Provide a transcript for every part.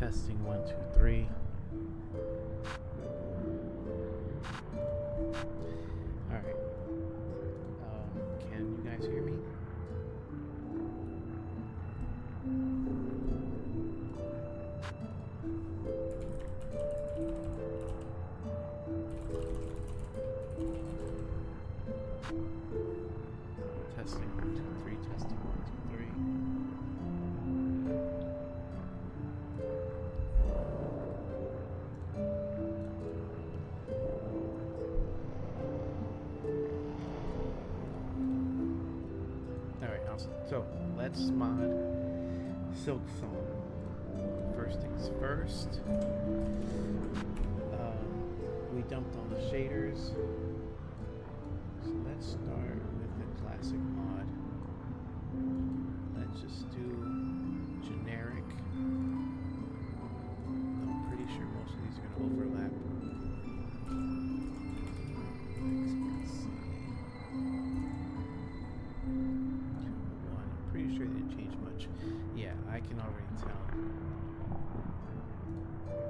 Testing 1, 2, 3. All right. Can you guys hear me? Testing 1, 2, 3. Testing 1, 2, 3. Awesome. So let's mod Silksong. First things first. We dumped all the shaders. So let's start with the classic mod. Let's just do generic. I'm pretty sure most of these are going to overlap. I'm pretty sure they didn't change much. Yeah, I can already tell.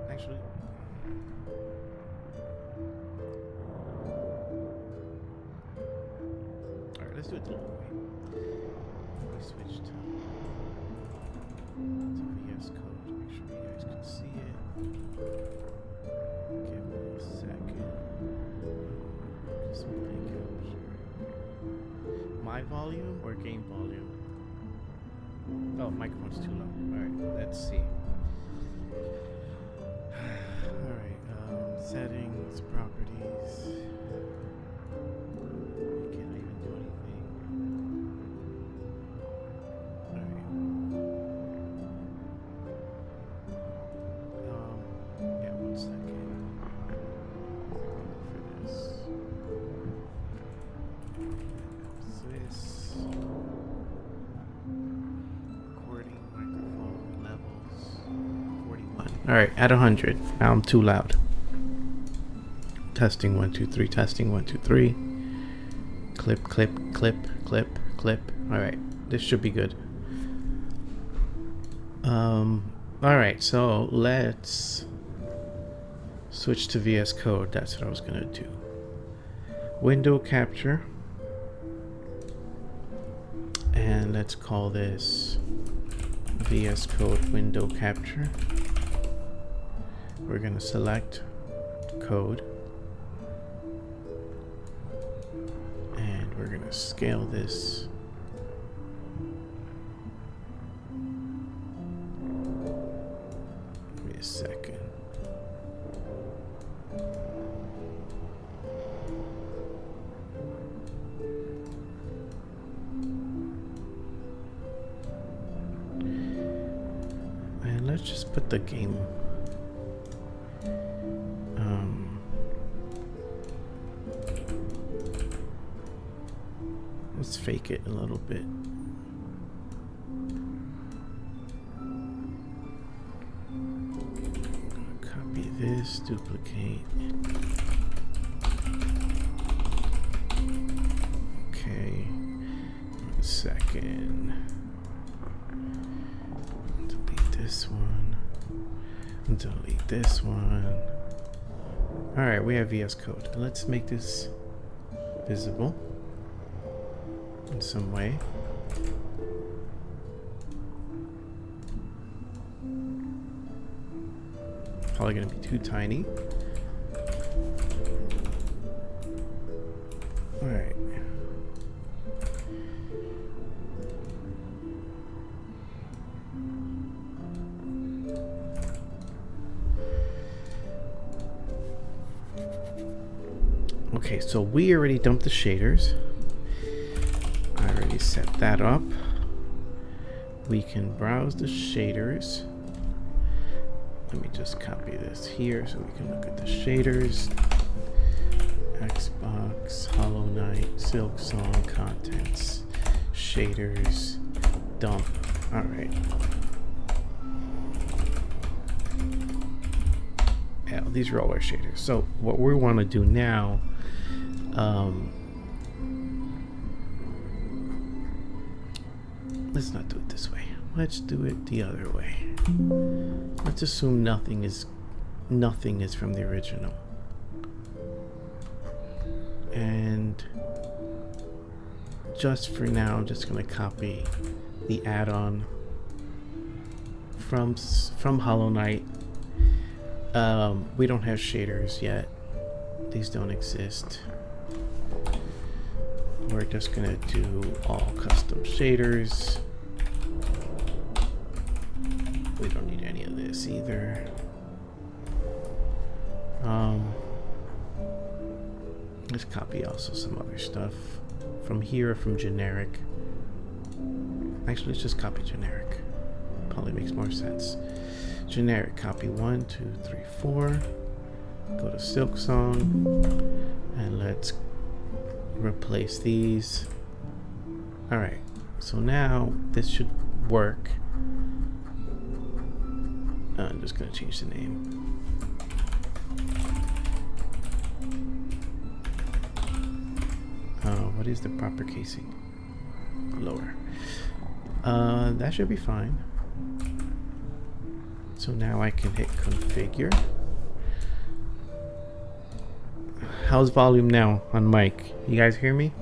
Actually, alright, let's do it the long way. We switch to VS Code. Make sure you guys can see it. Give me a second. Display capture. My volume or game volume? Oh, microphone's too low. Alright, let's see. Alright, settings, properties. Can I even do anything? Alright. Yeah, 1 second. For this. This. Recording, microphone, levels. 41. Alright, at 100. Now I'm too loud. Testing 1 2 3. Testing 1 2 3. Clip, clip, clip, clip, clip. Alright, this should be good. Alright, so let's switch to VS Code. That's what I was gonna do. Window capture. And let's call this VS Code window capture. We're gonna select code. And we're gonna scale this. Give me a second. And let's just put the game. Let's fake it a little bit. I'm gonna copy this, duplicate. Okay. 1 second. Delete this one. Delete this one. Alright, we have VS Code. Let's make this visible in some way. Probably gonna be too tiny. All right. Okay, so we already dumped the shaders. I already set that up. We can browse the shaders. Let me just copy this here so we can look at the shaders. Xbox, Hollow Knight, Silksong, contents, shaders, dump. All right. Yeah, these are all our shaders. So what we want to do now, let's not do it this way. Let's do it the other way. Let's assume nothing is from the original. And just for now, I'm just going to copy the add-on from Hollow Knight. We don't have shaders yet. These don't exist. We're just going to do all custom shaders. We don't need any of this either. Let's copy also some other stuff from here, from generic. Actually, let's just copy generic. Probably makes more sense. Generic, copy 1, 2, 3, 4. Go to Silksong, and let's replace these. All right, so now this should work. I'm just gonna change the name. What is the proper casing? Lower. That should be fine. So now I can hit configure. How's volume now on mic? You guys hear me?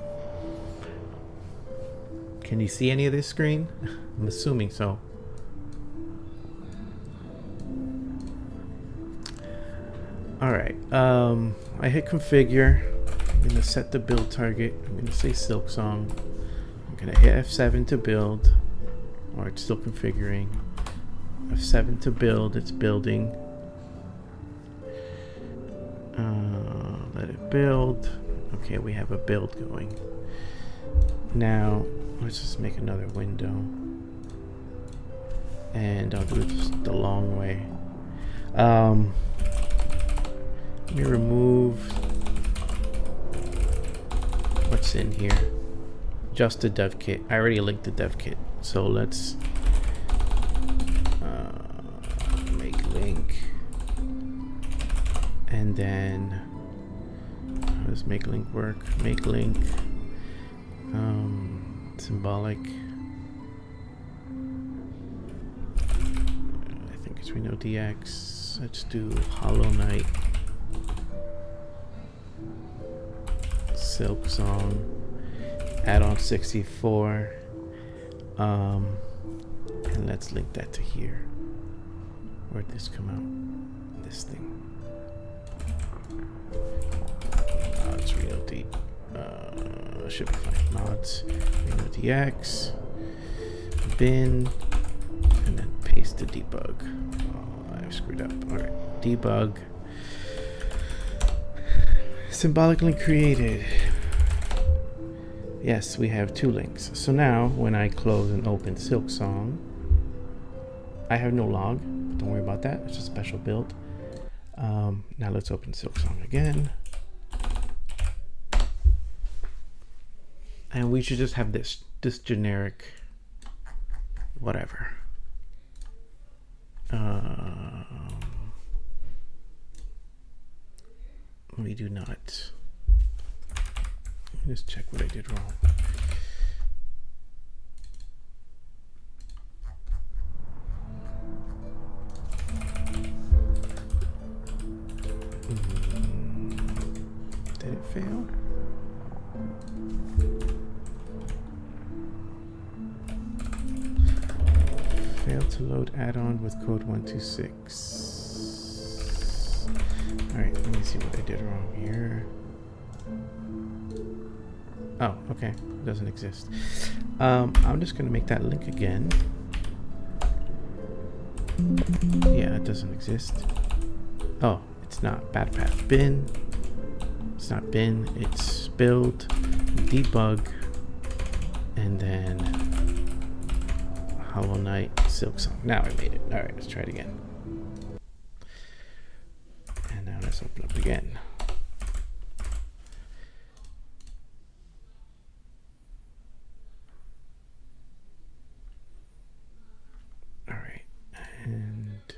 Can you see any of this screen? I'm assuming so. Alright, I hit configure. I'm gonna set the build target. I'm gonna say Silksong. I'm gonna hit F7 to build, or it's still configuring. F7 to build, it's building. Let it build. Okay, we have a build going. Now, let's just make another window. And I'll do it just the long way. Let me remove what's in here. Just the dev kit. I already linked the dev kit. So let's make link. And then how does make link work? Make link symbolic. I think it's RenoDX. Let's do Hollow Knight. Silksong. Add-on 64. And let's link that to here. Where'd this come out? This thing. Mods RenoD. Should be fine. Mods RenoDX. Bin. And then paste the debug. Oh, I screwed up. Alright. Debug. Symbolic link created. Yes, we have 2 links. So now when I close and open Silksong, I have no log. Don't worry about that. It's a special build. Now let's open Silksong again. And we should just have this generic whatever. We do not. Let me just check what I did wrong. Did it fail? Failed to load add-on with code 126. Alright, let me see what I did wrong here. Oh, okay. It doesn't exist. I'm just going to make that link again. Yeah, it doesn't exist. Oh, it's not bad path bin. It's not bin. It's build, debug, and then Hollow Knight Silksong. Now I made it. All right, let's try it again. And now let's open up again. All right, and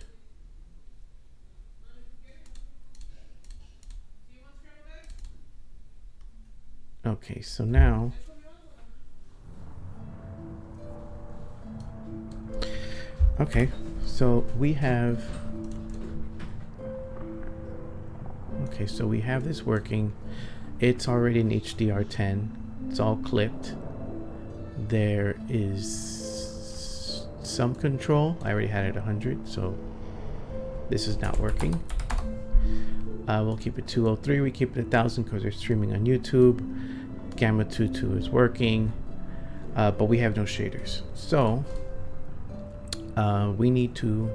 okay, so now okay, so we have this working. It's already in HDR 10. It's all clipped. There is some control. I already had it 100, so this is not working. We'll keep it 203. We keep it 1000 because we're streaming on YouTube. Gamma 22 is working, but we have no shaders. So we need to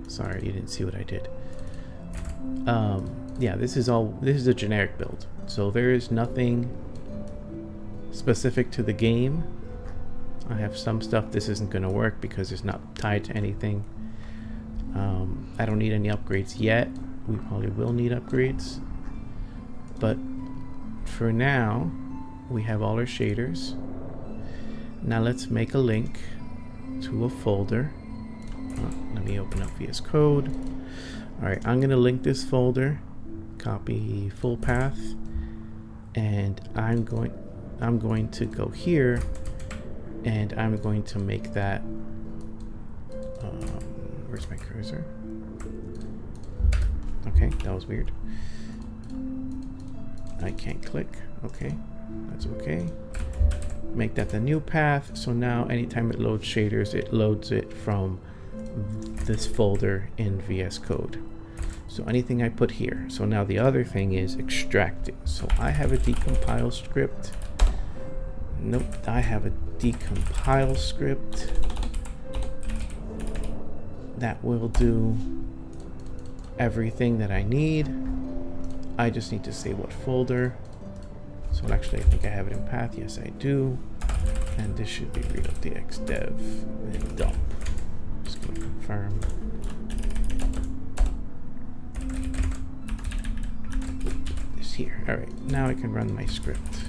sorry, you didn't see what I did. Yeah, this is a generic build, so there is nothing specific to the game. I have some stuff this isn't going to work because it's not tied to anything. I don't need any upgrades yet. We probably will need upgrades, but for now we have all our shaders. Now let's make a link to a folder. Let me open up VS Code. All right, I'm going to link this folder, copy full path, and I'm going to go here, and I'm going to make that. Where's my cursor? Okay, that was weird. I can't click. Okay, that's okay. Make that the new path. So now anytime it loads shaders, it loads it from this folder in VS Code. So anything I put here. So now the other thing is extracting. So I have a decompile script. Nope, I have a decompile script that will do everything that I need. I just need to say what folder. So actually I think I have it in path. Yes, I do. And this should be RenoDX dev and dump. Just gonna confirm. This here. All right, now I can run my script.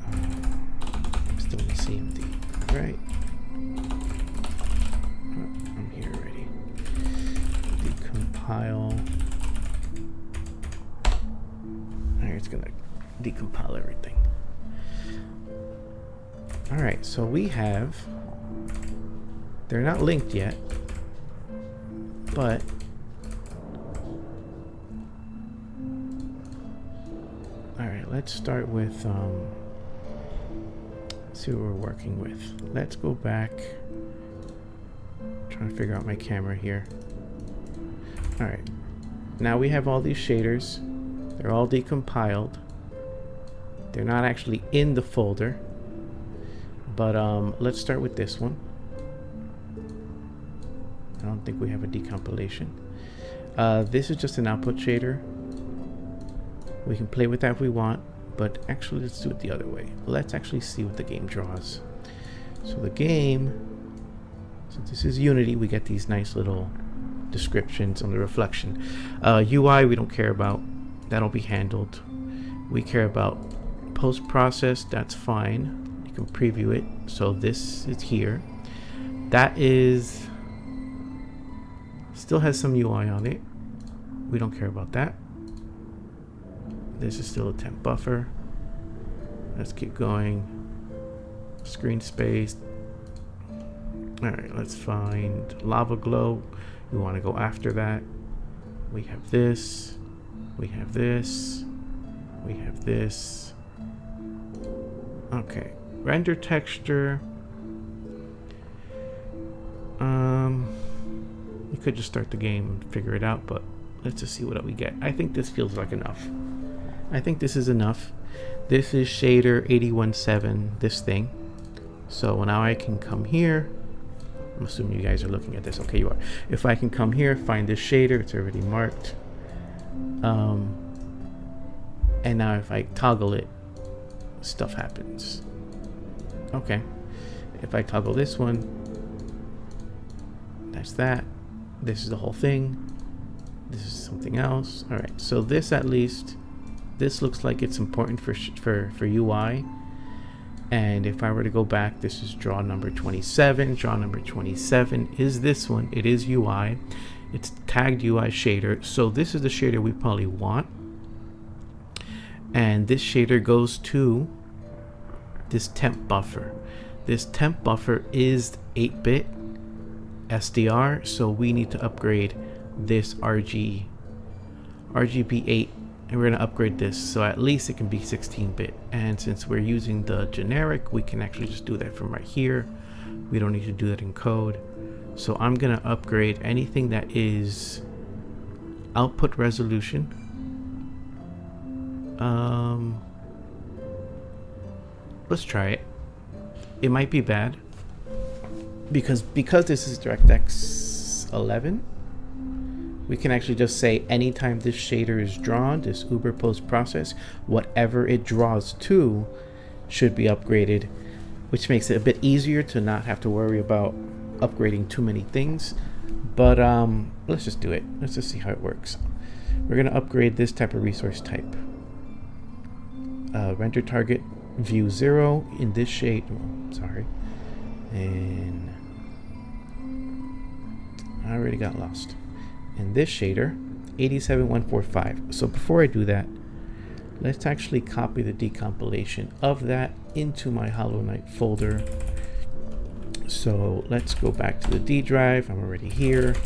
I'm still in CMD, right? I'm here already. Decompile. It's gonna decompile everything. All right, so we have, they're not linked yet, but all right, let's start with see what we're working with. Let's go back, trying to figure out my camera here. All right, now we have all these shaders. They're all decompiled. They're not actually in the folder, but let's start with this one. I don't think we have a decompilation. This is just an output shader. We can play with that if we want, but actually let's do it the other way. Let's actually see what the game draws. So the game, since this is Unity, we get these nice little descriptions on the reflection. UI we don't care about. That'll be handled. We care about post-process. That's fine. You can preview it. So this is here. That is still has some UI on it. We don't care about that. This is still a temp buffer. Let's keep going. Screen space. All right, let's find lava glow. We want to go after that. We have this. We have this. We have this. Okay. Render texture. You could just start the game and figure it out, but let's just see what we get. I think this feels like enough. I think this is enough. This is shader 817, this thing. So now I can come here. I'm assuming you guys are looking at this. Okay, you are. If I can come here, find this shader, it's already marked. And now if I toggle it, stuff happens. Okay. If I toggle this one, that's that. This is the whole thing. This is something else. All right. So this, at least, this looks like it's important for UI. And if I were to go back, this is draw number 27. Draw number 27 is this one. It is UI. It's tagged UI shader. So this is the shader we probably want. And this shader goes to this temp buffer. This temp buffer is 8-bit SDR. So we need to upgrade this RGB8. And we're going to upgrade this so at least it can be 16-bit. And since we're using the generic, we can actually just do that from right here. We don't need to do that in code. So I'm going to upgrade anything that is output resolution. Let's try it. It might be bad because this is DirectX 11. we can actually just say anytime this shader is drawn, this Uber post process, whatever it draws to should be upgraded, which makes it a bit easier to not have to worry about upgrading too many things. But let's just do it. Let's just see how it works. We're going to upgrade this type of resource type. Render target view 0 in this shade. Sorry. And I already got lost. In this shader, 87145. So before I do that, let's actually copy the decompilation of that into my Hollow Knight folder. So let's go back to the D drive. I'm already here.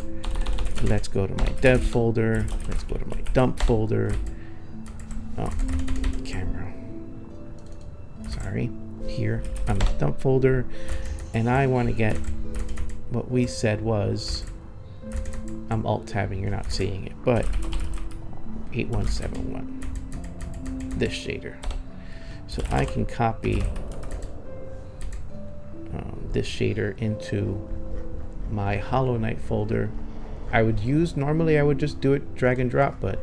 Let's go to my dev folder. Let's go to my dump folder. Oh, camera. Sorry. Here, I'm in the dump folder. And I want to get what we said was, I'm alt-tabbing, you're not seeing it, but 8171. This shader. So I can copy this shader into my Hollow Knight folder. Normally I would just do it drag and drop, but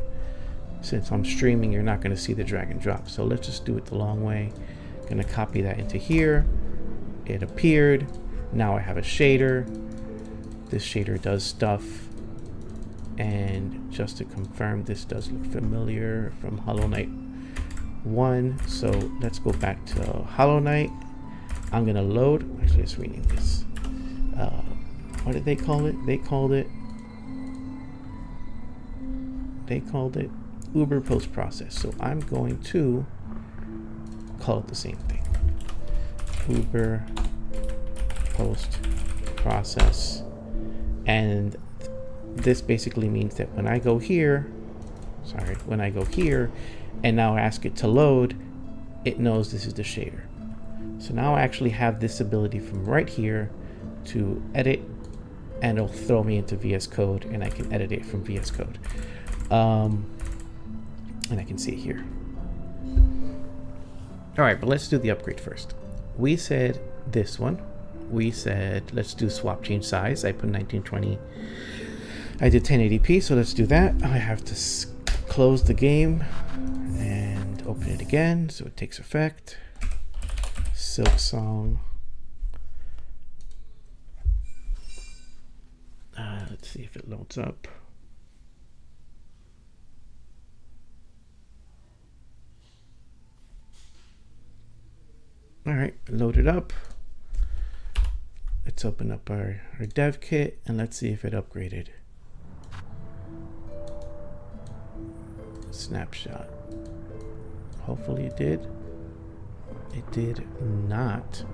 since I'm streaming, you're not going to see the drag and drop. So let's just do it the long way. Going to copy that into here. It appeared. Now I have a shader. This shader does stuff. And just to confirm, this does look familiar from Hollow Knight 1. So let's go back to Hollow Knight. I'm going to load. Actually, let's rename this. What did they call it? They called it Uber post process. So I'm going to call it the same thing. Uber post process. And this basically means that when I go here, and now ask it to load, it knows this is the shader. So now I actually have this ability from right here to edit, and it'll throw me into VS Code, and I can edit it from VS Code. And I can see it here. All right, but let's do the upgrade first. We said this one. We said, let's do swap change size. I put 1920. I did 1080p, so let's do that. I have to close the game and open it again so it takes effect. Silksong. Let's see if it loads up. All right, load it up. Let's open up our dev kit and let's see if it upgraded. Snapshot. Hopefully it did. It did not.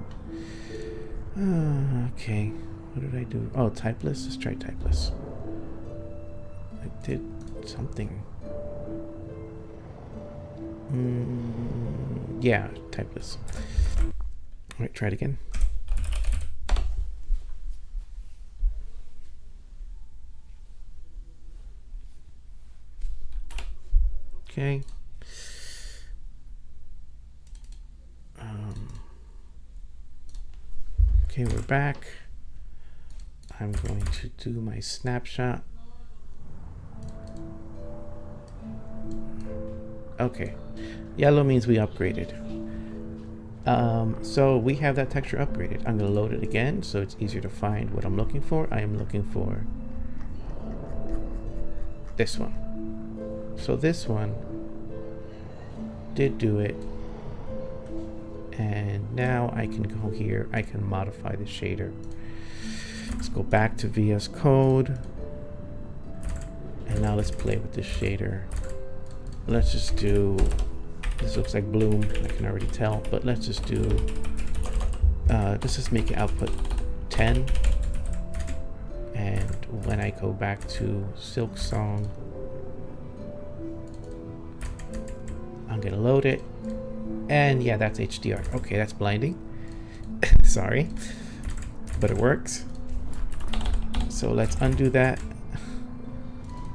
Okay. What did I do? Oh, typeless. Let's try typeless. I did something. Yeah, typeless. All right, try it again. Okay. Okay, we're back. I'm going to do my snapshot. Okay. Yellow means we upgraded. So we have that texture upgraded. I'm going to load it again so it's easier to find what I'm looking for. I am looking for this one. So this one did do it. And now I can go here. I can modify the shader. Let's go back to VS Code. And now let's play with this shader. Let's just do, this looks like bloom, I can already tell, but let's just do, let's just make it output 10. And when I go back to Silksong, I'm gonna load it. And yeah, that's HDR. Okay, that's blinding. Sorry, but it works. So let's undo that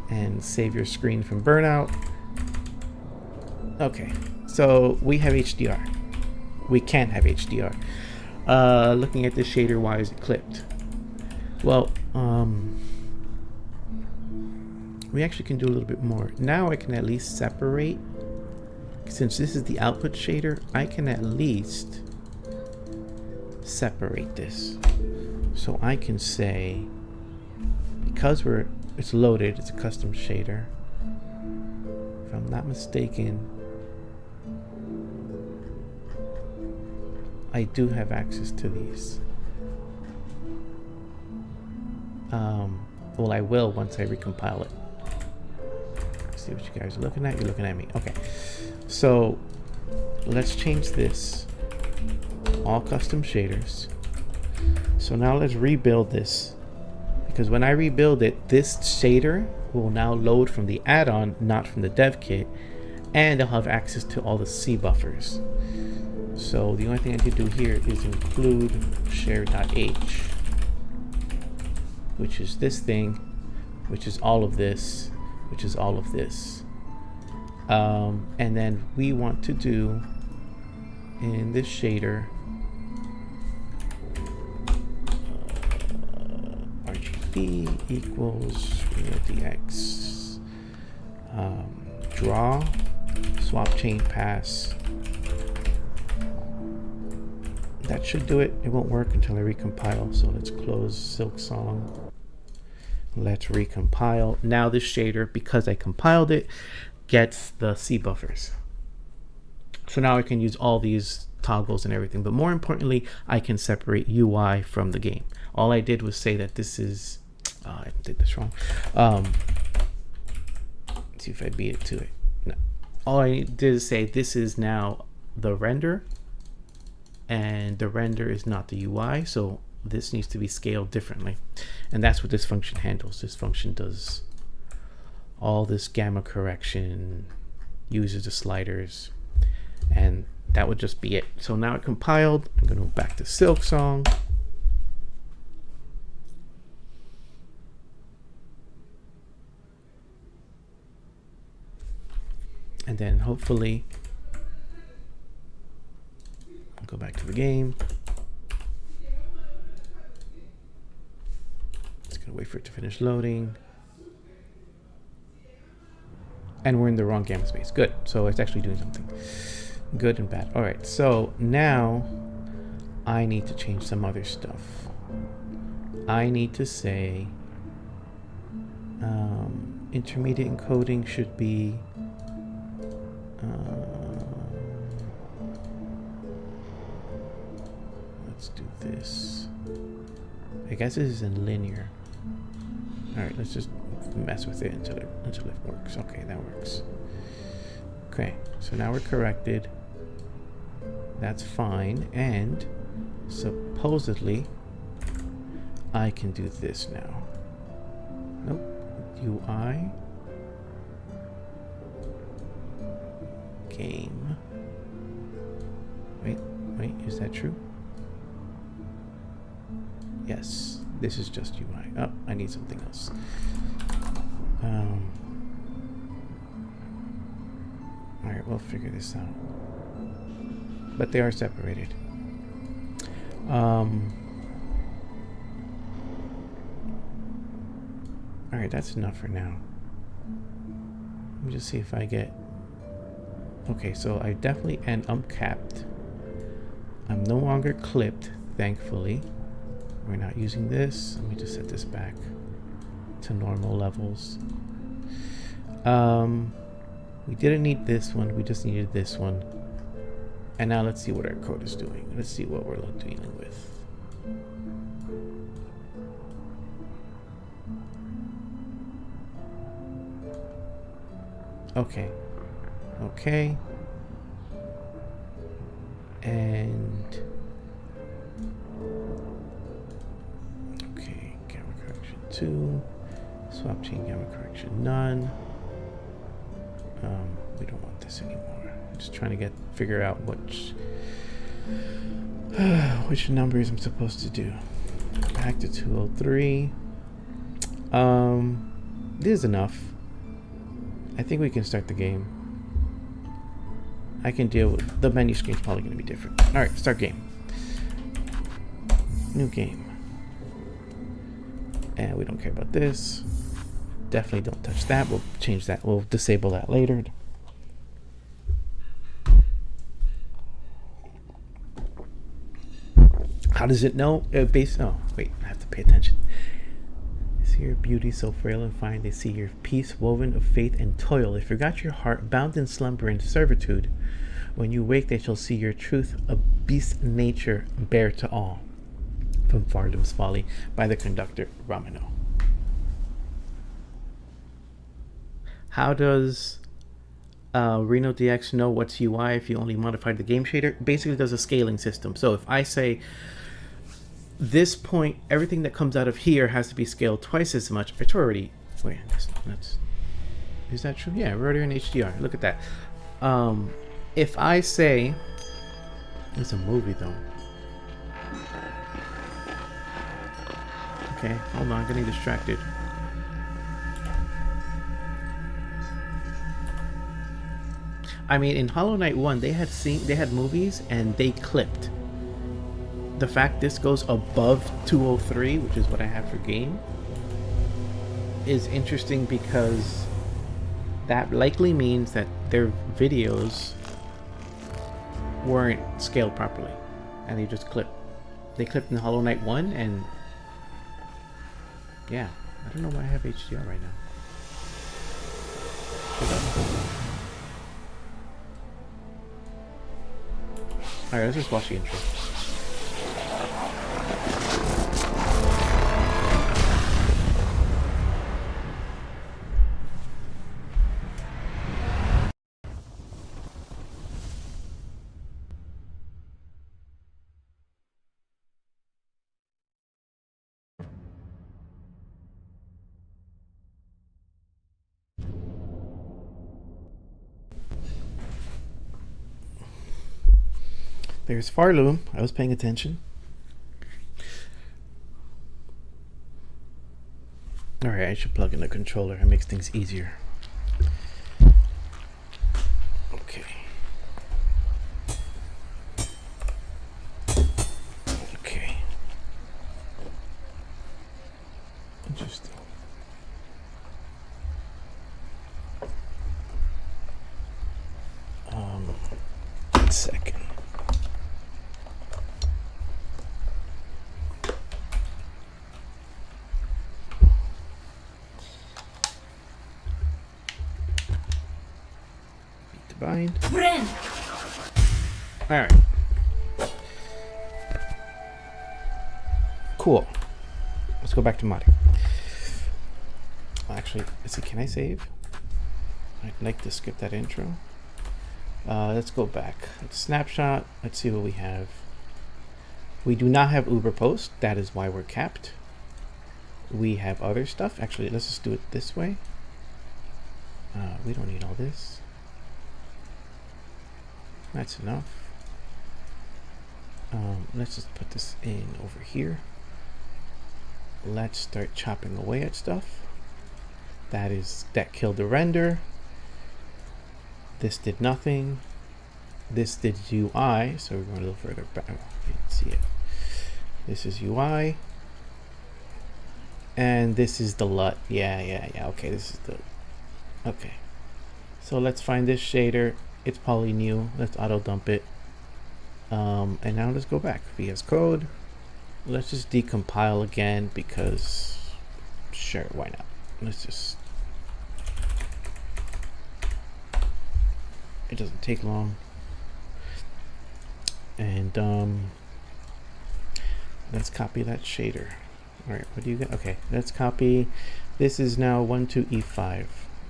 and save your screen from burnout. Okay, so we have HDR. We can have HDR. Looking at this shader, why is it clipped? Well, we actually can do a little bit more. Now I can at least separate. Since this is the output shader, I can at least separate this. So I can say, because it's loaded, it's a custom shader. If I'm not mistaken, I do have access to these. Well, I will once I recompile it. Let's see what you guys are looking at. You're looking at me. Okay. So let's change this. All custom shaders. So now let's rebuild this. Because when I rebuild it, this shader will now load from the add-on, not from the dev kit. And I'll have access to all the C buffers. So the only thing I need to do here is include share.h, which is this thing, which is all of this, which is all of this. And then we want to do in this shader RGB equals RenoDX draw swap chain pass. That should do it. It won't work until I recompile. So let's close Silksong. Let's recompile. Now this shader, because I compiled it, gets the C buffers. So now I can use all these toggles and everything. But more importantly, I can separate UI from the game. All I did was say that this is... I did this wrong. Let's see if I beat it to it. No. All I did is say this is now the render. And the render is not the UI, so this needs to be scaled differently. And that's what this function handles. This function does all this gamma correction, uses the sliders, and that would just be it. So now it compiled. I'm going to go back to Silksong. And then hopefully go back to the game. It's gonna wait for it to finish loading. And we're in the wrong gamma space. Good. So it's actually doing something good and bad. All right. So now I need to change some other stuff. I need to say intermediate encoding should be let's do this. I guess this is in linear. All right, let's just mess with it until it works. Okay, that works. Okay, so now we're corrected. That's fine. And supposedly I can do this now. Nope. UI game. Wait, is that true? Yes, this is just UI. Oh, I need something else. All right, we'll figure this out. But they are separated. All right, that's enough for now. Let me just see if I get... Okay, so I definitely am uncapped. I'm no longer clipped, thankfully. We're not using this. Let me just set this back to normal levels. We didn't need this one. We just needed this one. And now let's see what our code is doing. Let's see what we're dealing with. Okay. Okay. And okay, gamma correction 2, swap chain gamma correction none. We don't want this anymore. I'm just trying to figure out which numbers I'm supposed to do. Back to 203. This is enough. I think we can start the game. I can deal with the menu screen's probably going to be different. All right, start game. New game. And we don't care about this. Definitely don't touch that. We'll change that. We'll disable that later. How does it know? Oh, wait, I have to pay attention. See your beauty so frail and fine. They see your peace woven of faith and toil. They forgot your heart bound in slumber and servitude. When you wake, they shall see your truth, a beast nature bare to all. From Fardam's Folly by the conductor Ramino. How does RenoDX know what's UI if you only modified the game shader? Basically, does a scaling system. So if I say this point, everything that comes out of here has to be scaled twice as much. It's already, wait, is that true? Yeah, we're already in HDR. Look at that. If I say, it's a movie though. Okay, hold on, I'm getting distracted. I mean, in Hollow Knight 1, they had movies and they clipped. The fact this goes above 203, which is what I have for game, is interesting because that likely means that their videos weren't scaled properly and they just clipped. They clipped in Hollow Knight 1 and yeah, I don't know why I have HDR right now. Alright, let's just watch the intro. There's Farloom. I was paying attention. Alright, I should plug in the controller. It makes things easier. Okay. Okay. Interesting. One second. Alright. Cool. Let's go back to modding. Actually, let's see, can I save? I'd like to skip that intro. Let's go back. Let's snapshot. Let's see what we have. We do not have Uber Post. That is why we're capped. We have other stuff. Actually, let's just do it this way. We don't need all this. That's enough. Let's just put this in over here. Let's start chopping away at stuff. That killed the render. This did nothing. This did UI, so we're going a little further back. Oh, you can see it. This is UI. And this is the LUT. Yeah. Okay, this is the... Okay. So let's find this shader. It's probably new. Let's auto dump it. And now let's go back. VS Code. Let's just decompile again because sure, why not? Let's just... It doesn't take long. And let's copy that shader. All right, what do you get? Okay, let's copy. This is now 12E5. I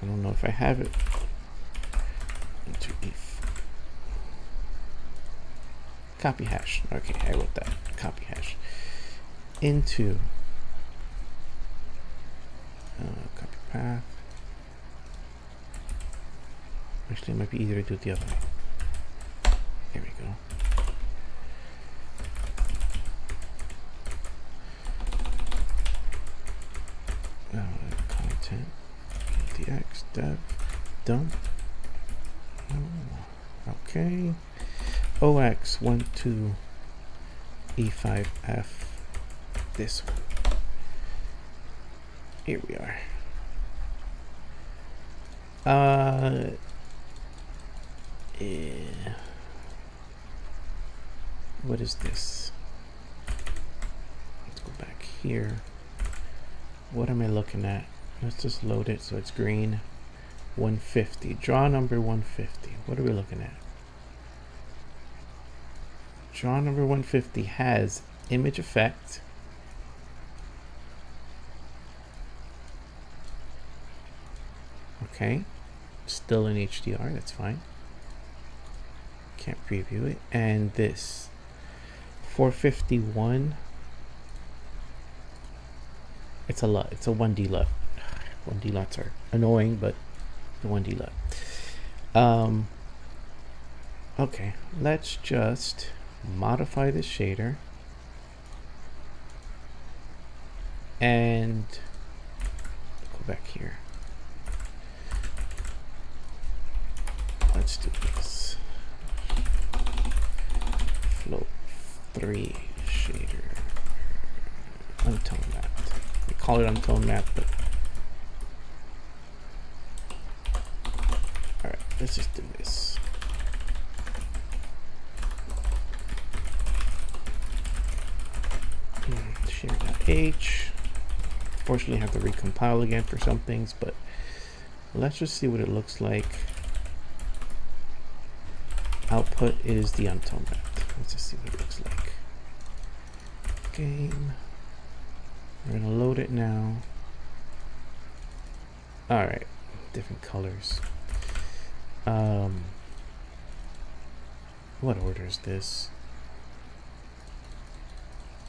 don't know if I have it. 12E5. Copy hash. Okay, I wrote that. Copy hash into copy path. Actually, it might be easier to do it the other way. There we go. Content DX dev dump. Okay. OX 12E5F. This one. Here we are. Yeah. What is this? Let's go back here. What am I looking at? Let's just load it so it's green. 150. Draw number 150. What are we looking at? Draw number 150 has image effect. Okay. Still in HDR, that's fine. Can't preview it. And this 451. It's a LUT. It's a 1D LUT. 1D LUTs are annoying, but the 1D LUT. Okay, let's just modify the shader and go back here. Let's do this. Float 3 shader. Untone mapped. We call it untone mapped, but alright, let's just do this. Share.h. Fortunately, I have to recompile again for some things, but let's just see what it looks like. Output is the untone mapped. Let's just see what it looks like. Game. We're gonna load it now. All right, different colors. What order is this?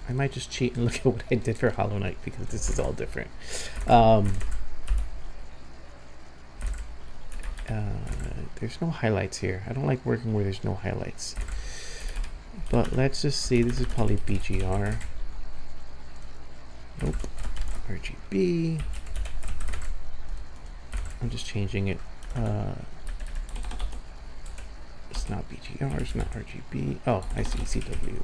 I might just cheat and look at what I did for Hollow Knight because this is all different. There's no highlights here. I don't like working where there's no highlights. But let's just see. This is probably BGR. Nope. RGB. I'm just changing it. It's not BGR. It's not RGB. Oh, I see. CW.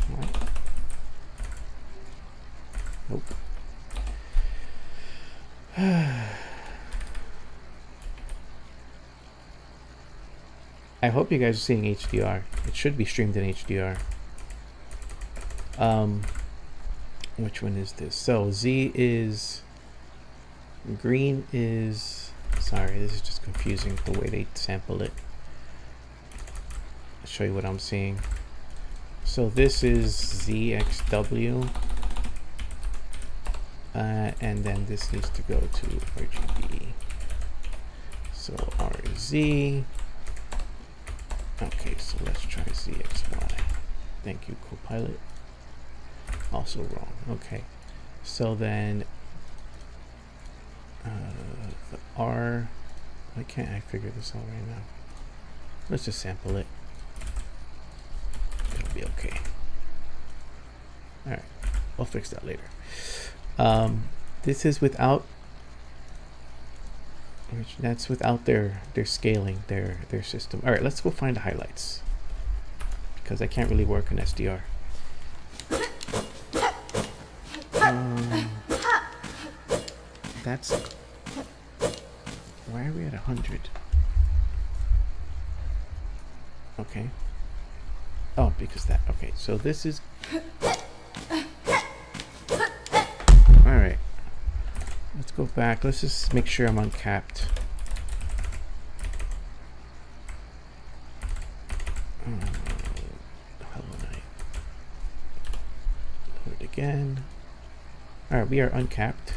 What? Nope. I hope you guys are seeing HDR. It should be streamed in HDR. Which one is this? So Z is green is, sorry, this is just confusing the way they sample it. I'll show you what I'm seeing. So this is ZXW, and then this needs to go to RGB. So RZ. Okay, so let's try ZXY. Thank you, Copilot. Also wrong. Okay, so then the R. Why can't I figure this out right now? Let's just sample it. It'll be okay. All right, we'll fix that later. This is without. That's without their scaling their system. All right, let's go find the highlights because I can't really work in SDR. That's, why are we at 100? Okay. Oh, because that. Okay, so this is. All right. Let's go back. Let's just make sure I'm uncapped. Hollow Knight. Load it again. All right, we are uncapped.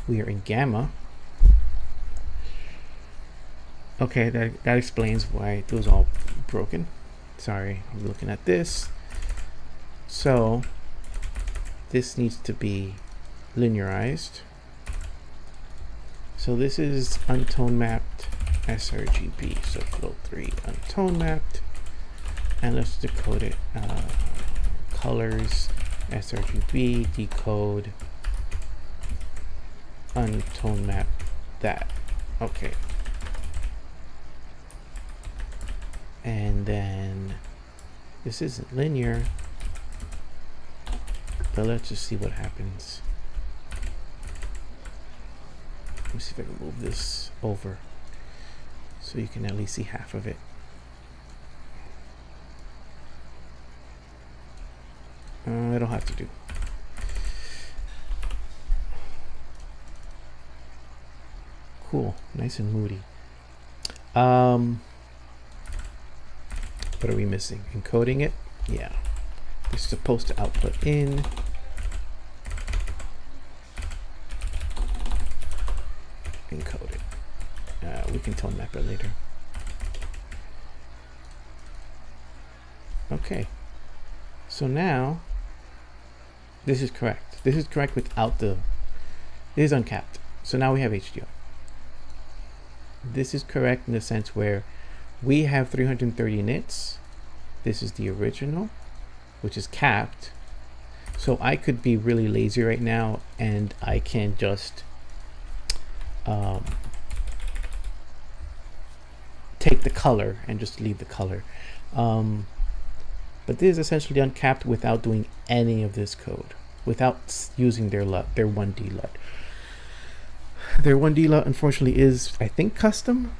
We are in gamma. Okay, that explains why it was all broken. Sorry, I'm looking at this. So this needs to be linearized. So this is untone mapped sRGB. So float 3 untone mapped, and let's decode it. Colors sRGB, decode, untone map that. Okay. And then this isn't linear, but let's just see what happens. Let me see if I can move this over so you can at least see half of it. I don't have to do. Cool, nice and moody. What are we missing? Encoding it? Yeah. It's supposed to output in. Encode it. We can tone map it later. Okay. So now, this is correct. This is correct without the, this is uncapped. So now we have HDR. This is correct in the sense where we have 330 nits. This is the original, which is capped. So I could be really lazy right now and I can just take the color and just leave the color. But this is essentially uncapped without doing any of this code, without using their LUT, their 1D LUT. Their 1D LUT unfortunately is, I think, custom.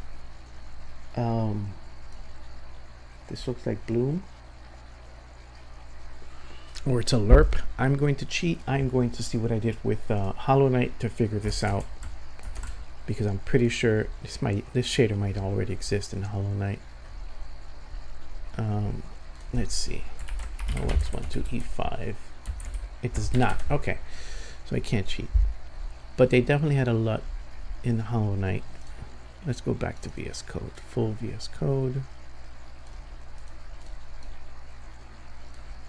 This looks like Bloom. Or it's a LERP. I'm going to cheat. I'm going to see what I did with Hollow Knight to figure this out, because I'm pretty sure this shader might already exist in Hollow Knight. Let's see. OX12E5. It does not. Okay, so I can't cheat. But they definitely had a LUT in the Hollow Knight. Let's go back to VS Code. Full VS Code.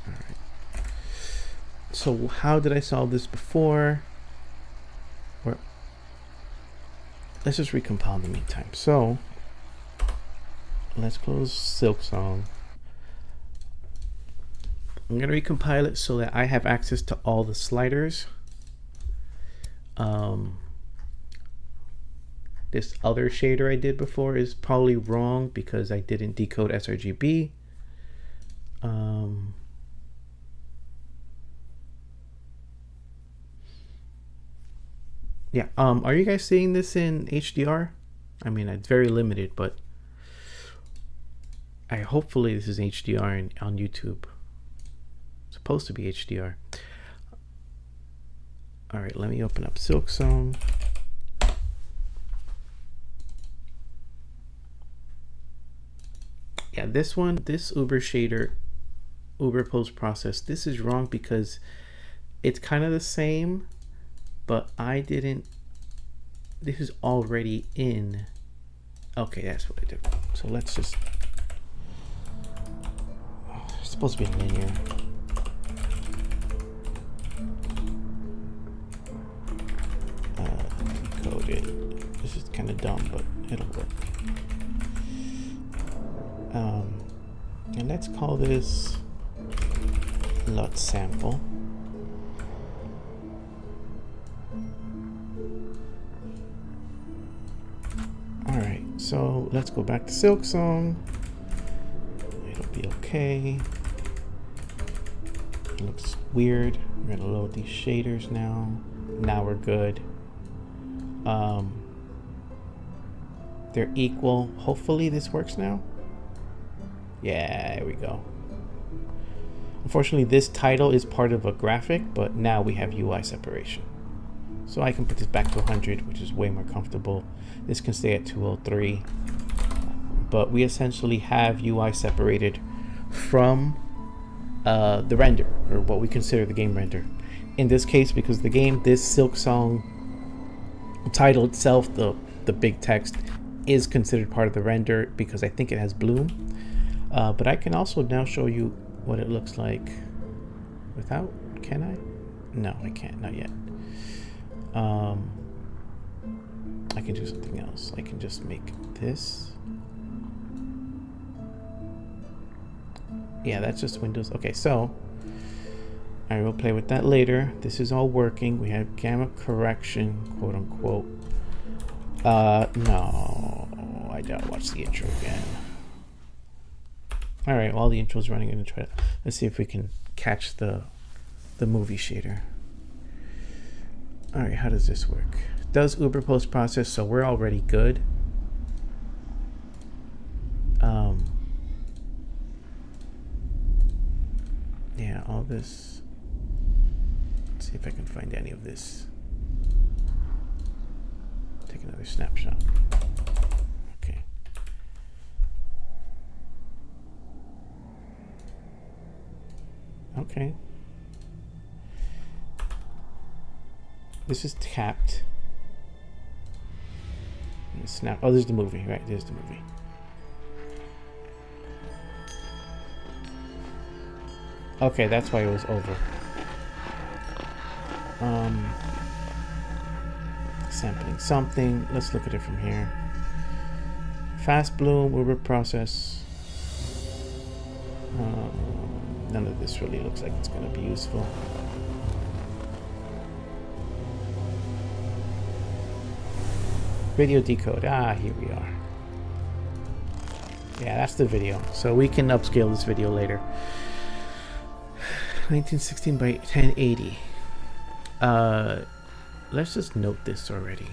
All right. So how did I solve this before? Or let's just recompile in the meantime. So let's close Silksong. I'm going to recompile it so that I have access to all the sliders. This other shader I did before is probably wrong because I didn't decode sRGB. Yeah, are you guys seeing this in HDR? I mean, it's very limited, but hopefully this is HDR on YouTube. It's supposed to be HDR. All right, let me open up Silksong. Yeah, this one, this Uber shader, Uber post process, this is wrong because it's kind of the same, but I didn't, this is already in. Okay, that's what I did. So let's just, it's supposed to be linear. Decode it. This is kind of dumb, but it'll work. And let's call this LUT sample. All right, so let's go back to Silksong. It'll be okay. It looks weird. We're gonna load these shaders now. Now we're good. They're equal. Hopefully this works now. Yeah, there we go. Unfortunately, this title is part of a graphic, but now we have UI separation. So I can put this back to 100, which is way more comfortable. This can stay at 203. But we essentially have UI separated from the render, or what we consider the game render. In this case, because the game, this Silksong title itself, the big text, is considered part of the render because I think it has Bloom. But I can also now show you what it looks like without. Can I? No, I can't. Not yet. I can do something else. I can just make this. Yeah, that's just Windows. Okay, so I will play with that later. This is all working. We have gamma correction, quote unquote. No, I don't watch the intro again. All right, while the intro's running, I'm gonna try to, let's see if we can catch the movie shader. All right, how does this work? does Uber post process, so we're already good. Yeah, all this. Let's see if I can find any of this. Take another snapshot. Okay. Okay. This is tapped. Snap. Oh, there's the movie, right? There's the movie. Okay, that's why it was over. Sampling something. Let's look at it from here. Fast bloom, Uber process. None of this really looks like it's going to be useful. Video decode. Ah, here we are. Yeah, that's the video. So we can upscale this video later. 1916 by 1080. Let's just note this already.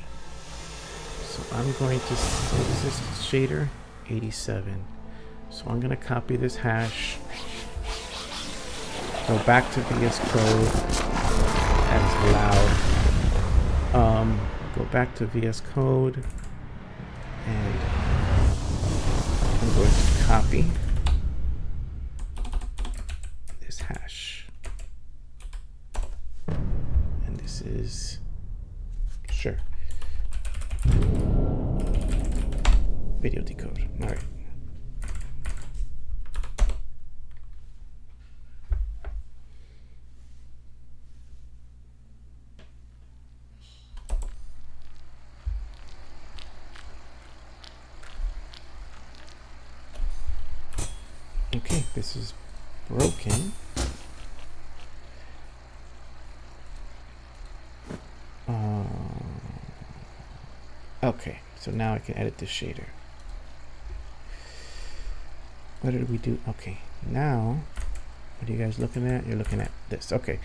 So I'm going to, what is this shader? 87. So I'm going to copy this hash. Go back to VS Code. That is loud. Go back to VS Code. And I'm going to copy this hash. And this is, sure, video decode. All right. Okay, this is broken. Okay, so now I can edit this shader. What did we do? Okay, now, what are you guys looking at? You're looking at this. Okay,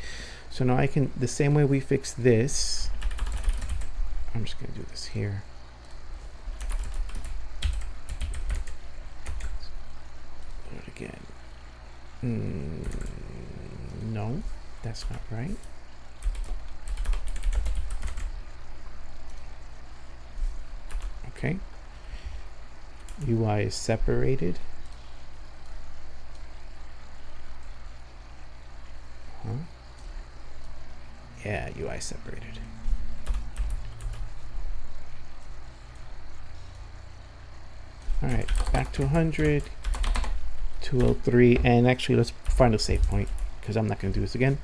so now I can, the same way we fix this, I'm just gonna do this here. Do it again. No, that's not right. Okay. UI is separated. Yeah, UI separated. All right, back to 100, 203, and actually let's find a save point because I'm not going to do this again.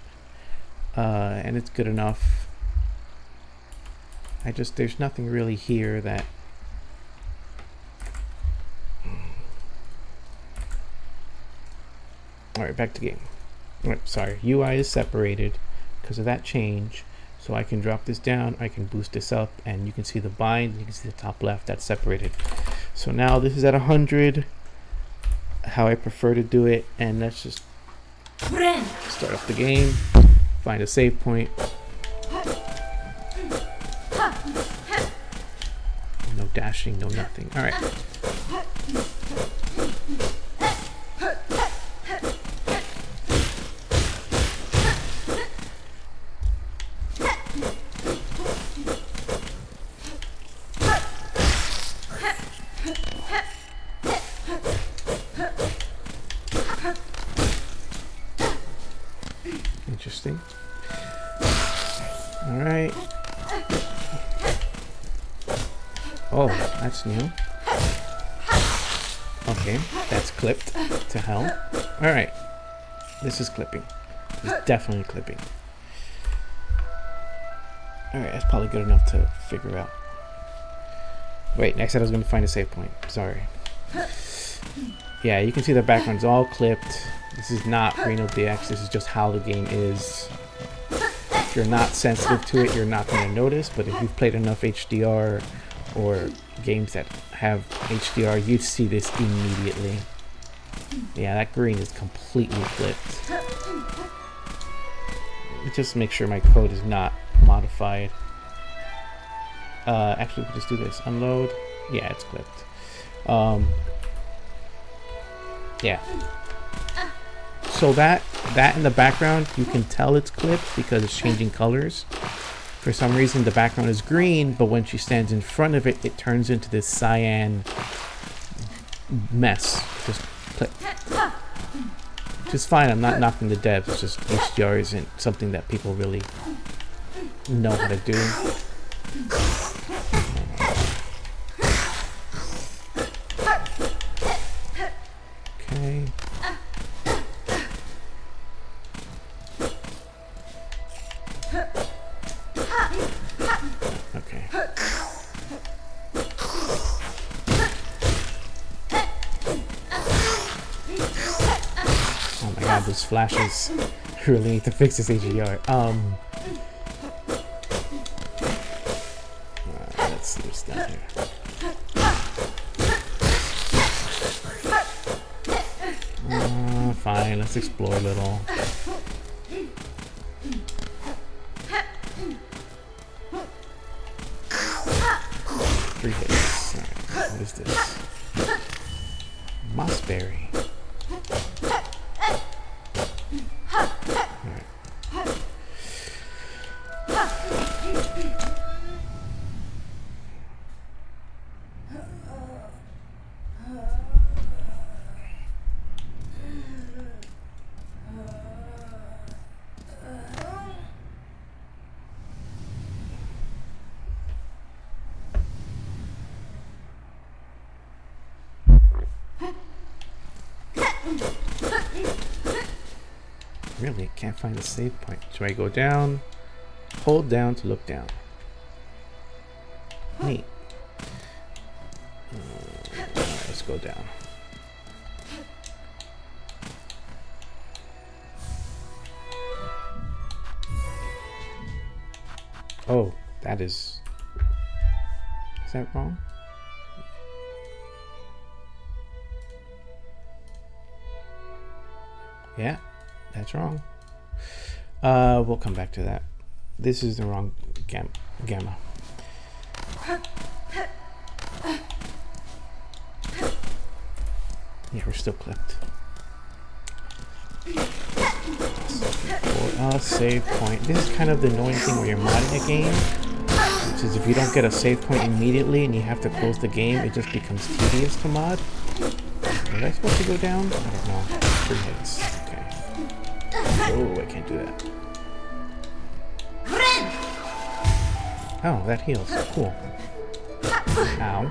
And it's good enough. There's nothing really here that. All right, back to game. All right, sorry, UI is separated because of that change. So I can drop this down, I can boost this up, and you can see the bind, you can see the top left, that's separated. So now this is at 100, how I prefer to do it, and let's just start up the game, find a save point. No dashing, no nothing. All right. Interesting. All right. Oh, that's new. Okay, that's clipped to hell. All right, this is clipping. It's definitely clipping. All right, that's probably good enough to figure out. Wait, I said I was going to find a save point. Sorry. Yeah, you can see the background's all clipped. This is not RenoDX. This is just how the game is. If you're not sensitive to it, you're not going to notice. But if you've played enough HDR or games that have HDR, you'd see this immediately. Yeah, that green is completely flipped. Just make sure my code is not modified. Actually, we can just do this. Unload. Yeah, it's clipped. Yeah. So that in the background, you can tell it's clipped because it's changing colors. For some reason, the background is green, but when she stands in front of it, it turns into this cyan mess. Just clip. Which is fine. I'm not knocking the devs. It's just HDR isn't something that people really know how to do. Okay. Okay. Oh my god, those flashes really need to fix this HDR. Let's see what's down here. Fine, let's explore a little. 3 hits. Alright, what is this? Mossberry. Alright. Really, can't find a save point. Should I go down? Hold down to look down. Neat. Let's go down. Oh, that is... Is that wrong? Yeah. That's wrong. We'll come back to that. This is the wrong gamma. Yeah, we're still clipped. For a save point. This is kind of the annoying thing when you're modding a game, which is if you don't get a save point immediately and you have to close the game, it just becomes tedious to mod. Was I supposed to go down? I don't know. 3 hits. Okay. Oh, I can't do that. Oh, that heals. Cool. Ow.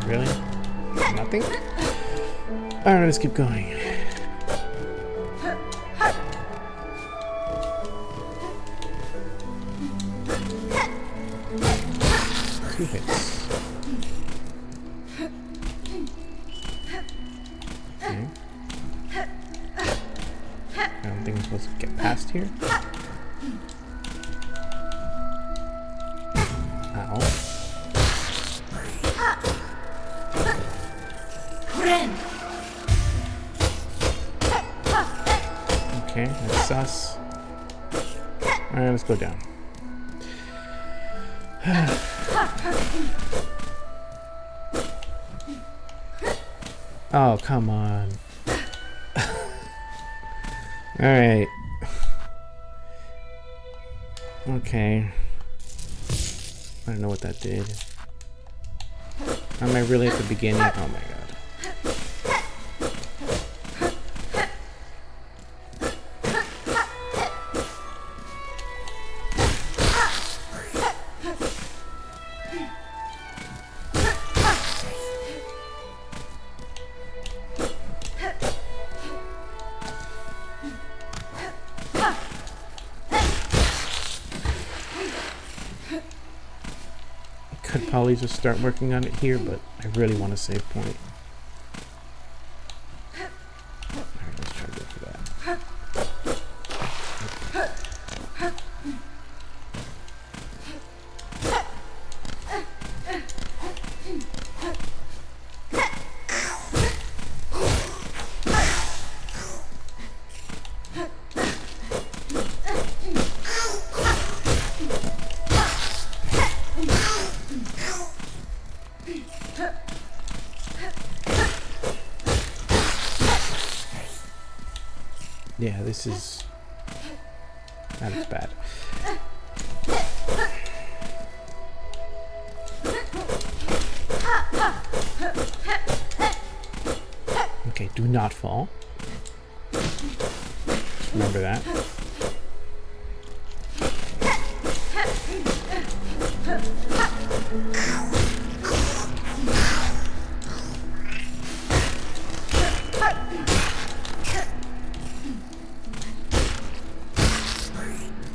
Really? Nothing? Alright, let's keep going. Hits. Okay. I don't think I'm supposed to get past here. Ow. Okay, that's sus. Alright, let's go down. Oh, come on. Alright. Okay. I don't know what that did. Am I really at the beginning? Oh my god. Could probably just start working on it here, but I really want to save point. Alright, let's try to go for that. Yeah, this is... that is bad. Okay, do not fall. Just remember that.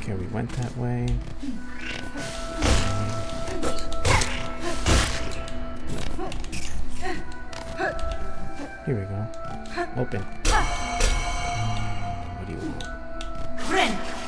Okay, we went that way. Here we go. Open. What do you want? Okay.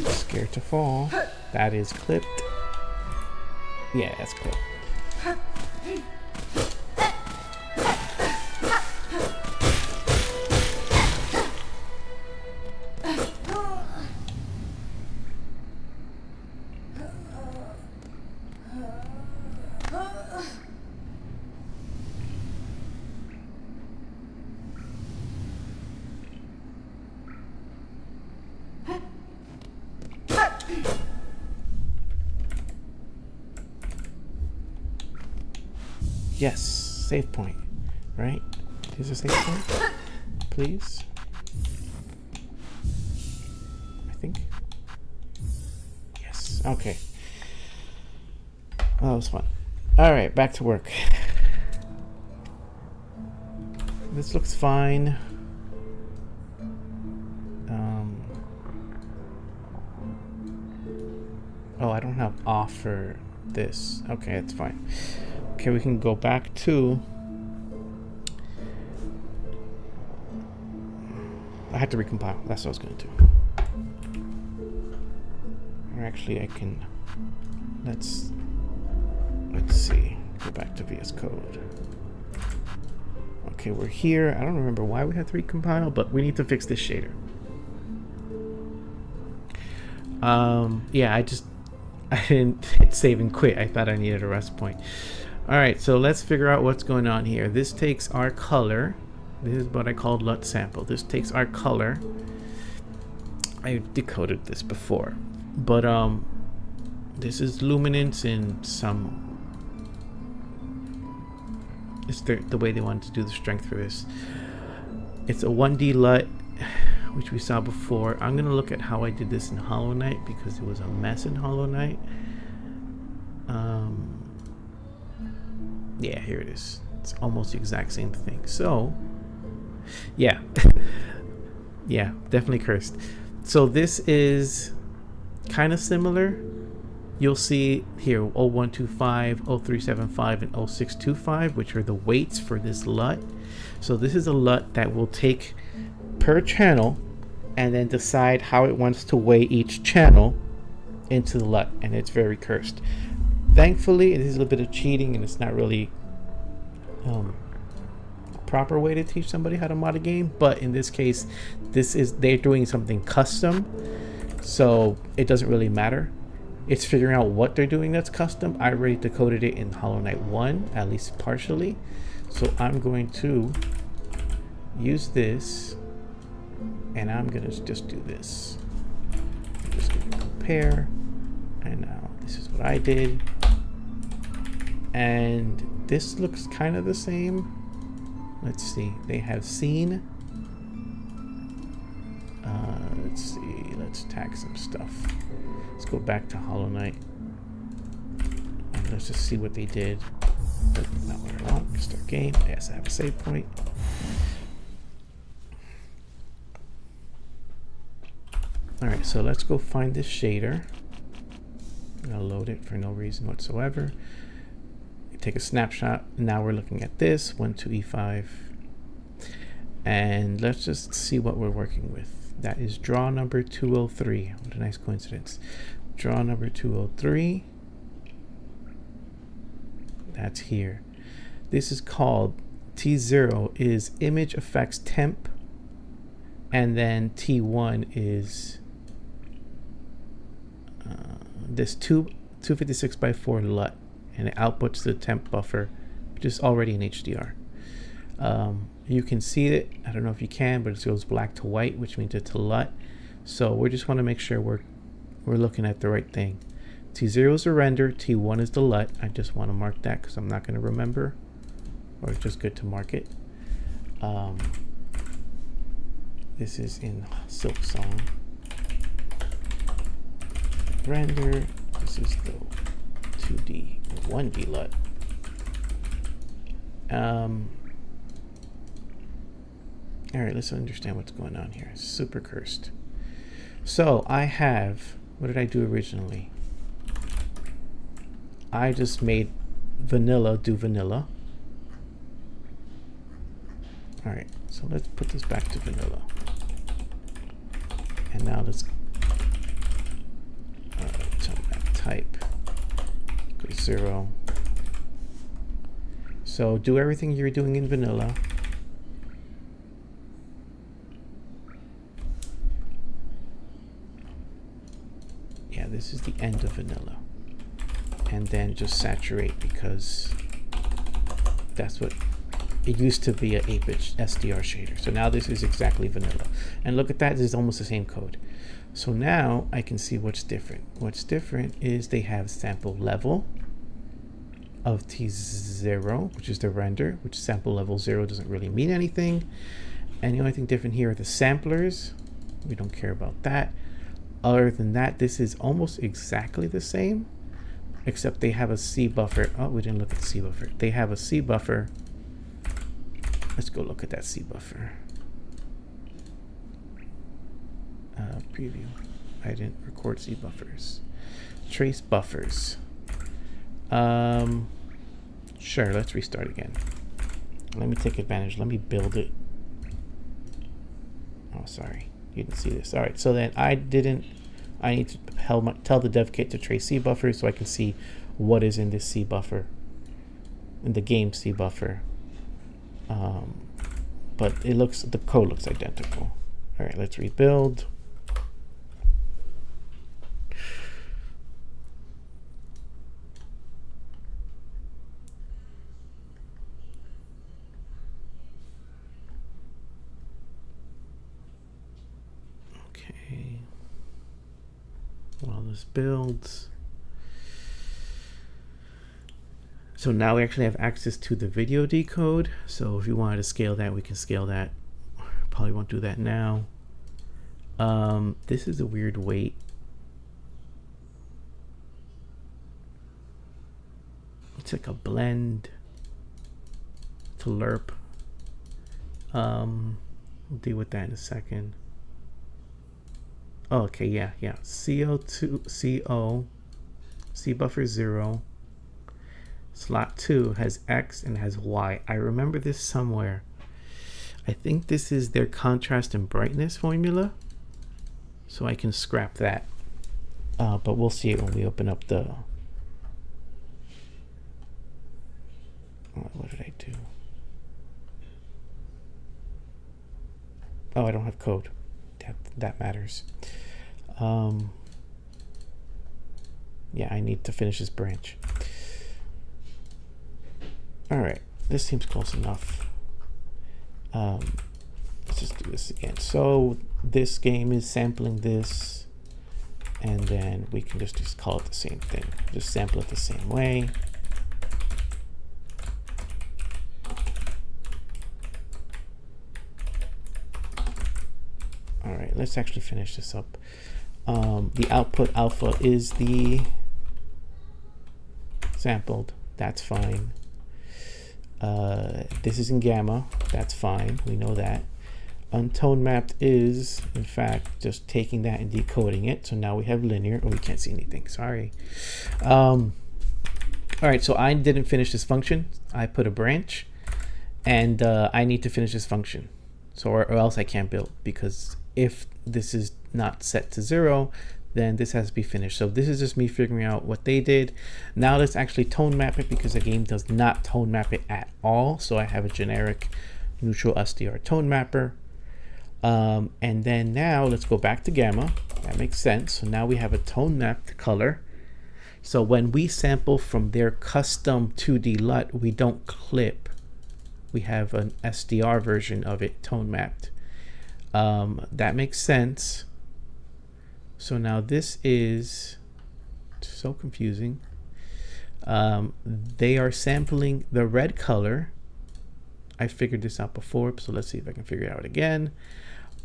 Scared to fall. That is clipped. Yeah, that's clipped. Yes, save point, right? Here's a save point, please. I think. Yes, okay. Well, that was fun. All right, back to work. This looks fine. Oh, I don't have off for this. Okay, it's fine. Okay, we can go back to... I had to recompile. That's what I was going to do. Or actually, I can... Let's see. Go back to VS Code. Okay, we're here. I don't remember why we had to recompile, but we need to fix this shader. Yeah, I didn't hit save and quit. I thought I needed a rest point. All right, so let's figure out what's going on here. This takes our color. This is what I called LUT sample. This takes our color. I decoded this before, but this is luminance in some. It's the way they wanted to do the strength for this. It's a 1D LUT, which we saw before. I'm gonna look at how I did this in Hollow Knight because it was a mess in Hollow Knight. Yeah, here it is. It's almost the exact same thing. So, yeah. Yeah, definitely cursed. So this is kind of similar. You'll see here 0125, 0375, and 0625, which are the weights for this LUT. So this is a LUT that will take per channel and then decide how it wants to weigh each channel into the LUT, and it's very cursed. Thankfully, it is a little bit of cheating, and it's not really proper way to teach somebody how to mod a game. But in this case, they're doing something custom, so it doesn't really matter. It's figuring out what they're doing that's custom. I already decoded it in Hollow Knight 1, at least partially. So I'm going to use this, and I'm gonna just do this. I'm just gonna compare, and now this is what I did. And this looks kind of the same. Let's see, they have scene. Let's see, let's tag some stuff. Let's go back to Hollow Knight. And let's just see what they did. Not what I want, start game. Yes, I have a save point. Alright, so let's go find this shader. I'm gonna load it for no reason whatsoever. Take a snapshot. Now we're looking at this 1, 2, E5, and let's just see what we're working with. That is draw number 203. What a nice coincidence. Draw number 203. That's here. This is called T0 is image effects temp, and then T1 is this 256 by 4 LUT, and it outputs the temp buffer, which is already in HDR. You can see it. I don't know if you can, but it goes black to white, which means it's a LUT. So we just want to make sure we're looking at the right thing. T0 is the render, T1 is the LUT. I just want to mark that because I'm not going to remember, or it's just good to mark it. This is in Silksong. Render, this is the 2D, 1D LUT. All right, let's understand what's going on here. Super cursed. So I have, what did I do originally? I just made vanilla do vanilla. All right, so let's put this back to vanilla. And now let's tell that type equals 0. So do everything you're doing in vanilla. Yeah, this is the end of vanilla. And then just saturate, because that's what it used to be, an 8-bit SDR shader. So now this is exactly vanilla. And look at that, this is almost the same code. So now I can see what's different. What's different is they have sample level of T0, which is the render, which sample level 0 doesn't really mean anything. And the only thing different here are the samplers. We don't care about that. Other than that, this is almost exactly the same, except they have a C buffer. Oh, we didn't look at the C buffer. They have a C buffer. Let's go look at that C buffer. Preview. I didn't record C buffers. Trace buffers. Sure, let's restart again. Let me take advantage. Let me build it. Oh, sorry. You didn't see this. All right, so then I need to tell the dev kit to trace C buffers so I can see what is in this C buffer, in the game C buffer. But the code looks identical. All right, let's rebuild. While this builds. So now we actually have access to the video decode. So if you wanted to scale that, we can scale that. Probably won't do that now. This is a weird weight. It's like a blend to lerp. We'll deal with that in a second. Oh, okay, yeah. CO2, C buffer 0. Slot 2 has X and has Y. I remember this somewhere. I think this is their contrast and brightness formula. So I can scrap that. But we'll see it when we open up the... what did I do? Oh, I don't have code. That matters. Yeah, I need to finish this branch. All right, this seems close enough. Let's just do this again. So this game is sampling this, and then we can just call it the same thing. Just sample it the same way. All right, let's actually finish this up. The output alpha is the sampled. That's fine. This is in gamma. That's fine. We know that. Untone mapped is, in fact, just taking that and decoding it. So now we have linear. Oh, we can't see anything. Sorry. All right, so I didn't finish this function. I put a branch, and I need to finish this function. So, or else I can't build, because if this is not set to 0, then this has to be finished. So this is just me figuring out what they did. Now let's actually tone map it, because the game does not tone map it at all. So I have a generic neutral SDR tone mapper. And then now let's go back to gamma. That makes sense. So now we have a tone mapped color. So when we sample from their custom 2D LUT, we don't clip. We have an SDR version of it tone mapped. That makes sense. So now this is so confusing. They are sampling the red color. I figured this out before, so let's see if I can figure it out again.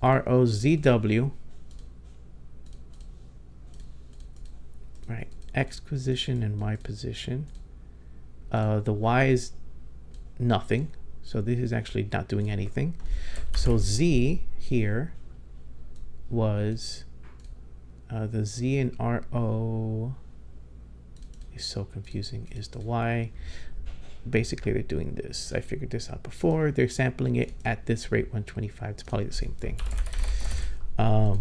ROZW. Right, X position and Y position. The Y is nothing, so this is actually not doing anything. So Z here was the Z and RO is so confusing, is the Y. Basically they're doing this. I figured this out before. They're sampling it at this rate 125. It's probably the same thing. All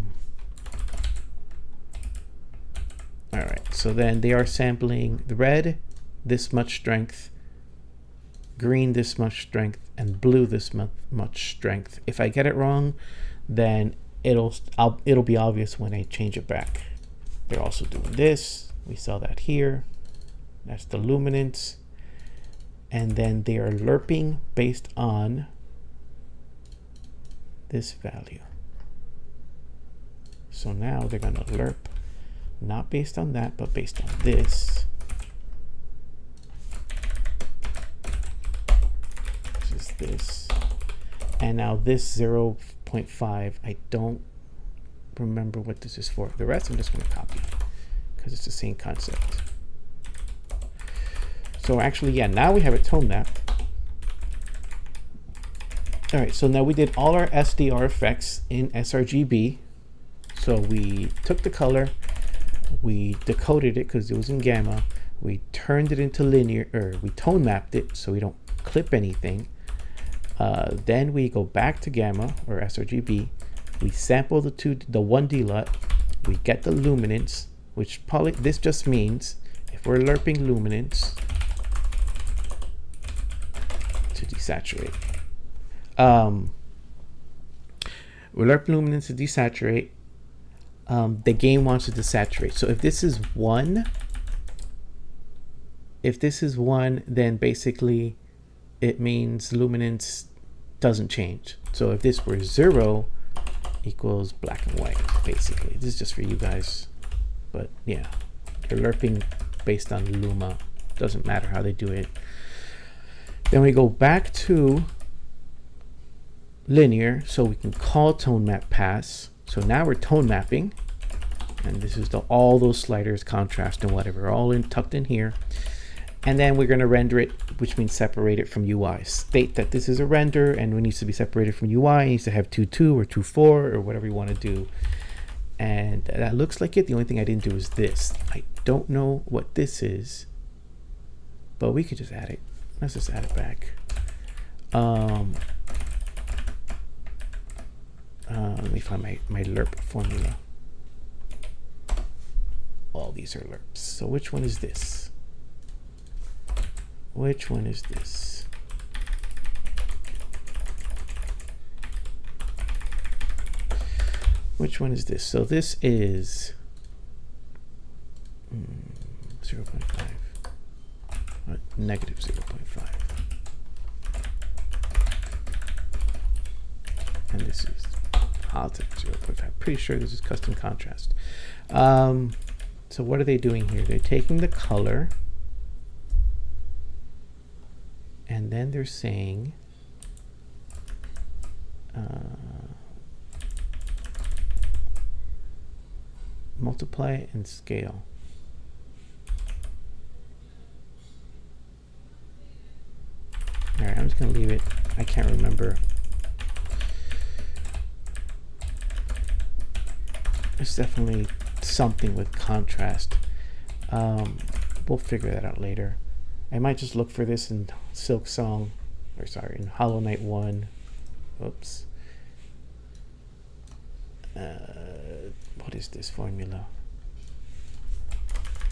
right, so then they are sampling the red this much strength, green this much strength, and blue this much strength. If I get it wrong, then it'll be obvious when I change it back. They're also doing this. We saw that here. That's the luminance. And then they are lerping based on this value. So now they're going to lerp not based on that, but based on this. Which is this. And now this 0.5, I don't remember what this is for. The rest I'm just going to copy because it's the same concept. So actually, yeah, now we have a tone map. All right, so now we did all our SDR effects in sRGB. So we took the color, we decoded it because it was in gamma, we turned it into linear, or we tone mapped it so we don't clip anything. Then we go back to gamma or sRGB, we sample the 1D LUT, we get the luminance, which probably, this just means if we're lerping luminance, to desaturate. We lerp luminance to desaturate. The game wants to desaturate. So if this is 1, then basically it means luminance doesn't change. So if this were 0, equals black and white, basically. This is just for you guys. But yeah, you're lerping based on luma. Doesn't matter how they do it. Then we go back to linear, so we can call tone map pass. So now we're tone mapping, and this is all those sliders, contrast and whatever, all tucked in here. And then we're going to render it, which means separate it from UI. State that this is a render and it needs to be separated from UI. It needs to have 2.2 or 2.4 or whatever you want to do. And that looks like it. The only thing I didn't do is this. I don't know what this is, but we could just add it. Let's just add it back. Let me find my lerp formula. All these are lerps. So which one is this? Which one is this? Which one is this? So this is 0.5. Negative 0.5. And this is positive 0.5. Pretty sure this is custom contrast. So what are they doing here? They're taking the color and then they're saying multiply and scale. All right, I'm just gonna leave it. I can't remember. It's definitely something with contrast. We'll figure that out later. I might just look for this in Silksong, or sorry, in Hollow Knight 1. Oops. What is this formula?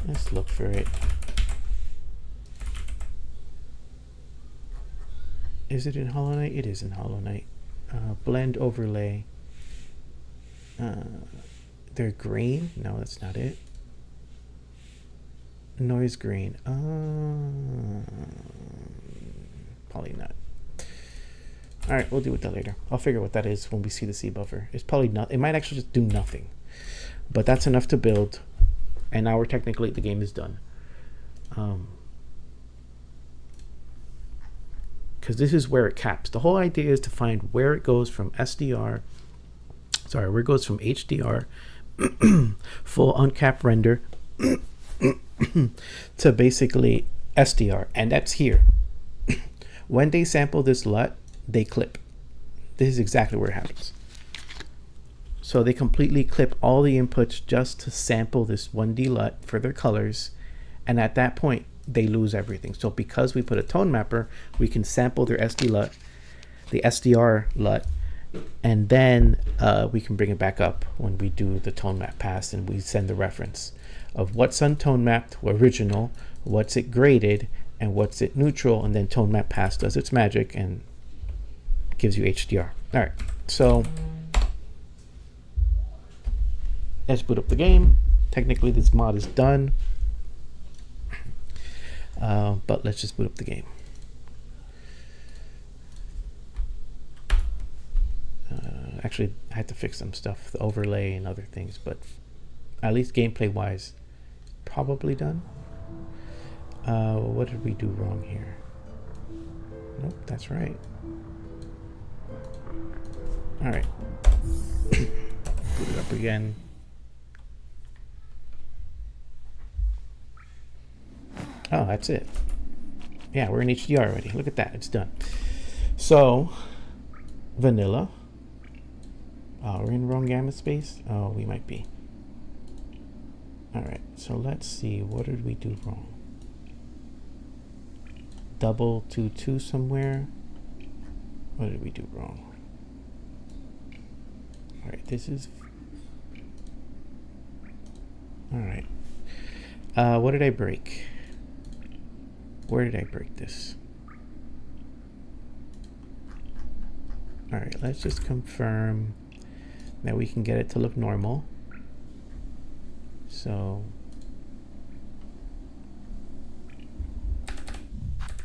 Let's look for it. Is it in Hollow Knight? It is in Hollow Knight. Blend overlay. They're green? No, that's not it. Noise green. Probably not. Alright, we'll deal with that later. I'll figure what that is when we see the C buffer. It's probably not. It might actually just do nothing. But that's enough to build. And now we're technically, the game is done. Because this is where it caps. The whole idea is to find where it goes from SDR, sorry, where it goes from HDR, full uncapped render, to basically SDR. And that's here. When they sample this LUT, they clip. This is exactly where it happens. So they completely clip all the inputs just to sample this 1D LUT for their colors. And at that point, they lose everything. So because we put a tone mapper, we can sample their SD LUT, the SDR LUT, and then we can bring it back up when we do the tone map pass and we send the reference of what's untone mapped, original, what's it graded, and what's it neutral, and then tone map pass does its magic and gives you HDR. All right, so let's boot up the game. Technically this mod is done. But let's just boot up the game. Actually, I had to fix some stuff, the overlay and other things, but at least gameplay wise, probably done. What did we do wrong here? Nope, that's right. All right. Boot it up again. Oh, that's it. Yeah, we're in HDR already. Look at that. It's done. So, vanilla. Oh, we're in wrong gamma space? Oh, we might be. All right. So let's see. What did we do wrong? Double 2 somewhere. What did we do wrong? All right. This is... All right. What did I break? Where did I break this? All right, let's just confirm that we can get it to look normal. So,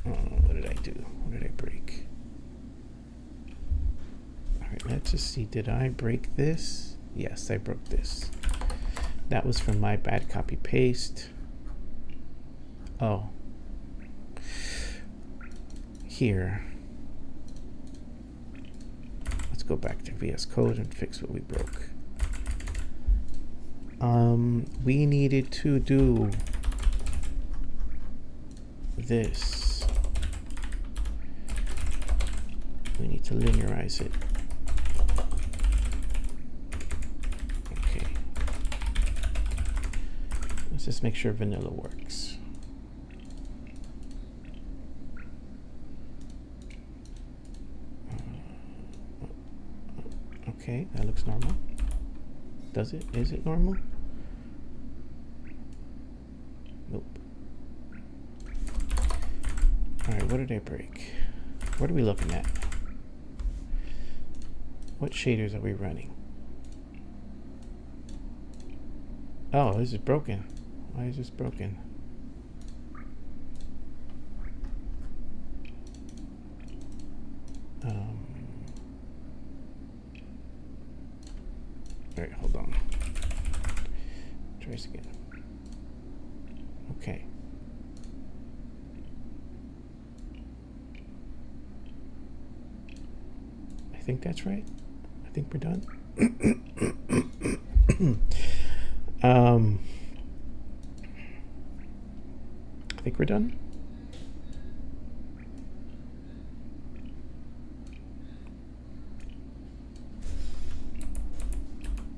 what did I do? What did I break? All right, let's just see. Did I break this? Yes, I broke this. That was from my bad copy paste. Oh. Here, let's go back to VS Code and fix what we broke. We needed to do this. We need to linearize it. Okay. Let's just make sure vanilla works. Okay, that looks normal. Does it? Is it normal? Nope. All right, what did I break? What are we looking at? What shaders are we running? Oh, this is broken. Why is this broken? All right, hold on. Trace again. Okay. I think that's right. I think we're done. I think we're done.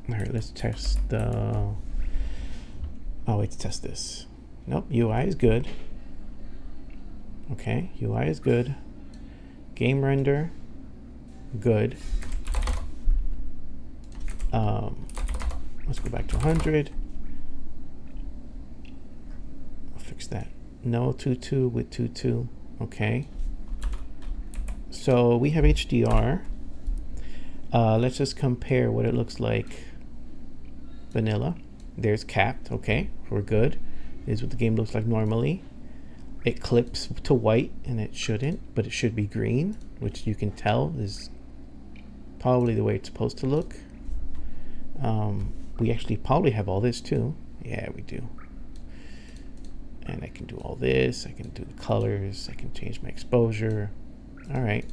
All right, let's test the... Oh, wait, to test this. Nope, UI is good. Okay, UI is good. Game render, good. Let's go back to 100. I'll fix that. No 2.2 with 2.2. Okay. So we have HDR. Let's just compare what it looks like. Vanilla. There's capped. Okay, we're good. This is what the game looks like normally. It clips to white, and it shouldn't, but it should be green, which you can tell is probably the way it's supposed to look. We actually probably have all this too. Yeah, we do. And I can do all this. I can do the colors. I can change my exposure. All right.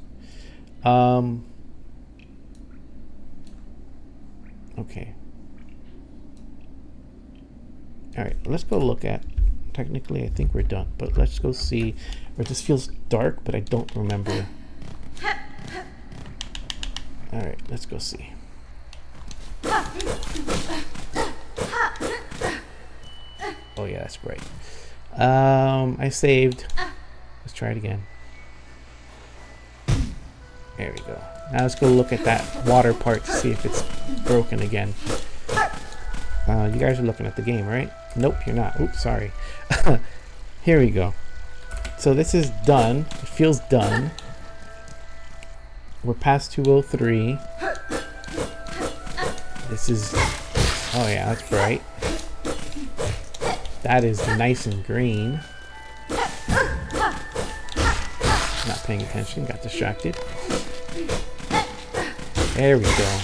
Okay. All right, let's go look at, technically I think we're done, but let's go see, or this feels dark, but I don't remember. All right, let's go see. Oh yeah, that's bright. I saved. Let's try it again. There we go. Now let's go look at that water part to see if it's broken again. You guys are looking at the game, right? Nope, you're not. Oops, sorry. Here we go. So this is done. It feels done. We're past 203. This is... Oh yeah, that's bright. That is nice and green. Not paying attention, got distracted. There we go.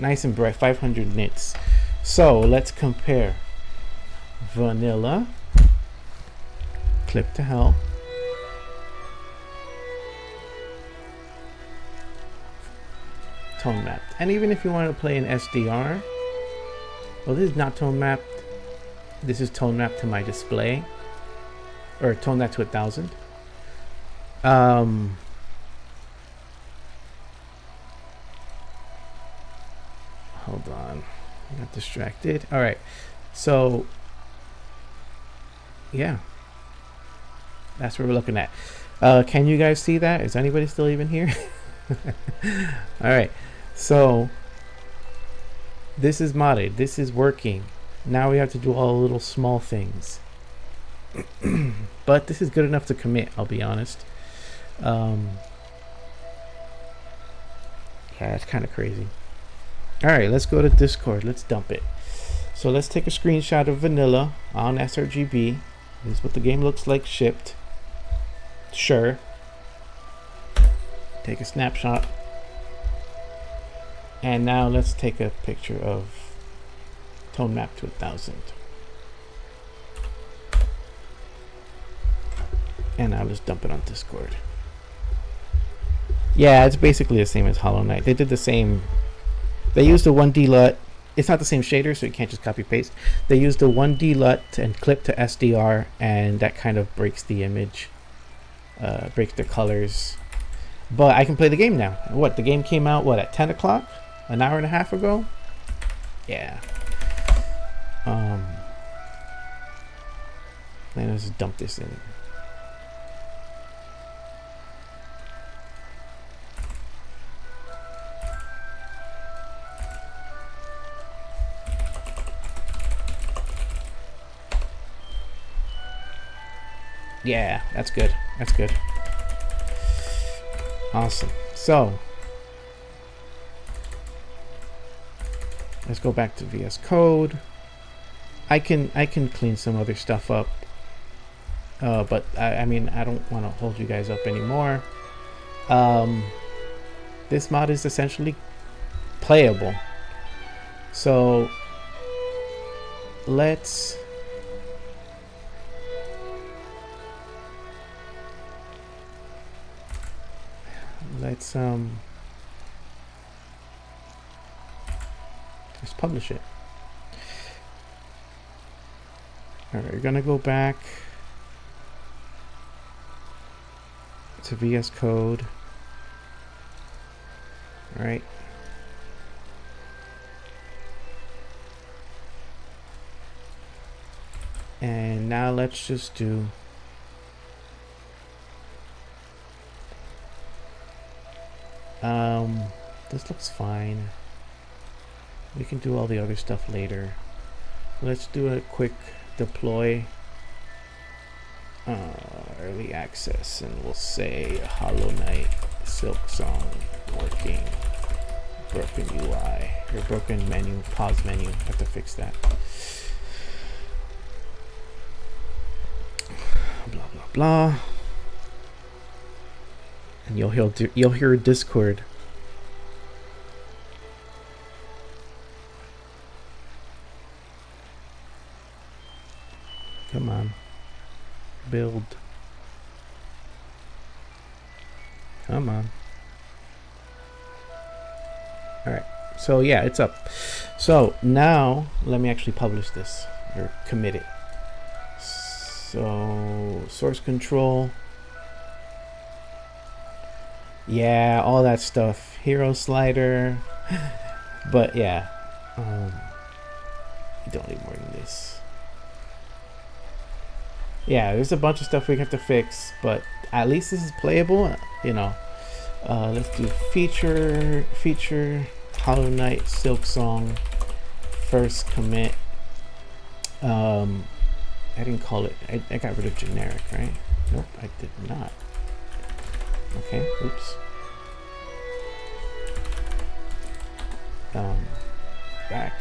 Nice and bright, 500 nits. So let's compare. Vanilla. Clip to hell. Tone mapped. And even if you want to play in SDR, well, this is not tone mapped. This is tone mapped to my display, or tone that to 1000. Hold on, I got distracted. All right, so yeah, that's what we're looking at. Can you guys see that? Is anybody still even here? All right, so this is modded. This is working. Now we have to do all the little small things. But this is good enough to commit, I'll be honest. Yeah, it's kind of crazy. All right, let's go to Discord. Let's dump it. So let's take a screenshot of vanilla on sRGB. This is what the game looks like shipped. Sure. Take a snapshot. And now let's take a picture of tone map to 1000. And I'll just dump it on Discord. Yeah, it's basically the same as Hollow Knight. They did the same. They used a 1D LUT. It's not the same shader, so you can't just copy paste. They used a 1D LUT and clip to SDR, and that kind of breaks the image, breaks the colors. But I can play the game now. What, the game came out, what, at 10 o'clock? An hour and a half ago? Yeah. Let's just dump this in. Yeah, that's good. That's good. Awesome. So let's go back to VS Code. I can clean some other stuff up, but I mean, I don't want to hold you guys up anymore. This mod is essentially playable. So let's publish it. All right, we're gonna go back to VS Code. All right. And now let's just do This looks fine. We can do all the other stuff later. Let's do a quick deploy. Early access, and we'll say Hollow Knight, Silksong, working, broken UI, or broken menu, pause menu. Have to fix that. Blah blah blah. And you'll hear Discord. Come on. Build. Come on. Alright, so yeah, it's up. So now let me actually publish this or commit it. So source control. Yeah, all that stuff. Hero slider. But yeah, you don't need more than this. Yeah, there's a bunch of stuff we have to fix, but at least this is playable, you know. Let's do feature, Hollow Knight, Silksong, first commit. I didn't call it, I got rid of generic, right? Nope, I did not. Okay, oops. Back.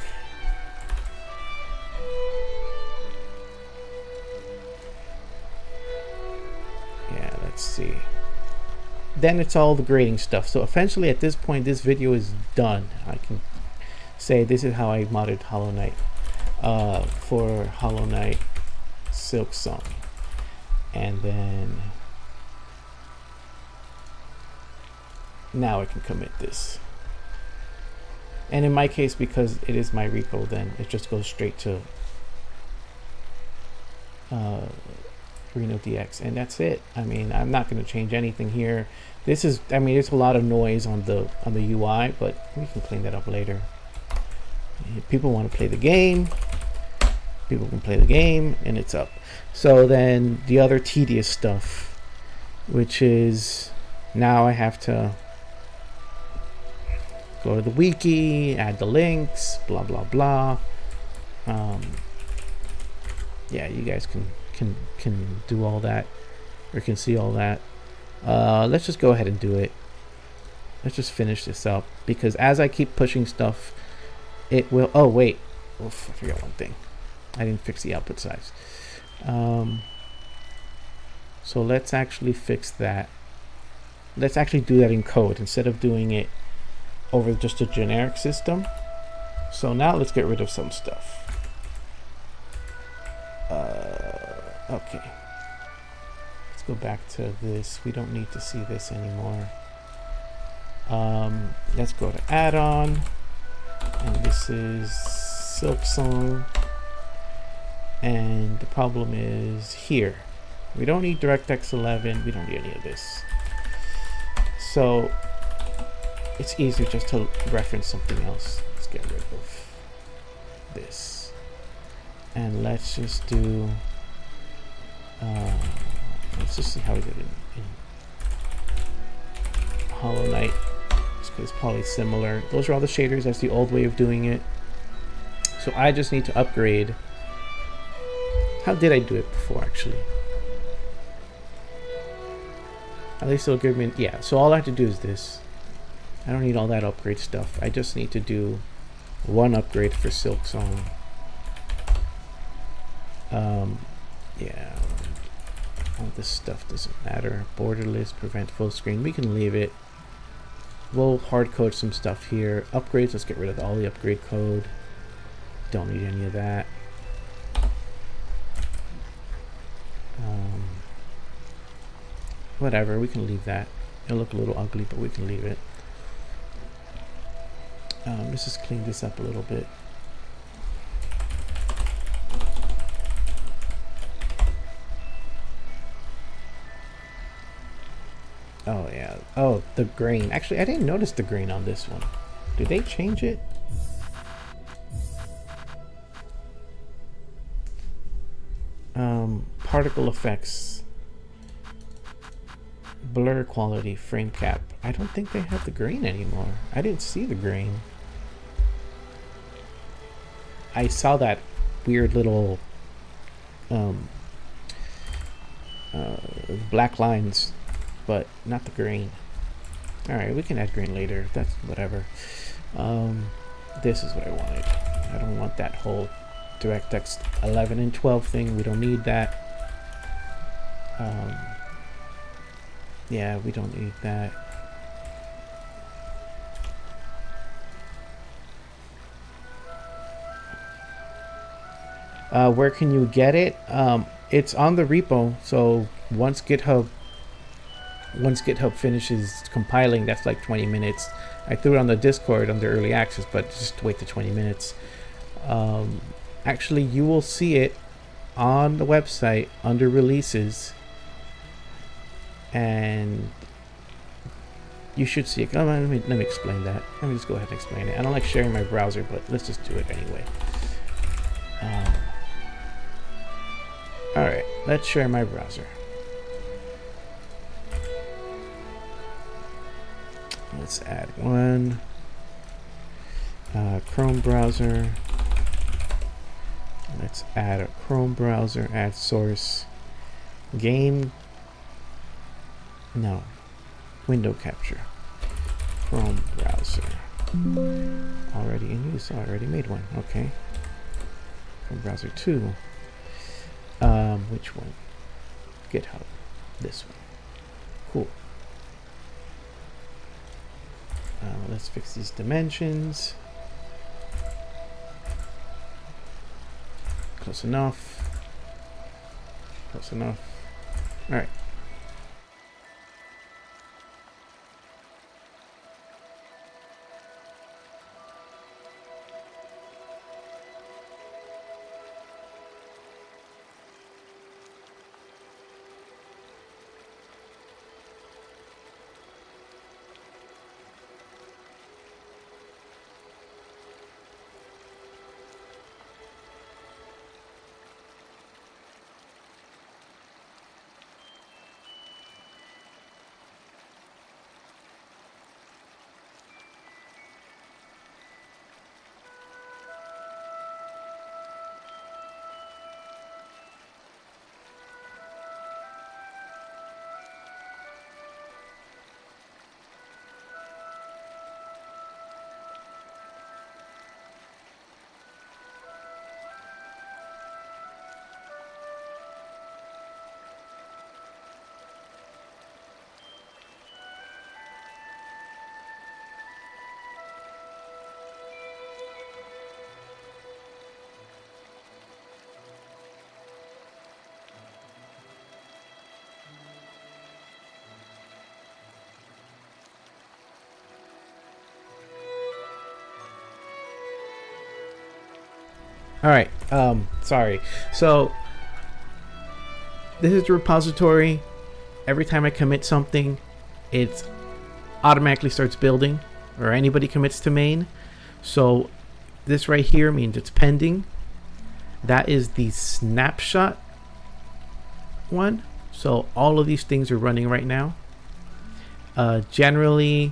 Yeah, let's see. Then it's all the grading stuff. So essentially at this point, this video is done. I can say this is how I modded Hollow Knight for Hollow Knight Silksong. And then now I can commit this. And in my case, because it is my repo, then it just goes straight to RenoDX, and that's it. I mean, I'm not going to change anything here. This is, I mean, there's a lot of noise on the UI, but we can clean that up later. If people want to play the game, people can play the game, and it's up. So then the other tedious stuff, which is now I have to go to the wiki, add the links, blah blah blah. Yeah, you guys can do all that, or can see all that. Let's just go ahead and do it. Let's just finish this up, because as I keep pushing stuff, it will. Oh wait, oof, I forgot one thing. I didn't fix the output size. So let's actually fix that. Let's actually do that in code instead of doing it over just a generic system. So now let's get rid of some stuff. Okay, let's go back to this. We don't need to see this anymore. Let's go to add-on, and this is Silksong, and the problem is here. We don't need DirectX 11. We don't need any of this. So it's easier just to reference something else. Let's get rid of this, and let's just do. Let's just see how we did it in Hollow Knight. It's probably similar. Those are all the shaders. That's the old way of doing it. So I just need to upgrade. How did I do it before, actually? At least it'll give me. Yeah. So all I have to do is this. I don't need all that upgrade stuff. I just need to do one upgrade for Silksong. Yeah. All this stuff doesn't matter. Borderless, prevent full screen. We can leave it. We'll hard code some stuff here. Upgrades, let's get rid of all the upgrade code. Don't need any of that. Whatever, we can leave that. It'll look a little ugly, but we can leave it. Let's just clean this up a little bit. Oh yeah. Oh, the grain. Actually, I didn't notice the grain on this one. Did they change it? Particle effects. Blur quality, frame cap. I don't think they have the grain anymore. I didn't see the grain. I saw that weird little black lines, but not the grain. Alright, we can add grain later. That's whatever. This is what I wanted. I don't want that whole DirectX 11 and 12 thing. We don't need that. Yeah, we don't need that. Where can you get it? It's on the repo. So once GitHub finishes compiling, that's like 20 minutes. I threw it on the Discord under early access, but just wait the 20 minutes. Actually, you will see it on the website under releases, and you should see it. Let me explain that. Let me just go ahead and explain it. I don't like sharing my browser, but let's just do it anyway. Alright, let's share my browser. Let's add one. Chrome browser. Let's add a Chrome browser, add source. Game. No. Window capture. Chrome browser. Already in use. I already made one. Okay. Chrome browser 2. Which one? GitHub. This one. Cool. Let's fix these dimensions. Close enough. Close enough. All right. All right, sorry. So this is the repository. Every time I commit something, it automatically starts building, or anybody commits to main. So this right here means it's pending. That is the snapshot one. So all of these things are running right now. Generally,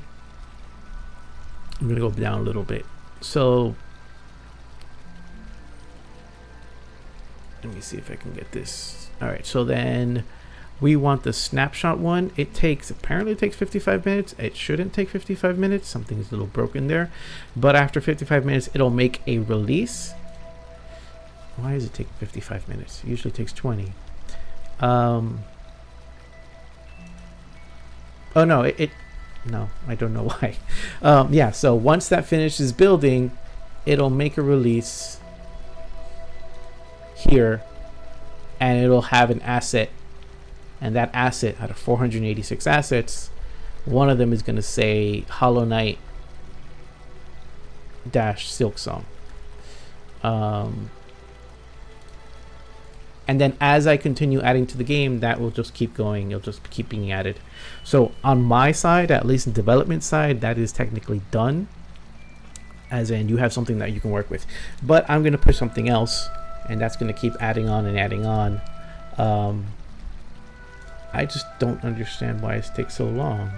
I'm gonna go down a little bit. So let me see if I can get this. All right, so then we want the snapshot one. Apparently it takes 55 minutes. It shouldn't take 55 minutes. Something is a little broken there. But after 55 minutes, it'll make a release. Why does it take 55 minutes? It usually takes 20. Oh no, no, I don't know why. Yeah, so once that finishes building, it'll make a release here, and it'll have an asset, and that asset, out of 486 assets, one of them is going to say Hollow Knight dash Silksong. And then as I continue adding to the game, that will just keep going. It'll just keep being added. So on my side, at least in development side, that is technically done, as in you have something that you can work with. But I'm going to push something else, and that's going to keep adding on and adding on. I just don't understand why it takes so long.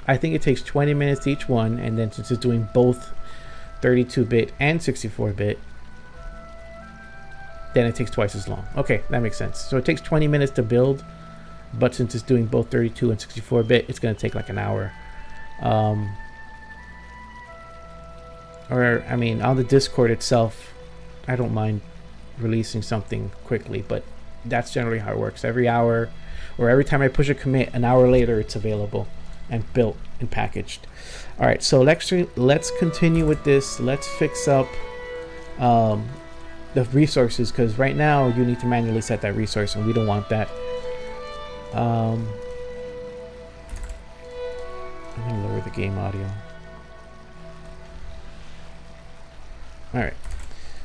I think it takes 20 minutes each one, and then since it's doing both 32-bit and 64-bit, then it takes twice as long. Okay, that makes sense. So it takes 20 minutes to build, but since it's doing both 32 and 64-bit, it's going to take like an hour. Or, I mean, on the Discord itself, I don't mind releasing something quickly, but that's generally how it works. Every hour, or every time I push a commit, an hour later it's available and built and packaged. All right, so let's continue with this. Let's fix up the resources, because right now you need to manually set that resource, and we don't want that. I'm gonna lower the game audio. All right,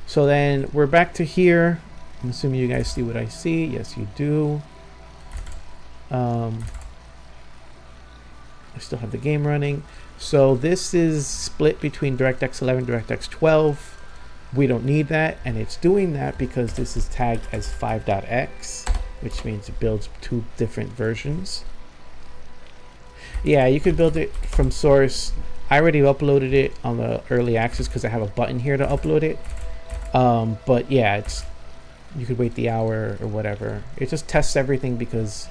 so then we're back to here. I'm assuming you guys see what I see. Yes, you do. I still have the game running. So this is split between DirectX 11 and DirectX 12. We don't need that, and it's doing that because this is tagged as 5.x, which means it builds two different versions. Yeah, you could build it from source. I already uploaded it on the early access because I have a button here to upload it. But yeah, you could wait the hour or whatever. It just tests everything because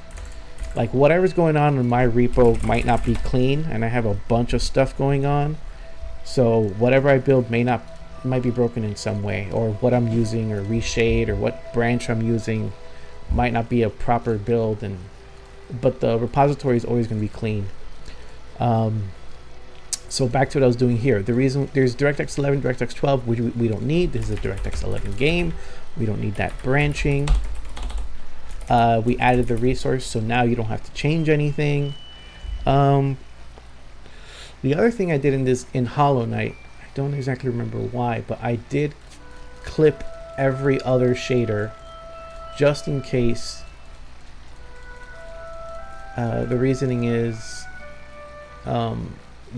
like whatever's going on in my repo might not be clean, and I have a bunch of stuff going on. So whatever I build might be broken in some way, or what I'm using or reshade or what branch I'm using might not be a proper build, but the repository is always going to be clean. So back to what I was doing here. The reason there's DirectX 11, DirectX 12, which we don't need. This is a DirectX 11 game. We don't need that branching. We added the resource, so now you don't have to change anything. The other thing I did in Hollow Knight, I don't exactly remember why, but I did clip every other shader just in case. The reasoning is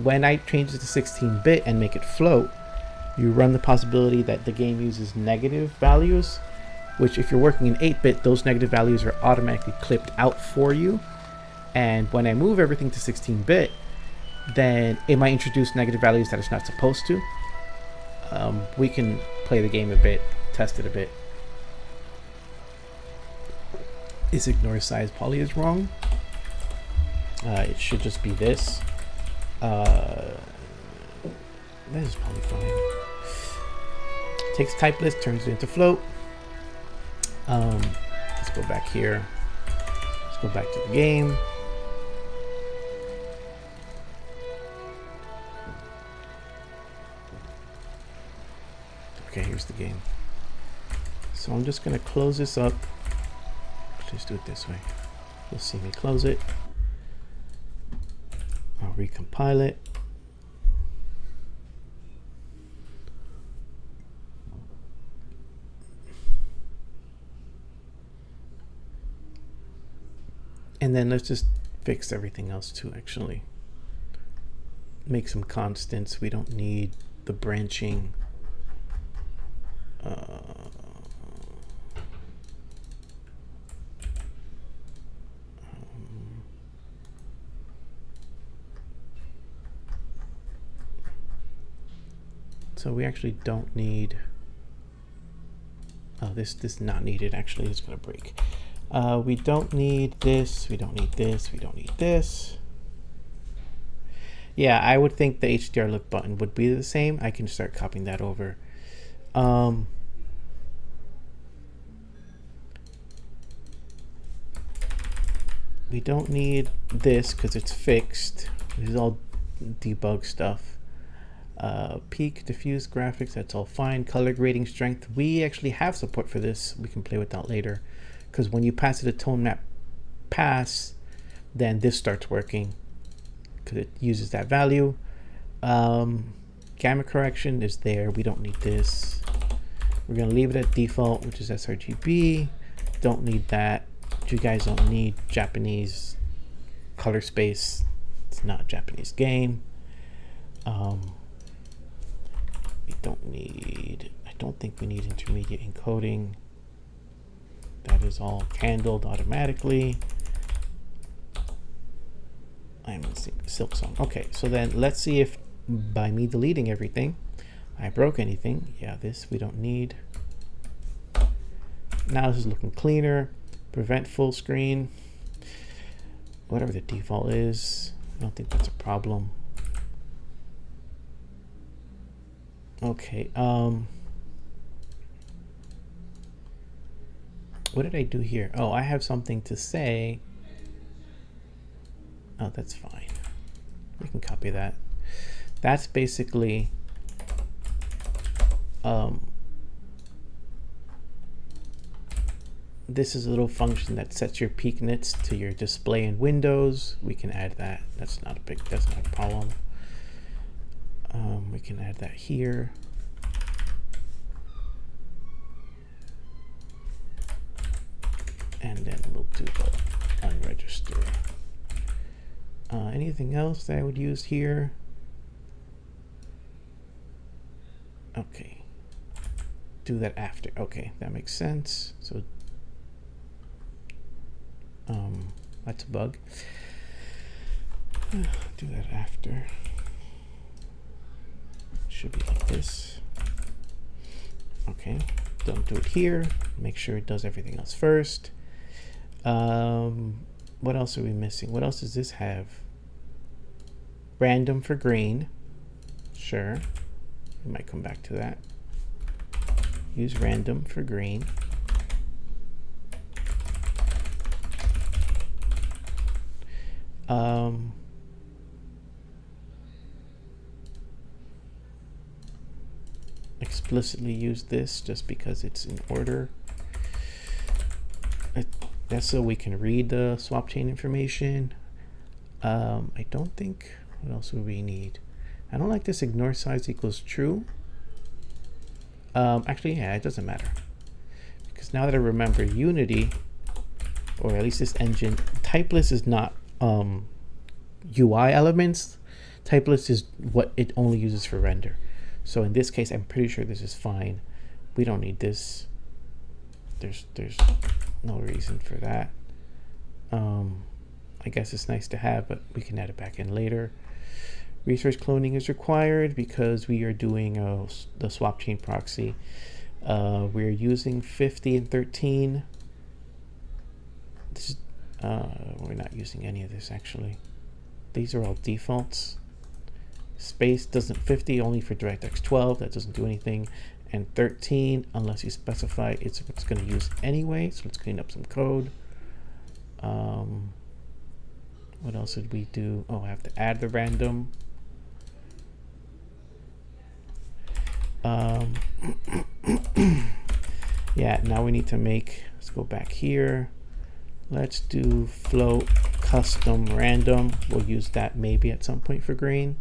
when I change it to 16-bit and make it float, you run the possibility that the game uses negative values, which if you're working in 8-bit, those negative values are automatically clipped out for you. And when I move everything to 16-bit, then it might introduce negative values that it's not supposed to. We can play the game a bit, test it a bit. Is ignore size poly is wrong. It should just be this. That is probably fine. Takes type list, turns it into float. Let's go back here. Let's go back to the game. Okay, here's the game. So I'm just gonna close this up. Let's do it this way. You'll see me close it. I'll recompile it. And then let's just fix everything else too, actually. Make some constants. We don't need the branching. So we actually don't need, oh, this is not needed, actually. It's gonna break. We don't need this, we don't need this, we don't need this. Yeah, I would think the HDR Look button would be the same. I can start copying that over. We don't need this because it's fixed. This is all debug stuff. Peak, diffuse graphics, that's all fine. Color grading strength, we actually have support for this. We can play with that later, because when you pass it a tone map pass, then this starts working because it uses that value. Gamma correction is there. We don't need this. We're gonna leave it at default, which is sRGB. Don't need that. You guys don't need Japanese color space. It's not a Japanese game. We don't need, I don't think we need intermediate encoding. That is all handled automatically. I'm in Silksong. Okay, so then let's see if by me deleting everything, I broke anything. Yeah, this we don't need. Now this is looking cleaner. Prevent full screen. Whatever the default is. I don't think that's a problem. Okay, what did I do here? Oh, I have something to say. Oh, that's fine. We can copy that. That's basically this is a little function that sets your peak nits to your display in Windows. We can add that. That's not a problem. We can add that here. And then we'll do the unregister. Anything else that I would use here? Okay. Do that after. Okay, that makes sense. So that's a bug. Do that after. Should be like this. Okay, don't do it here. Make sure it does everything else first. What else are we missing? What else does this have? Random for green. Sure. We might come back to that. Use random for green. Explicitly use this just because it's in order. That's so we can read the swap chain information. I don't think, what else would we need? I don't like this ignore size equals true. Actually, yeah, it doesn't matter. Because now that I remember Unity, or at least this engine, typeless is not UI elements. Typeless is what it only uses for render. So in this case, I'm pretty sure this is fine. We don't need this. There's no reason for that. I guess it's nice to have, but we can add it back in later. Resource cloning is required because we are doing the swap chain proxy. We're using 50 and 13. This is, we're not using any of this actually. These are all defaults. Space doesn't 50 only for DirectX 12. That doesn't do anything. And 13, unless you specify, it's what's going to use anyway. So let's clean up some code. What else did we do? Oh, I have to add the random. Yeah, now we need to make, let's go back here. Let's do float custom random. We'll use that maybe at some point for green.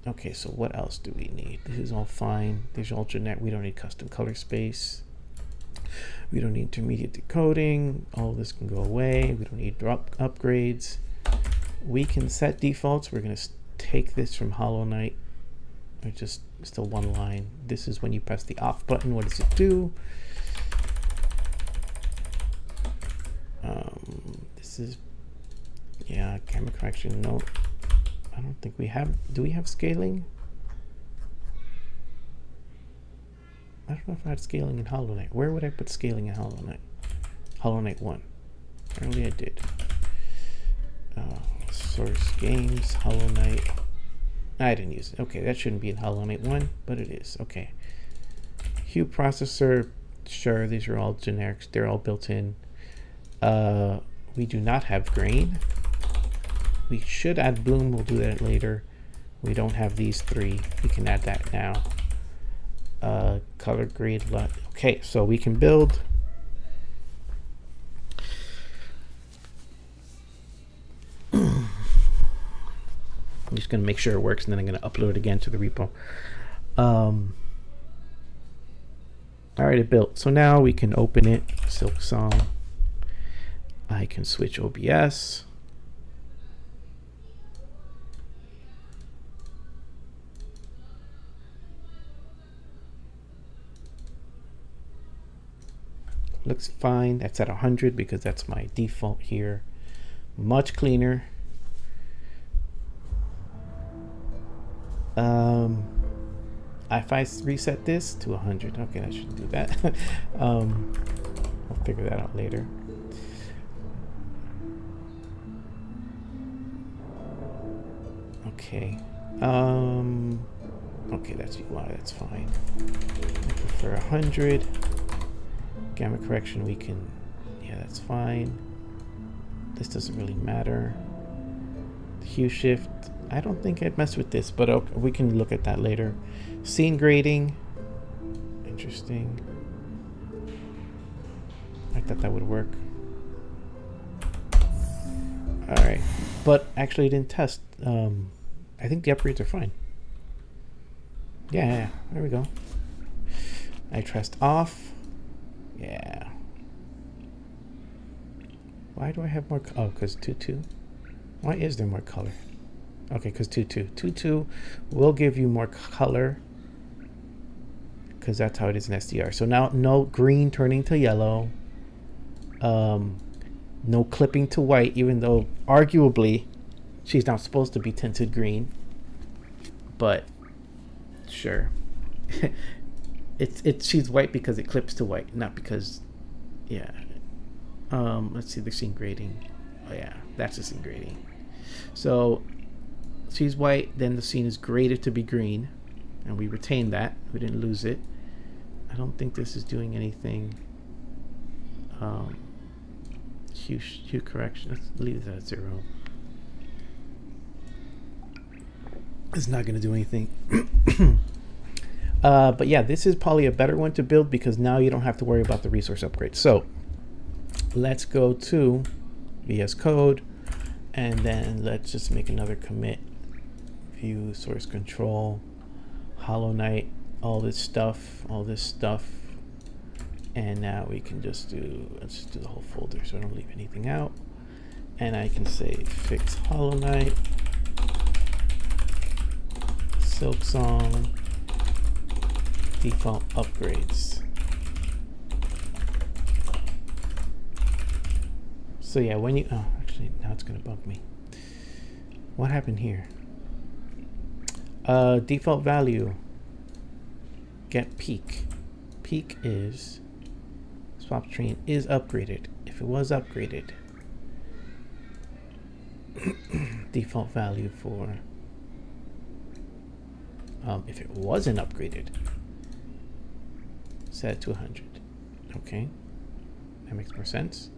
Okay, so what else do we need? This is all fine. These are all generic. We don't need custom color space. We don't need intermediate decoding. All of this can go away. We don't need drop upgrades. We can set defaults. We're going to take this from Hollow Knight. Or just still one line. This is when you press the off button. What does it do? This is, yeah, camera correction. No, I don't think we have. Do we have scaling? I don't know if I had scaling in Hollow Knight. Where would I put scaling in Hollow Knight? Hollow Knight 1. Apparently I did. Source games, Hollow Knight. I didn't use it. Okay, that shouldn't be in Hollow Knight 1, but it is. Okay. Hue processor. Sure, these are all generics. They're all built in. We do not have grain. We should add bloom. We'll do that later. We don't have these three. We can add that now. Color grade. Okay, so we can build. I'm just going to make sure it works, and then I'm going to upload it again to the repo. All right, it built. So now we can open it. Silksong. I can switch OBS. Looks fine. That's at 100 because that's my default here. Much cleaner. If I reset this to 100, okay, I should do that. I'll figure that out later. Okay. Okay, that's UI, that's fine. I prefer 100. Gamma correction, we can, yeah, that's fine. This doesn't really matter. Hue shift, I don't think I'd mess with this, but okay, we can look at that later. Scene grading, interesting. I thought that would work. All right, but actually I didn't test. I think the upgrades are fine. Yeah, there we go. I trust off. Yeah. Why do I have more? Oh, because 2.2. Why is there more color? Okay, because 2.2. 2.2 will give you more color because that's how it is in SDR. So now no green turning to yellow. No clipping to white, even though arguably she's not supposed to be tinted green. But sure. She's white because it clips to white, not because, yeah. Let's see the scene grading. Oh yeah, that's the scene grading. So she's white, then the scene is graded to be green, and we retain that. We didn't lose it. I don't think this is doing anything. Hue correction. Let's leave that at 0. It's not going to do anything. But yeah, this is probably a better one to build because now you don't have to worry about the resource upgrade. So let's go to VS Code, and then let's just make another commit. View, source control, Hollow Knight, all this stuff. And now we can just let's just do the whole folder so I don't leave anything out. And I can say fix Hollow Knight, Silksong, default upgrades. So yeah, when you, oh, actually now it's gonna bug me. What happened here? Default value, get peak. Peak is, swap train is upgraded. If it was upgraded, default value for, if it wasn't upgraded, set it to 100. Okay, that makes more sense.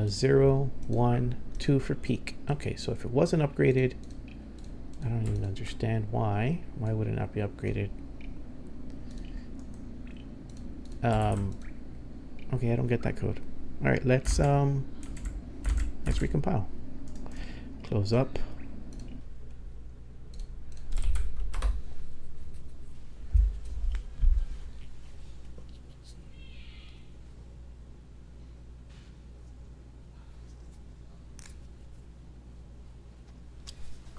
0, 1, 2 for peak. Okay, so if it wasn't upgraded, I don't even understand why. Why would it not be upgraded? Okay, I don't get that code. All right, let's recompile. Close up.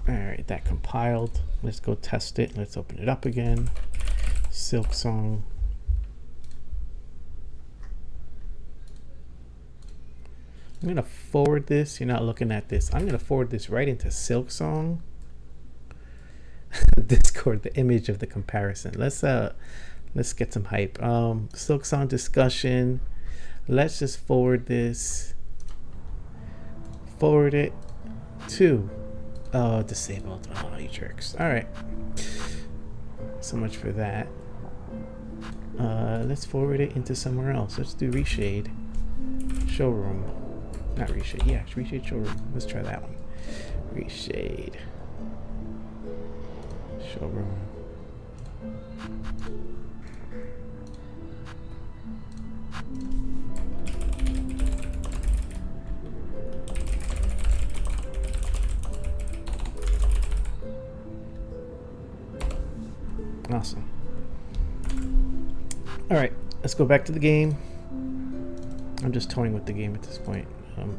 All right, that compiled. Let's go test it. Let's open it up again. Silksong. I'm gonna forward this. You're not looking at this. I'm gonna forward this right into Silksong. Discord, the image of the comparison. Let's get some hype. Silksong discussion. Let's just forward this. Forward it to. Oh, disabled. Oh, you jerks. All right. So much for that. Let's forward it into somewhere else. Let's do reshade. Showroom. Not reshade. Yeah, reshade showroom. Let's try that one. Reshade. Showroom. Awesome. All right, let's go back to the game. I'm just toying with the game at this point.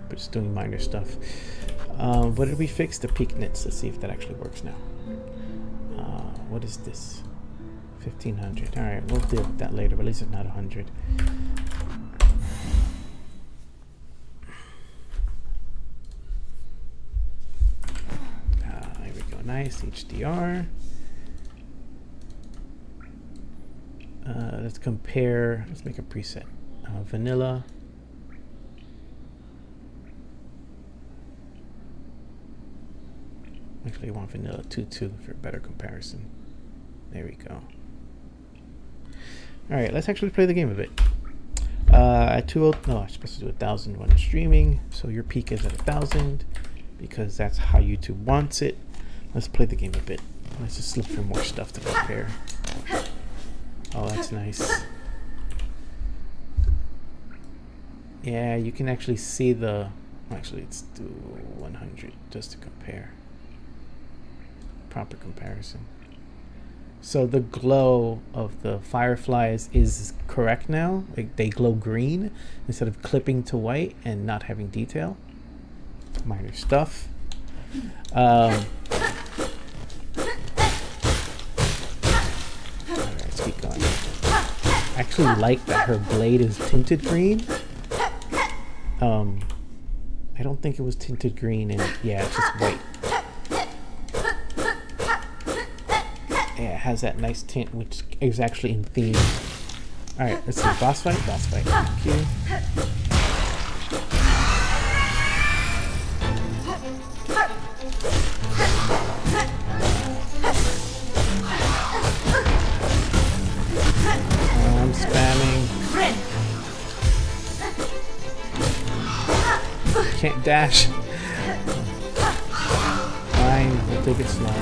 But just doing minor stuff. What did we fix? The peak nits. Let's see if that actually works now. What is this? 1500. All right, we'll deal with that later, but at least it's not 100. nice HDR. Let's compare. Let's make a preset. Vanilla. Actually, I want vanilla 2.2 for better comparison. There we go. All right, let's actually play the game a bit. At 2:0, no, I'm supposed to do 1,000 when I'm streaming. So your peak is at 1,000 because that's how YouTube wants it. Let's play the game a bit. Let's just look for more stuff to compare. Oh, that's nice. Yeah, you can actually see the. Actually, let's do 100 just to compare. Proper comparison. So the glow of the fireflies is correct now. Like they glow green instead of clipping to white and not having detail. Minor stuff. Alright, let's keep going. I actually like that her blade is tinted green. I don't think it was tinted green, and yeah, it's just white. Yeah, it has that nice tint, which is actually in theme. Alright, let's see. Boss fight? Boss fight. Thank you. I'm spamming. Can't dash. Fine, we'll take it slow.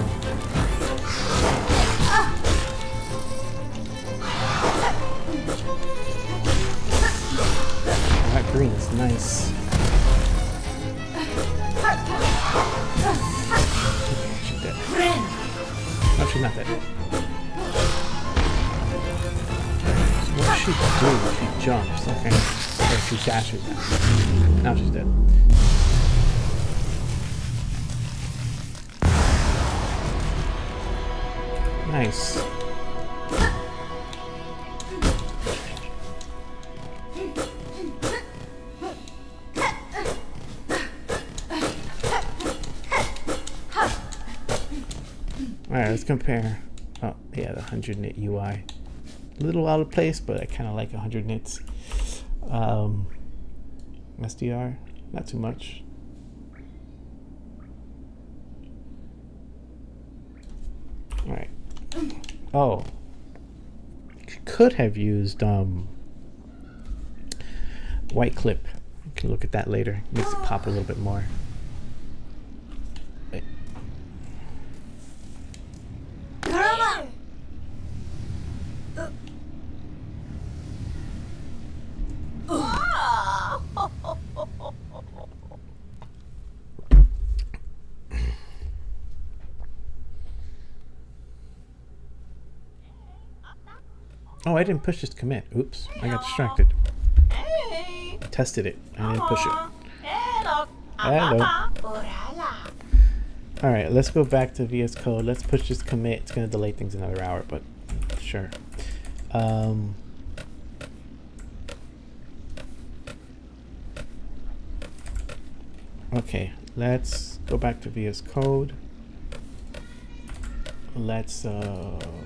That green is nice. She's dead. No, she's not dead. So what does she do? She jumps. Okay. Or she dashes. Now she's dead. Nice. Alright, let's compare. Oh, yeah, the 100 nit UI. A little out of place, but I kind of like 100 nits. SDR, not too much. Alright. Oh. Could have used white clip. You can look at that later. It makes it pop a little bit more. Wait. Oh, I didn't push this commit. Oops, I got distracted. Tested it. I didn't push it. Hello. Alright, let's go back to VS Code. Let's push this commit. It's going to delay things another hour, but sure. Okay, let's go back to VS Code. Let's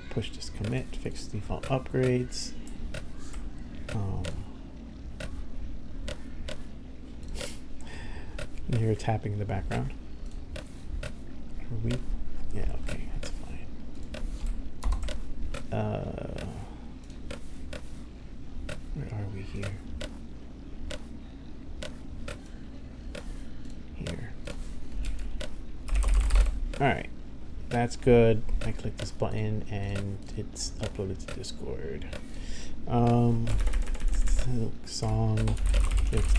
push this commit, fix default upgrades. You hear tapping in the background. Are we? Yeah, okay, that's fine. Where are we here? Here. Alright. That's good. I click this button and it's uploaded to Discord. Silksong fix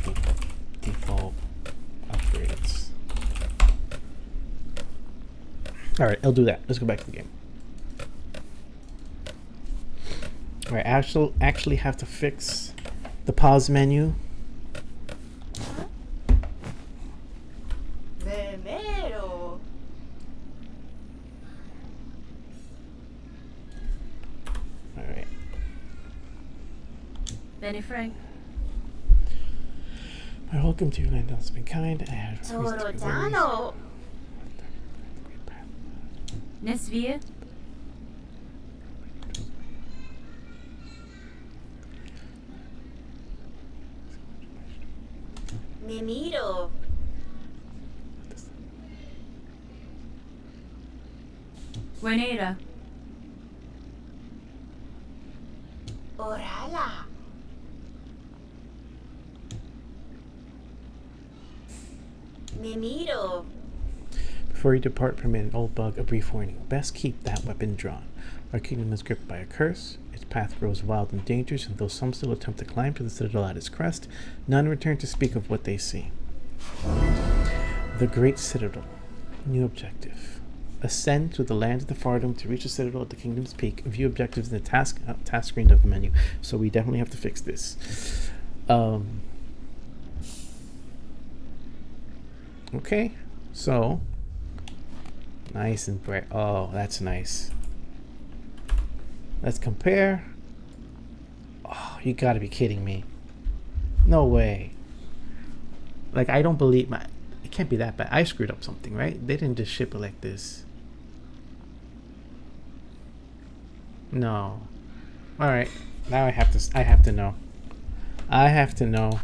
default upgrades. Alright, I'll do that. Let's go back to the game. Alright, I actually have to fix the pause menu. Alright. Benny Frank. Welcome to Land has been kind. I have Nesvir? Nemiro. Wenera. Orala. Nemiro. Before you depart, permit an old bug a brief warning. Best keep that weapon drawn. Our kingdom is gripped by a curse. Its path grows wild and dangerous, and though some still attempt to climb to the citadel at its crest, none return to speak of what they see. The Great Citadel. New objective. Ascend to the land of the Fardom to reach the citadel at the kingdom's peak. View objectives in the task screen of the menu. So we definitely have to fix this. Okay, so nice and bright. Oh, that's nice. Let's compare. Oh, you gotta be kidding me. No way. Like, I don't believe it can't be that bad. I screwed up something, right? They didn't just ship it like this. No. All right. Now I have to know. I have to know.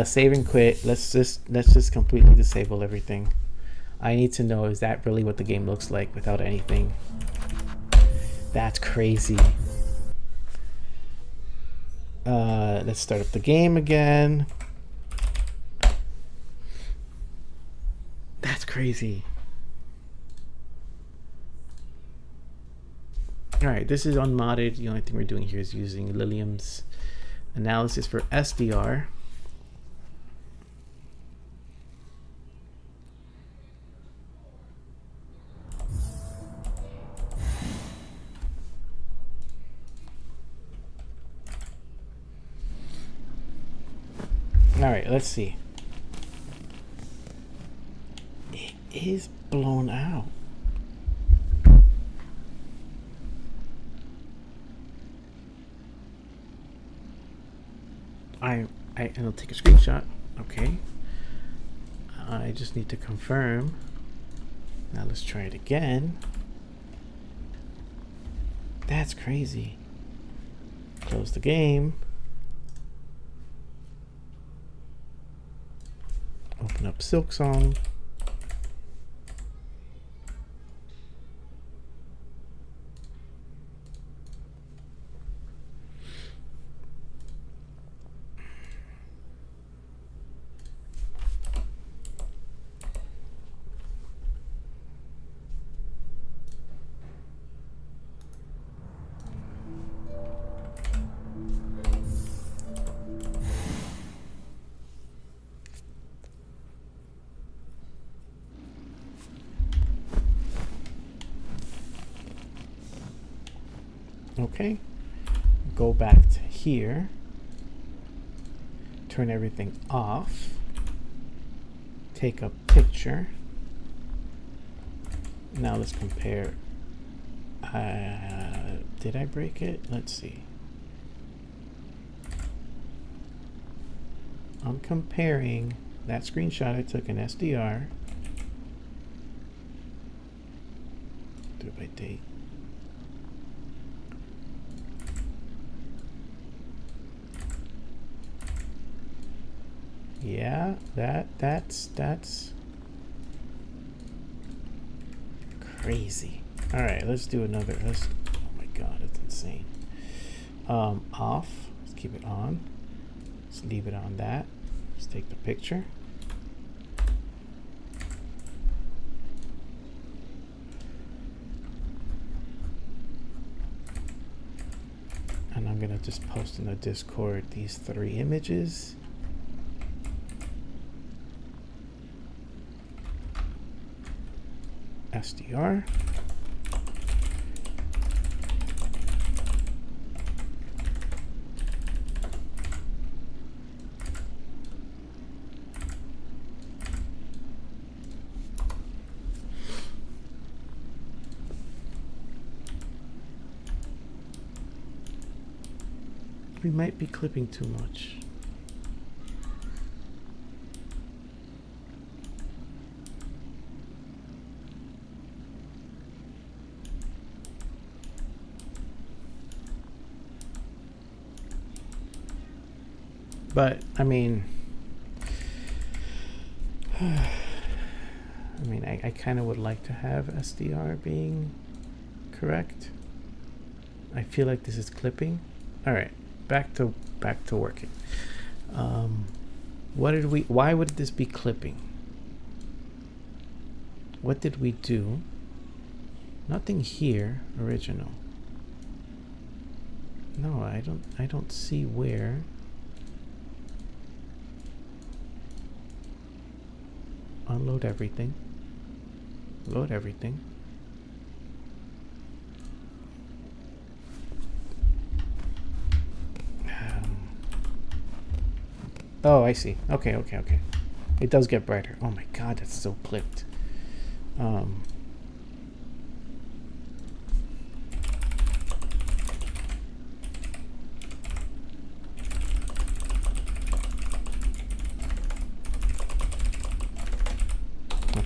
Save and quit. Let's just completely disable everything. I need to know, is that really what the game looks like without anything? That's crazy. Let's start up the game again. That's crazy. Alright, this is unmodded. The only thing we're doing here is using Lilium's analysis for SDR. Alright, let's see. It is blown out. And I'll take a screenshot. Okay. I just need to confirm. Now let's try it again. That's crazy. Close the game. Open up Silksong. Okay, go back to here, turn everything off, take a picture. Now let's compare. Did I break it? Let's see. I'm comparing that screenshot I took in SDR. Do it by date. Yeah, that's crazy. All right, let's do another. Oh my god, it's insane. Off. Let's keep it on. Let's leave it on that. Let's take the picture. And I'm gonna just post in the Discord these 3 images. SDR. We might be clipping too much. But I mean, I kind of would like to have SDR being correct. I feel like this is clipping. All right, back to working. Why would this be clipping? What did we do? Nothing here, original. No, I don't see where. Unload everything. Load everything. Oh, I see. Okay. It does get brighter. Oh my god, that's so clipped.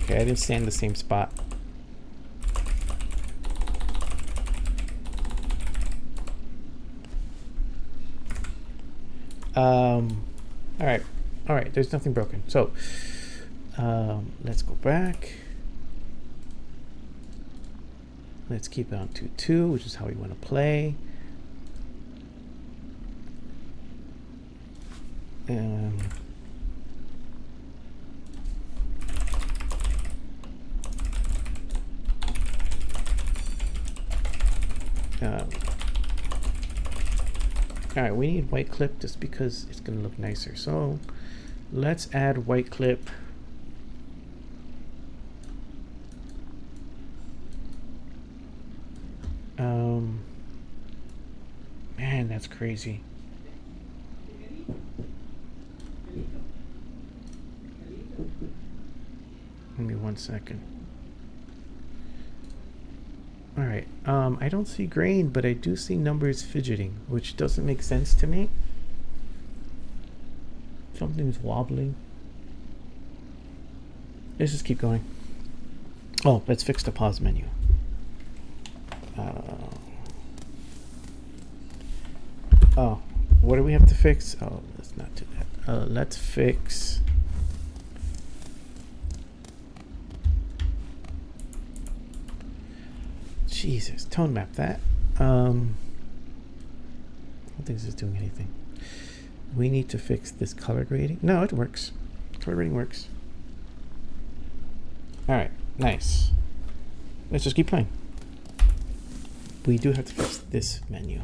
Okay, I didn't stay in the same spot. All right, there's nothing broken. So, let's go back. Let's keep it on 2.2, which is how we want to play. All right, we need white clip just because it's going to look nicer. So let's add white clip. Man, that's crazy. Give me 1 second. All right, I don't see grain, but I do see numbers fidgeting, which doesn't make sense to me. Something's wobbling. Let's just keep going. Oh, let's fix the pause menu. Oh, what do we have to fix? Oh, let's not do that. Let's fix. Jesus, tone map that. I don't think this is doing anything. We need to fix this color grading. No, it works. Color grading works. All right, nice. Let's just keep playing. We do have to fix this menu.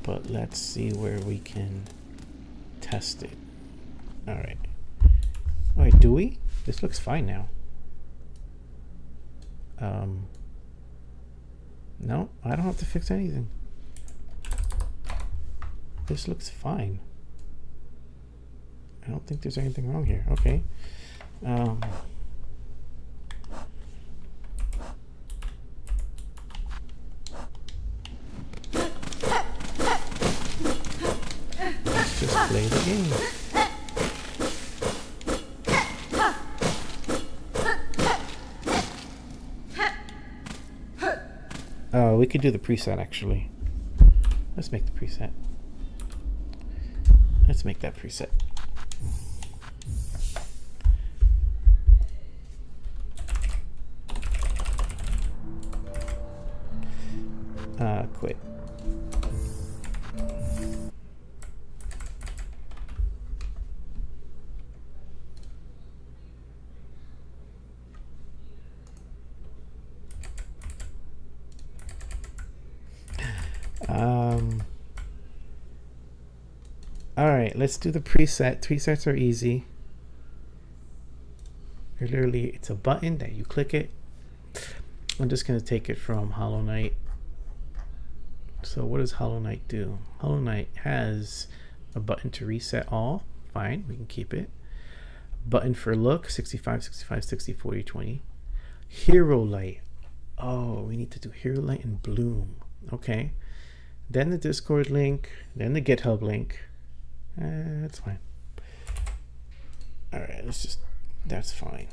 But let's see where we can test it. All right. Oh, wait, do we? This looks fine now. No, I don't have to fix anything. This looks fine. I don't think there's anything wrong here. Okay. Let's just play the game. Oh, we could do the preset actually. Let's make the preset. Let's make that preset. Quit. All right, let's do the preset. Presets are easy. Literally, it's a button that you click it. I'm just going to take it from Hollow Knight. So what does Hollow Knight do? Hollow Knight has a button to reset all. Fine, we can keep it. Button for look, 65, 65, 60, 40, 20. Hero light. Oh, we need to do hero light and bloom. Okay. Then the Discord link, then the GitHub link. That's fine. All right, let's just, that's fine.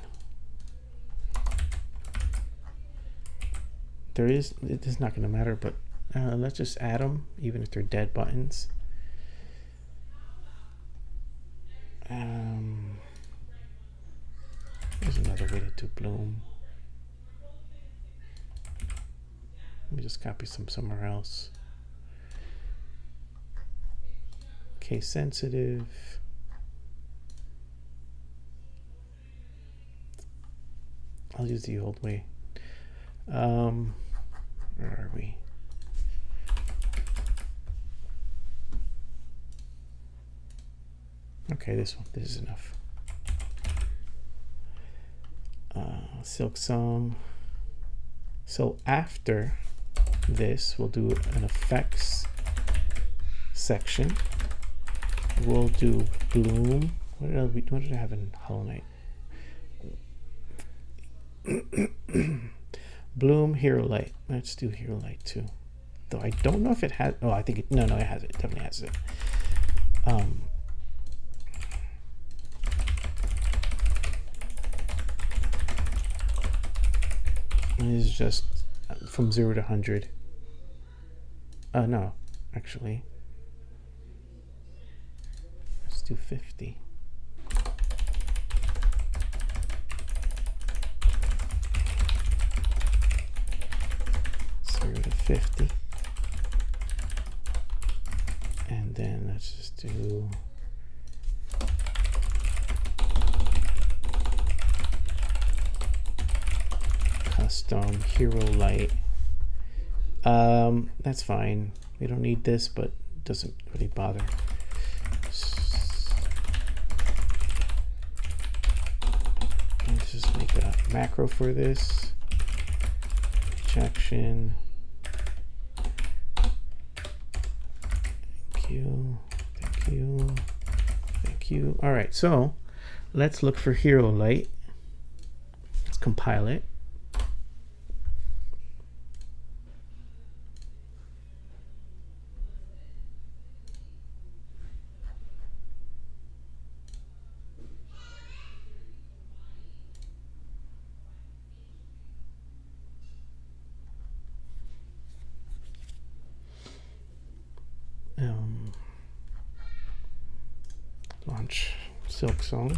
It's not going to matter, but let's just add them, even if they're dead buttons. Let me just copy some somewhere else. Case sensitive. I'll use the old way. Where are we? Okay, this one. This is enough. Silksong. So after this, we'll do an effects section. We'll do bloom. What did I have in Hollow Knight? Bloom, Hero Light. Let's do Hero Light too. Though I don't know if it has. Oh, I think it. No, it has it. It definitely has it. It is just from 0 to 100. No, actually. Let's do 50. To 50, and then let's just do custom Hero Light. That's fine. We don't need this, but it doesn't really bother. Let's just make a macro for this. Action. Thank you. All right, so let's look for Hero Light. Let's compile it. Launch Silksong.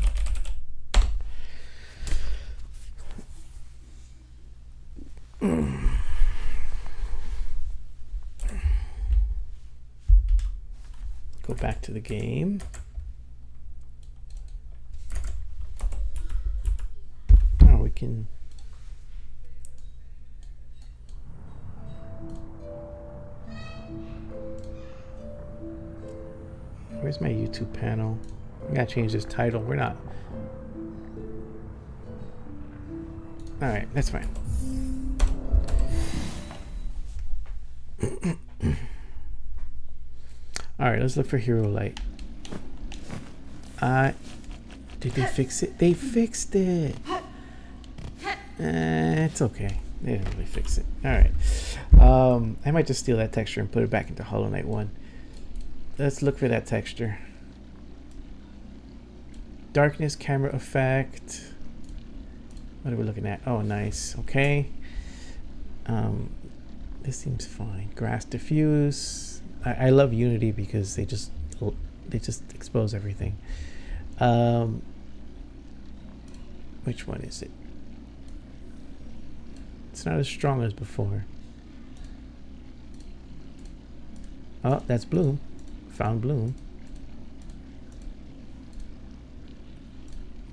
Go back to the game. Oh, we can. Where's my YouTube panel? I gotta change this title. We're not. All right, that's fine. All right, let's look for Hero Light. Did they fix it? They fixed it. It's okay. They didn't really fix it. All right. I might just steal that texture and put it back into Hollow Knight 1. Let's look for that texture. Darkness, camera effect. What are we looking at? Oh, nice. Okay. This seems fine. Grass diffuse. I love Unity because they just expose everything. Which one is it? It's not as strong as before. Oh, that's Bloom. Found Bloom.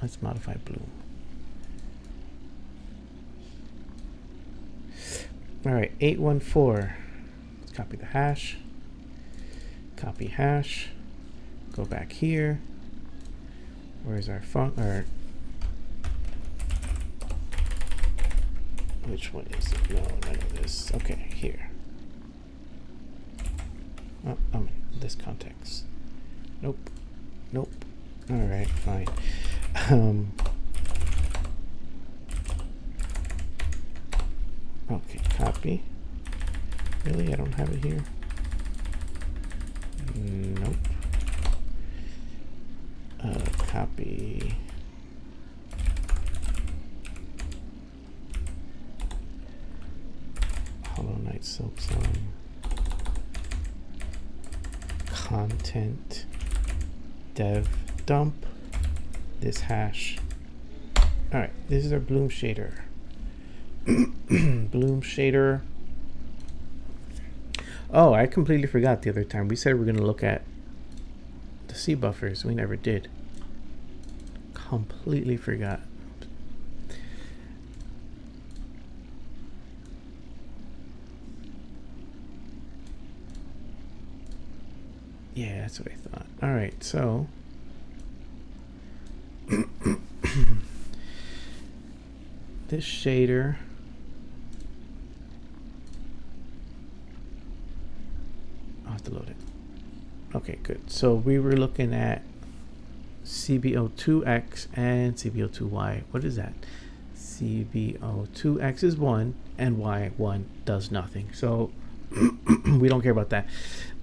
Let's modify Bloom. All right, 814. Let's copy the hash. Copy hash. Go back here. Where's our or which one is it? No, none of this. Okay, here. Oh, this context. Nope. Nope. All right, fine. Okay, copy. Really? I don't have it here? Nope. Copy. Hollow Knight Silksong. Content. Dev dump. This hash. Alright, this is our Bloom shader. Bloom shader. Oh, I completely forgot the other time. We said we were going to look at the C buffers. We never did. Completely forgot. Yeah, that's what I thought. All right, so this shader, I'll have to load it. Okay, good. So we were looking at CBO2X and CBO2Y. What is that? CBO2X is 1 and Y1 does nothing. So we don't care about that.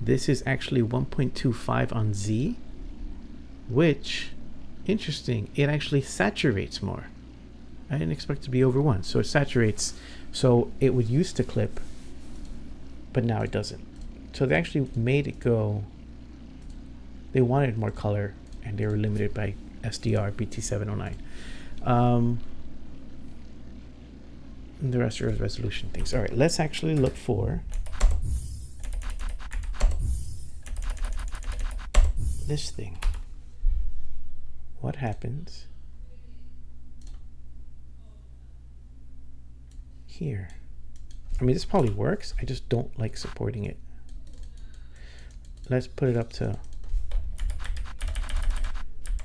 This is actually 1.25 on Z, which, interesting, it actually saturates more. I didn't expect it to be over 1. So it saturates. So it would used to clip, but now it doesn't. So they actually made it go. They wanted more color, and they were limited by SDR BT709. And the rest are resolution things. All right, let's actually look for this thing. What happens here? I mean, this probably works. I just don't like supporting it. Let's put it up to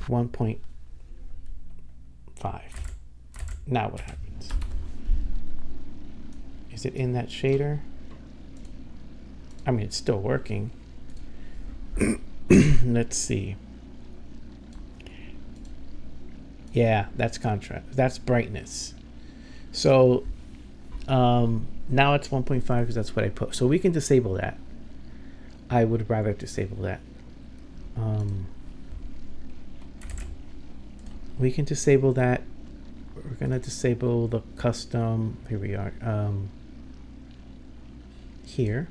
1.5. Now what happens? Is it in that shader? I mean, it's still working. Let's see. Yeah, that's contrast. That's brightness. So now it's 1.5 because that's what I put. So we can disable that. I would rather disable that. We can disable that. We're gonna disable the custom. Here we are. Here.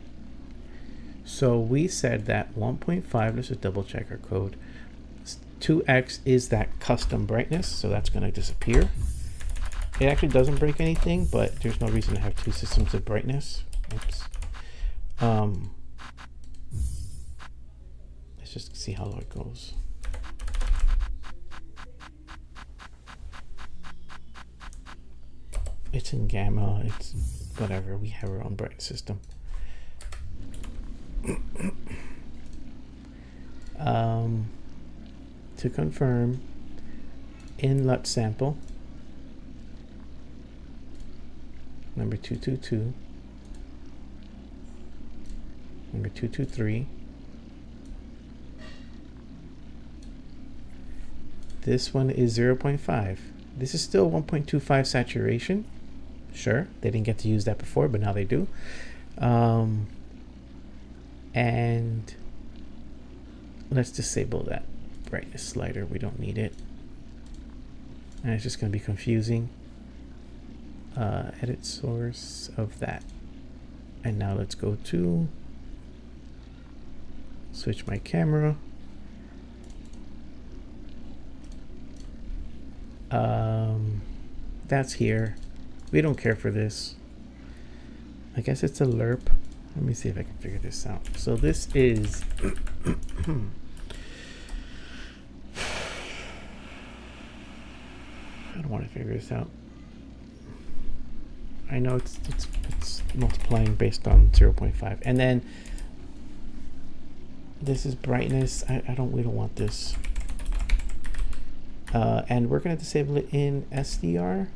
So we said that 1.5. Let's just double check our code. 2x is that custom brightness, so that's gonna disappear. It actually doesn't break anything, but there's no reason to have two systems of brightness. Oops. Let's just see how low it goes. It's in gamma, it's whatever, we have our own bright system. To confirm, in LUT sample, number 222, number 223, this one is 0.5. This is still 1.25 saturation. Sure, they didn't get to use that before, but now they do. And let's disable that brightness slider. We don't need it. And it's just going to be confusing. Edit source of that. And now let's go to switch my camera. That's here. We don't care for this. I guess it's a lerp. Let me see if I can figure this out. So this is I don't want to figure this out. I know it's multiplying based on 0.5, and then this is brightness. We don't want this. And we're going to disable it in SDR.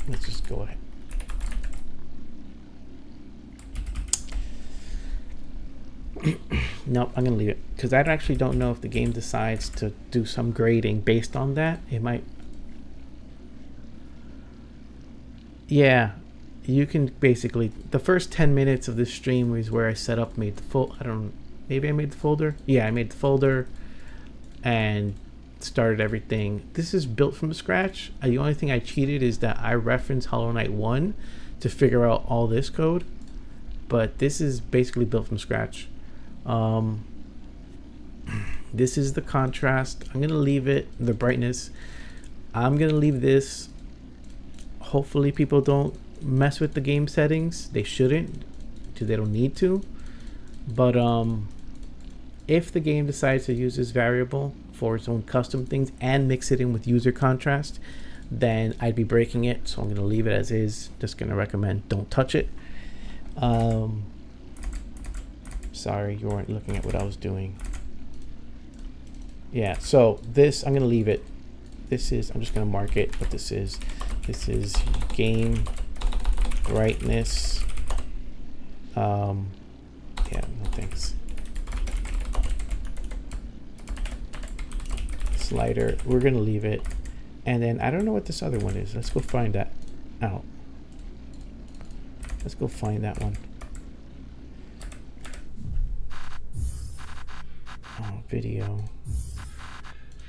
Let's just go ahead. Nope, I'm gonna leave it because I actually don't know if the game decides to do some grading based on that. It might. Yeah, you can basically, the first 10 minutes of this stream was where I set up, made the full, maybe I made the folder. Yeah, I made the folder and started everything. This is built from scratch. The only thing I cheated is that I referenced Hollow Knight 1 to figure out all this code, but this is basically built from scratch. This is the contrast. I'm gonna leave it, the brightness. I'm gonna leave this Hopefully people don't mess with the game settings. They shouldn't. They don't need to. But if the game decides to use this variable for its own custom things and mix it in with user contrast, then I'd be breaking it. So I'm going to leave it as is. Just going to recommend don't touch it. Sorry, you weren't looking at what I was doing. Yeah, so this, I'm going to leave it. This is, I'm just going to mark it what this is. This is game brightness. Yeah, no thanks. Slider, we're going to leave it. And then I don't know what this other one is. Let's go find that out. Let's go find that one. Oh, video.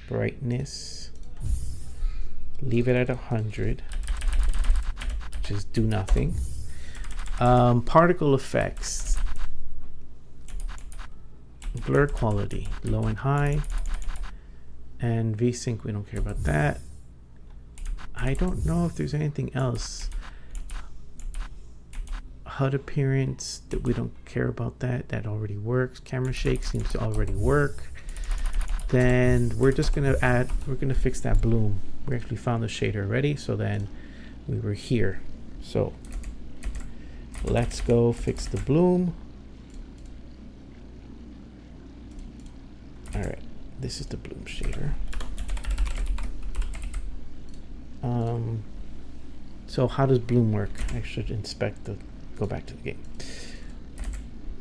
Brightness. Leave it at 100. Just do nothing. Particle effects. Blur quality. Low and high. And VSync, we don't care about that. I don't know if there's anything else. HUD appearance, that we don't care about that. That already works. Camera shake seems to already work. Then we're just gonna add, we're gonna fix that bloom. We actually found the shader already, so then we were here. So let's go fix the bloom. All right, this is the bloom shader. So how does bloom work? I should inspect the, go back to the game.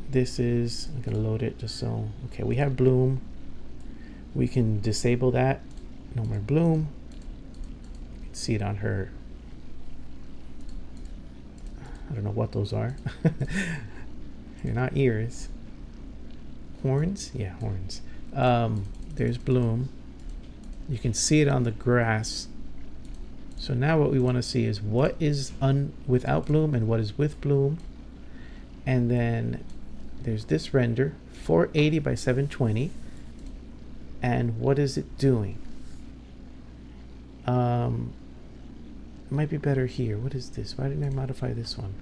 This is, I'm gonna load it just so, okay, we have bloom. We can disable that, no more bloom. You can see it on her. I don't know what those are. They're not ears. Horns? Yeah, horns. There's bloom. You can see it on the grass. So now what we want to see is what is without bloom and what is with bloom. And then there's this render, 480 by 720. And what is it doing? Might be better here. What is this? Why didn't I modify this one?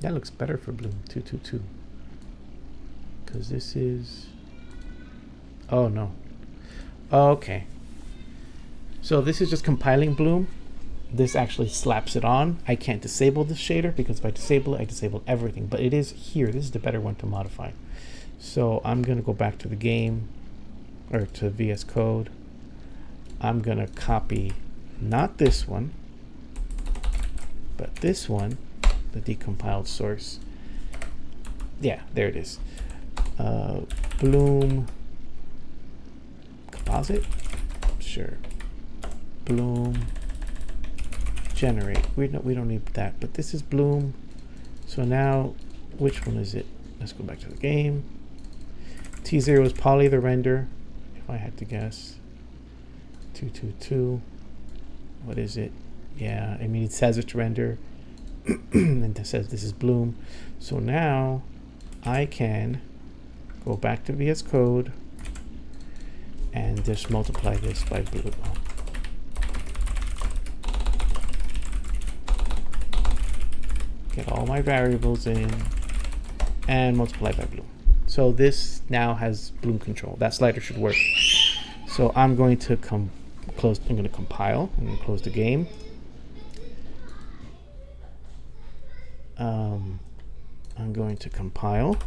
That looks better for bloom, 222. Because this is, oh no. Oh, okay. So this is just compiling bloom. This actually slaps it on. I can't disable the shader because if I disable it, I disable everything. But it is here. This is the better one to modify. So I'm going to go back to the game, or to VS Code. I'm going to copy not this one, but this one, the decompiled source. Yeah, there it is. Bloom composite. Sure. Bloom generate. We don't need that, but this is bloom. So now, which one is it? Let's go back to the game. T0 is poly the render, if I had to guess. 222. What is it? Yeah, I mean it says it's render, and it says this is bloom. So now I can go back to VS Code and just multiply this by bloom. Get all my variables in and multiply by bloom. So this now has bloom control. That slider should work. So I'm going to close. I'm going to compile. I'm going to close the game. I'm going to compile.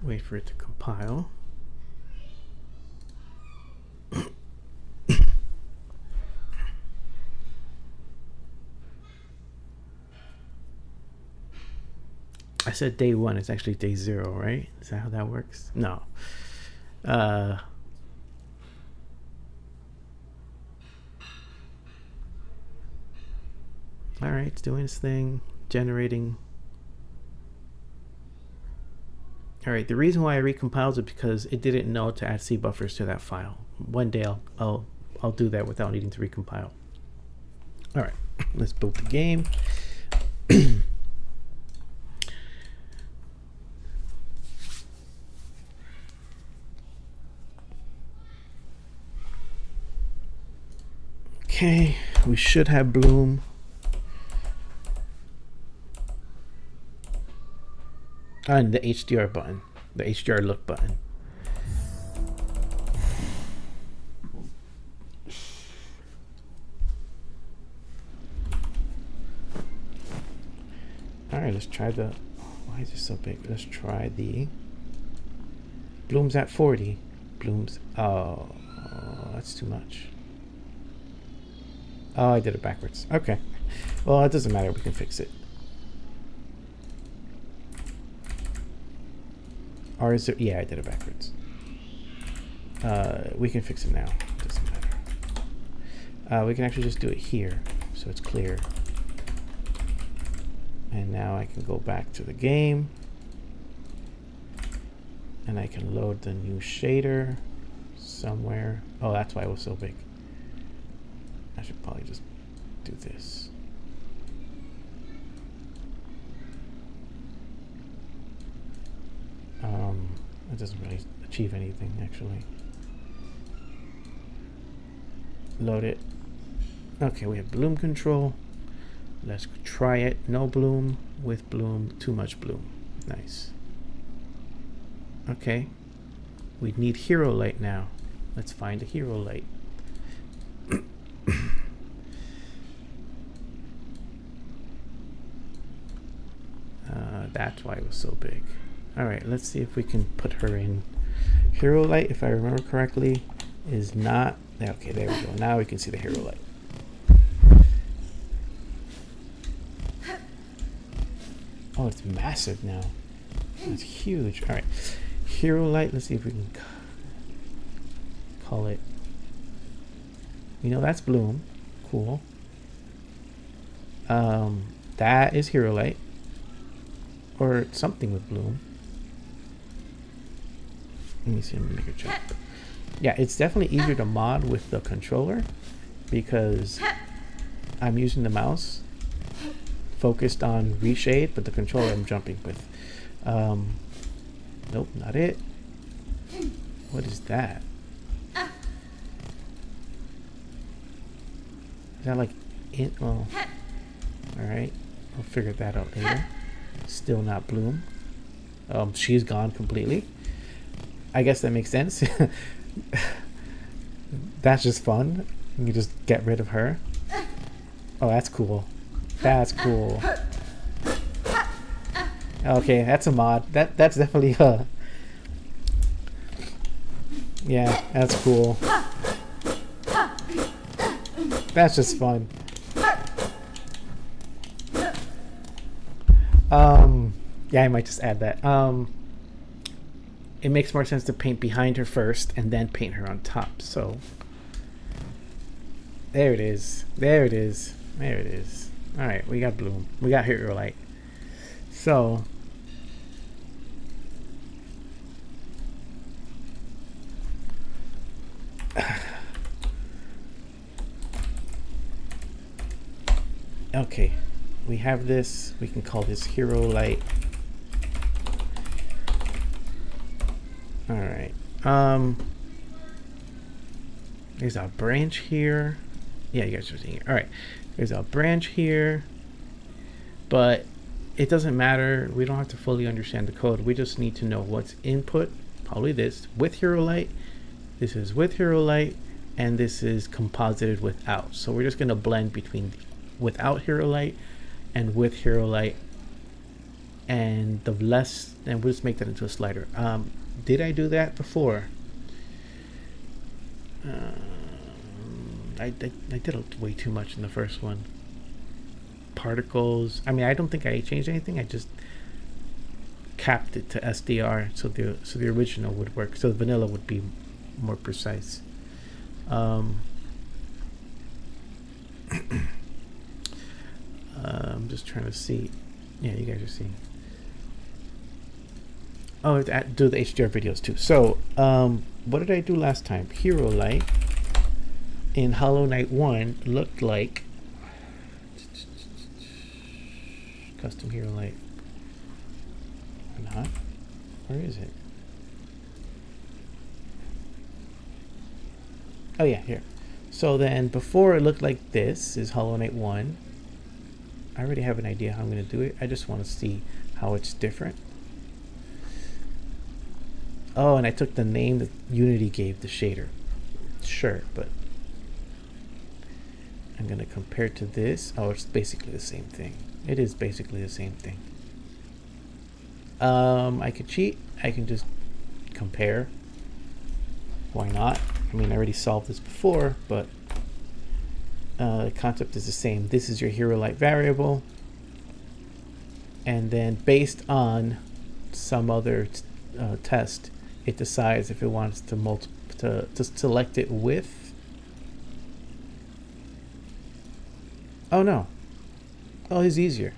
Wait for it to compile. I said day 1, it's actually day 0, right? Is that how that works? No. All right, it's doing its thing, generating. All right, the reason why I recompiled it because it didn't know to add C buffers to that file. One day I'll do that without needing to recompile. All right, let's build the game. Okay, we should have bloom. And the HDR button, the HDR Look button. All right, let's try the. Why is it so big? Let's try the. Bloom's at 40. Bloom's. Oh, that's too much. Oh, I did it backwards. Okay. Well, it doesn't matter. We can fix it. Or is it? Yeah, I did it backwards. We can fix it now. It doesn't matter. We can actually just do it here, so it's clear. And now I can go back to the game. And I can load the new shader somewhere. Oh, that's why it was so big. I should probably just do this. It doesn't really achieve anything, actually. Load it. Okay, we have bloom control. Let's try it. No bloom, with bloom, too much bloom. Nice. Okay. We need hero light now. Let's find a hero light. That's why it was so big. All right, let's see if we can put her in. Hero light, if I remember correctly, is not. Okay, there we go. Now we can see the hero light. Oh, it's massive now. It's huge. All right, hero light. Let's see if we can call it. You know, that's bloom. Cool. That is hero light. Or something with bloom. Let me see, let me make a check. Yeah, it's definitely easier to mod with the controller because I'm using the mouse focused on reshade, but the controller I'm jumping with. Nope, not it. What is that? Is that like it? Oh, all right. I'll figure that out later. Still not bloom. She's gone completely. I guess that makes sense. That's just fun. You can just get rid of her. Oh, that's cool. That's cool. Okay, that's a mod. That's definitely yeah, that's cool. That's just fun. Yeah, I might just add that. It makes more sense to paint behind her first and then paint her on top. So there it is. There it is. There it is. All right, we got bloom. We got hero light. So okay, we have this. We can call this hero light. All right. There's a branch here. Yeah, you guys are seeing it. All right. There's a branch here, but it doesn't matter. We don't have to fully understand the code. We just need to know what's input. Probably this with hero light. This is with hero light, and this is composited without. So we're just gonna blend between the without hero light and with hero light, and the less, and we'll just make that into a slider. Did I do that before? I did way too much in the first one. Particles. I mean, I don't think I changed anything. I just capped it to SDR, so the original would work. So the vanilla would be more precise. I'm just trying to see. Yeah, you guys are seeing. Oh, do the HDR videos too. So, what did I do last time? Hero light in Hollow Knight 1 looked like custom hero light. Not? Where is it? Oh yeah, here. So then before it looked like this is Hollow Knight 1. I already have an idea how I'm going to do it. I just want to see how it's different. Oh, and I took the name that Unity gave the shader. Sure, but I'm going to compare to this. Oh, it's basically the same thing. It is basically the same thing. I could cheat. I can just compare. Why not? I mean, I already solved this before, but the concept is the same. This is your hero light variable. And then based on some other test, it decides if it wants to select it with. Oh no. Oh, it's easier.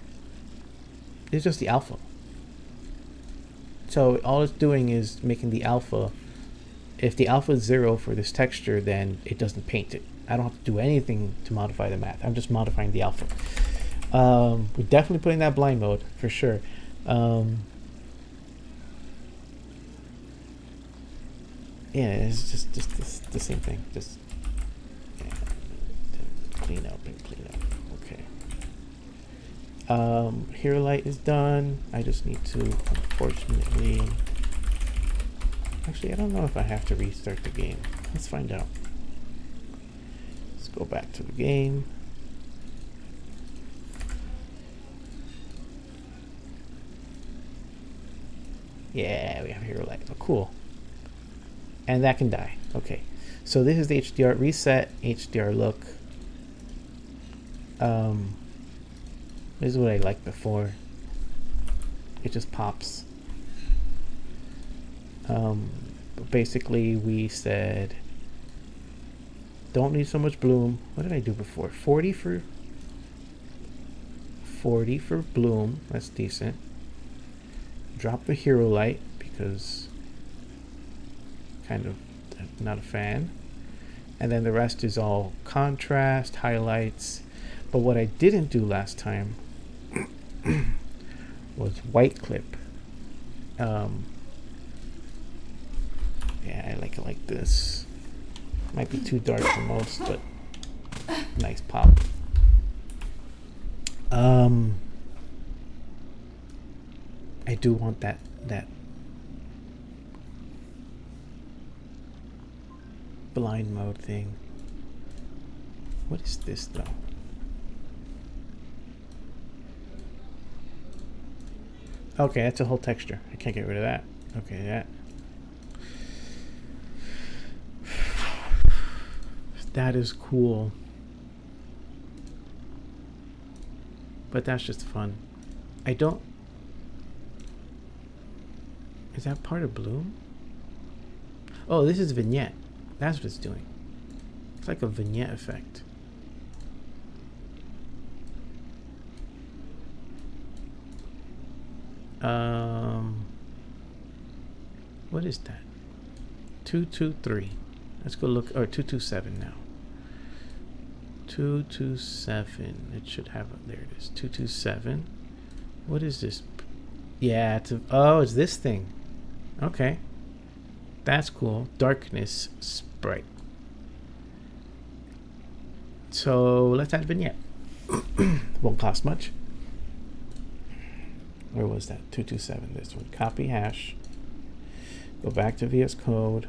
It's just the alpha. So all it's doing is making the alpha. If the alpha is 0 for this texture, then it doesn't paint it. I don't have to do anything to modify the math. I'm just modifying the alpha. We're definitely putting that blind mode for sure. Yeah, it's just the same thing. Just clean up and clean up. Okay. Hero light is done. I just need to, unfortunately. Actually, I don't know if I have to restart the game. Let's find out. Let's go back to the game. Yeah, we have hero light. Oh, cool. And that can die. Okay. So this is the HDR reset, HDR look. This is what I liked before. It just pops. But basically we said don't need so much bloom. What did I do before? 40 for bloom. That's decent. Drop the hero light because kind of not a fan. And then the rest is all contrast, highlights. But what I didn't do last time was white clip. Yeah, I like it like this. Might be too dark for most, but nice pop. I do want that blind mode thing. What is this though? Okay, that's a whole texture. I can't get rid of that. Okay, that is cool. But that's just fun. I don't. Is that part of Bloom? Oh, this is vignette. That's what it's doing. It's like a vignette effect. What is that? 223. Let's go look. Or 227 now. 227. It should have. There it is. 227. What is this? Yeah. It's this thing. Okay. That's cool. Darkness sprite. So let's add vignette. Won't cost much. Where was that? 227. This one. Copy hash. Go back to VS Code.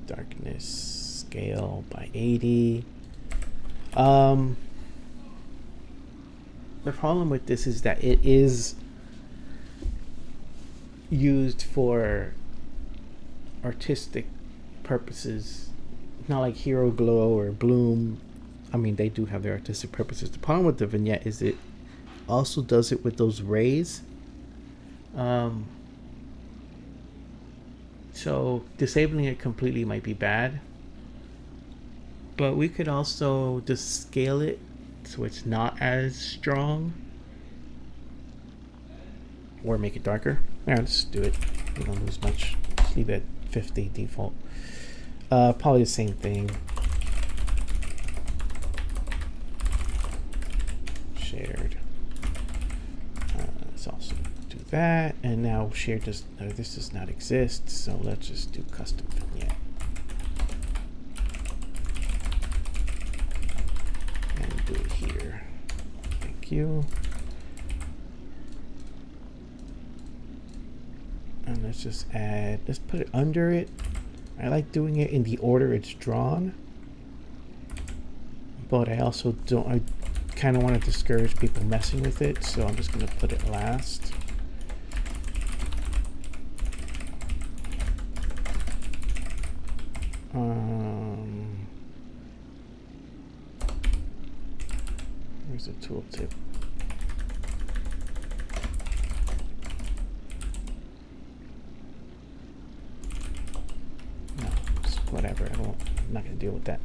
Darkness scale by 80. The problem with this is that it is used for artistic purposes. Not like Hero Glow or Bloom. I mean, they do have their artistic purposes. The problem with the vignette is it also does it with those rays. So disabling it completely might be bad. But we could also just scale it so it's not as strong. Or make it darker. Yeah, let's do it. We don't lose much. Just leave it at 50 default. Probably the same thing. Shared. Let's also that, and now share does no, this does not exist, so let's just do custom vignette. And do it here. Thank you. And let's just add, let's put it under it. I like doing it in the order it's drawn, but I also don't, I kind of want to discourage people messing with it, so I'm just going to put it last. Where's the tooltip? No, just whatever. I'm not going to deal with that.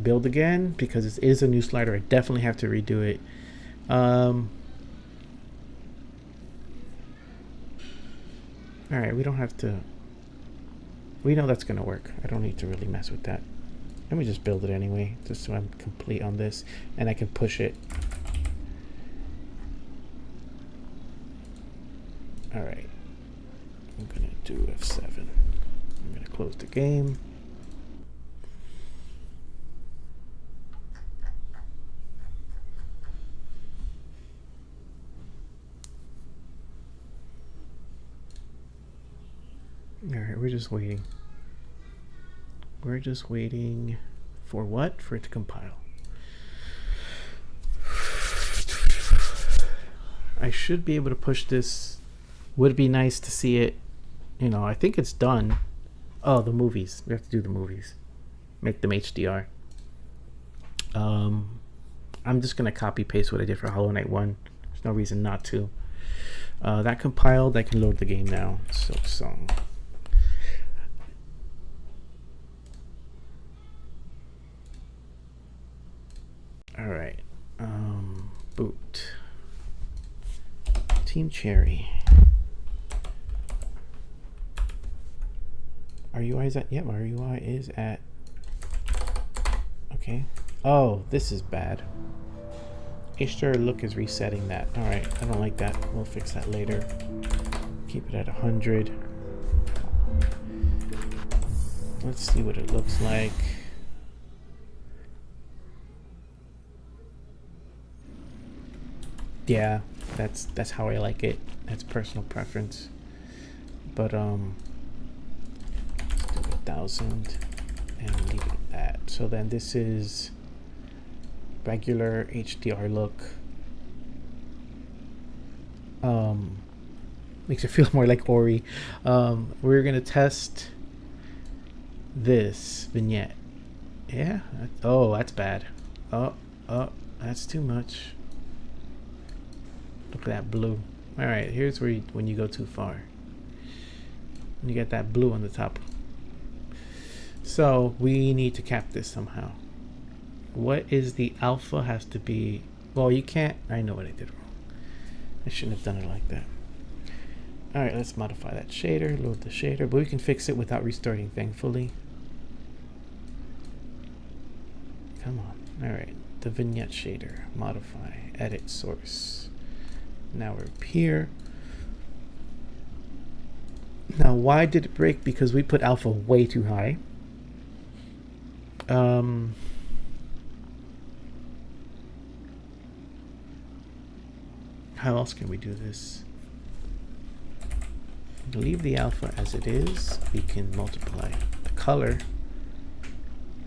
Build again, because it is a new slider. I definitely have to redo it. All right, we don't have to. We know that's going to work. I don't need to really mess with that. Let me just build it anyway, just so I'm complete on this, and I can push it. All right, I'm gonna do F7. I'm gonna close the game. All right, we're just waiting. We're just waiting for what? For it to compile. I should be able to push this. Would be nice to see it. You know, I think it's done. Oh, the movies. We have to do the movies. Make them HDR. I'm just going to copy paste what I did for Hollow Knight 1. There's no reason not to. That compiled. I can load the game now. Silksong. All right, boot. Team Cherry. RUI is at, yep, RUI is at, okay. Oh, this is bad. HDR Look is resetting that. All right, I don't like that. We'll fix that later. Keep it at 100. Let's see what it looks like. Yeah, that's how I like it. That's personal preference. But let's do 1,000 and leave it at that. So then this is regular HDR look. Makes it feel more like Ori. We're gonna test this vignette. Yeah. Oh, that's bad. Oh, that's too much. Look at that blue. All right, here's where when you go too far. You get that blue on the top. So we need to cap this somehow. What is the alpha? Has to be, well, you can't, I know what I did wrong. I shouldn't have done it like that. All right, let's modify that shader, load the shader, but we can fix it without restarting, thankfully. Come on. All right, the vignette shader, modify, edit source. Now we're up here. Now, why did it break? Because we put alpha way too high. How else can we do this? Leave the alpha as it is. We can multiply the color.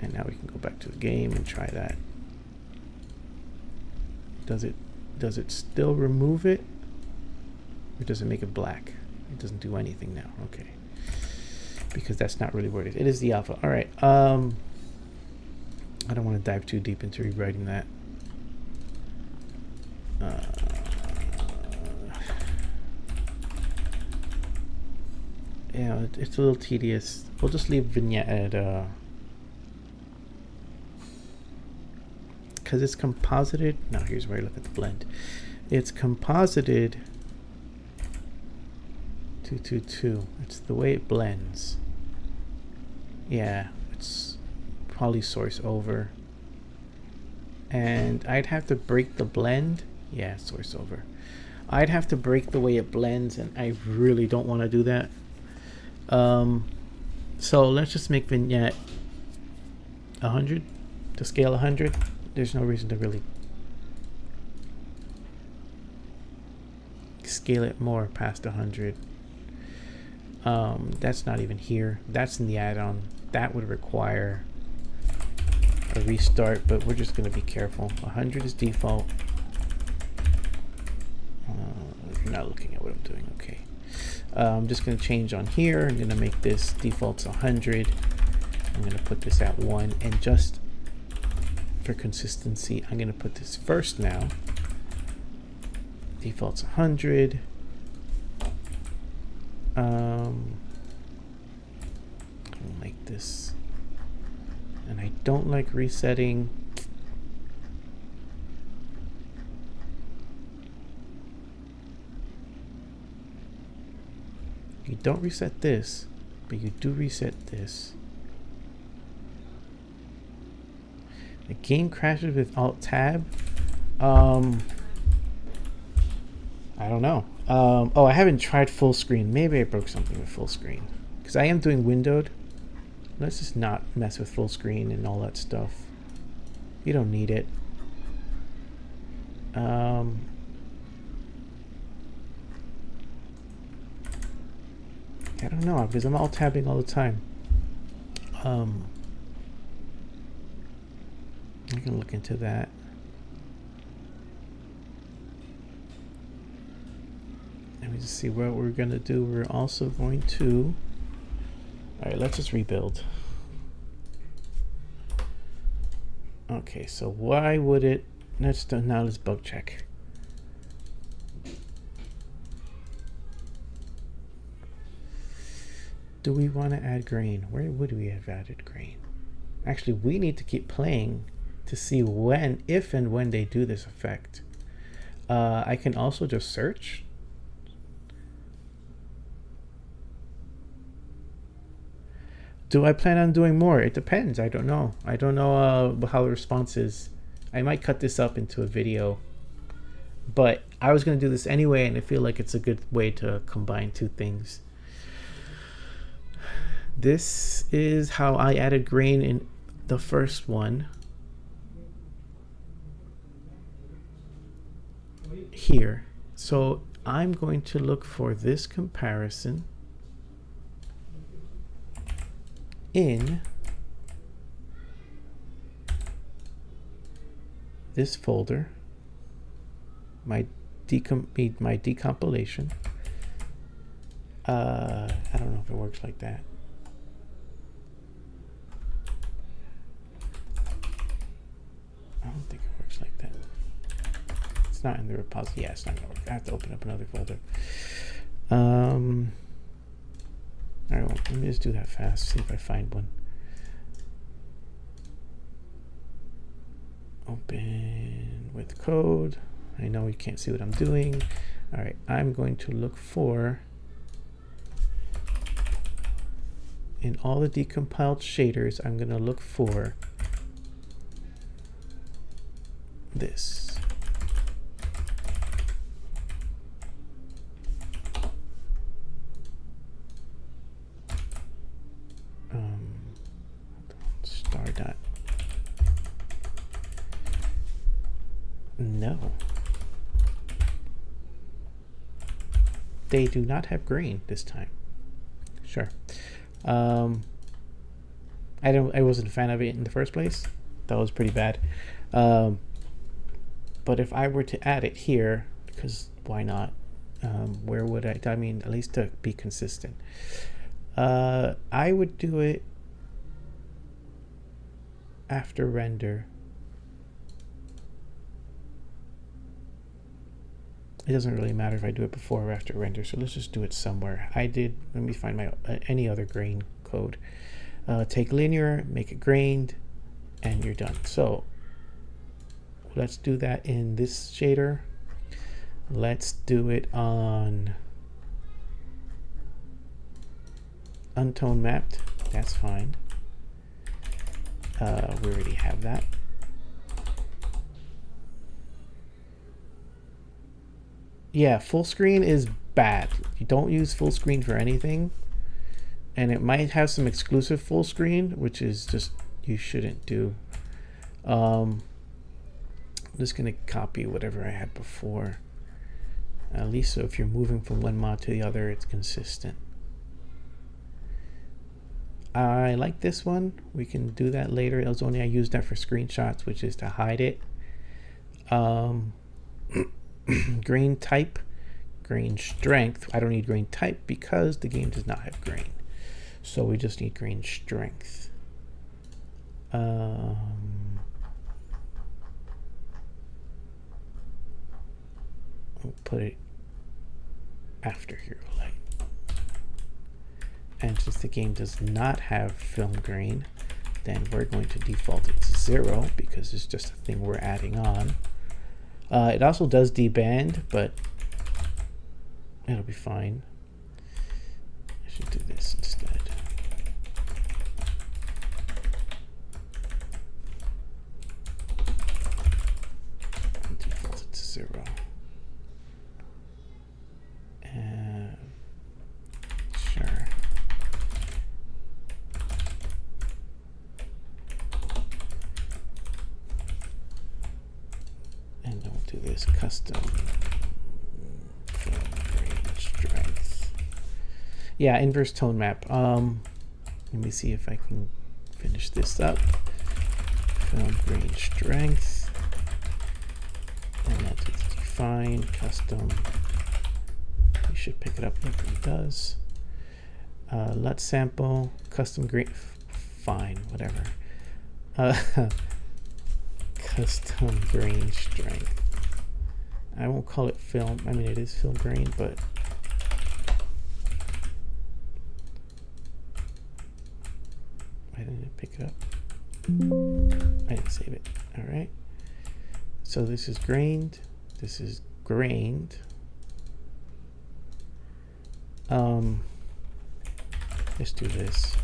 And now we can go back to the game and try that. Does it still remove it? Or does it make it black? It doesn't do anything now. Okay. Because that's not really what it is. It is the alpha. All right. I don't want to dive too deep into rewriting that. Yeah, it's a little tedious. We'll just leave vignette at because it's composited. Now here's where I look at the blend. It's composited 222. It's the way it blends. Yeah, it's probably source over. And I'd have to break the blend. Yeah, source over. I'd have to break the way it blends, and I really don't want to do that. So let's just make vignette 100 to scale 100. There's no reason to really scale it more past 100. That's not even here. That's in the add-on. That would require a restart, but we're just going to be careful. 100 is default. You're not looking at what I'm doing. Okay. I'm just going to change on here. I'm going to make this defaults 100. I'm going to put this at 1, and just for consistency, I'm going to put this first now. Defaults 100. I don't like this, and I don't like resetting. You don't reset this, but you do reset this. The game crashes with Alt-Tab. I don't know. Oh, I haven't tried full screen. Maybe I broke something with full screen, because I am doing windowed. Let's just not mess with full screen and all that stuff. You don't need it. I don't know, because I'm alt-tabbing all the time. I can look into that. Let me just see what we're gonna do. We're also going to, all right, let's just rebuild. Okay, so why would it, now let's bug check. Do we want to add grain? Where would we have added grain? Actually, we need to keep playing to see when, if and when they do this effect. I can also just search. Do I plan on doing more? It depends. I don't know. I don't know how the response is. I might cut this up into a video, but I was going to do this anyway, and I feel like it's a good way to combine two things. This is how I added grain in the first one. Here. So I'm going to look for this comparison in this folder, my decompilation. I don't know if it works like that. I don't think it works like that. It's not in the repository. Yeah, it's not gonna work. I have to open up another folder. All right, well, let me just do that fast, see if I find one. Open with code. I know you can't see what I'm doing. All right, I'm going to look for, in all the decompiled shaders, I'm going to look for this. Star dot. No. They do not have green this time. Sure. I wasn't a fan of it in the first place. That was pretty bad. But if I were to add it here, because why not? Where would I mean, at least to be consistent. I would do it after render. It doesn't really matter if I do it before or after render, so let's just do it somewhere. Let me find my any other grain code. Take linear, make it grained, and you're done. So let's do that in this shader. Let's do it on untone mapped. That's fine. We already have that. . Yeah, full screen is bad. You don't use full screen for anything. And it might have some exclusive full screen, which is just, you shouldn't do. I'm just going to copy whatever I had before. At least so if you're moving from one mod to the other, it's consistent. I like this one. We can do that later. It was only I used that for screenshots, which is to hide it. Grain type, grain strength. I don't need grain type because the game does not have grain. So we just need grain strength. We'll put it after Hero Light. And since the game does not have film grain, then we're going to default it to 0 because it's just a thing we're adding on. It also does deband, but it'll be fine. I should do this instead. Default it to 0. Sure. And then we'll do this custom film grain strength. Yeah, inverse tone map. Let me see if I can finish this up. Film grain strength. And that's define custom. You should pick it up like it does. LUT sample, custom grain, fine, whatever. Custom grain strength. I won't call it film. I mean, it is film grain, but I didn't pick it up. I didn't save it. All right. So this is grained. This is grained. Let's do this.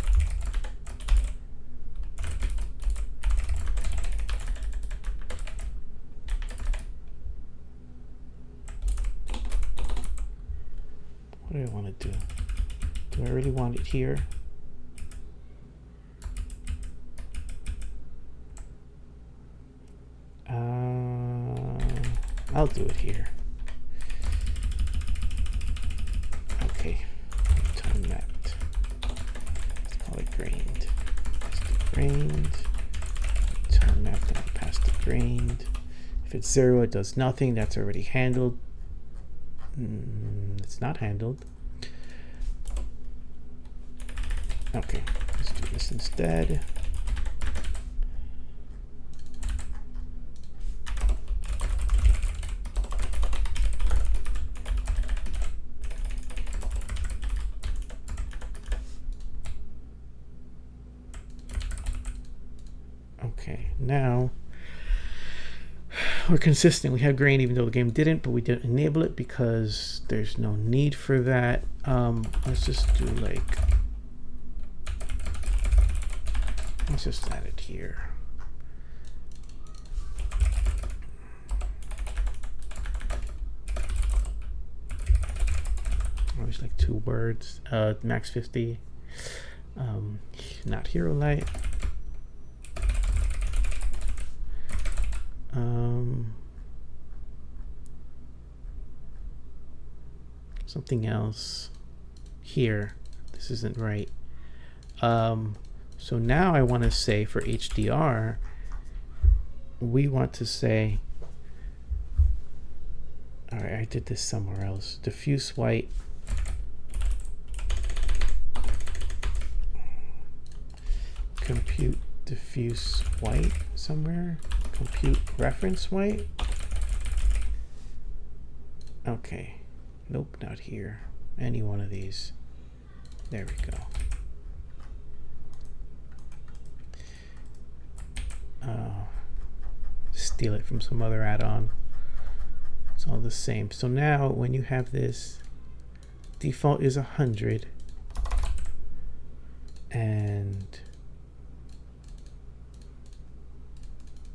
What do I want to do? Do I really want it here? I'll do it here. Okay, tone mapped. Let's call it grained. Let's do grained. Tone mapped and pass to grained. If it's 0, it does nothing. That's already handled. It's not handled. Okay, let's do this instead. Okay, now we're consistent. We have grain even though the game didn't, but we didn't enable it because there's no need for that. Let's just do like, let's just add it here. Always like 2 words. Max 50. Not Hero Light. Something else here. This isn't right. So now I want to say for HDR, we want to say, all right, I did this somewhere else. Diffuse white. Compute diffuse white somewhere. Compute reference white. Okay. Nope, not here. Any one of these. There we go. Steal it from some other add-on. It's all the same. So now when you have this, default is 100. And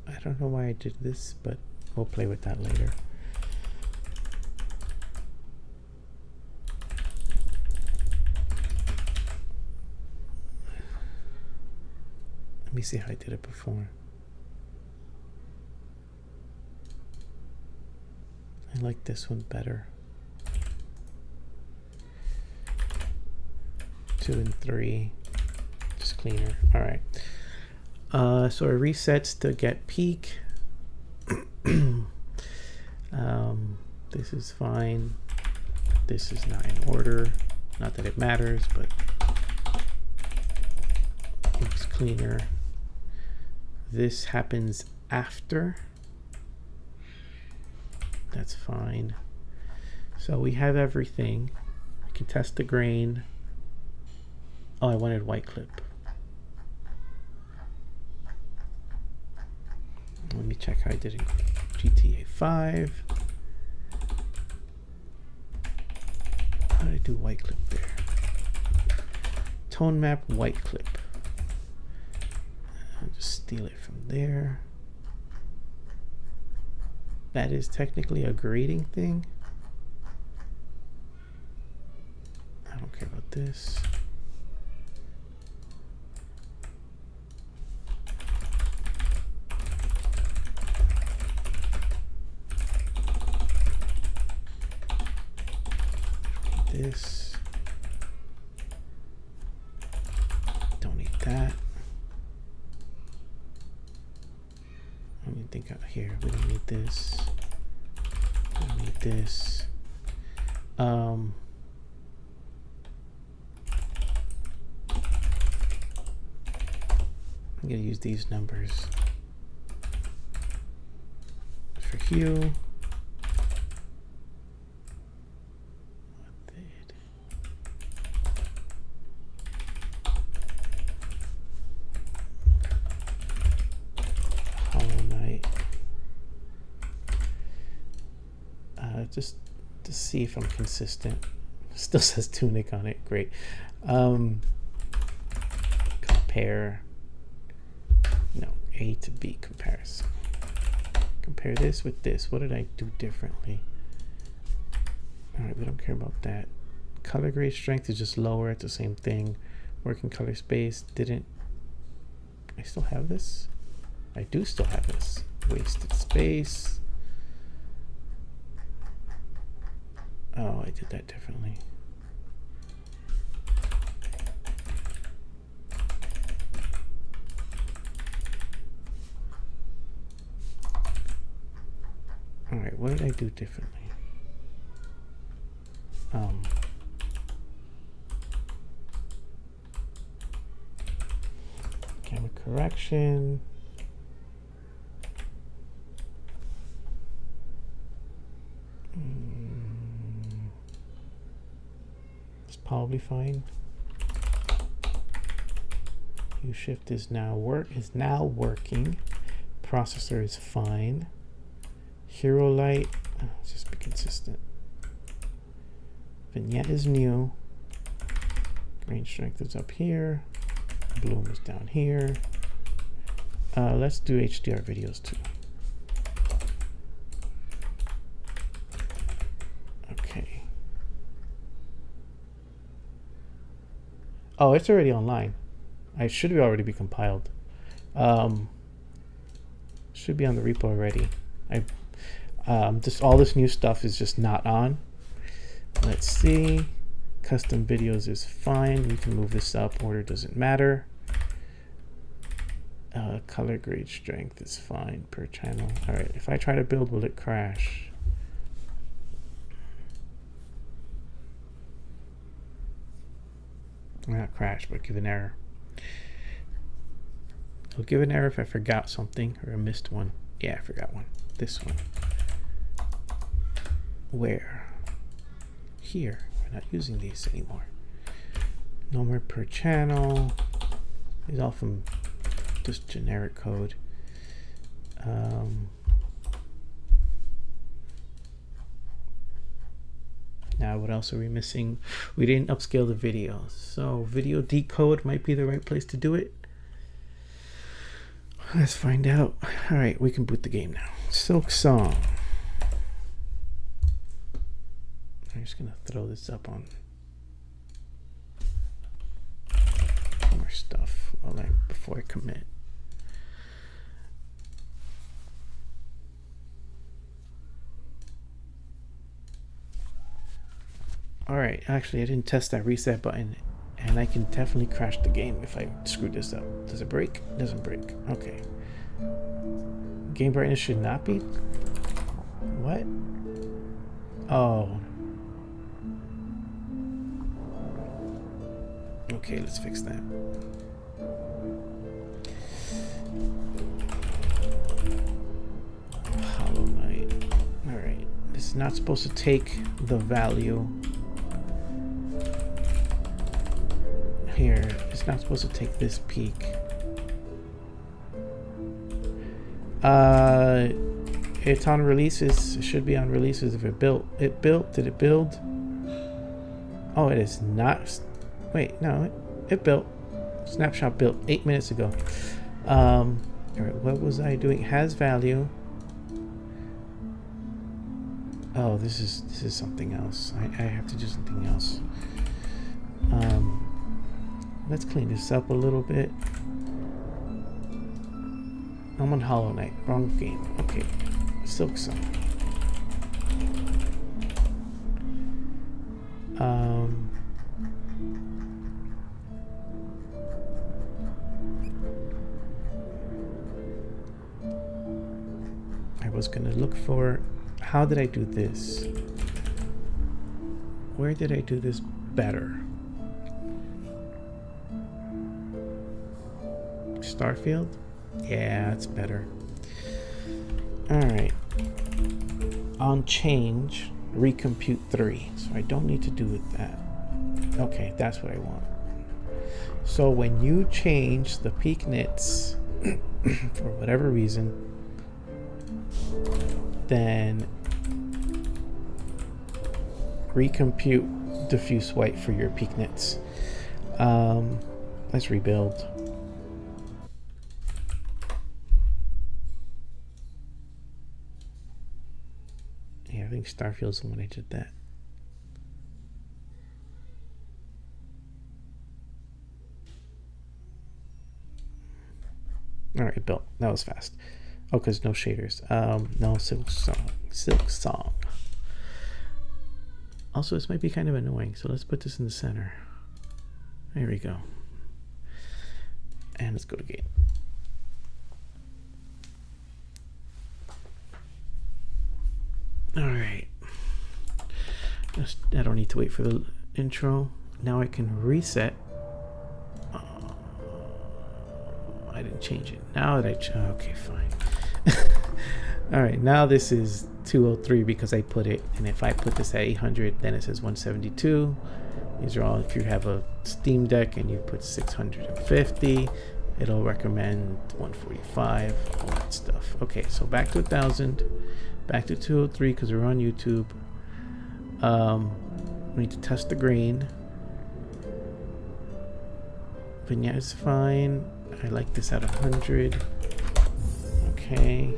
I don't know why I did this, but we'll play with that later. Let me see how I did it before. I like this one better. 2 and 3, just cleaner. All right. So it resets to get peak. This is fine. This is not in order. Not that it matters, but it's cleaner. This happens after. That's fine. So we have everything. We can test the grain. Oh, I wanted white clip. Let me check how I did in GTA 5. How did I do white clip there? Tone map white clip. I'll just steal it from there. That is technically a grading thing. I don't care about this. This. Don't need that. I don't even think out here. We don't need this. We don't need this. I'm gonna use these numbers for hue. Just to see if I'm consistent. Still says tunic on it. Great. Compare. No, A to B comparison. Compare this with this. What did I do differently? All right, we don't care about that. Color grade strength is just lower. It's the same thing. Working color space didn't. I still have this. I do still have this. Wasted space. Oh, I did that differently. All right, what did I do differently? Camera correction. Probably fine. Hue shift is now working. Processor is fine. Hero light, let's just be consistent. Vignette is new. Grain strength is up here. Bloom is down here. Let's do HDR videos too. Okay. Oh, it's already online. I should already be compiled. Should be on the repo already. Just all this new stuff is just not on. Let's see. Custom videos is fine. We can move this up. Order doesn't matter. Color grade strength is fine per channel. All right. If I try to build, will it crash? Not crash, but give an error. It'll give an error if I forgot something or I missed one. Yeah, I forgot one. This one. Where? Here. We're not using these anymore. No more per channel. These all from just generic code. Now, what else are we missing? We didn't upscale the video. So video decode might be the right place to do it. Let's find out. All right, we can boot the game now. Silksong. I'm just gonna throw this up on more stuff before I commit. Alright, actually I didn't test that reset button, and I can definitely crash the game if I screw this up. Does it break? It doesn't break. Okay. Game brightness should not be... What? Oh. Okay, let's fix that. Hollow Knight. Alright. This is not supposed to take the value. Here. It's not supposed to take this peak. It's on releases. It should be on releases if it built. It built. Did it build? Oh, it is not. Wait, no. It built. Snapshot built 8 minutes ago. Alright, what was I doing? Has value. Oh, this is something else. I have to do something else. Let's clean this up a little bit. I'm on Hollow Knight. Wrong game. Okay. Silksong. I was gonna look for... How did I do this? Where did I do this better? Starfield? Yeah, it's better. Alright. On change, recompute 3. So I don't need to do with that. Okay, that's what I want. So when you change the peak nits for whatever reason, then recompute diffuse white for your peak nits. Let's rebuild. Yeah, I think Starfield's the one I did that. Alright, it built. That was fast. Oh, because no shaders. No Silksong. Silksong. Also, this might be kind of annoying, so let's put this in the center. There we go. And let's go to game. Alright. I don't need to wait for the intro. Now I can reset. I didn't change it. Now that okay, fine. Alright, now this is 203 because I put it, and if I put this at 800, then it says 172. These are all, if you have a Steam Deck and you put 650, it'll recommend 145, all that stuff. Okay, so back to 1000, back to 203 because we're on YouTube. We need to test the grain. Vignette is fine. I like this at 100. Okay.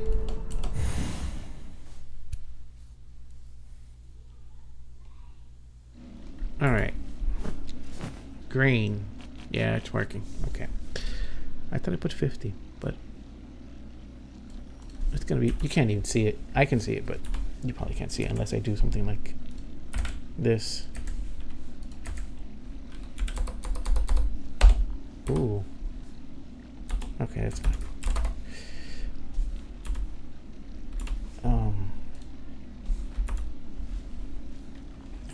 Alright. Grain. Yeah, it's working. Okay. I thought I put 50, but it's gonna be, you can't even see it. I can see it, but you probably can't see it unless I do something like this. Ooh. Okay, that's fine.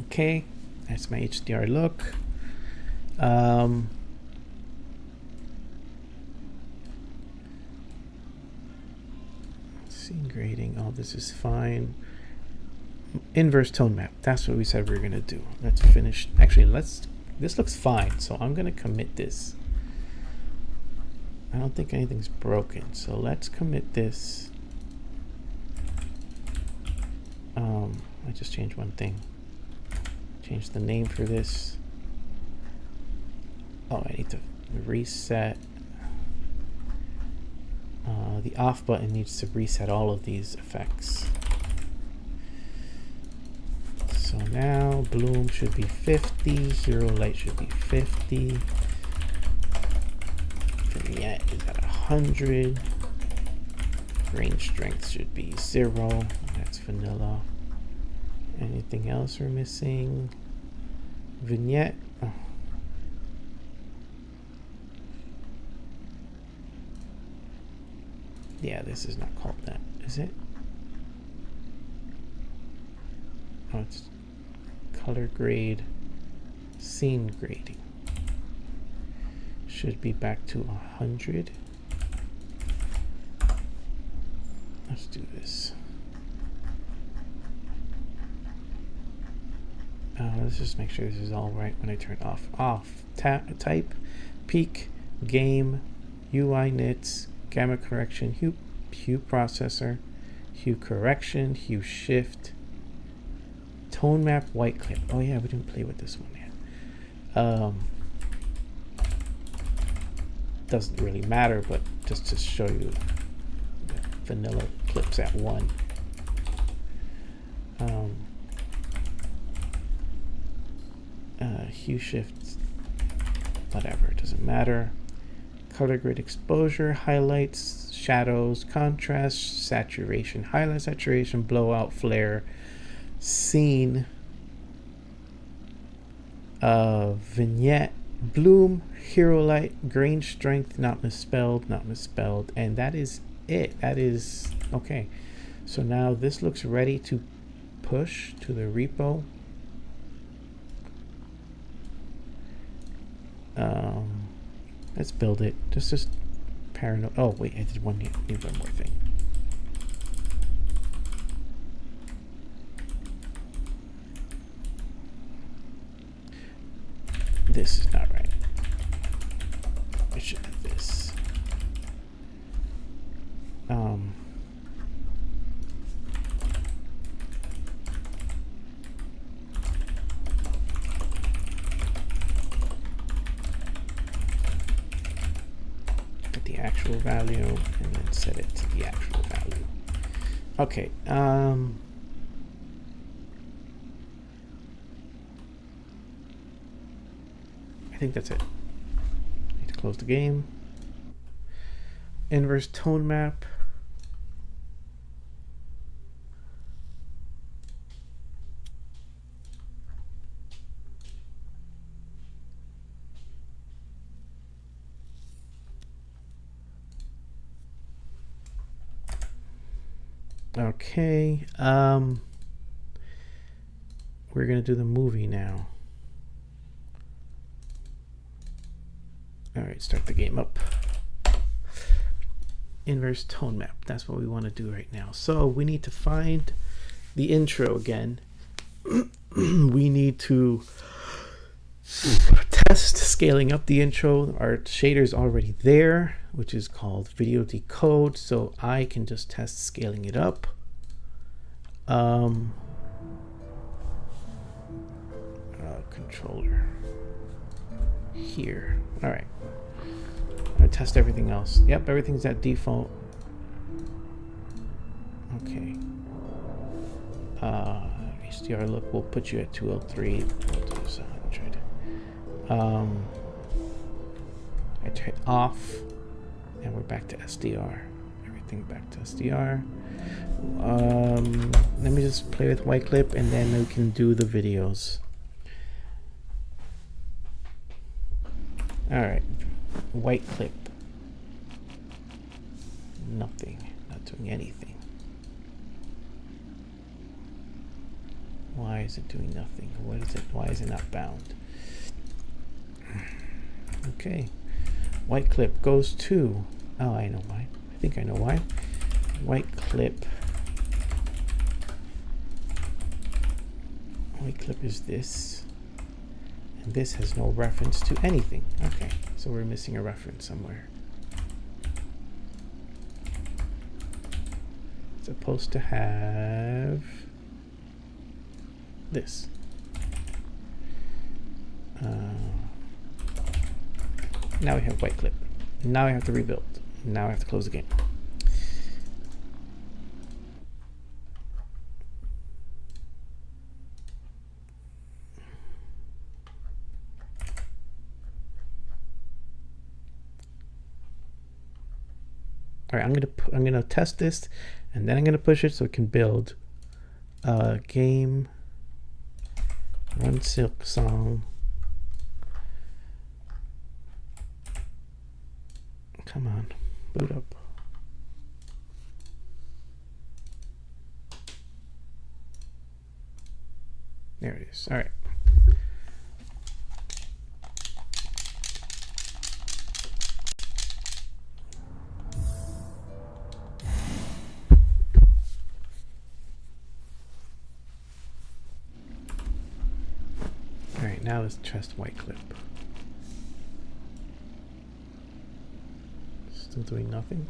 Okay, that's my HDR look. Scene grading, all this is fine. Inverse tone map, that's what we said we were gonna do. Let's finish. Actually, this looks fine, so I'm gonna commit this. I don't think anything's broken, so let's commit this. I just changed one thing. Change the name for this. Oh, I need to reset. The off button needs to reset all of these effects. So now bloom should be 50, hero light should be 50. Vignette is at 100. Grain strength should be 0. That's vanilla. Anything else we're missing? Vignette. Oh. Yeah, this is not called that, is it? Oh, it's color grade, scene grading. Should be back to 100. Let's do this. Let's just make sure this is all right when I turn off. Type, peak, game, UI nits, gamma correction, hue processor, hue correction, hue shift, tone map, white clip. Oh yeah, we didn't play with this one yet. Doesn't really matter, but just to show you the vanilla clips at 1. Hue shift, whatever, it doesn't matter. Color grade exposure, highlights, shadows, contrast, saturation, highlight, saturation, blowout, flare, scene, vignette, bloom, hero light, grain strength, not misspelled, and that is it. That is okay. So now this looks ready to push to the repo. Let's build it. Just paranoid. Oh wait, I did need one more thing. This is not right. I should have this. Get the actual value and then set it to the actual value. Okay. I think that's it. Need to close the game. Inverse tone map. Okay. We're gonna do the movie now. All right, start the game up. Inverse tone map. That's what we want to do right now. So we need to find the intro again. We need to test scaling up the intro. Our shader's already there, which is called video decode. So I can just test scaling it up. Controller here. All right. I test everything else. Yep, everything's at default. Okay. HDR look will put you at 203. We'll do this 100. I turn off, and we're back to SDR. Everything back to SDR. Let me just play with white clip, and then we can do the videos. All right, white clip. Nothing, not doing anything. Why is it doing nothing? What is it? Why is it not bound? Okay, white clip goes to, oh, I know why. I think I know why. White clip. White clip is this. And this has no reference to anything. Okay, so we're missing a reference somewhere. It's supposed to have this. Now we have white clip. Now I have to rebuild. Now I have to close the game. All right, I'm gonna test this, and then I'm gonna push it so it can build. Game. Run Silksong. Come on, boot up. There it is. All right. All right, now let's test white clip. Still doing nothing.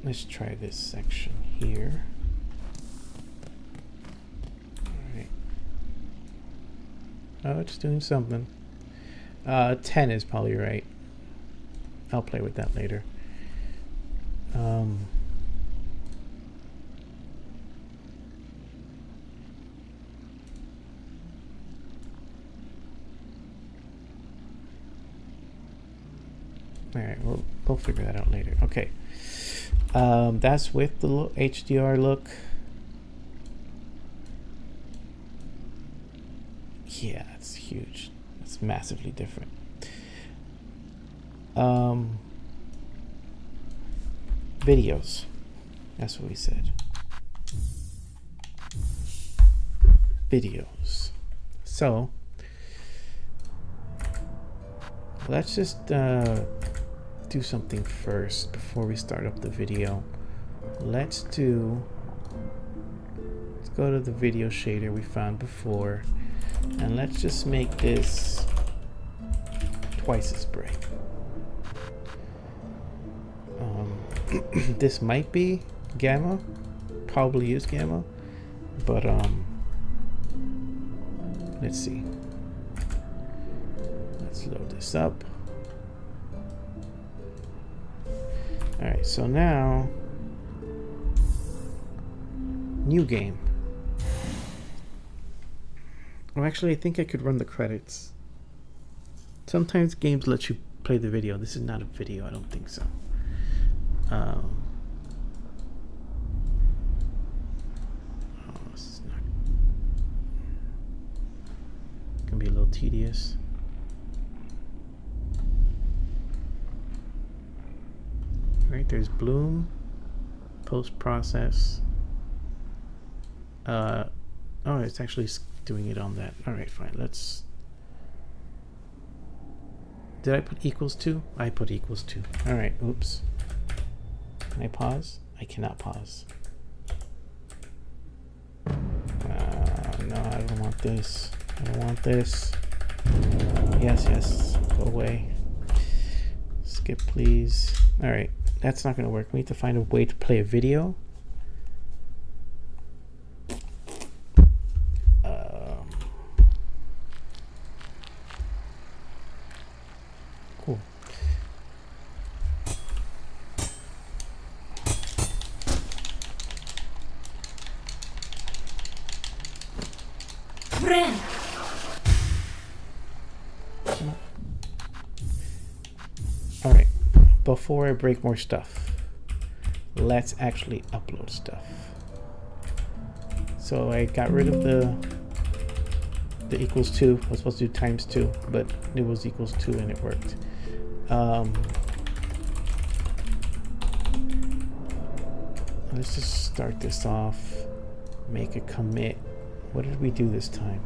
Let's try this section here. All right. Oh, it's doing something. 10 is probably right. I'll play with that later. All right, we'll figure that out later. Okay. That's with the HDR look. Yeah, it's huge. It's massively different. Videos. That's what we said. Videos. So let's just do something first before we start up the video. Let's go to the video shader we found before, and let's just make this twice as bright. This might be gamma, probably is gamma, but let's see. Let's load this up. All right, so now, new game. Well, actually, I think I could run the credits. Sometimes games let you play the video. This is not a video, I don't think so. Oh, this is not gonna be a little tedious. Right, there's bloom, post-process. Oh, it's actually doing it on that. All right, fine. Let's. Did I put equals to? I put equals to. All right, oops. Can I pause? I cannot pause. No, I don't want this. I don't want this. Yes, go away. Skip, please. All right. That's not going to work. We need to find a way to play a video. Cool. Friend. All right. Before I break more stuff, let's actually upload stuff. So I got rid of the equals 2. I was supposed to do times 2, but it was equals 2 and it worked. Let's just start this off, make a commit. What did we do this time?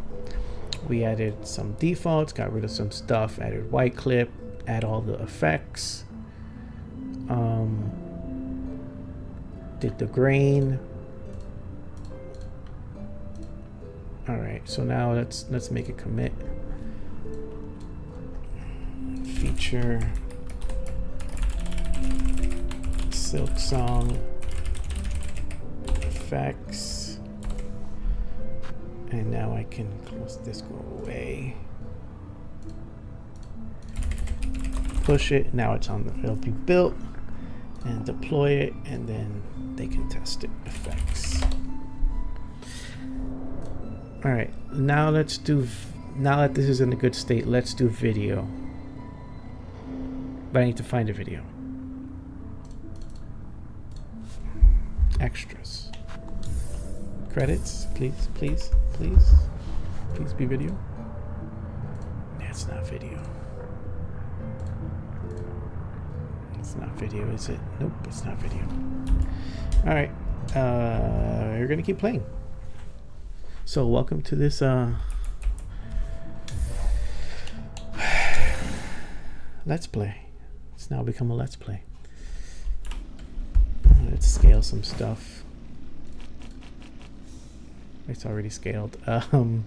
We added some defaults, got rid of some stuff, added white clip, add all the effects. Did the grain. All right, so now let's make a commit. Feature Silksong effects, and now I can close this, go away, push it. Now it's on the, it'll be built, and deploy it, and then they can test it. Effects. All right, now let's do, now that this is in a good state, let's do video. But I need to find a video. Extras. Credits, please be video. it's not video. It's not video, is it? Nope, it's not video. Alright. You're gonna keep playing. So welcome to this Let's Play. It's now become a Let's Play. Let's scale some stuff. It's already scaled. Alright.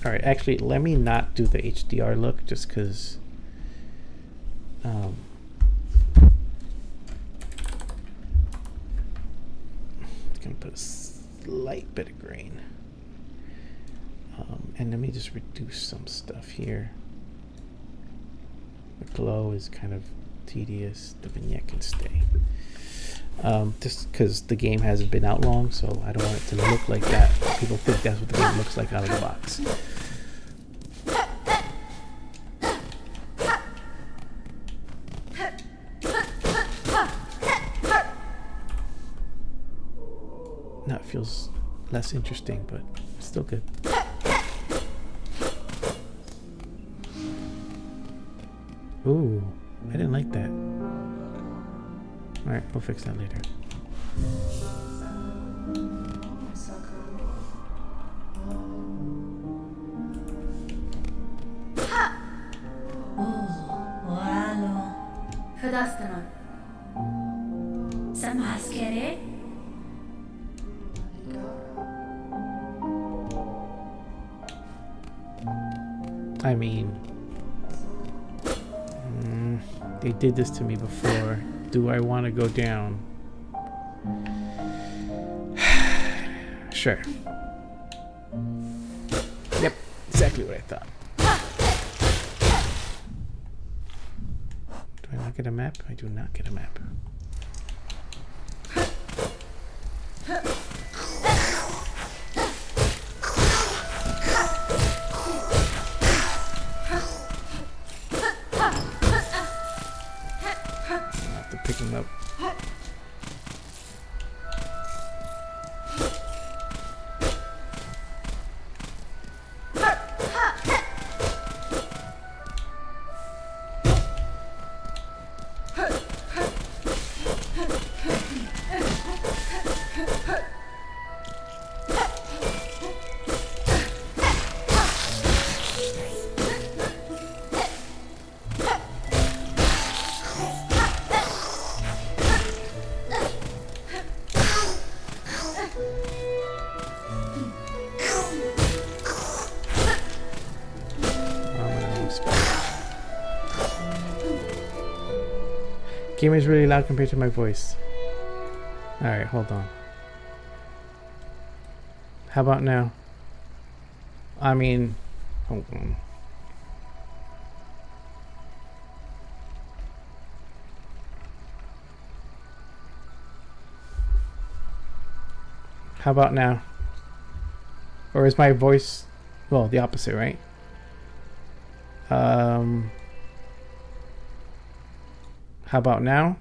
Alright, actually, let me not do the HDR look just because it's gonna put a slight bit of grain. And let me just reduce some stuff here. The glow is kind of tedious. The vignette can stay. Just because the game hasn't been out long, so I don't want it to look like that. People think that's what the game looks like out of the box. Now it feels less interesting, but it's still good. Ooh, I didn't like that. Alright, we'll fix that later. I mean, they did this to me before. Do I want to go down? Sure. Yep, exactly what I thought. Do I not get a map? I do not get a map. Pick him up. Game is really loud compared to my voice. Alright, hold on. How about now? I mean, hold on. How about now? Or is my voice, well, the opposite, right? How about now?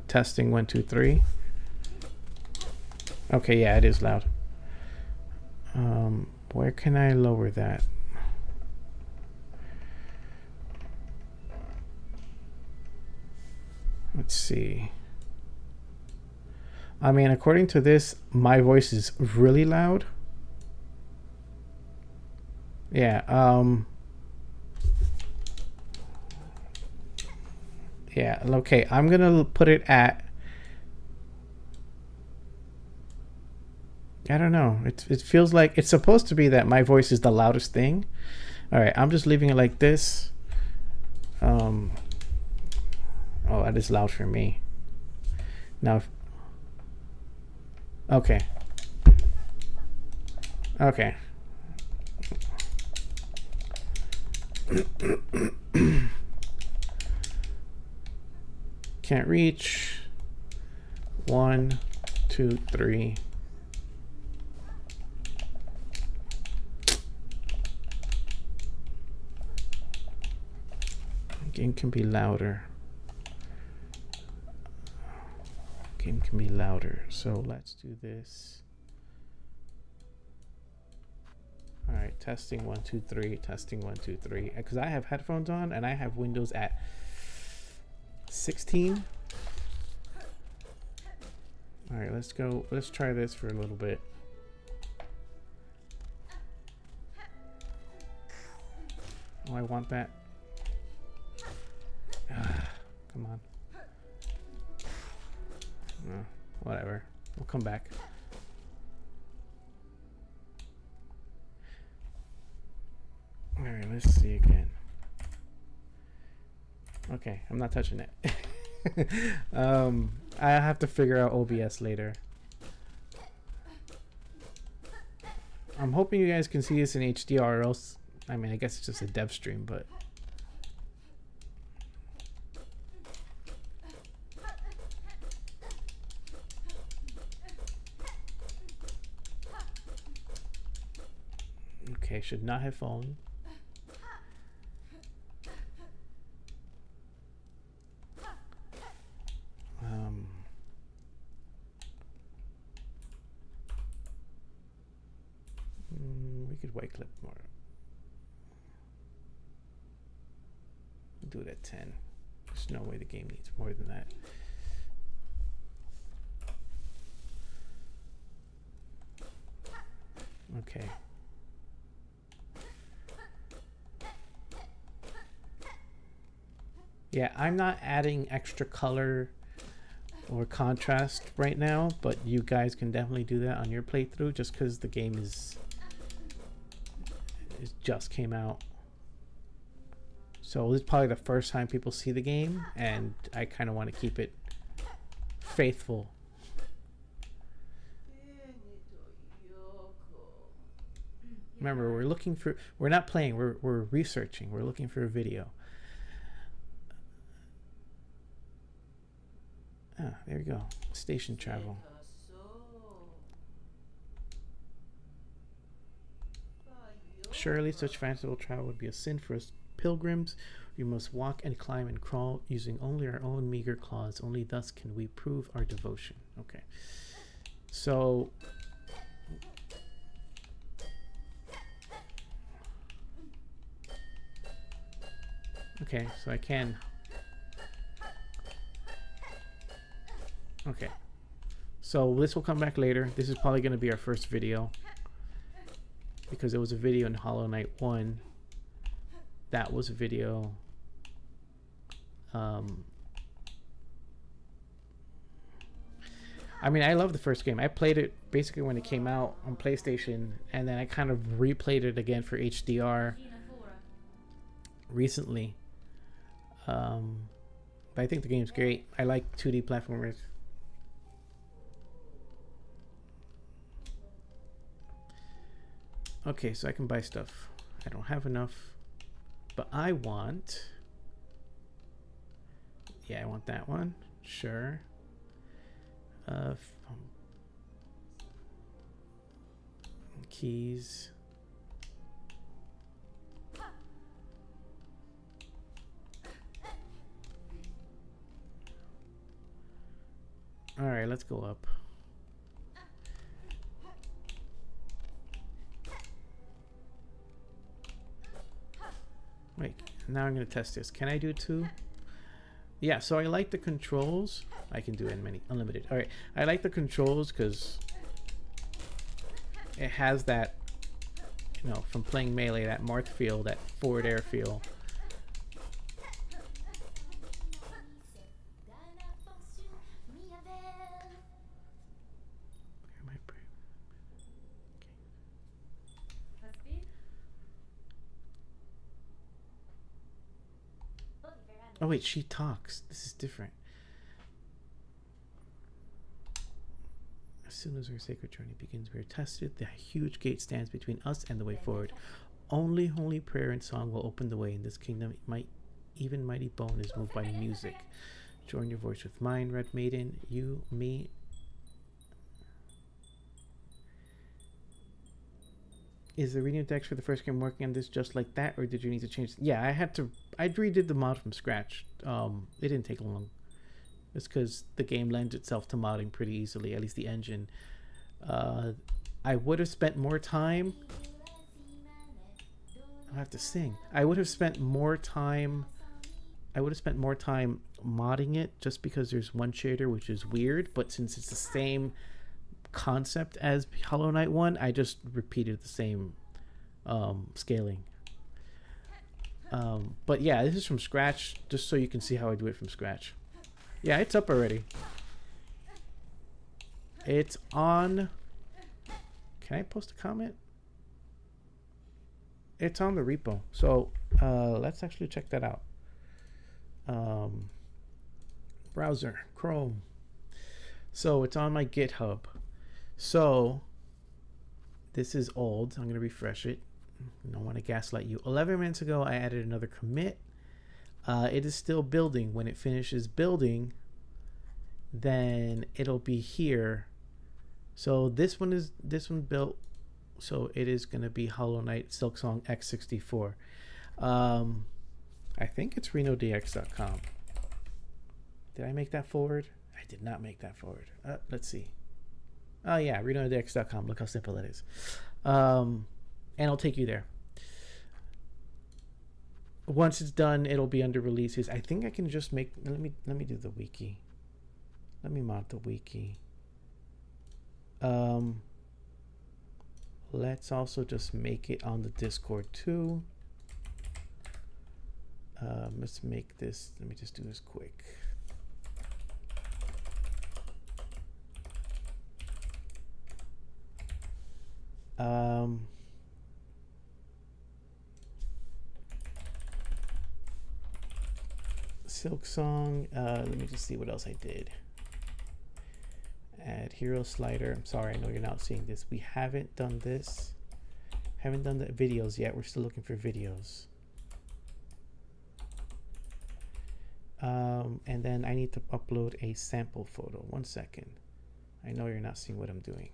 Testing 1, 2, 3. Okay, yeah, it is loud. Where can I lower that? Let's see. I mean, according to this, my voice is really loud. Yeah, yeah, okay, I'm gonna put it at, I don't know, it feels like it's supposed to be that my voice is the loudest thing. Alright, I'm just leaving it like this. Oh, that is loud for me. Now, okay. Okay. Can't reach. 1, 2, 3. Game can be louder. Game can be louder. So let's do this. All right, testing 1 2 3, testing 1 2 3. Because I have headphones on and I have Windows at 16. All right, let's go. Let's try this for a little bit. Oh, I want that. Come on. No, whatever. We'll come back. All right, let's see again. Okay, I'm not touching it. I have to figure out OBS later. I'm hoping you guys can see this in HDR, or else, I mean, I guess it's just a dev stream, but. Okay, should not have fallen. We could white clip more. Do it at 10. There's no way the game needs more than that. Okay. Yeah, I'm not adding extra color or contrast right now, but you guys can definitely do that on your playthrough just because the game is it just came out. So this is probably the first time people see the game, and I kind of want to keep it faithful. Remember, we're not playing, we're researching, we're looking for a video. Ah, there we go. Station travel. Surely such fanciful travel would be a sin for us pilgrims. We must walk and climb and crawl using only our own meager claws. Only thus can we prove our devotion. Okay. So okay, so I can. Okay. So this will come back later. This is probably going to be our first video, because there was a video in Hollow Knight 1. That was a video. I mean, I love the first game. I played it basically when it came out on PlayStation, and then I kind of replayed it again for HDR recently. But I think the game's great. I like 2D platformers. Okay, so I can buy stuff. I don't have enough, but I want. Yeah, I want that one. Sure. Keys. All right, let's go up. Wait, now I'm going to test this. Can I do 2? Yeah, so I like the controls. I can do unlimited. All right, I like the controls because it has that, you know, from playing Melee, that Marth feel, that forward air feel. Oh wait, she talks. This is different. As soon as our sacred journey begins, we are tested. The huge gate stands between us and the way forward. Only holy prayer and song will open the way. In this kingdom, even mighty bone is moved by music. Join your voice with mine, Red Maiden. You, me. Is the RenoDX for the first game working on this just like that, or did you need to change? Yeah, I redid the mod from scratch. It didn't take long. It's because the game lends itself to modding pretty easily, at least the engine. I would have spent more time. I have to sing. I would have spent more time modding it just because there's one shader which is weird, but since it's the same concept as Hollow Knight 1, I just repeated the same scaling. But yeah, this is from scratch, just so you can see how I do it from scratch. Yeah, it's up already. It's on. Can I post a comment? It's on the repo. So let's actually check that out. Browser, Chrome. So it's on my GitHub. So this is old. I'm going to refresh it. I don't want to gaslight you. 11 minutes ago, I added another commit. It is still building. When it finishes building, then it'll be here. So this one built. So it is going to be Hollow Knight Silksong X64. I think it's RenoDX.com. Did I make that forward? I did not make that forward. Let's see. Oh yeah, RenoDX.com. Look how simple it is. And I'll take you there. Once it's done, it'll be under releases. I think I can just make. Let me do the wiki. Let me mod the wiki. Let's also just make it on the Discord too. Let's make this. Let me just do this quick. Silksong. Let me just see what else I did. Add hero slider. I'm sorry, I know you're not seeing this. We haven't done this. Haven't done the videos yet. We're still looking for videos. And then I need to upload a sample photo. 1 second. I know you're not seeing what I'm doing.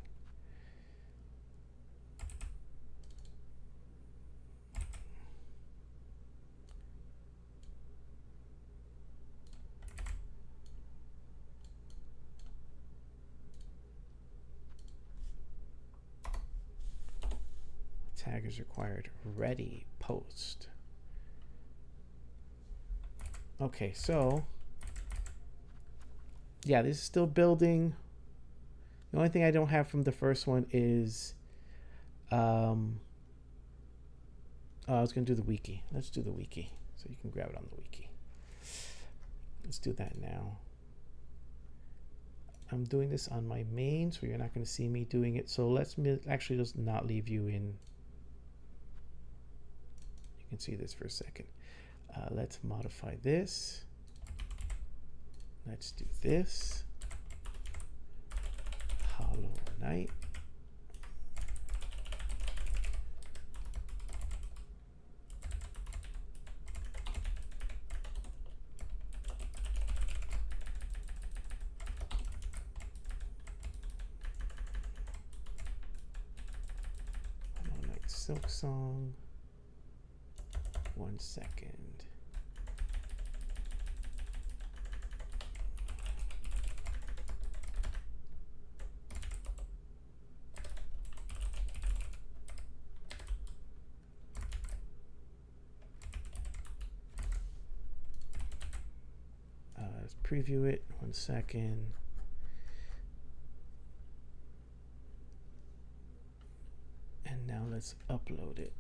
Tag is required. Ready. Post. Okay, so yeah, this is still building. The only thing I don't have from the first one is oh, I was gonna do the wiki. Let's do the wiki so you can grab it on the wiki. Let's do that now. I'm doing this on my main, so you're not going to see me doing it. So let's actually just not leave you in. You can see this for a second. Let's modify this. Let's do this. Hollow Knight. Hollow Knight Silksong. 1 second. Let's preview it. 1 second. And now let's upload it.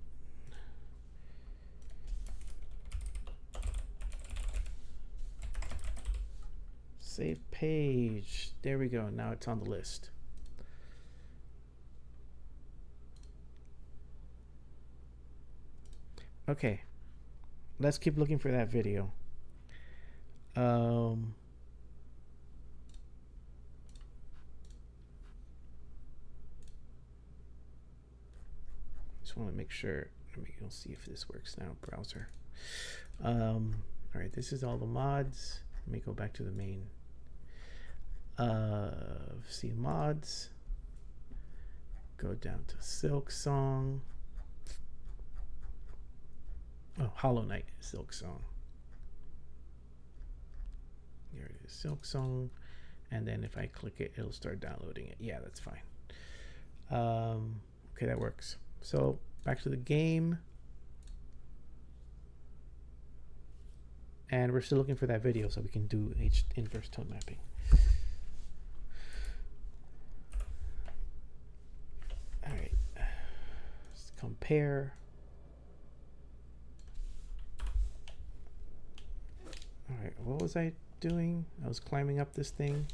Save page. There we go. Now it's on the list. Okay. Let's keep looking for that video. Just want to make sure. Let me go see if this works now. Browser. All right. This is all the mods. Let me go back to the main. See mods. Go down to Silksong. Oh, Hollow Knight, Silksong. Here it is, Silksong. And then if I click it, it'll start downloading it. Yeah, that's fine. Okay, that works. So back to the game. And we're still looking for that video so we can do inverse tone mapping. All right, let's compare. All right, what was I doing? I was climbing up this thing.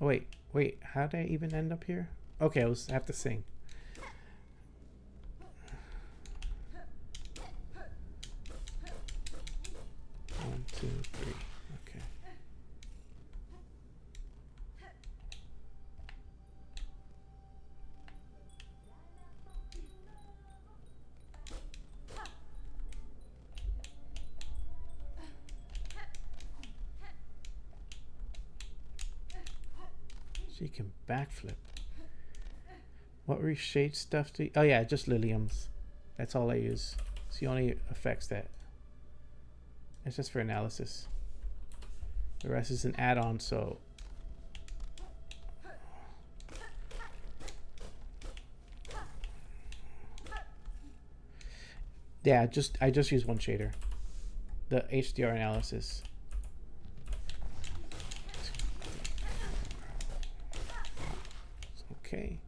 Oh, wait, how did I even end up here? Okay, I have to sing. 1, 2, 3. Okay. She can backflip. What reshade stuff do you... Oh yeah, just Lilium's. That's all I use. It's the only effects that... It's just for analysis. The rest is an add-on, so... Yeah, I just use one shader. The HDR analysis. Okay.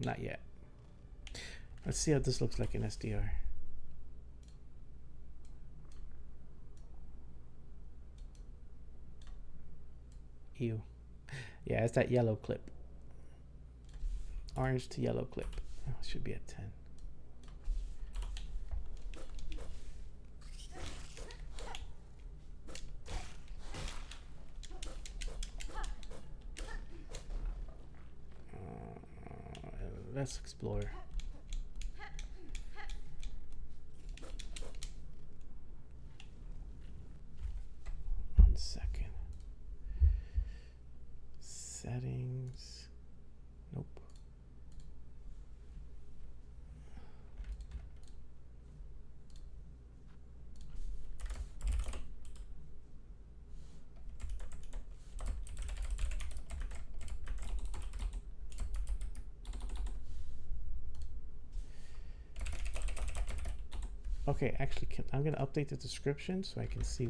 Not yet. Let's see how this looks like in SDR. Ew. Yeah, it's that yellow clip. Orange to yellow clip. Oh, it should be at 10. Let's explore. One second. Settings. Nope. Okay, actually, I'm going to update the description so I can see,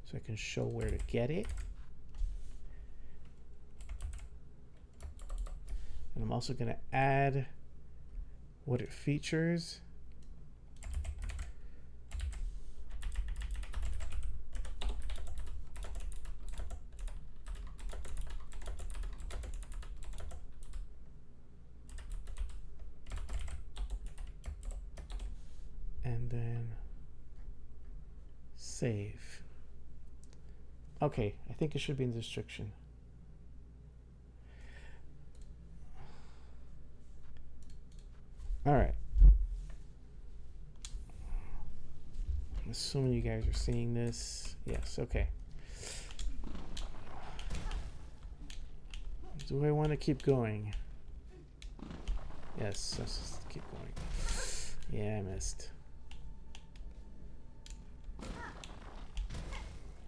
so I can show where to get it. And I'm also going to add what it features. And then save. Okay, I think it should be in the description. All right. I'm assuming you guys are seeing this. Yes, okay. Do I want to keep going? Yes, let's just keep going. Yeah, I missed.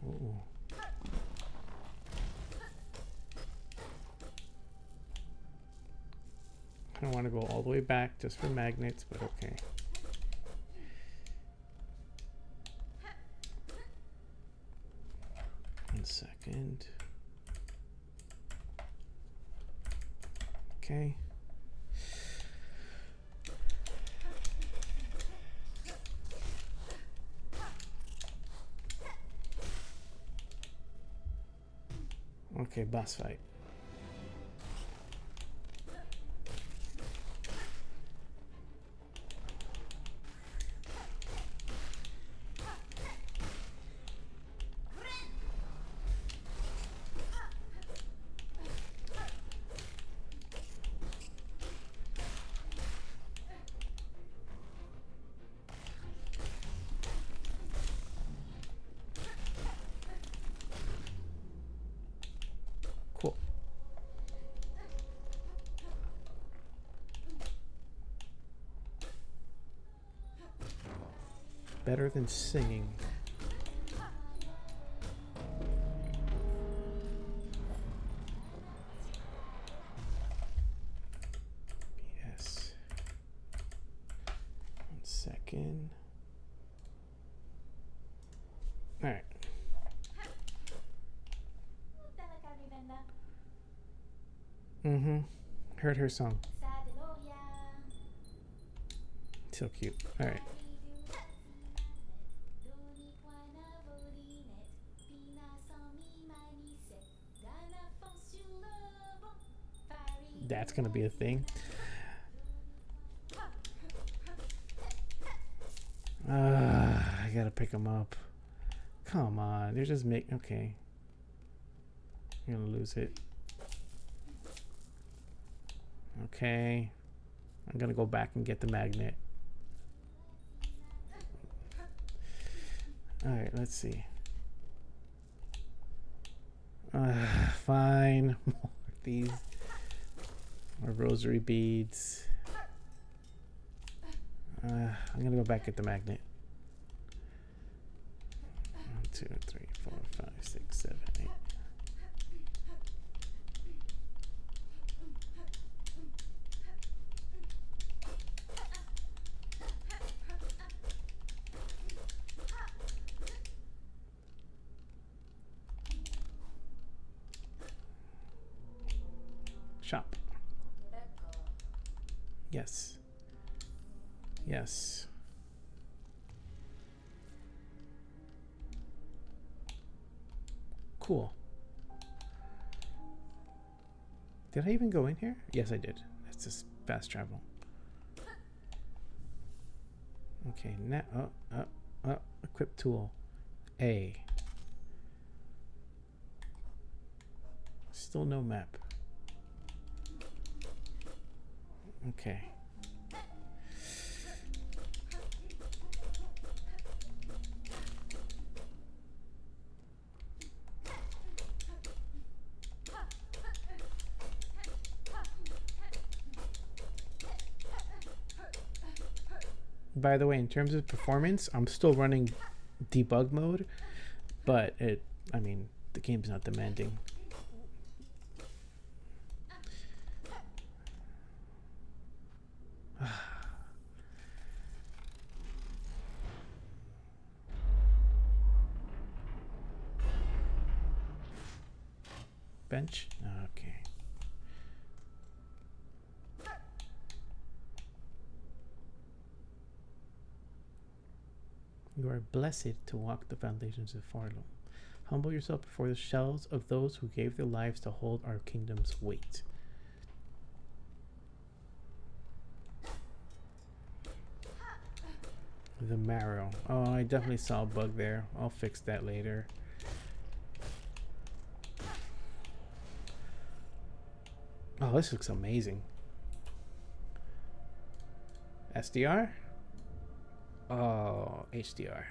Ooh. I don't want to go all the way back just for magnets, but okay. One second. Okay. Okay, boss fight. Better than singing. Yes. 1 second. All right. Heard her song. So cute. All right. That's gonna be a thing. I gotta pick them up. Come on, they're just okay. I'm gonna lose it. Okay. I'm gonna go back and get the magnet. Alright, let's see. Fine. More of these. More rosary beads. I'm gonna go back and get the magnet. 1, 2, 3, 4, 5, 6, 7, 8. Shop. Yes. Yes. Cool. Did I even go in here? Yes, I did. That's just fast travel. Okay, now, equip tool. A. Still no map. Okay. By the way, in terms of performance, I'm still running debug mode, but I mean, the game's not demanding. Bench? Okay. You are blessed to walk the foundations of Farlow. Humble yourself before the shells of those who gave their lives to hold our kingdom's weight. The marrow. Oh, I definitely saw a bug there. I'll fix that later. Oh, this looks amazing. SDR? Oh, HDR.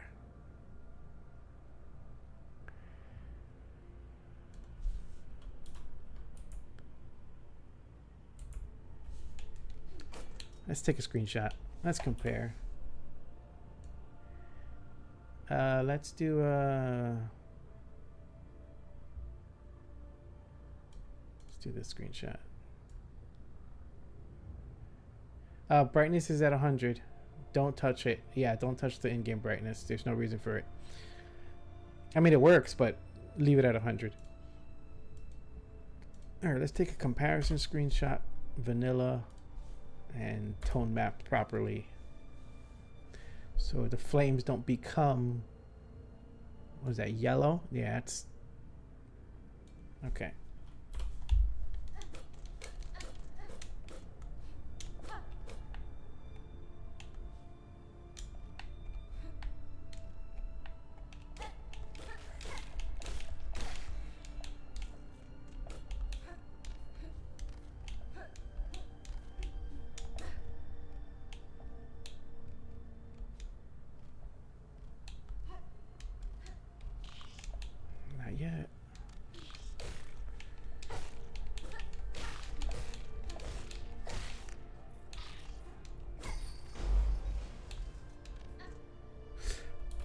Let's take a screenshot. Let's compare. Let's do this screenshot. Brightness is at 100. Don't touch it. Yeah, don't touch the in-game brightness. There's no reason for it. I mean, it works, but leave it at 100. Alright, let's take a comparison screenshot. Vanilla and tone map properly. So the flames don't become... What is that, yellow? Yeah, it's... Okay. Not yet.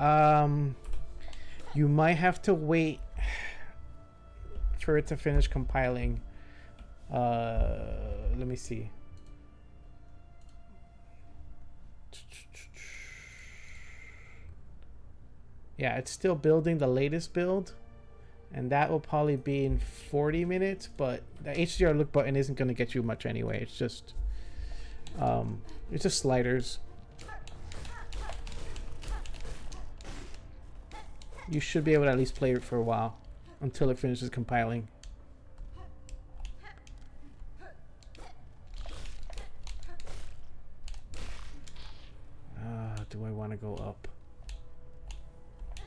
You might have to wait for it to finish compiling. Let me see. Yeah, it's still building the latest build, and that will probably be in 40 minutes, but the HDR Look Button isn't going to get you much anyway. It's just sliders. You should be able to at least play it for a while until it finishes compiling. Do I want to go up?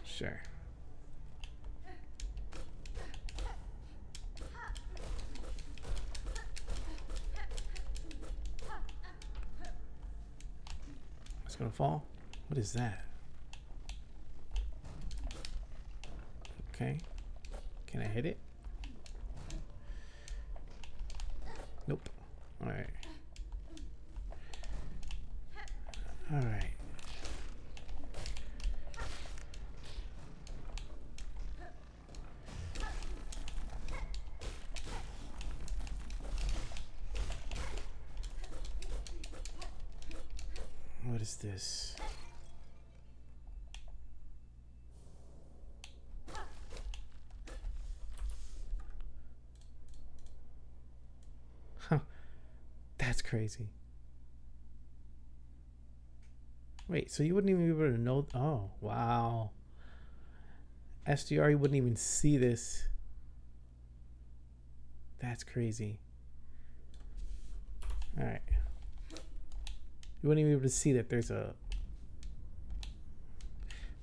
Sure. It's gonna fall. What is that? Okay. Can I hit it? Nope. Alright. Alright. What is this? Huh. That's crazy. Wait, so you wouldn't even be able to know? Oh, wow. SDR, you wouldn't even see this. That's crazy. All right. You wouldn't even be able to see that there's a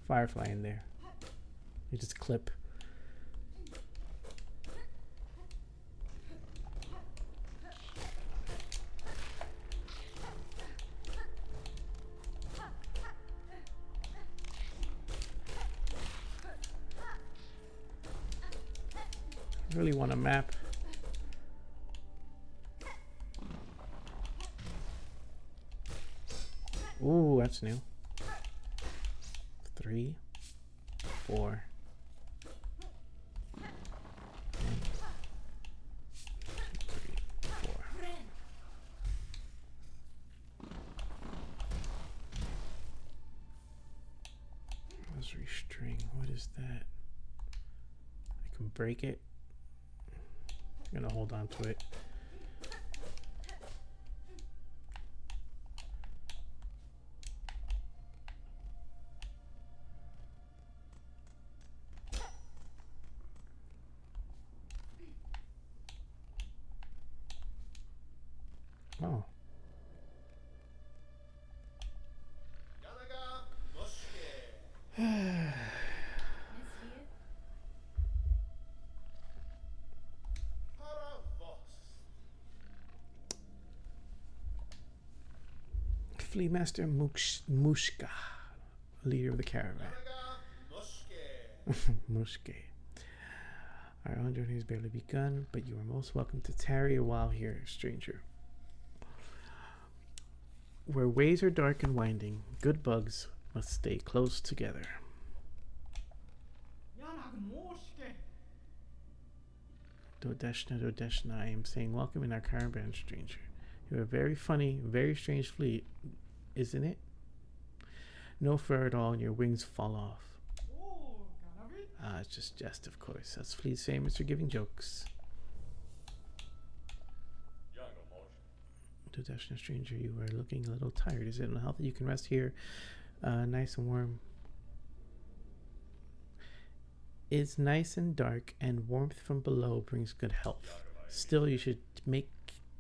firefly in there. You just clip. I really want a map. Ooh, that's new. 3, 4. 1, 2, 3, 4. Let's restring. What is that? I can break it. I'm gonna hold on to it. Oh. Flea Master Mushka, leader of the caravan. Mushke. Our own journey has barely begun, but you are most welcome to tarry a while here, stranger. Where ways are dark and winding, good bugs must stay close together. Dodeshna, I am saying welcome in our caravan, stranger. You have a very funny, very strange fleet, isn't it? No fur at all, and your wings fall off. It's just jest, of course. That's Fleet's famous for giving jokes. Dodeshna, stranger, you are looking a little tired. Is it unhealthy? You can rest here, nice and warm. It's nice and dark, and warmth from below brings good health. Still, you should make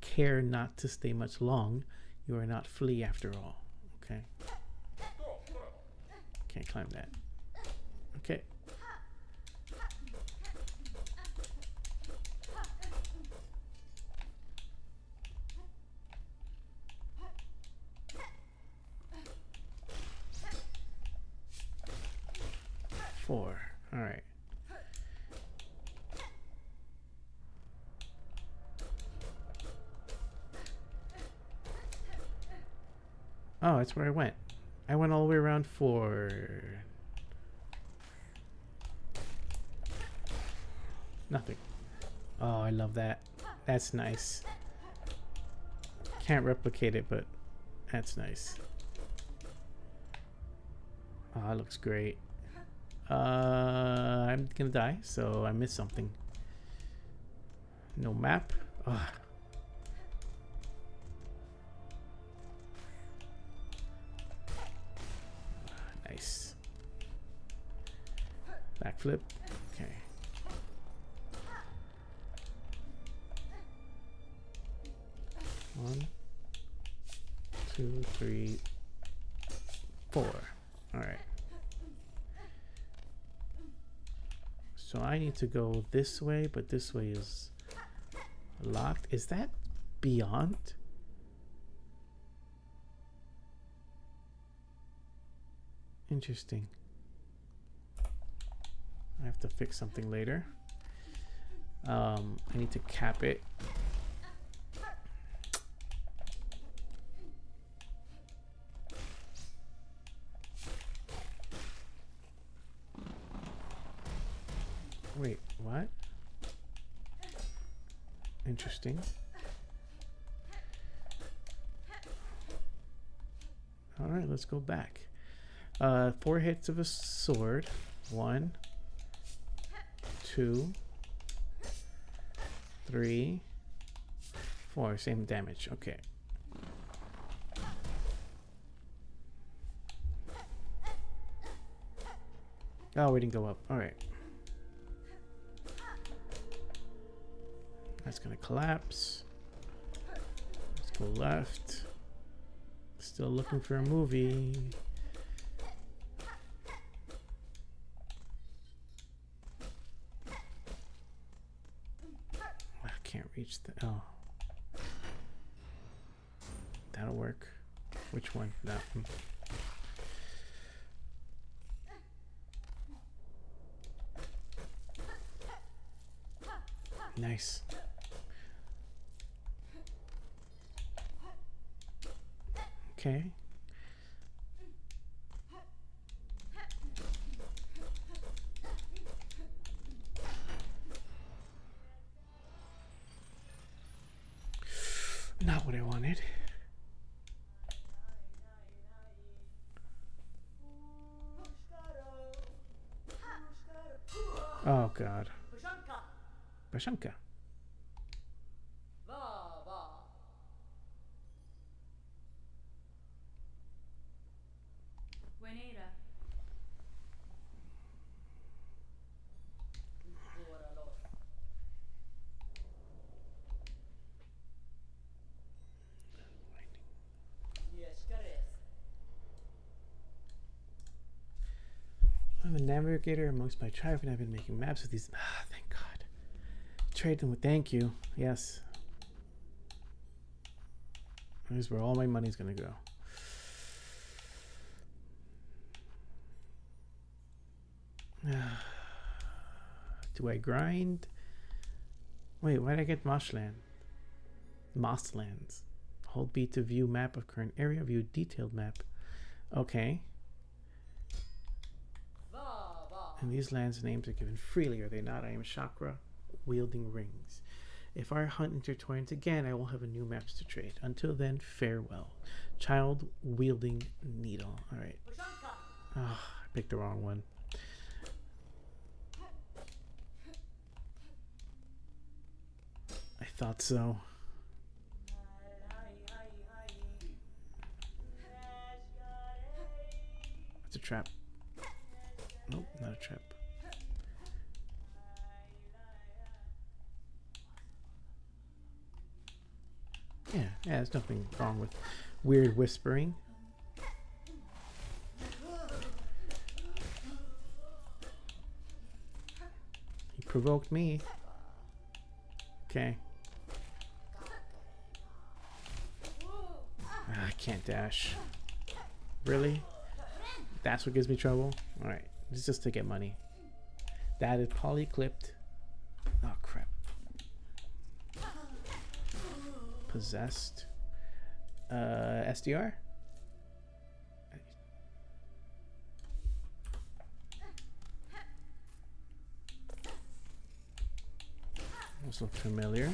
care not to stay much long. You are not Flea after all. Okay. Can't climb that. Okay. Four. All right. Oh, that's where I went. I went all the way around for Nothing. Oh, I love that. That's nice. Can't replicate it, but that's nice. Oh, that looks great. I'm gonna die, so I missed something. No map. Oh. Nice. Backflip. Okay. One, two, three, four. All right. So I need to go this way, but this way is locked. Is that beyond? Interesting. I have to fix something later. I need to cap it. Wait, what? Interesting. All right, let's go back. 4 hits of a sword. 1, 2, 3, 4. Same damage. Okay. Oh, we didn't go up. All right. That's gonna collapse. Let's go left. Still looking for a movie. I can't reach the. Oh, that'll work. Which one? That one. Nice. Okay. Not what I wanted. Oh God. Bashanka. Juanita. I'm a navigator amongst my tribe, and I've been making maps with these. Ah, thank God. Trade them with thank you. Yes. Here's where all my money's gonna go. Do I grind? Wait, why did I get Moshland? Mosslands. Hold B to view map of current area. View detailed map. Okay. And these lands names are given freely, are they not? I am chakra wielding rings. If our hunt intertwines again, I will have a new maps to trade. Until then, farewell. Child wielding needle. All right. Oh, I picked the wrong one. I thought so. It's a trap. Nope, not a trap. Yeah, there's nothing wrong with weird whispering. He provoked me. Okay. I can't dash. Really? That's what gives me trouble? Alright, it's just to get money. That is poly-clipped. Oh, crap. Possessed. SDR? Those look familiar.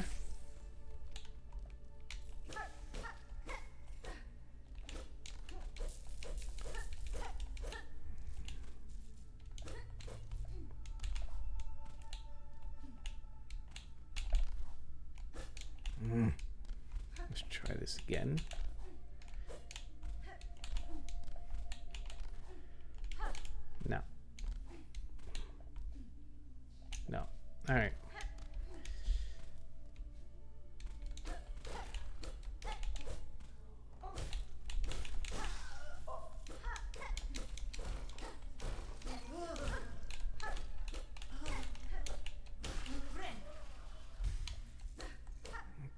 Let's try this again. No. No. All right.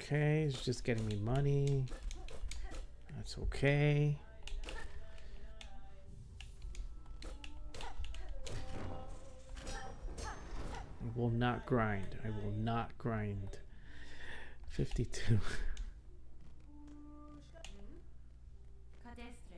Okay, it's just getting me money. That's okay. I will not grind. I will not grind. 52. Cadestre.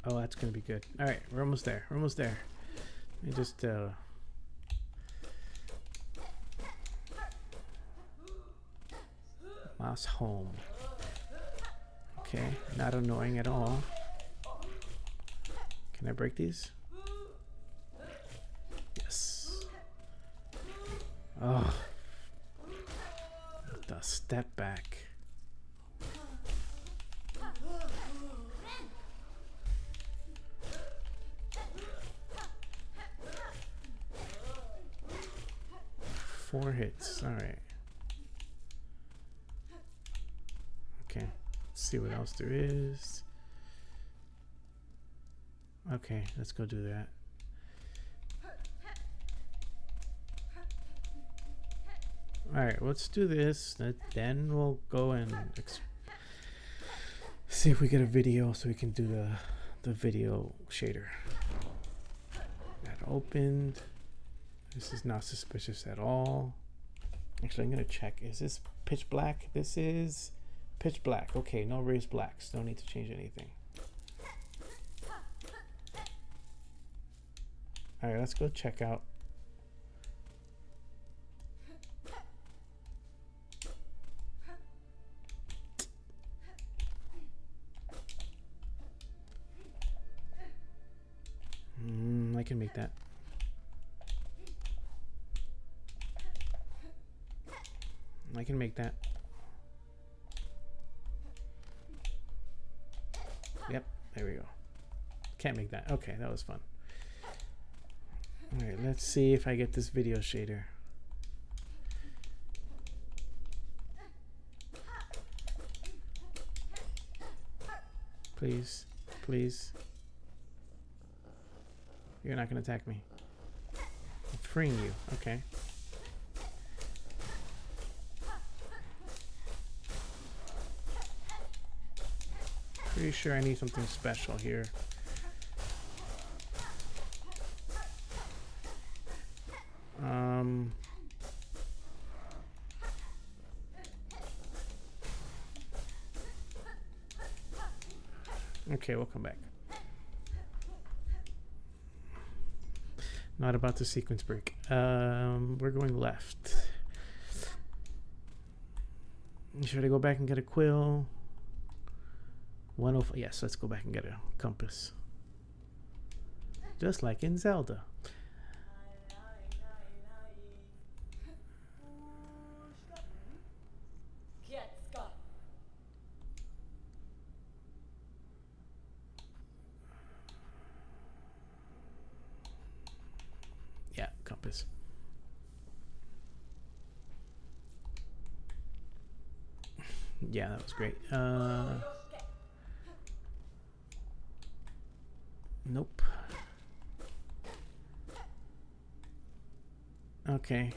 Oh, that's gonna be good. All right, we're almost there. We're almost there. Let me just mouse home. Okay, not annoying at all. Can I break these? Yes. Oh, the step back. Four hits. All right. Okay. Let's see what else there is. Okay, let's go do that. All right, let's do this. Then we'll go and see if we get a video so we can do the video shader. That opened. This is not suspicious at all. Actually, I'm gonna check. Is this pitch black? This is pitch black. Okay, no raised blacks. Don't need to change anything. All right, let's go check out. I can make that. I can make that. Yep, there we go. Can't make that. Okay, that was fun. All right, let's see if I get this video shader. Please, please. You're not gonna attack me. I'm freeing you. Okay. Pretty sure I need something special here. Okay, we'll come back. Not about to sequence break. We're going left. Should I go back and get a quill? 105. Yes, let's go back and get a compass. Just like in Zelda. Yeah, compass. Yeah, that was great. Nope. Okay.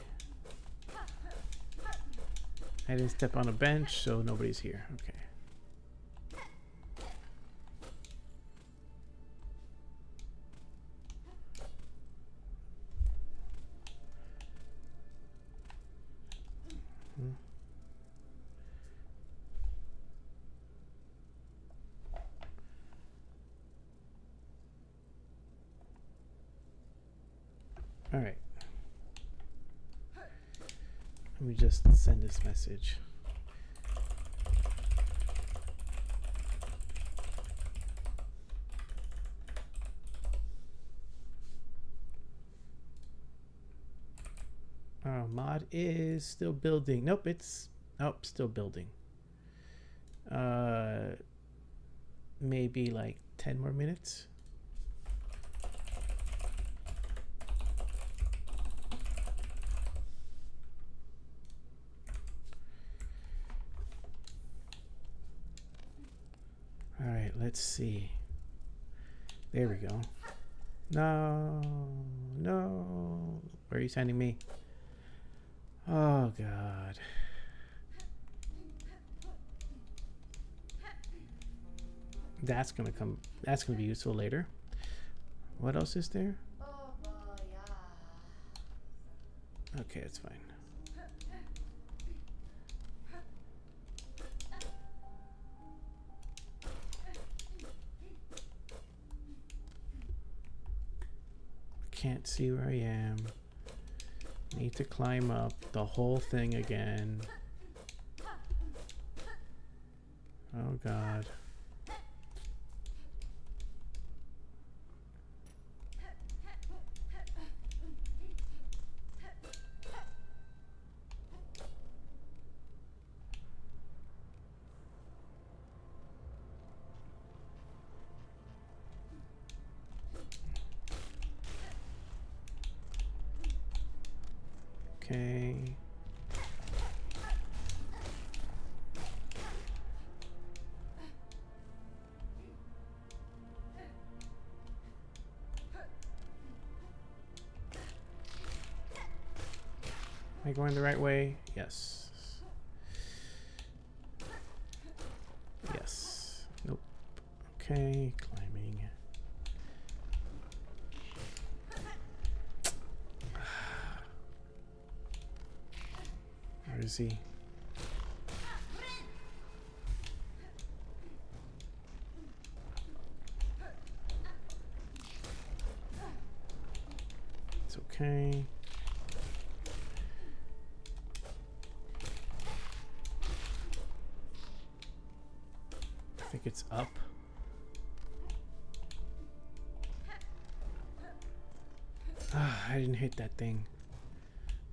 I didn't step on a bench, so nobody's here. Okay. All right. Let me just send this message. Mod is still building. Nope, it's still building. Maybe like 10 more minutes. All right, let's see. There we go. No, no. Where are you sending me? Oh, God. That's gonna come. That's gonna be useful later. What else is there? Okay, it's fine. Can't see where I am. Need to climb up the whole thing again. Oh, God. Okay. Am I going the right way? Yes. Yes. Nope. Okay, climbing. Where is he? It's okay. I think it's up. Ah, I didn't hit that thing.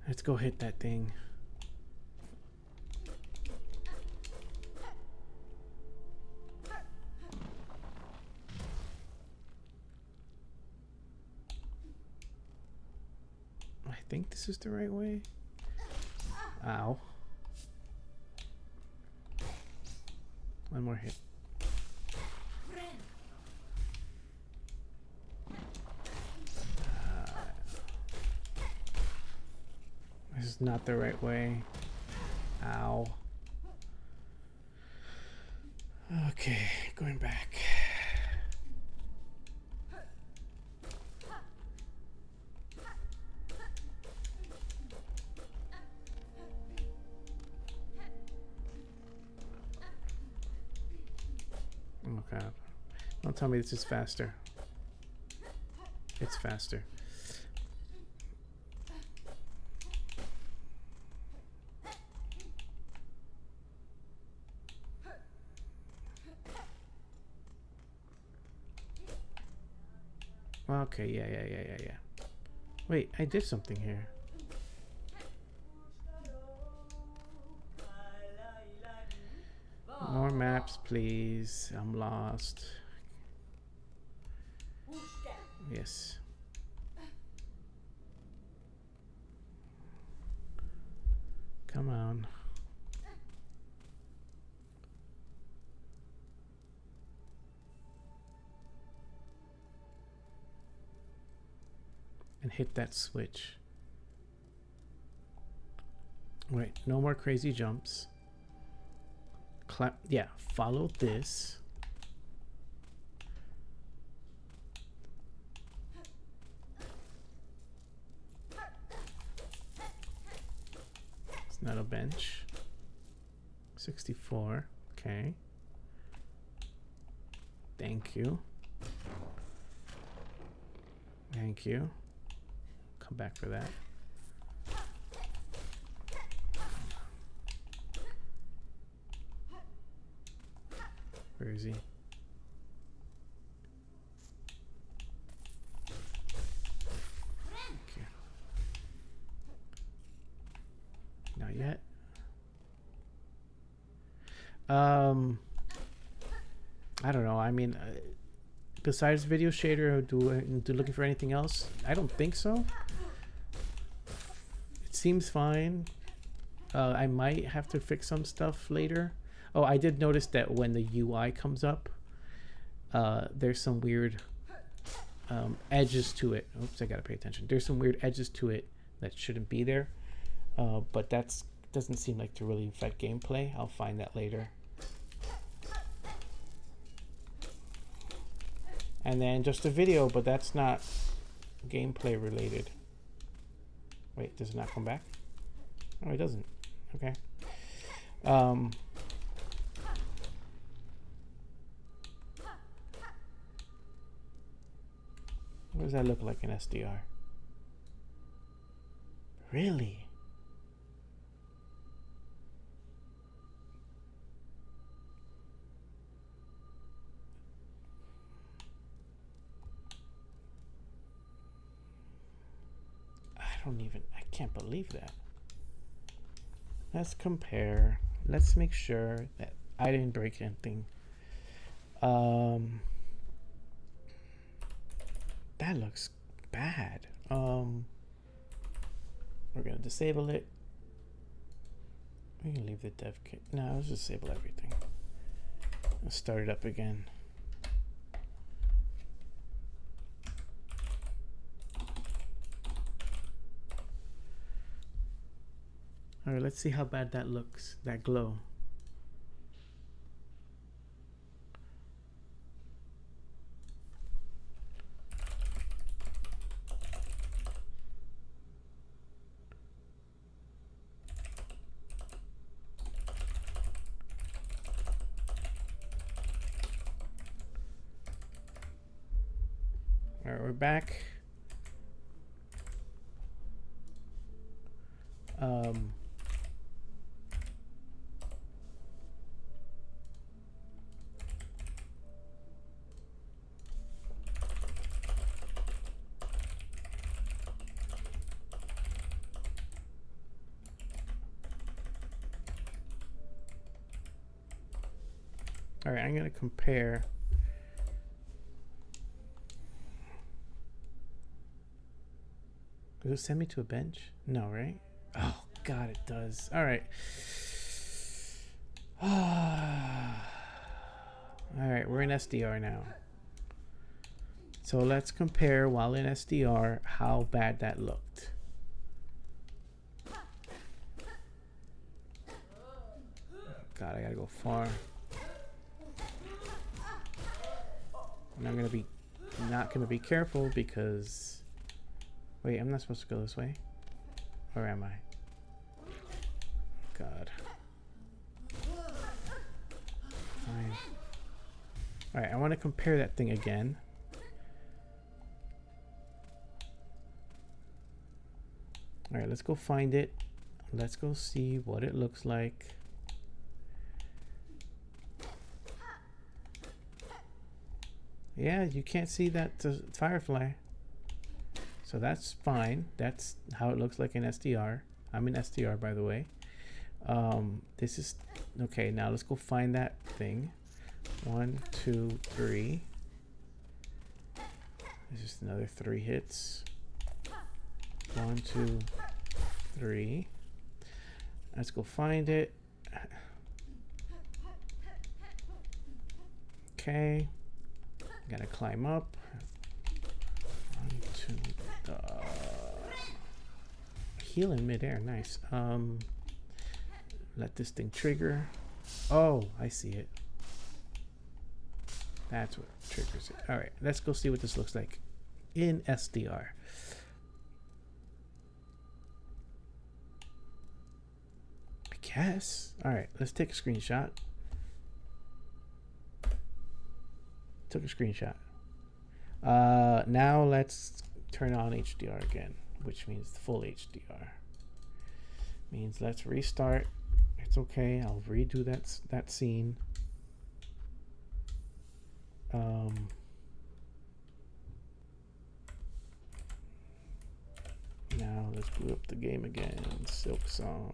Let's go hit that thing. I think this is the right way. Ow. One more hit. This is not the right way. Ow. Okay, going back. Oh God. Don't tell me this is faster. It's faster. Okay, yeah. Wait, I did something here. More maps, please. I'm lost. Yes. Come on. And hit that switch. Right, no more crazy jumps. Yeah, follow this. It's not a bench. 64, okay. Thank you. Thank you. Come back for that. Where is he? Okay. Not yet. I don't know. I mean, besides video shader, do looking for anything else? I don't think so. It seems fine. I might have to fix some stuff later. Oh, I did notice that when the UI comes up, there's some weird edges to it. Oops, I gotta pay attention. There's some weird edges to it that shouldn't be there, but that doesn't seem like to really affect gameplay. I'll find that later. And then just a video, but that's not gameplay related. Wait, does it not come back? Oh, it doesn't. Okay. What does that look like in SDR? Really? I can't believe that. Let's compare. Let's make sure that I didn't break anything. That looks bad. We're gonna disable it. We can leave the dev kit. No, let's disable everything. Let's start it up again. All right, let's see how bad that looks, that glow. All right, we're back. All right, I'm gonna compare. Does it send me to a bench? No, right? Oh God, it does. All right. All right, we're in SDR now. So let's compare while in SDR how bad that looked. God, I gotta go far. And I'm gonna be not gonna be careful because wait, I'm not supposed to go this way. Or am I? God. Fine. Alright, I want to compare that thing again. Alright, let's go find it. Let's go see what it looks like. Yeah, you can't see that firefly. So that's fine. That's how it looks like in SDR. I'm in SDR, by the way. This is okay. Now let's go find that thing. 1, 2, 3. There's just another 3 hits. 1, 2, 3. Let's go find it. Okay. Gotta climb up. 1, 2. Heal in midair. Nice. Let this thing trigger. Oh, I see it. That's what triggers it. All right, let's go see what this looks like in SDR. I guess. All right, let's take a screenshot. Took a screenshot. Now let's turn on HDR again, which means full HDR. Means let's restart. It's okay. I'll redo that scene. Now let's boot up the game again. Silksong.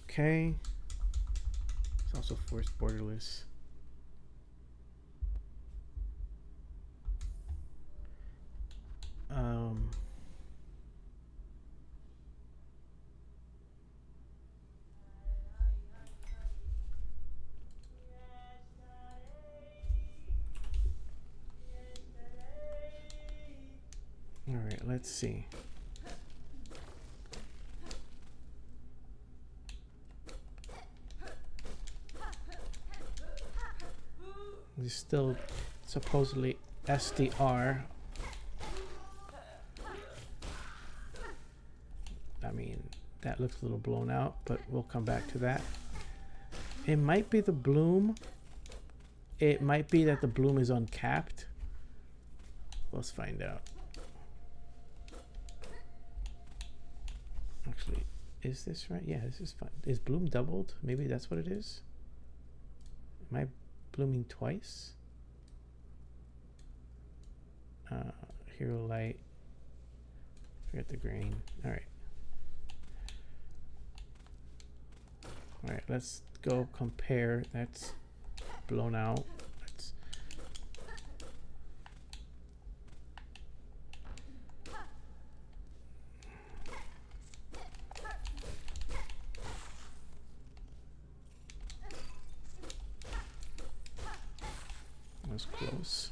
Okay. It's also forced borderless. All right, let's see. It's still supposedly SDR. I mean, that looks a little blown out, but we'll come back to that. It might be the bloom. It might be that the bloom is uncapped. Let's find out. Actually, is this right? Yeah, this is fine. Is bloom doubled? Maybe that's what it is. Am I blooming twice? Hero light. Forget the grain. All right. All right, let's go compare. That's blown out. That's close.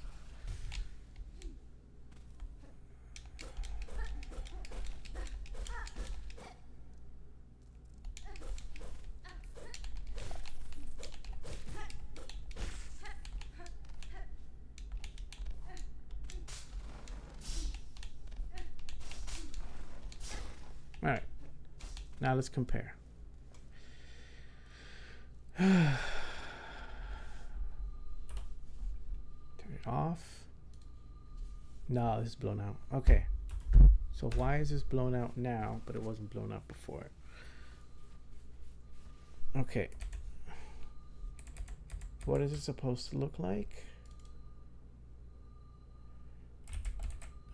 All right, now let's compare. Turn it off. No, this is blown out. Okay, so why is this blown out now, but it wasn't blown out before? Okay, what is it supposed to look like?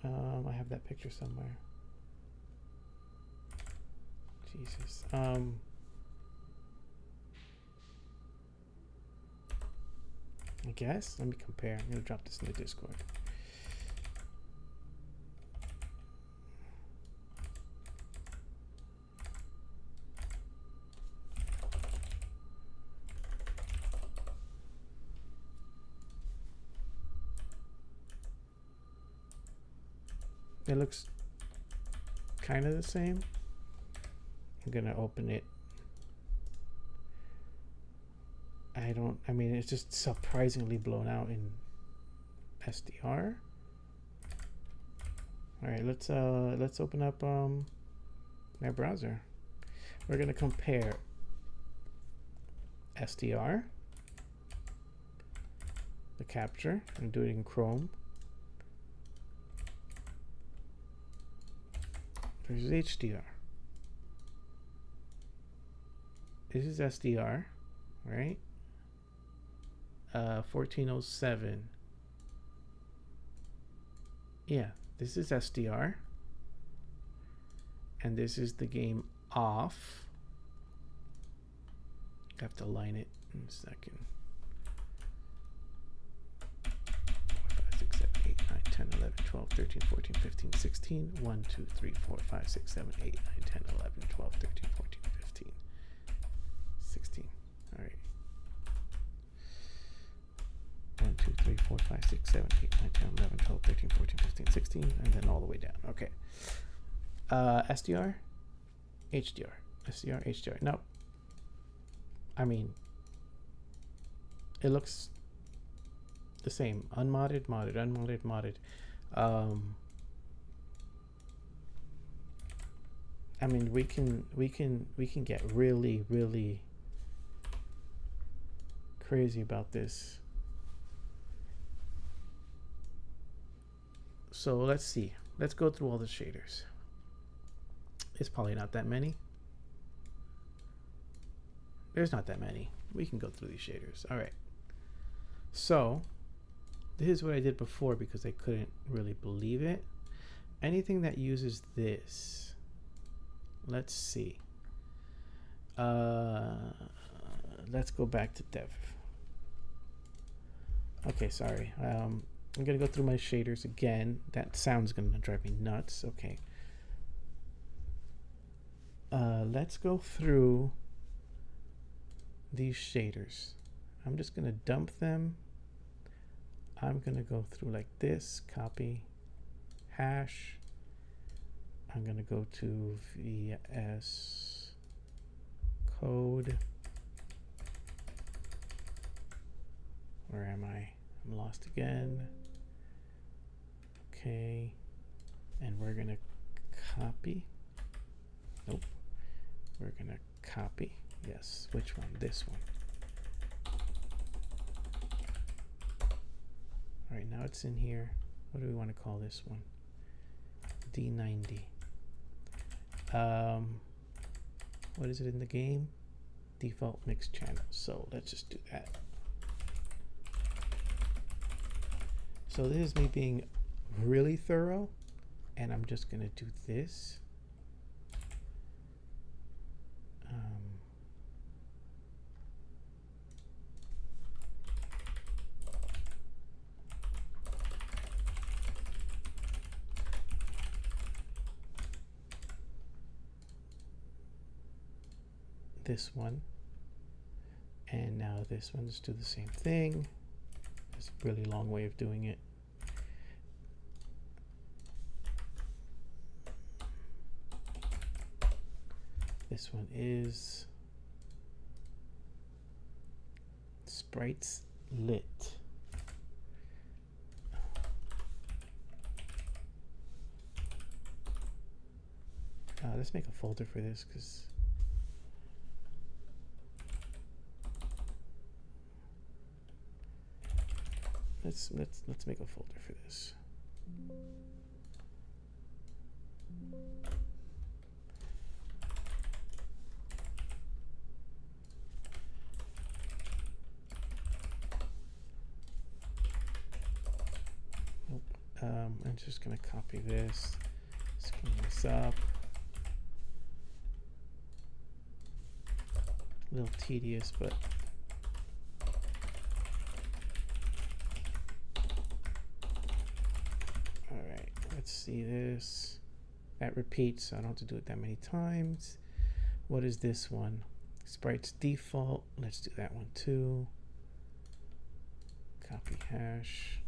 I have that picture somewhere. Jesus. I guess. Let me compare. I'm gonna drop this in the Discord. It looks kind of the same. I'm gonna open it. I mean, it's just surprisingly blown out in SDR. All right, let's open up my browser. We're gonna compare SDR, the capture, and do it in Chrome versus HDR. This is SDR, right? 1407. Yeah, this is SDR. And this is the game off. I have to line it in a second. 4, 5, 6, 7, 8, 9, 10, 11, 12, 13, 14, 15, 16. 1, 2, 3, 4, 5, 6, 7, 8, 9, 10, 11, 12, 13, 14, 15. 16. All right. 3, 4, 5, 6, 7, 8, 9, 10, 11, 12, 13, 14, 15, 16, and then all the way down. Okay. SDR, HDR, SDR, HDR. No. I mean, it looks the same. Unmodded, modded, unmodded, modded. I mean, we can get really, really crazy about this. So let's see. Let's go through all the shaders. It's probably not that many. There's not that many. We can go through these shaders. All right. So this is what I did before because I couldn't really believe it. Anything that uses this, let's see. Let's go back to dev. Okay, sorry. I'm gonna go through my shaders again. That sound's gonna drive me nuts. Okay. Let's go through these shaders. I'm just gonna dump them. I'm gonna go through like this, copy, hash. I'm gonna go to VS Code. Where am I? I'm lost again. Okay. And we're gonna copy. Nope. We're gonna copy. Yes. Which one? This one. All right, now it's in here. What do we want to call this one? D90. What is it in the game? Default mix channel. So let's just do that. So this is me being really thorough, and I'm just gonna do this. This one, and now this one. Let's do the same thing. It's a really long way of doing it. This one is sprites lit. Let's make a folder for this because let's make a folder for this. Nope. I'm just gonna copy this. Let's clean this up. A little tedious, but let's see this. That repeats, so I don't have to do it that many times. What is this one? Sprites default. Let's do that one too. Copy hash.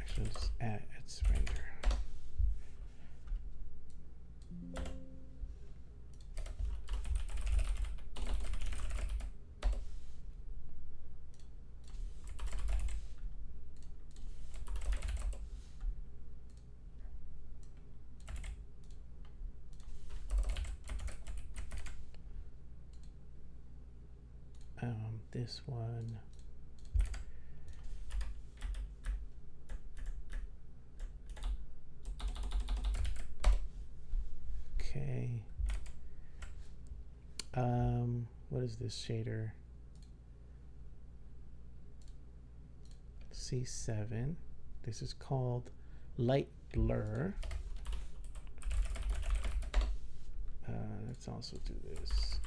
Actually, let's add render. This one. Okay. What is this shader? C7. This is called light blur. Let's also do this.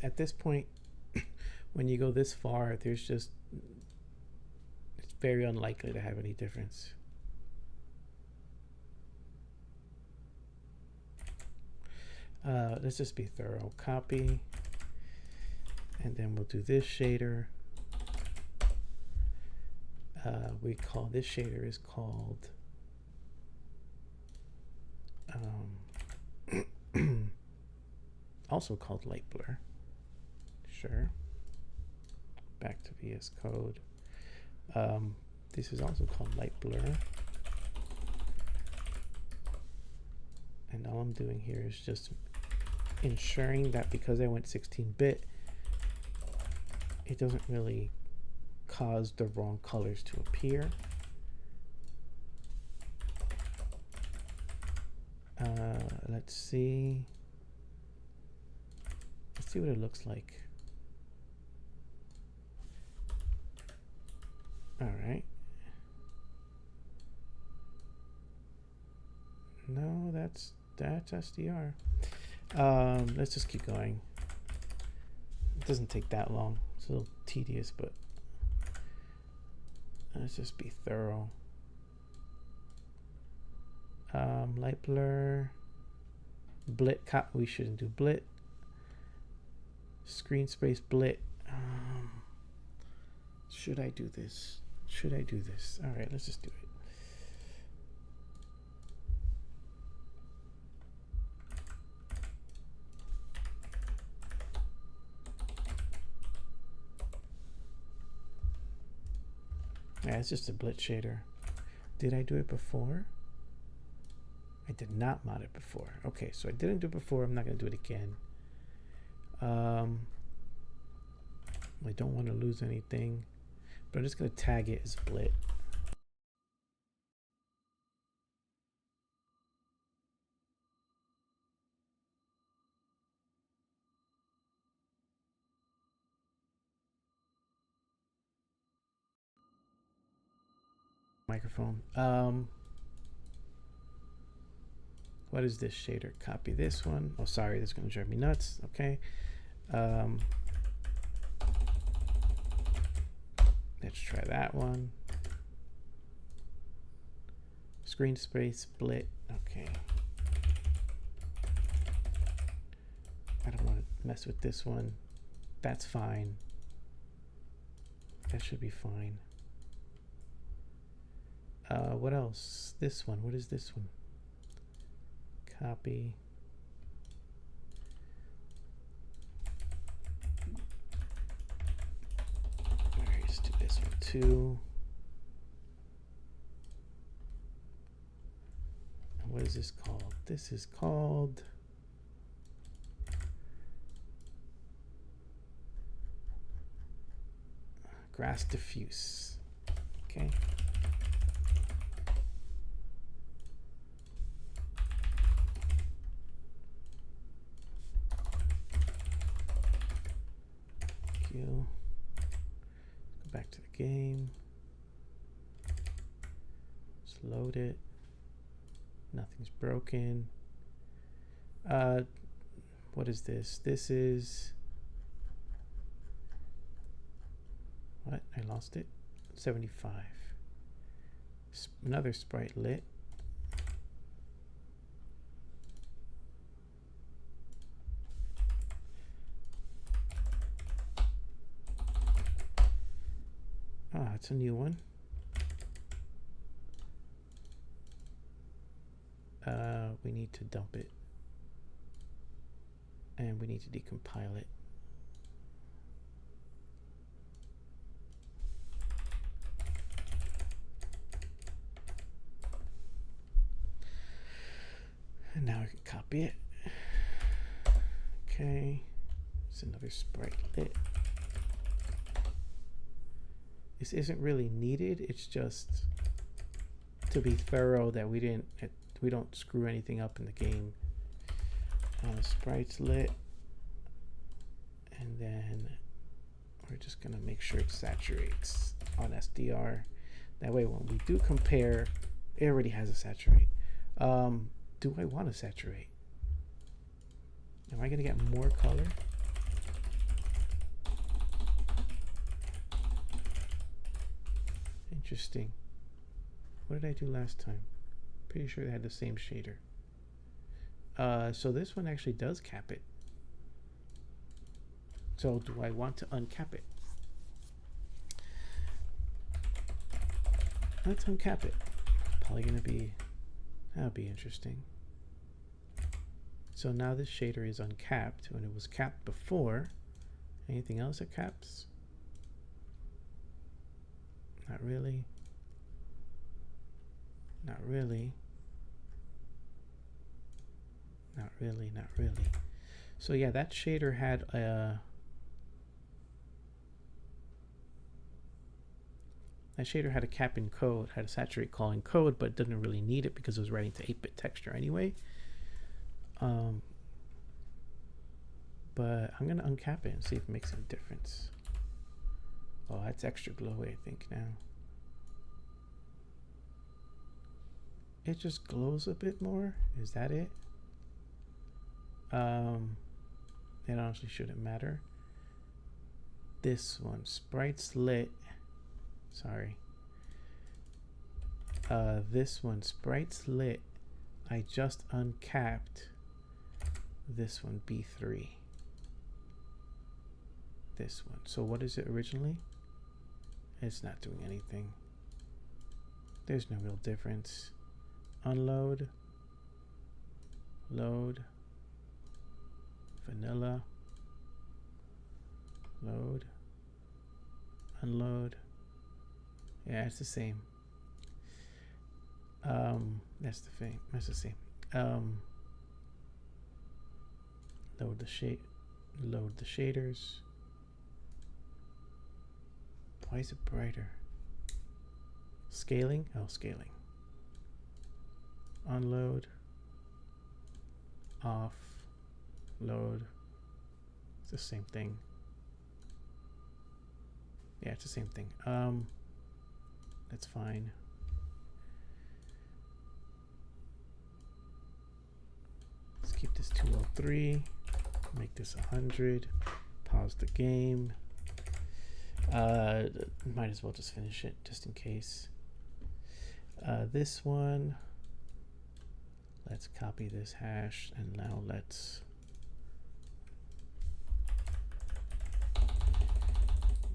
At this point, when you go this far, there's just, it's very unlikely to have any difference. Let's just be thorough. Copy, and then we'll do this shader. We call this shader is called also called light blur. Sure. Back to VS Code. This is also called light blur. And all I'm doing here is just ensuring that because I went 16-bit, it doesn't really cause the wrong colors to appear. Let's see. Let's see what it looks like. All right. No, that's SDR. Let's just keep going. It doesn't take that long. It's a little tedious, but let's just be thorough. Light blur, blit. We shouldn't do blit. Screen space blit. Should I do this? Should I do this? All right, let's just do it. Yeah, it's just a blit shader. Did I do it before? I did not mod it before. Okay, so I didn't do it before. I'm not going to do it again. I don't want to lose anything, but I'm just going to tag it as blit. Microphone. What is this shader? Copy this one. Oh, sorry, this is going to drive me nuts. Okay. Let's try that one. Screen space split. Okay. I don't want to mess with this one. That's fine. That should be fine. What else? This one. What is this one? Copy. All right, let's do this one too. And what is this called? This is called grass diffuse. Okay. Go back to the game. Just load it. Nothing's broken. What is this? This is what? I lost it. 75. Another sprite lit. Ah, it's a new one. We need to dump it. And we need to decompile it. And now I can copy it. Okay. It's another sprite lit. This isn't really needed. It's just to be thorough that we don't screw anything up in the game. Sprites lit, and then we're just gonna make sure it saturates on SDR. That way, when we do compare, it already has a saturate. Do I want to saturate? Am I gonna get more color? Interesting. What did I do last time? Pretty sure they had the same shader. So this one actually does cap it. So do I want to uncap it? Let's uncap it. Probably gonna be, that'll be interesting. So now this shader is uncapped when it was capped before. Anything else that caps? Not really. Not really. Not really, not really. So yeah, that shader had a cap in code, had a saturate call in code, but didn't really need it because it was writing to 8-bit texture anyway. But I'm gonna uncap it and see if it makes any difference. Oh, that's extra glowy, I think now. It just glows a bit more. Is that it? It honestly shouldn't matter. This one, sprites lit. Sorry. This one, sprites lit. I just uncapped this one, B3. This one. So what is it originally? It's not doing anything. There's no real difference. Unload. Load. Vanilla. Load. Unload. Yeah, it's the same. That's the thing. That's the same. Load the shaders. Why is it brighter? Scaling? Oh, scaling. Unload. Off. Load. It's the same thing. Yeah, it's the same thing. That's fine. Let's keep this 203. Make this 100. Pause the game. Might as well just finish it just in case. This one. Let's copy this hash and now let's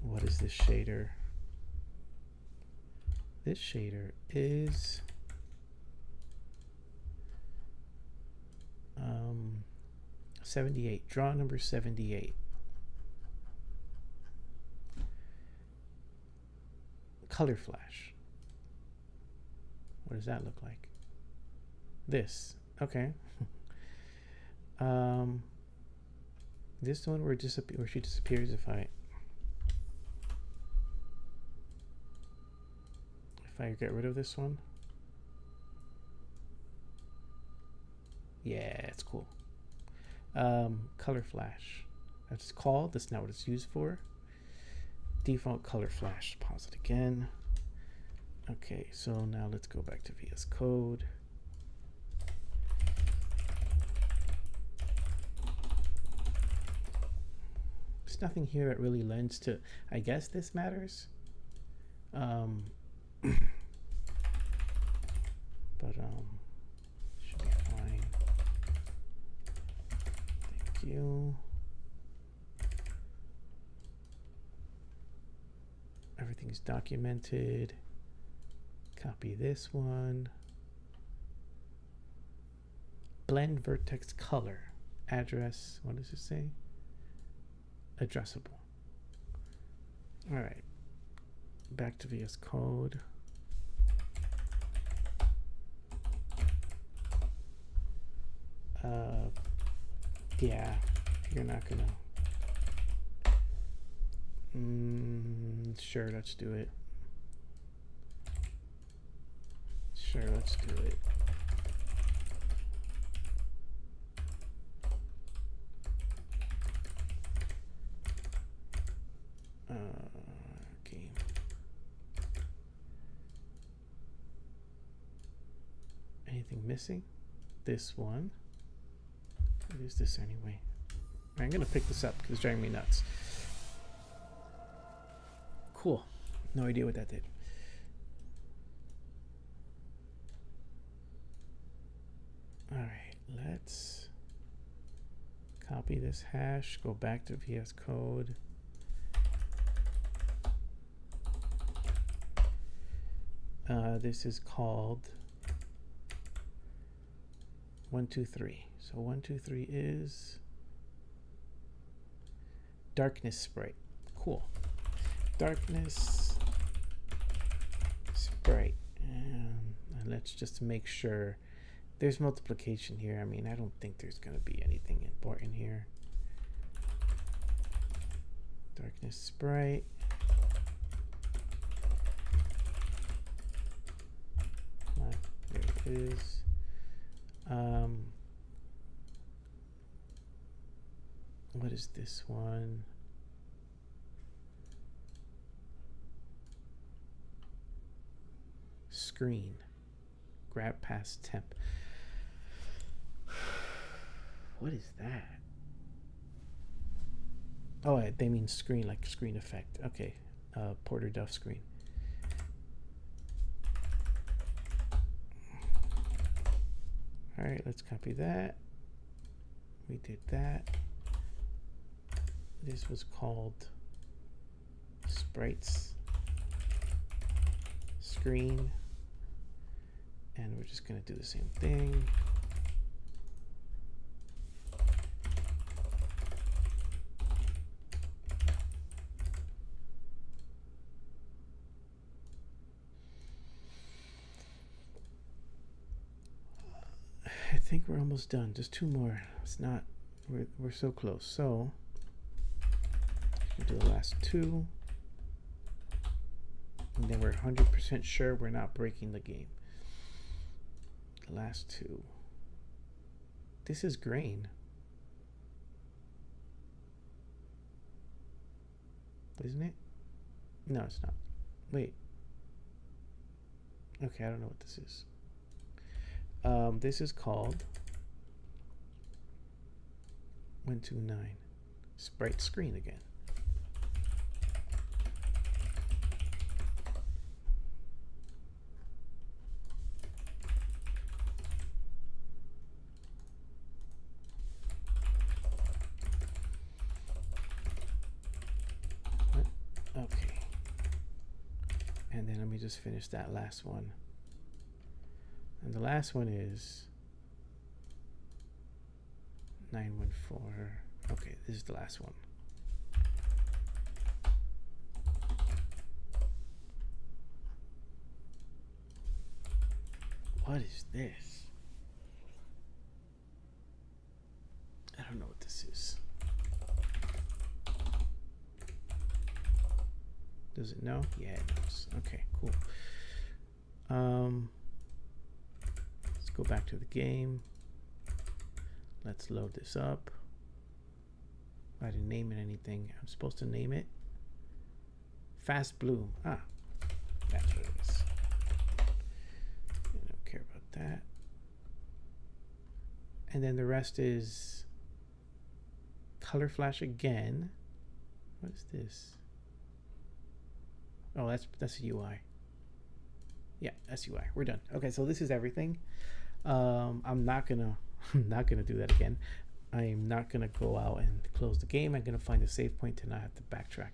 what is this shader? This shader is 78. Draw number 78. Color flash. What does that look like? This. Okay. This one where she disappears if I get rid of this one. Yeah, it's cool. Color flash. That's called. That's not what it's used for. Default color flash. Pause it again. Okay, so now let's go back to VS Code. There's nothing here that really lends to, I guess this matters. But should be fine. Thank you. Everything's documented. Copy this one. Blend vertex color. Address, what does it say? Addressable. All right. Back to VS Code. Yeah, you're not gonna. Sure, let's do it. Sure, let's do it. Game. Anything missing? This one. What is this anyway? I'm gonna pick this up because it's driving me nuts. Cool. No idea what that did. All right, let's copy this hash, go back to VS Code. This is called 123. So 123 is darkness sprite. Cool. Darkness sprite. And let's just make sure there's multiplication here. I mean, I don't think there's going to be anything important here. Darkness sprite. There it is. What is this one? Screen. Grab past temp. What is that? Oh, they mean screen, like screen effect. Okay. Porter Duff screen. All right, let's copy that. We did that. This was called sprites screen. And we're just going to do the same thing. I think we're almost done. Just two more. It's not, we're so close. So we'll do the last two. And then we're 100% sure we're not breaking the game. The last two. This is grain. Isn't it? No, it's not. Wait. Okay, I don't know what this is. This is called 129 sprite screen again. Okay. And then let me just finish that last one. And the last one is 914. Okay, this is the last one. What is this? I don't know what this is. Does it know? Yeah, it knows. Okay, cool. Let's go back to the game. Let's load this up. I didn't name it anything. I'm supposed to name it Fast Bloom. Ah, that's what it is. I don't care about that. And then the rest is color flash again. What is this? Oh, that's a UI. Yeah, that's UI. We're done. Okay, so this is everything. I'm not gonna do that again. I'm not gonna go out and close the game. I'm gonna find a save point to not have to backtrack.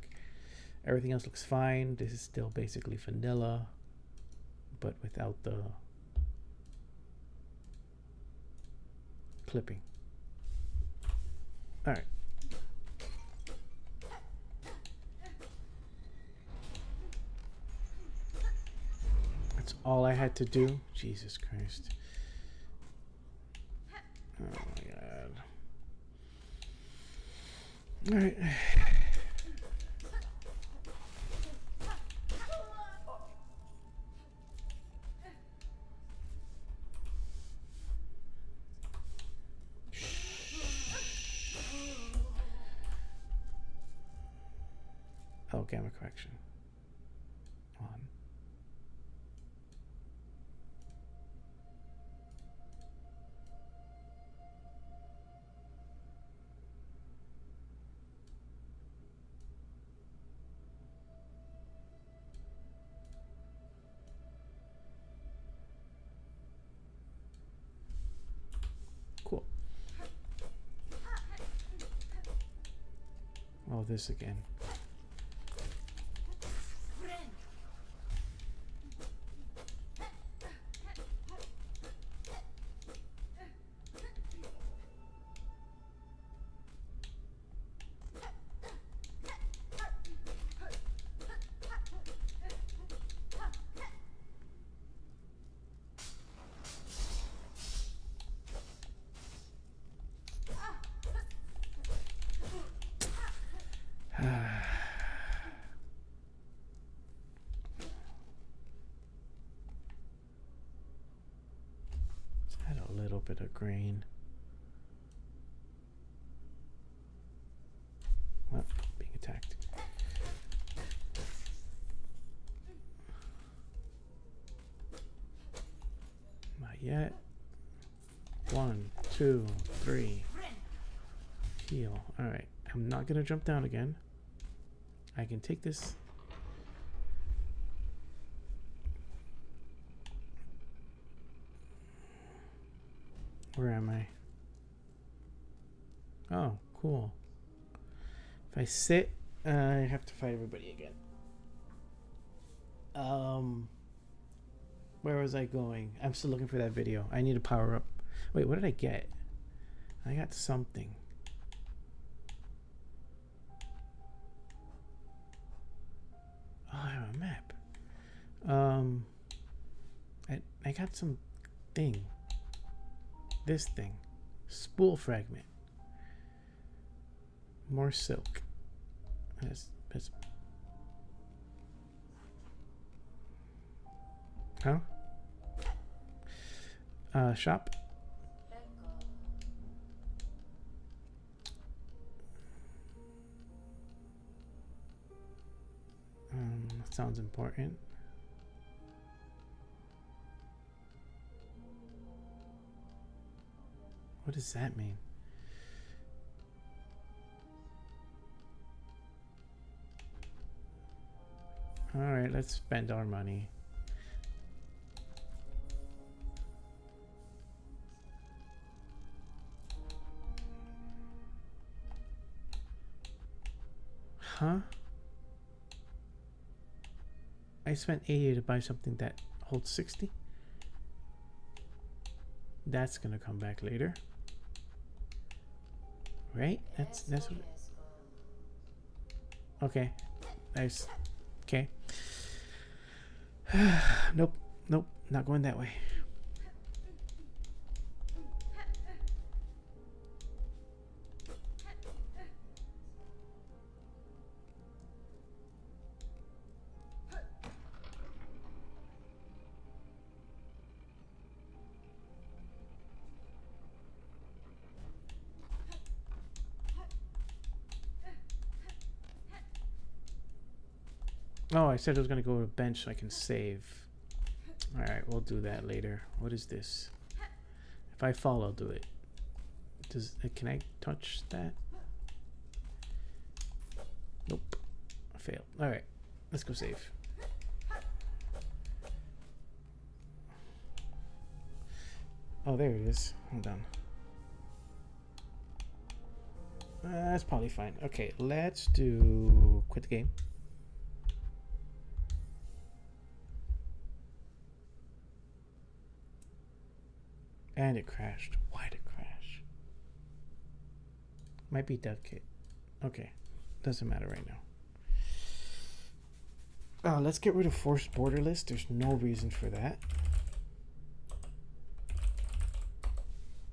Everything else looks fine. This is still basically vanilla, but without the clipping. All right. That's all I had to do. Jesus Christ. Oh my God. All right. Oh, gamma correction. On. Oh, this again. Add a little bit of grain. Oh, being attacked. Not yet. 1, 2, 3. Heal. Alright. I'm not gonna jump down again. I can take this. Where am I? Oh, cool. If I sit, I have to fight everybody again. Where was I going? I'm still looking for that video. I need to power up. Wait, what did I get? I got something. Oh, I have a map. I got some thing. This thing. Spool fragment. More silk. That's huh? Shop. Sounds important. What does that mean? All right, let's spend our money. Huh? I spent 80 to buy something that holds 60. That's gonna come back later. Right? That's what. Okay. Nice. Okay. Nope. Nope. Not going that way. Oh, I said I was going to go to a bench so I can save. Alright, we'll do that later. What is this? If I fall, I'll do it. Can I touch that? Nope. I failed. Alright, let's go save. Oh, there it is. Hold on. That's probably fine. Okay, let's do quit the game. And it crashed. Why'd it crash? Might be dev kit. Okay. Doesn't matter right now. Let's get rid of forced border list. There's no reason for that.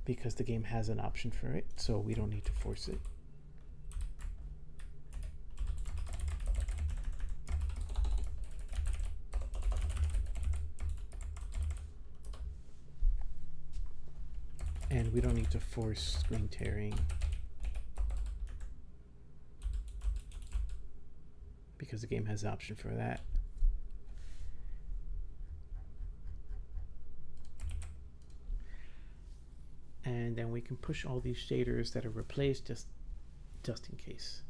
Because the game has an option for it, so we don't need to force it. And we don't need to force screen tearing because the game has an option for that. And then we can push all these shaders that are replaced just in case.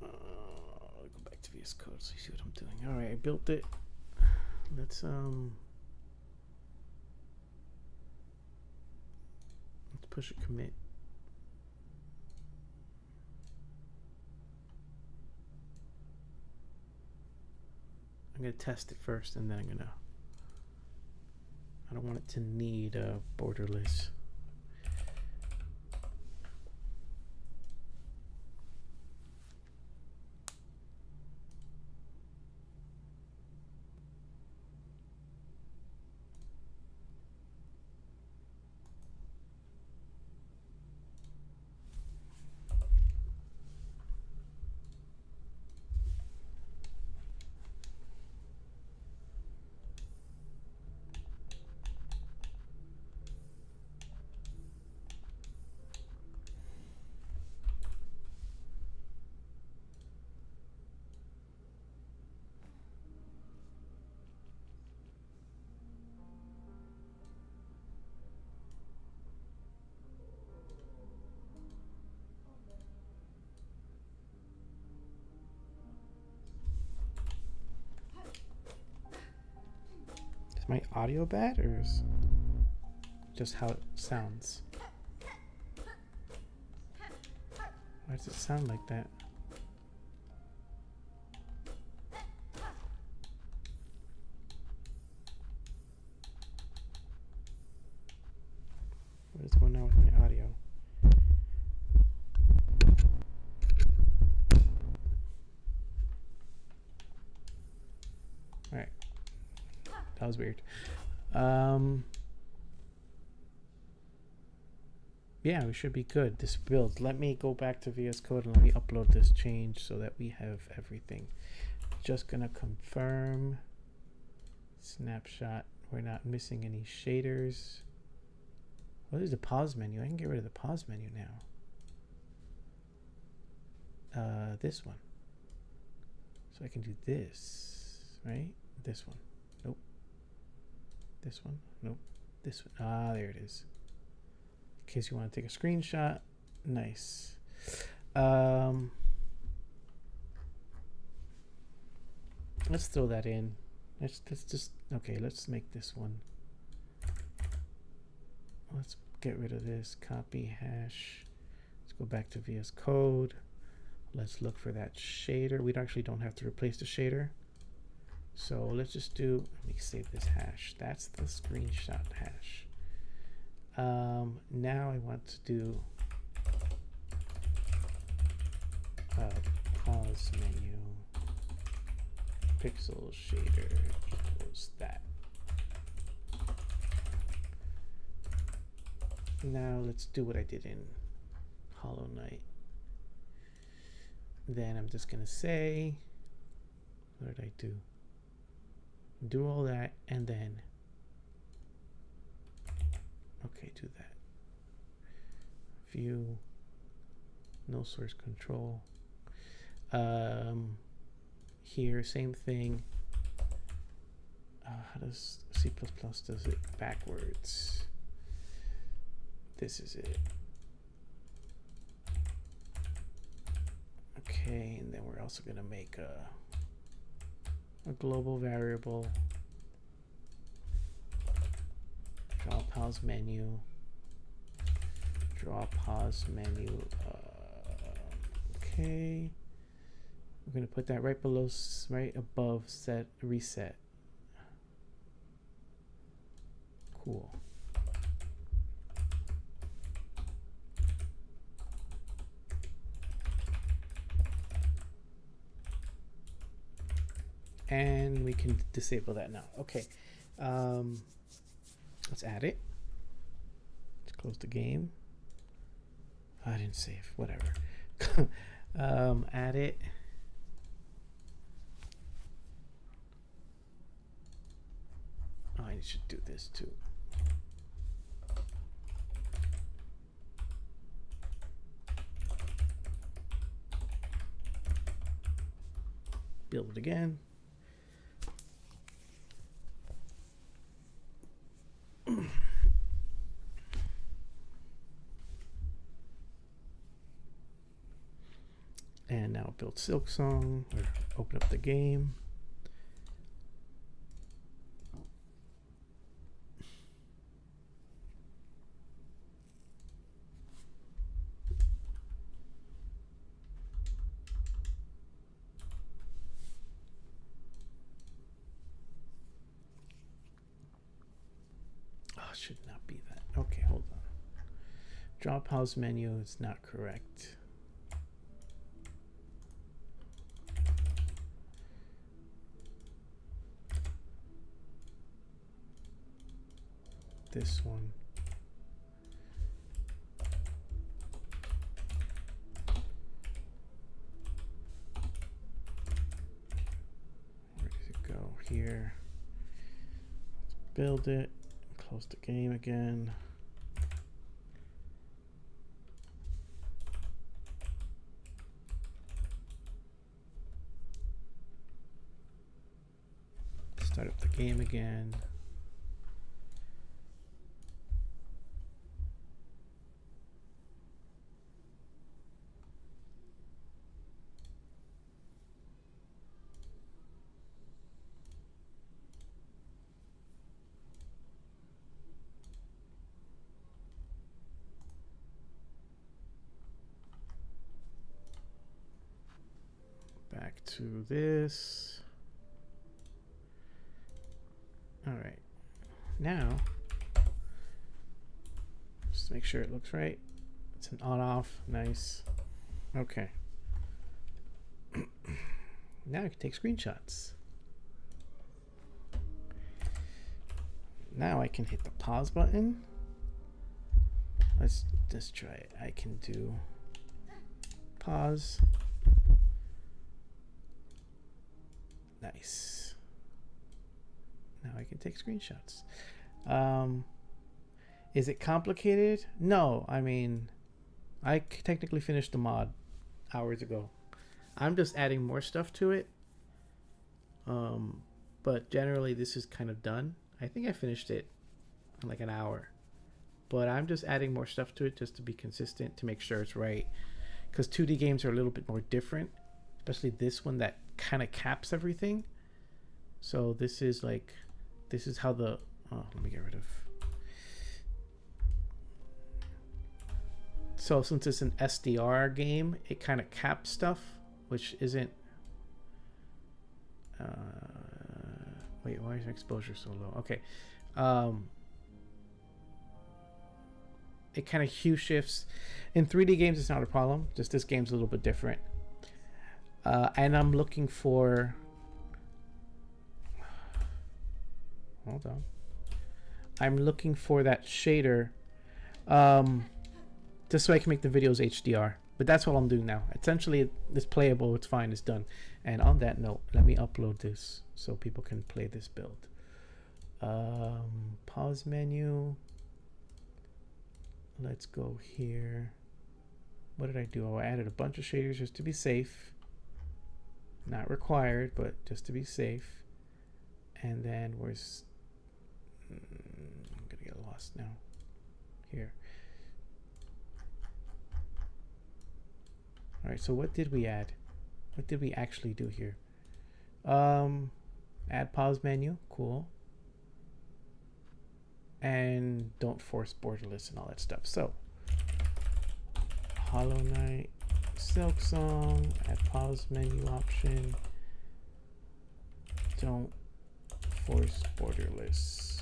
I'll go back to VS Code so you see what I'm doing. All right, I built it. Let's push a commit. I'm gonna test it first, and then I don't want it to need borderless. My audio bad, or is just how it sounds? Why does it sound like that? What is going on with my audio? All right. That was weird. Yeah, we should be good. This build. Let me go back to VS Code and let me upload this change so that we have everything. Just gonna confirm. Snapshot. We're not missing any shaders. What is the pause menu? I can get rid of the pause menu now. This one. So I can do this, right? This one. Nope. This one. Nope. This one. Ah, there it is. In case you want to take a screenshot. Nice. Let's throw that in. Let's just, okay, let's make this one. Let's get rid of this. Copy hash. Let's go back to VS Code. Let's look for that shader. We actually don't have to replace the shader. So let's just do, let me save this hash. That's the screenshot hash. Now I want to do pause menu pixel shader equals that. Now let's do what I did in Hollow Knight. Then I'm just gonna say, what did I do? Do all that and then, okay, do that. View, no source control. Here, same thing. How does C++ does it backwards? This is it. Okay, and then we're also gonna make a global variable. Draw pause menu. Draw pause menu. Okay. We're gonna put that right below, right above set reset. Cool. And we can disable that now. Okay. Let's add it. Let's close the game. I didn't save. Whatever. Add it. Oh, I should do this too. Build it again. And now build Silksong, or open up the game. should not be that. Okay, hold on. Draw pause menu is not correct. This one. Where does it go? Here. Let's build it. Close the game again. Start up the game again. Back to this. All right. Now, just make sure it looks right. It's an on-off. Nice. Okay. Now I can take screenshots. Now I can hit the pause button. Let's just try it. I can do pause. Nice. Now I can take screenshots. Is it complicated? No, I mean, I technically finished the mod hours ago. I'm just adding more stuff to it. But generally this is kind of done. I think I finished it in like an hour. But I'm just adding more stuff to it just to be consistent, to make sure it's right. Because 2D games are a little bit more different. Especially this one that kind of caps everything. So this is like, this is how the, oh, let me get rid of. So since it's an SDR game, it kind of caps stuff, which isn't, wait, why is my exposure so low? Okay. It kind of hue shifts. In 3D games, it's not a problem. Just this game's a little bit different. And I'm looking for, hold on. I'm looking for that shader, just so I can make the videos HDR. But that's what I'm doing now. Essentially, it's playable, it's fine, it's done. And on that note, let me upload this so people can play this build. Pause menu. Let's go here. What did I do? Oh, I added a bunch of shaders just to be safe. Not required, but just to be safe. And then where's, I'm gonna get lost now. Here. All right, so what did we add? What did we actually do here? Add pause menu, cool. And don't force borderless and all that stuff. So, Hollow Knight, Silksong, add pause menu option. Don't force borderless.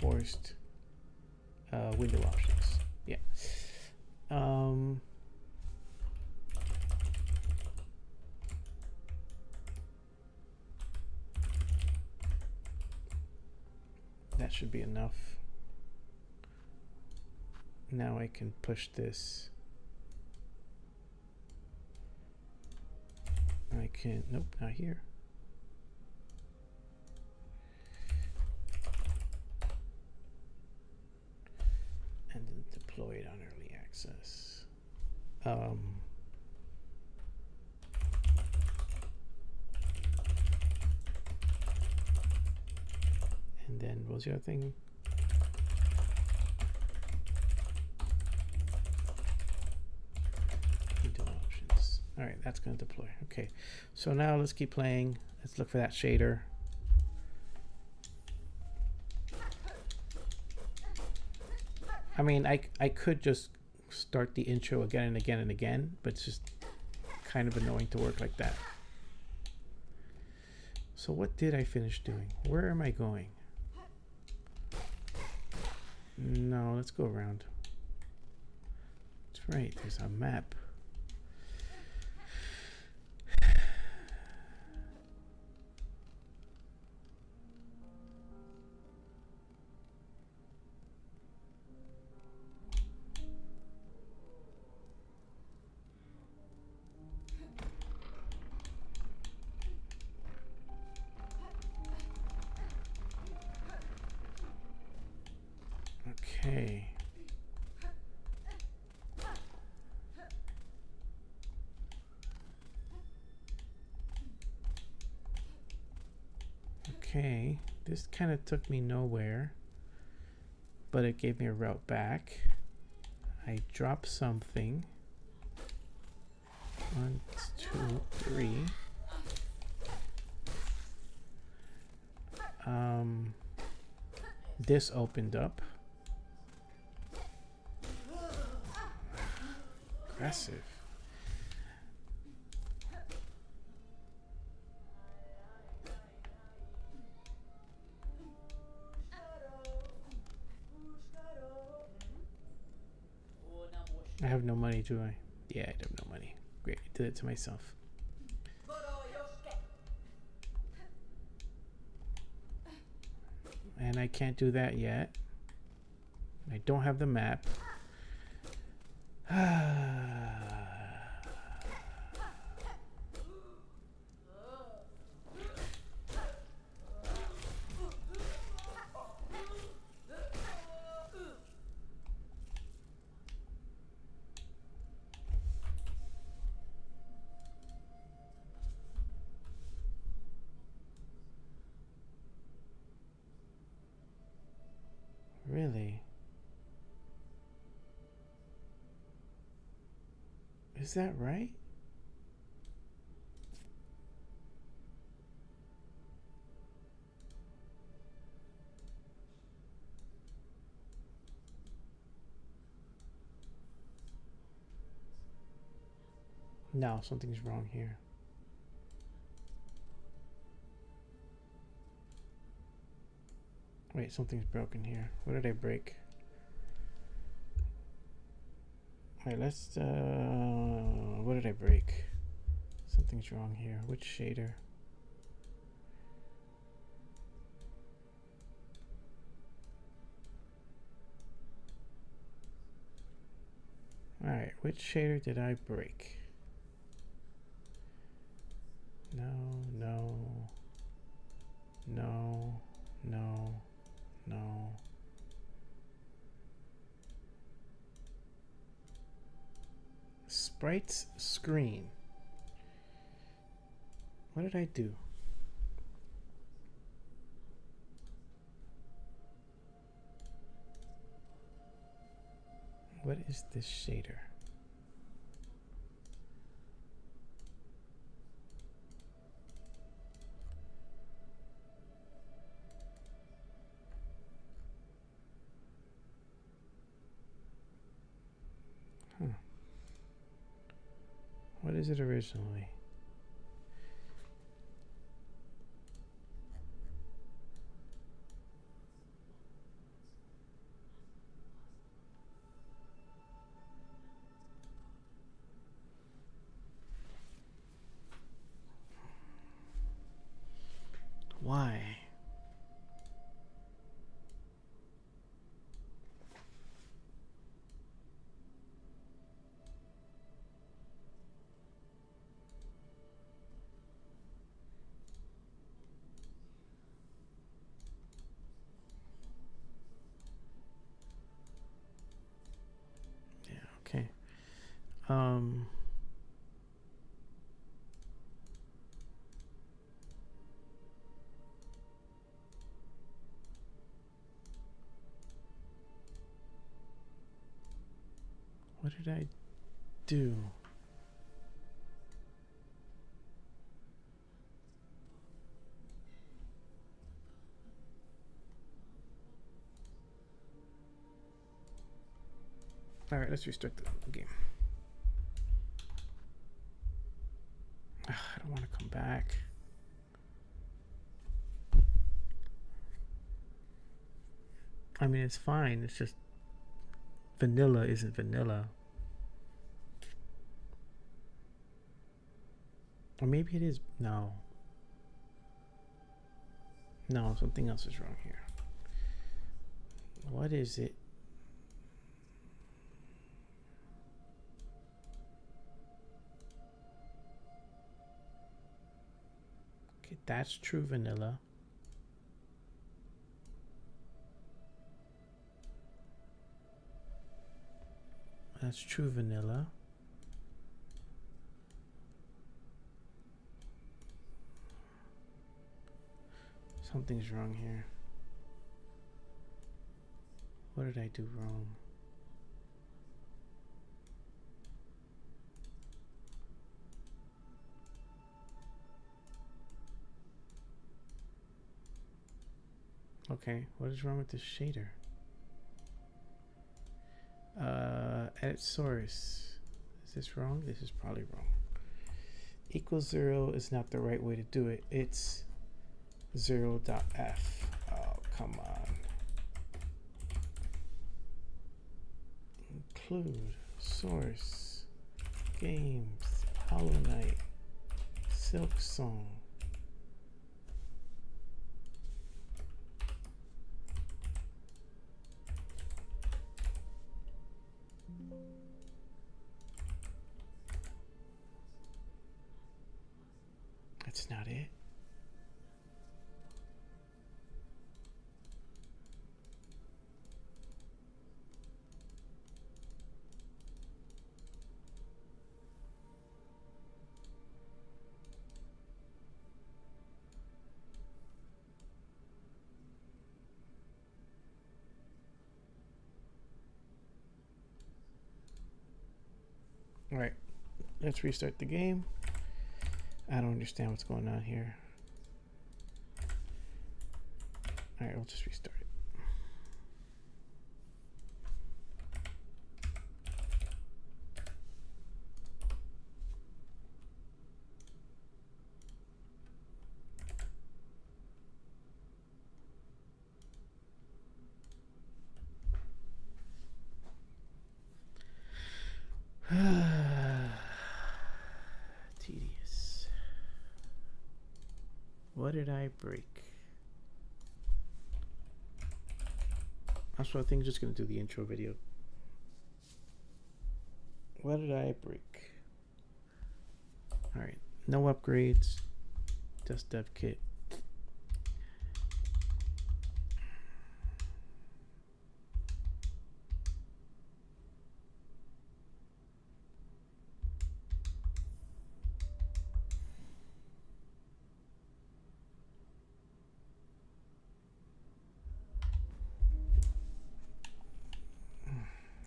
Forced window options. Yeah. That should be enough. Now I can push this. I can, nope, not here. And then deploy it on early access. And then what was the other thing? Window options. All right, that's going to deploy. Okay, so now let's keep playing. Let's look for that shader. I mean, I could just start the intro again and again and again, but it's just kind of annoying to work like that. So what did I finish doing? Where am I going? No, let's go around. That's right, there's a map. Okay. Okay, this kind of took me nowhere, but it gave me a route back. I dropped something. 1, 2, 3. This opened up. Aggressive. I have no money, do I? Yeah, I have no money. Great, I did it to myself. And I can't do that yet. I don't have the map. Really? Is that right? No, something's wrong here. Wait, something's broken here. What did I break? Alright, let's, what did I break? Something's wrong here. Which shader? Alright, which shader did I break? No, no, no, no, no. Sprites screen. What did I do? What is this shader? What is it originally? Why? Yeah, okay. What did I do? All right, let's restart the game. I don't want to come back. I mean, it's fine. It's just vanilla isn't vanilla. Or maybe it is. No. No, something else is wrong here. What is it? Okay, that's true vanilla. That's true vanilla. Something's wrong here. What did I do wrong? Okay, what is wrong with this shader? Edit source. Is this wrong? This is probably wrong. Equals 0 is not the right way to do it. It's 0.f. Oh, come on. Include source games Hollow Knight Silksong. That's not it. All right, let's restart the game. I don't understand what's going on here. All right, we'll just restart it. Tedious. What did I break? Also, I think I'm just going to do the intro video. What did I break? Alright, no upgrades. Just dev kit.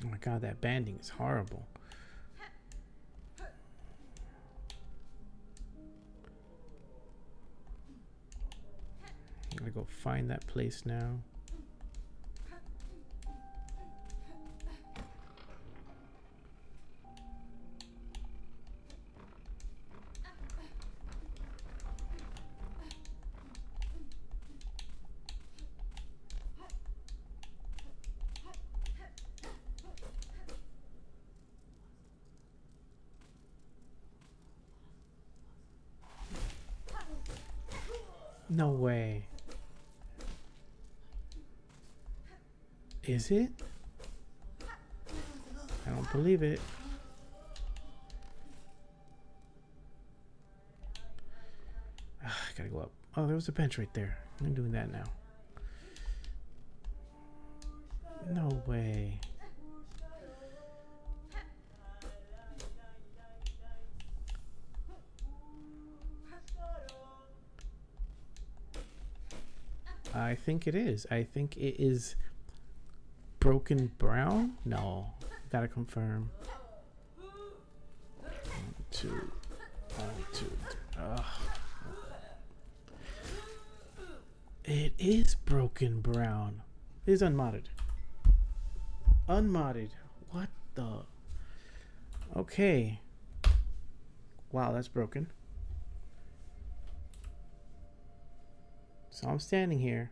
Oh my god, that banding is horrible. I'm gonna go find that place now. No way. Is it? I don't believe it. I gotta go up. Oh, there was a bench right there. I'm doing that now. No way. I think it is. I think it is broken brown. No, gotta confirm. 1, 2, 1, 2. It is broken brown. It is unmodded. Unmodded. What the? Okay. Wow, that's broken. So I'm standing here.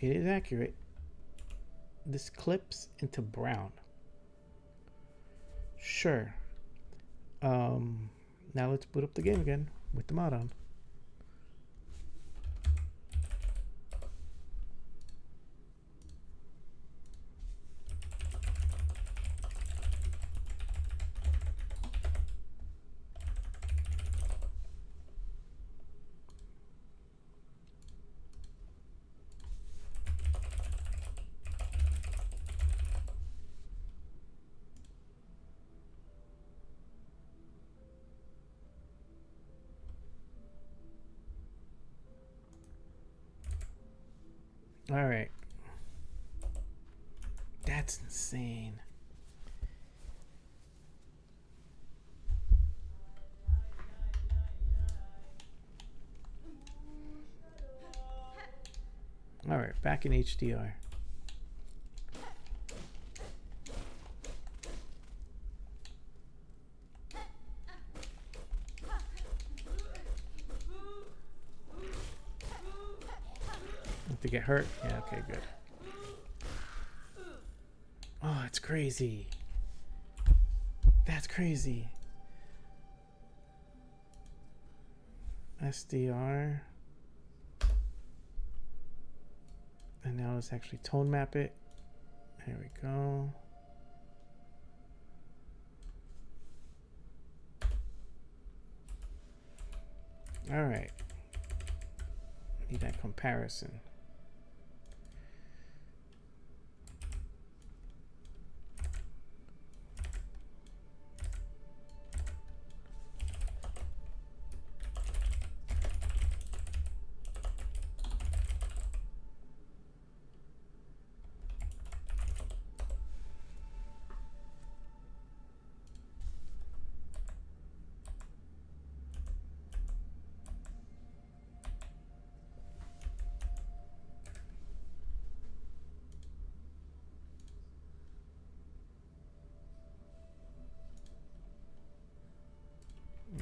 It is accurate. This clips into brown. Sure. Now let's boot up the game again with the mod on. All right. That's insane. All right, back in HDR. To get hurt? Yeah, okay, good. Oh, it's crazy. That's crazy. SDR. And now let's actually tone map it. There we go. All right. Need that comparison.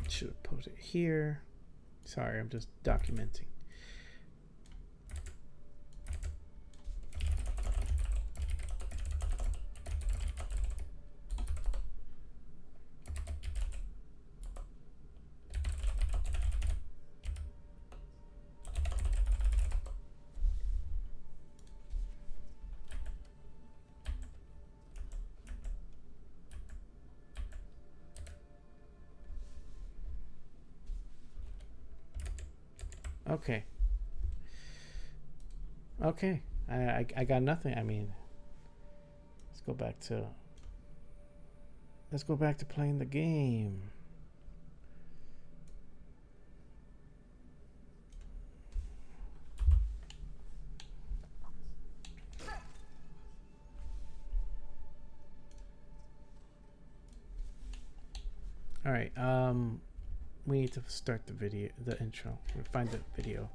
Should have put it here. Sorry, I'm just documenting. Okay. Okay. I got nothing. I mean, let's go back to playing the game. All right. We need to start the video, the intro. We'll find the video.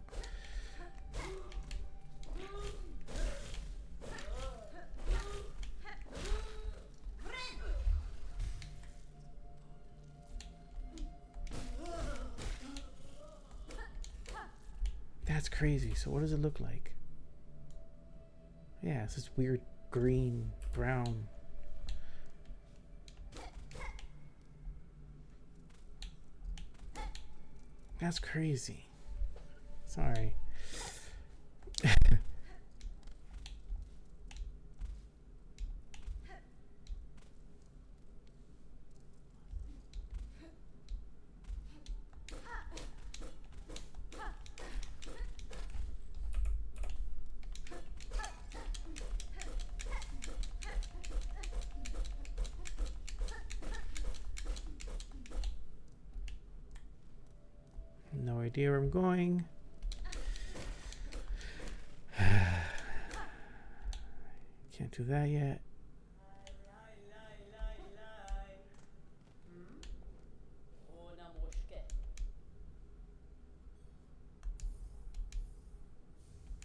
That's crazy. So what does it look like? Yeah, it's this weird green, brown. That's crazy. Sorry. No idea where I'm going. Can't do that yet.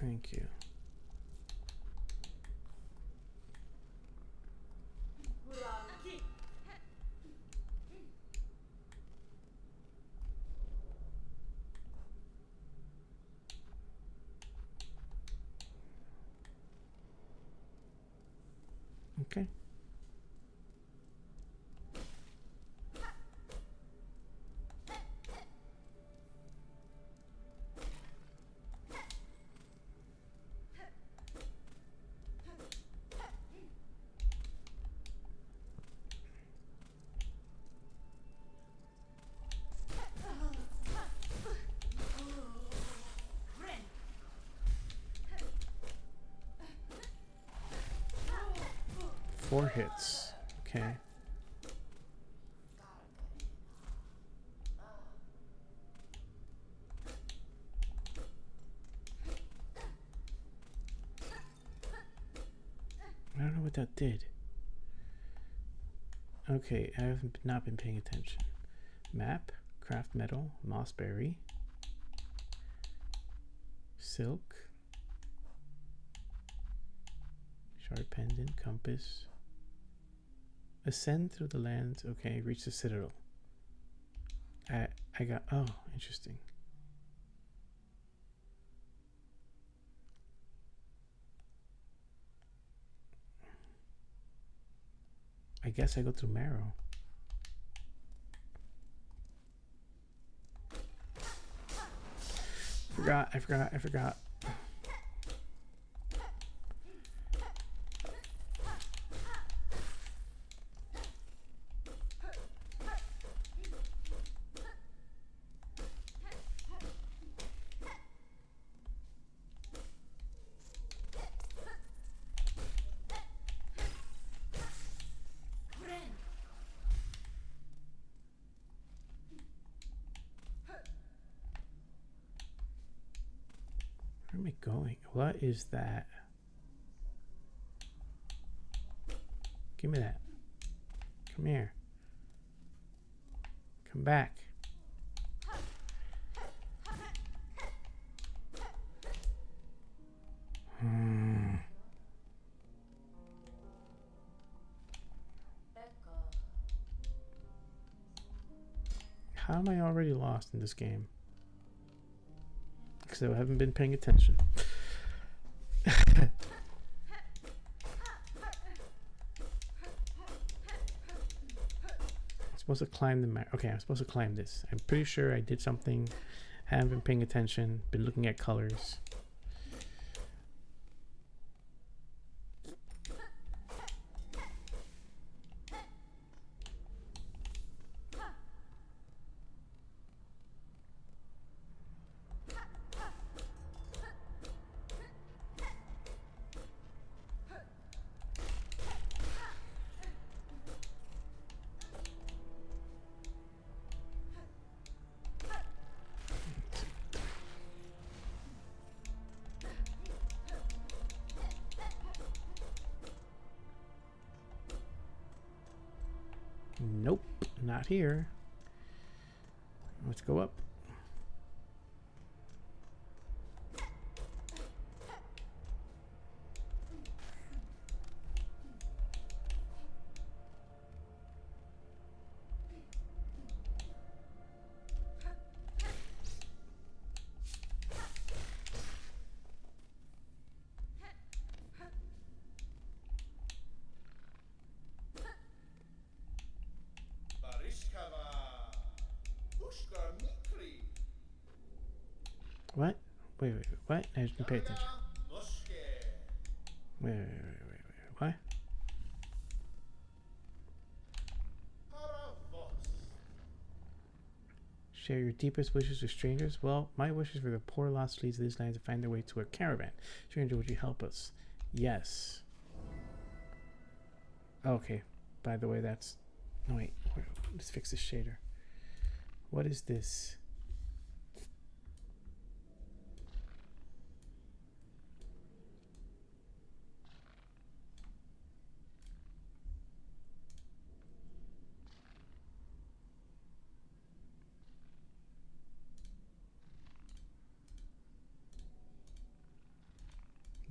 Thank you. 4 hits. Okay. I don't know what that did. Okay, I have not been paying attention. Map, craft metal, mossberry, silk, shard pendant, compass. Ascend through the lands. Okay, reach the citadel. I got, oh, interesting. I guess I go through Marrow. I forgot. Where am I going? What is that? Give me that. Come here. Come back. How am I already lost in this game? Because I haven't been paying attention. I'm supposed to climb the okay, I'm supposed to climb this. I'm pretty sure I did something. Haven't been paying attention. Been looking at colors. Nope, not here. Let's go up. What? Wait, what? I didn't pay attention. Wait. What? Share your deepest wishes with strangers? Well, my wish is for the poor lost fleas of this land to find their way to a caravan. Stranger, would you help us? Yes. Okay. By the way, that's... No, wait. Let's fix this shader. What is this?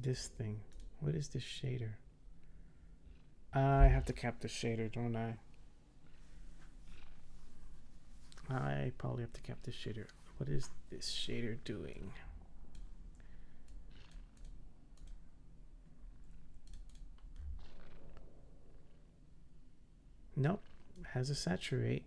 This thing. What is this shader? I have to cap the shader, don't I? I probably have to cap this shader. What is this shader doing? Nope. Has a saturate.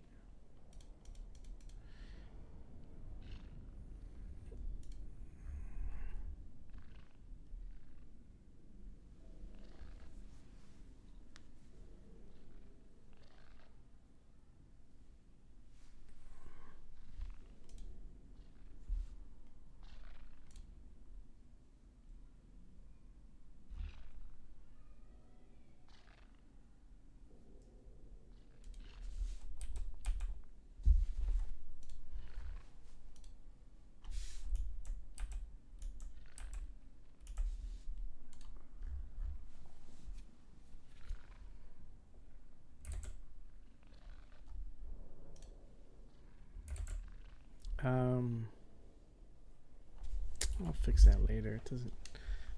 I'll fix that later. It doesn't.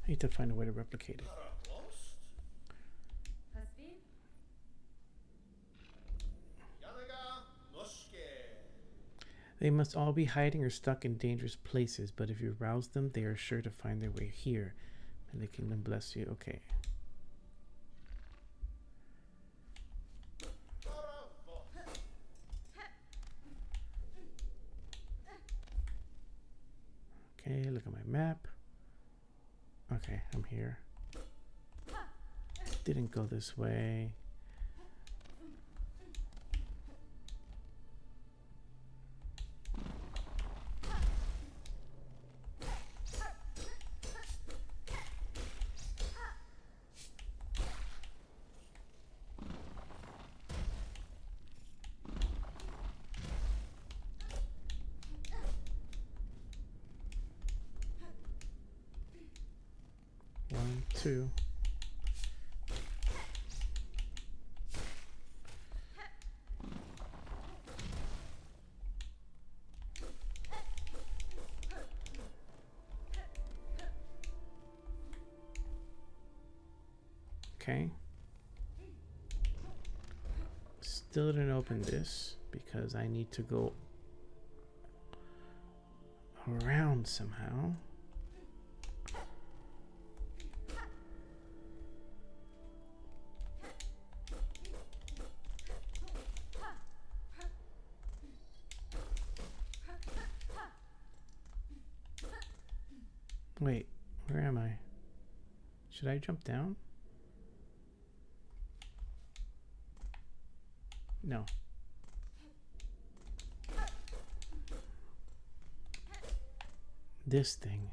I need to find a way to replicate it. Hasbi? They must all be hiding or stuck in dangerous places, but if you rouse them, they are sure to find their way here. And the kingdom bless you. Okay. Okay, look at my map. Okay, I'm here. Didn't go this way. One, two. Okay. Still didn't open this because I need to go around somehow. Wait, where am I? Should I jump down? No. This thing.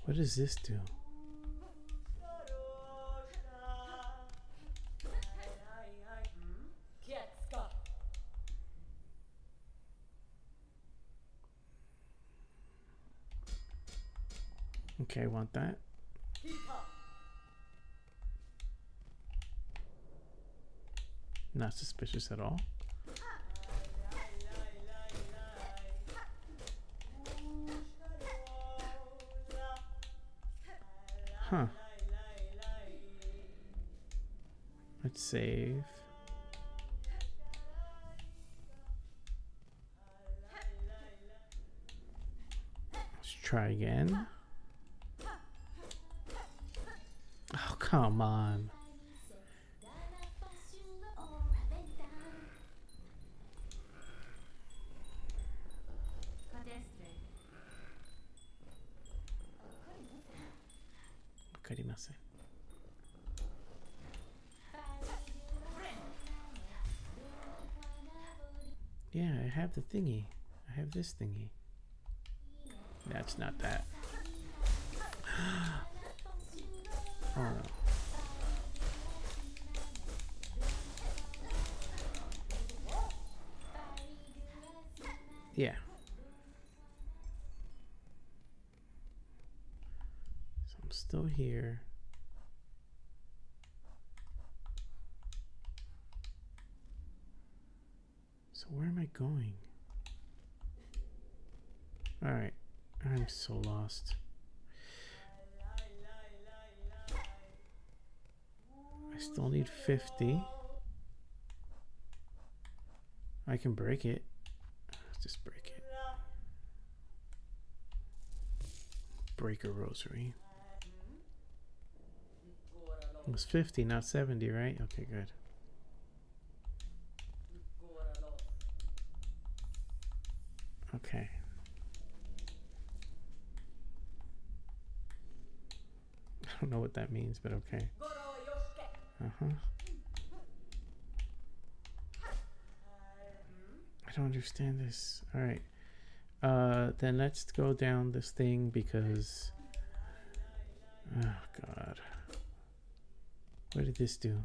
What does this do? Okay, I want that. Not suspicious at all. Huh. Let's save. Let's try again. Oh, come on. Cadestre. わかりません. Yeah, I have the thingy. I have this thingy. That's not that. Oh no. Yeah. So I'm still here. So where am I going? All right. I'm so lost. I still need 50. I can break it. Let's just break it. Break a rosary. It was 50, not 70, right? Okay, good. Okay. I don't know what that means, but okay. Uh-huh. I don't understand this. All right. Then let's go down this thing because... Oh, God. What did this do?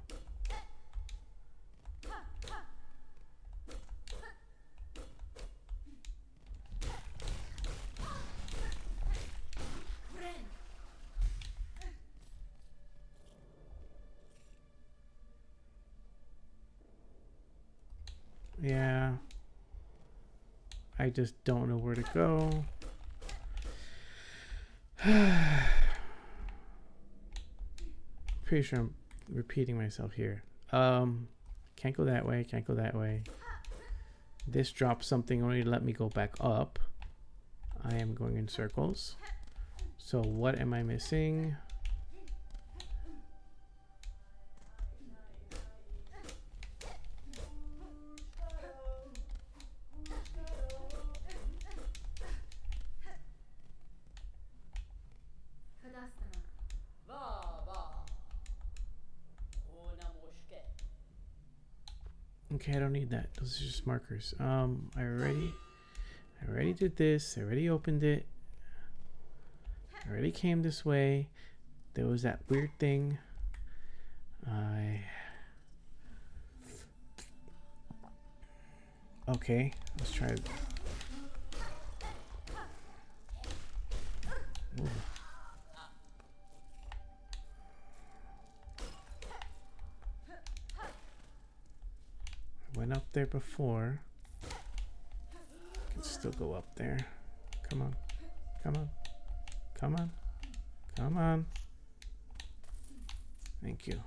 Yeah. I just don't know where to go. Pretty sure I'm repeating myself here. Can't go that way, can't go that way. This drops something only to let me go back up. I am going in circles. So what am I missing? Okay, I don't need that. Those are just markers. I already did this. I already opened it. I already came this way. There was that weird thing. Okay, let's try it. Ooh. I went up there before. I can still go up there. Come on. Come on. Come on. Come on. Thank you.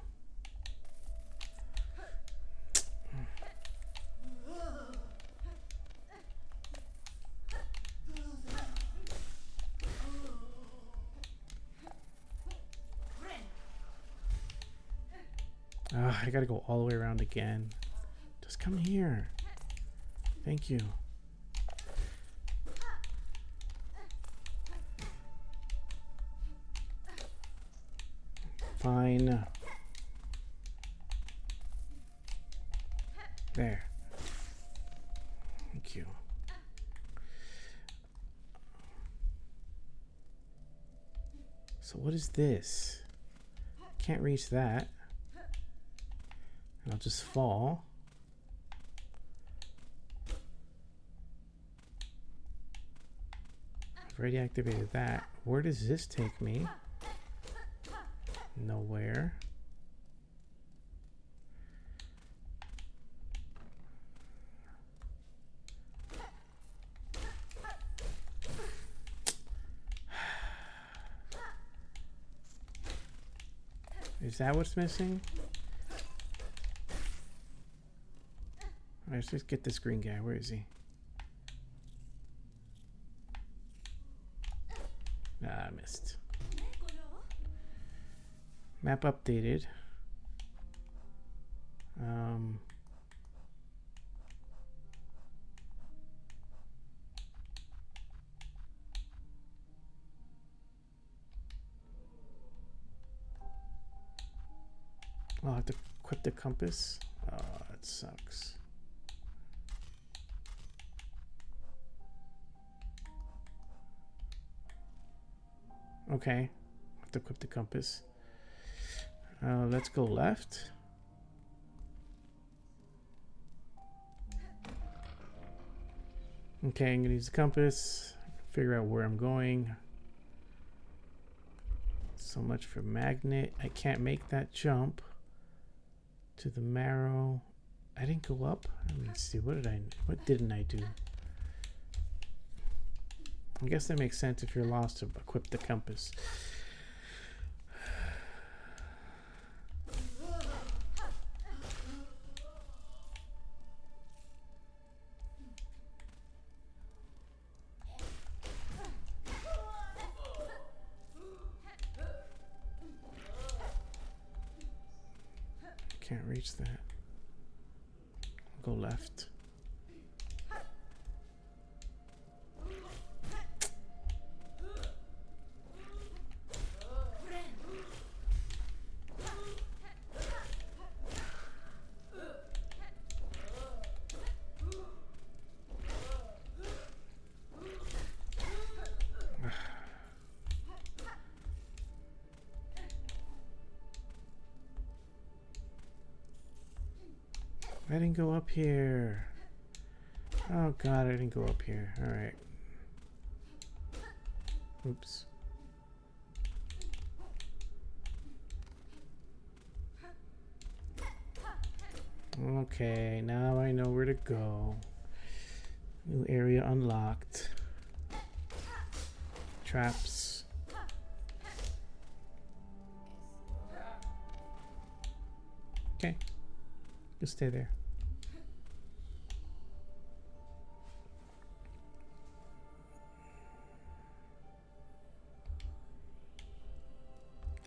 I gotta go all the way around again. Just come here. Thank you. Fine. There. Thank you. So what is this? Can't reach that. I'll just fall. I've already activated that. Where does this take me? Nowhere. Is that what's missing? Alright, let's just get this green guy. Where is he? Ah, I missed. Map updated. I'll have to equip the compass. Oh, that sucks. Okay, I have to equip the compass. Let's go left. Okay, I'm gonna use the compass, figure out where I'm going. So much for magnet. I can't make that jump to the marrow. I didn't go up. Let me see. What didn't I do? I guess that makes sense if you're lost to equip the compass. Can't reach that. I'll go left. I didn't go up here. Oh god, I didn't go up here. Alright. Oops. Okay, now I know where to go. New area unlocked. Traps. Okay. Just stay there.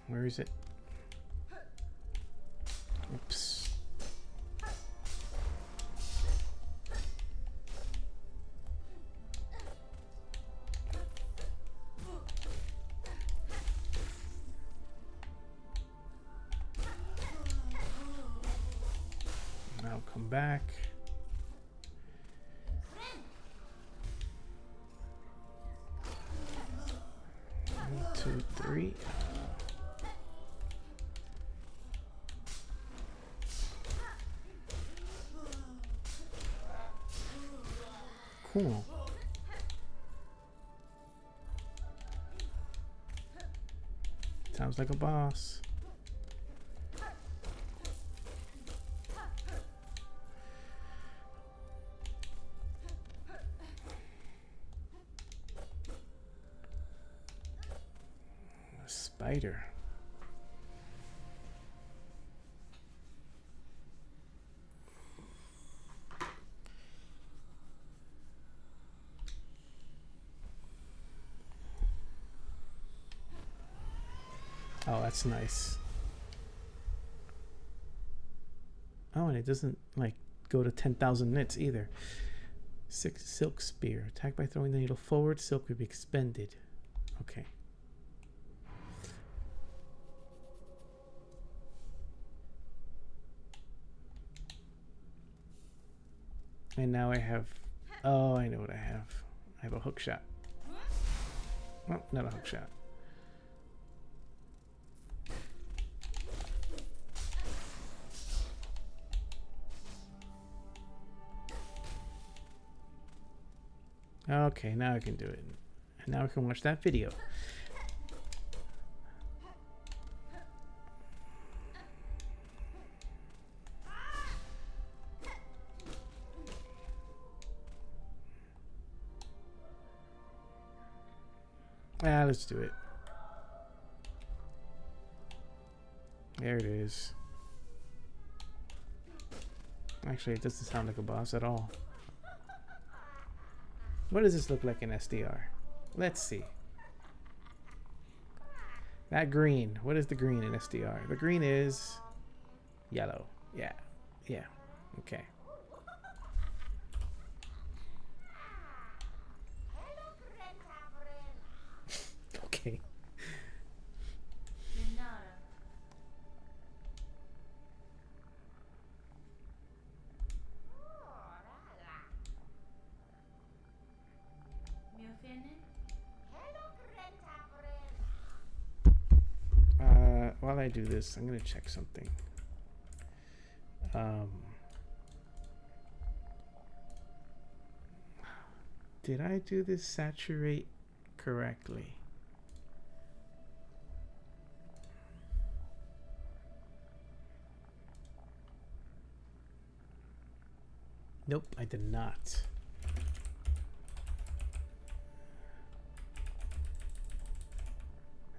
Where is it? Oops. Now come back. 1, 2, 3. Cool. Sounds like a boss. A spider. Oh, that's nice. Oh, and it doesn't like go to 10,000 nits either. Silk spear. Attack by throwing the needle forward. Silk will be expended. Okay. And now I have... Oh, I know what I have. I have a hook shot. Well, not a hook shot. Okay, now I can do it. And now I can watch that video. Let's do it. There it is. Actually, it doesn't sound like a boss at all. What does this look like in SDR? Let's see. That green. What is the green in SDR? The green is yellow. Yeah. Yeah. Okay. Okay. While I do this, I'm going to check something. Did I do this saturate correctly? Nope, I did not.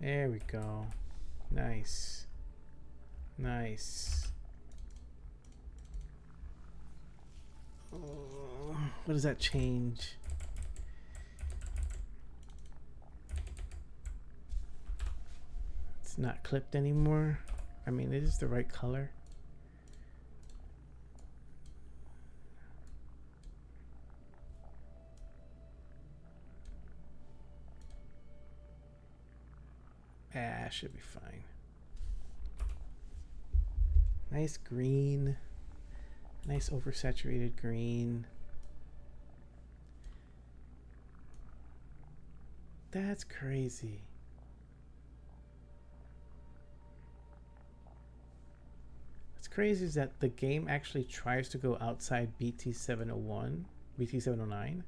There we go. Nice. Nice. Oh, what does that change? It's not clipped anymore. I mean, it is the right color. Should be fine. Nice green. Nice oversaturated green. That's crazy. What's crazy is that the game actually tries to go outside BT701, BT709,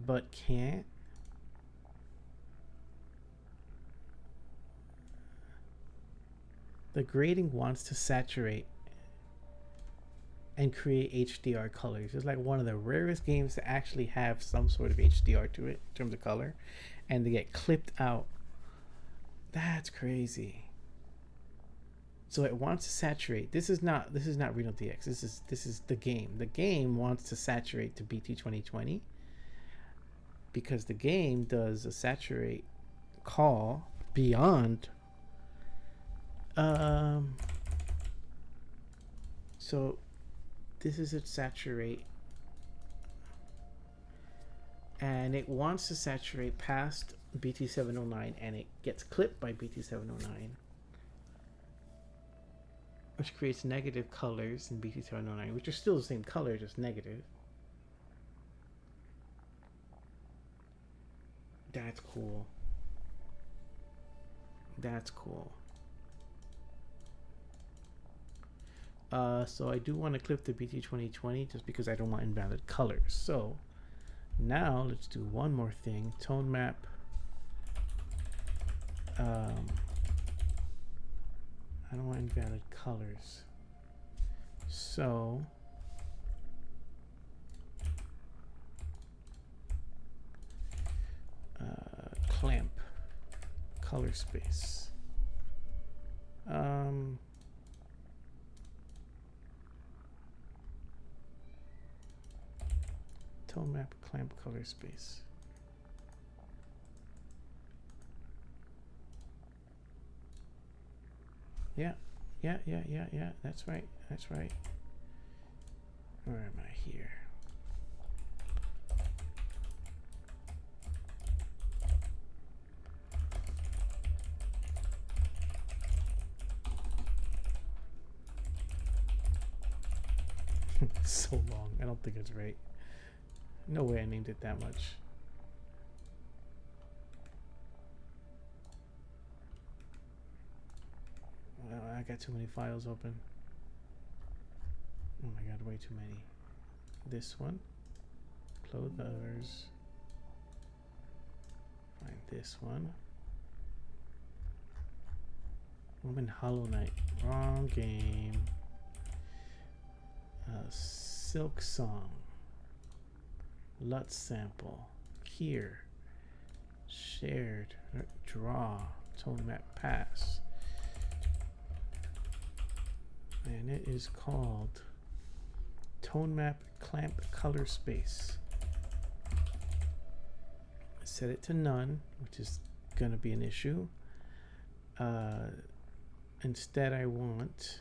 but can't. The grading wants to saturate, and create HDR colors. It's like one of the rarest games to actually have some sort of HDR to it in terms of color, and to get clipped out. That's crazy. So it wants to saturate. This is not RenoDX. This is the game. The game wants to saturate to BT 2020 because the game does a saturate call beyond. So this is a saturate, and it wants to saturate past BT 709, and it gets clipped by BT 709, which creates negative colors in BT 709, which are still the same color, just negative. That's cool. That's cool. So I do want to clip the BT 2020 just because I don't want invalid colors. So now let's do one more thing. Tone map. I don't want invalid colors. So clamp color space. Tone map clamp color space. Yeah. That's right. That's right. Where am I here? So long. I don't think it's right. No way I named it that much. Well, I got too many files open. Oh my god, way too many. This one. Close the others. Find this one. I'm in Hollow Knight. Wrong game. Silksong. LUT sample. Here. Shared. Draw. Tone map pass. And it is called Tone map clamp color space. Set it to none, which is going to be an issue. Instead, I want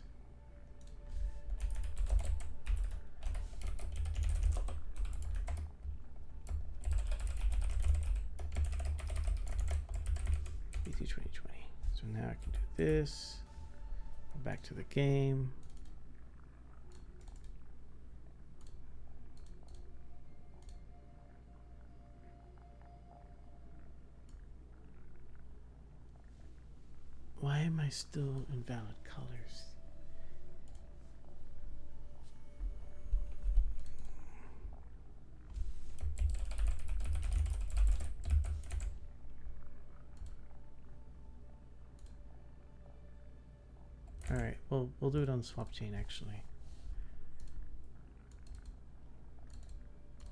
BT 2020. So now I can do this. Go back to the game. Why am I still invalid colors? All right, well, we'll do it on swap chain actually.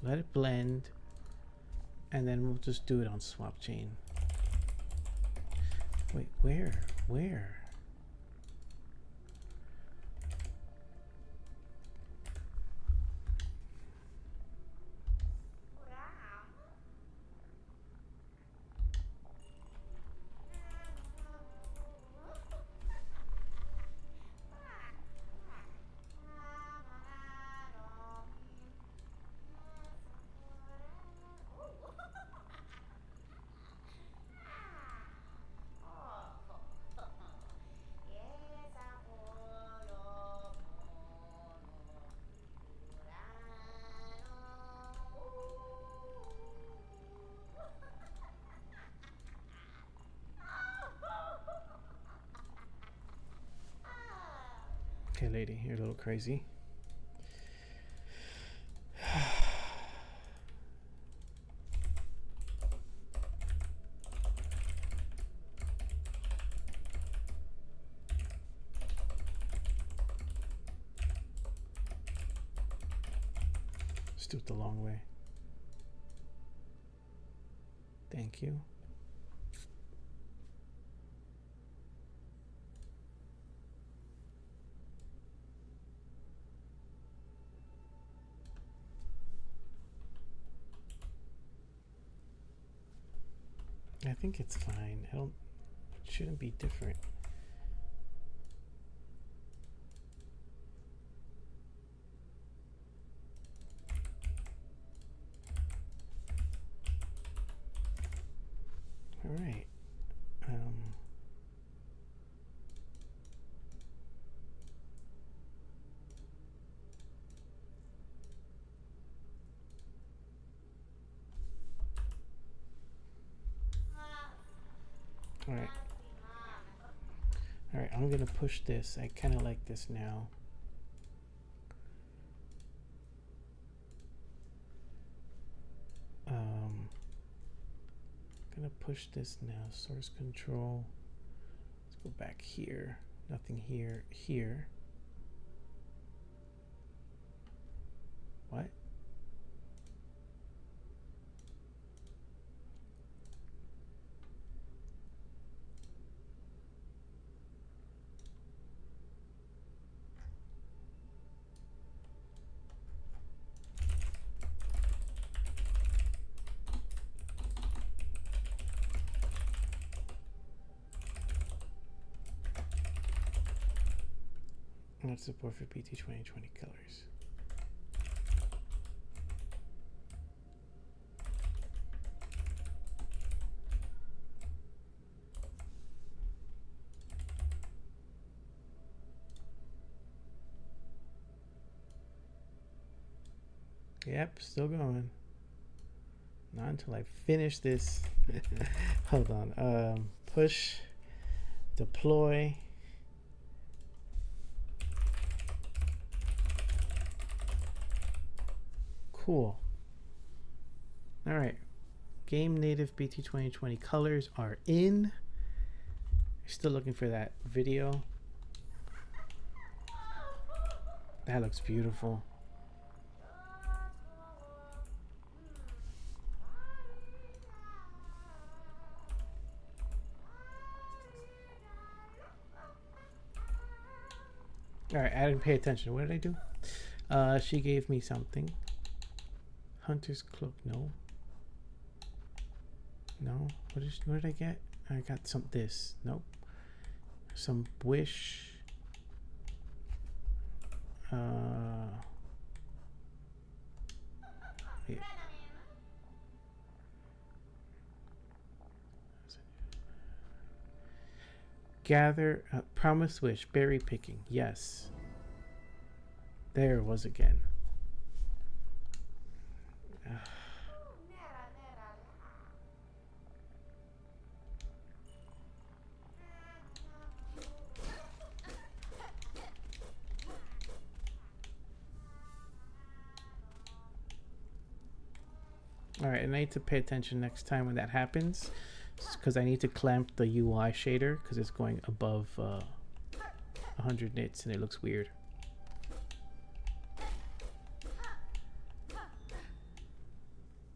Let it blend, and then we'll just do it on swap chain. Wait, where? Okay, lady, you're a little crazy. Let's do it the long way. Thank you. I think it's fine. It shouldn't be different. All right. All right. All right, I'm gonna push this. I kind of like this now. Gonna push this now. Source control. Let's go back here. Nothing here. Here. What? Not support for PT 2020 colors. Yep, still going. Not until I finish this. Hold on. Push, deploy. Cool. All right. Game native BT 2020 colors are in. Still looking for that video. That looks beautiful. All right, I didn't pay attention. What did I do? She gave me something. Hunter's cloak. No. No. What did I get? I got this. Nope. Some wish. Yeah. Gather, promise wish, berry picking. Yes. There it was again. All right, and I need to pay attention next time when that happens, because I need to clamp the UI shader because it's going above 100 nits and it looks weird.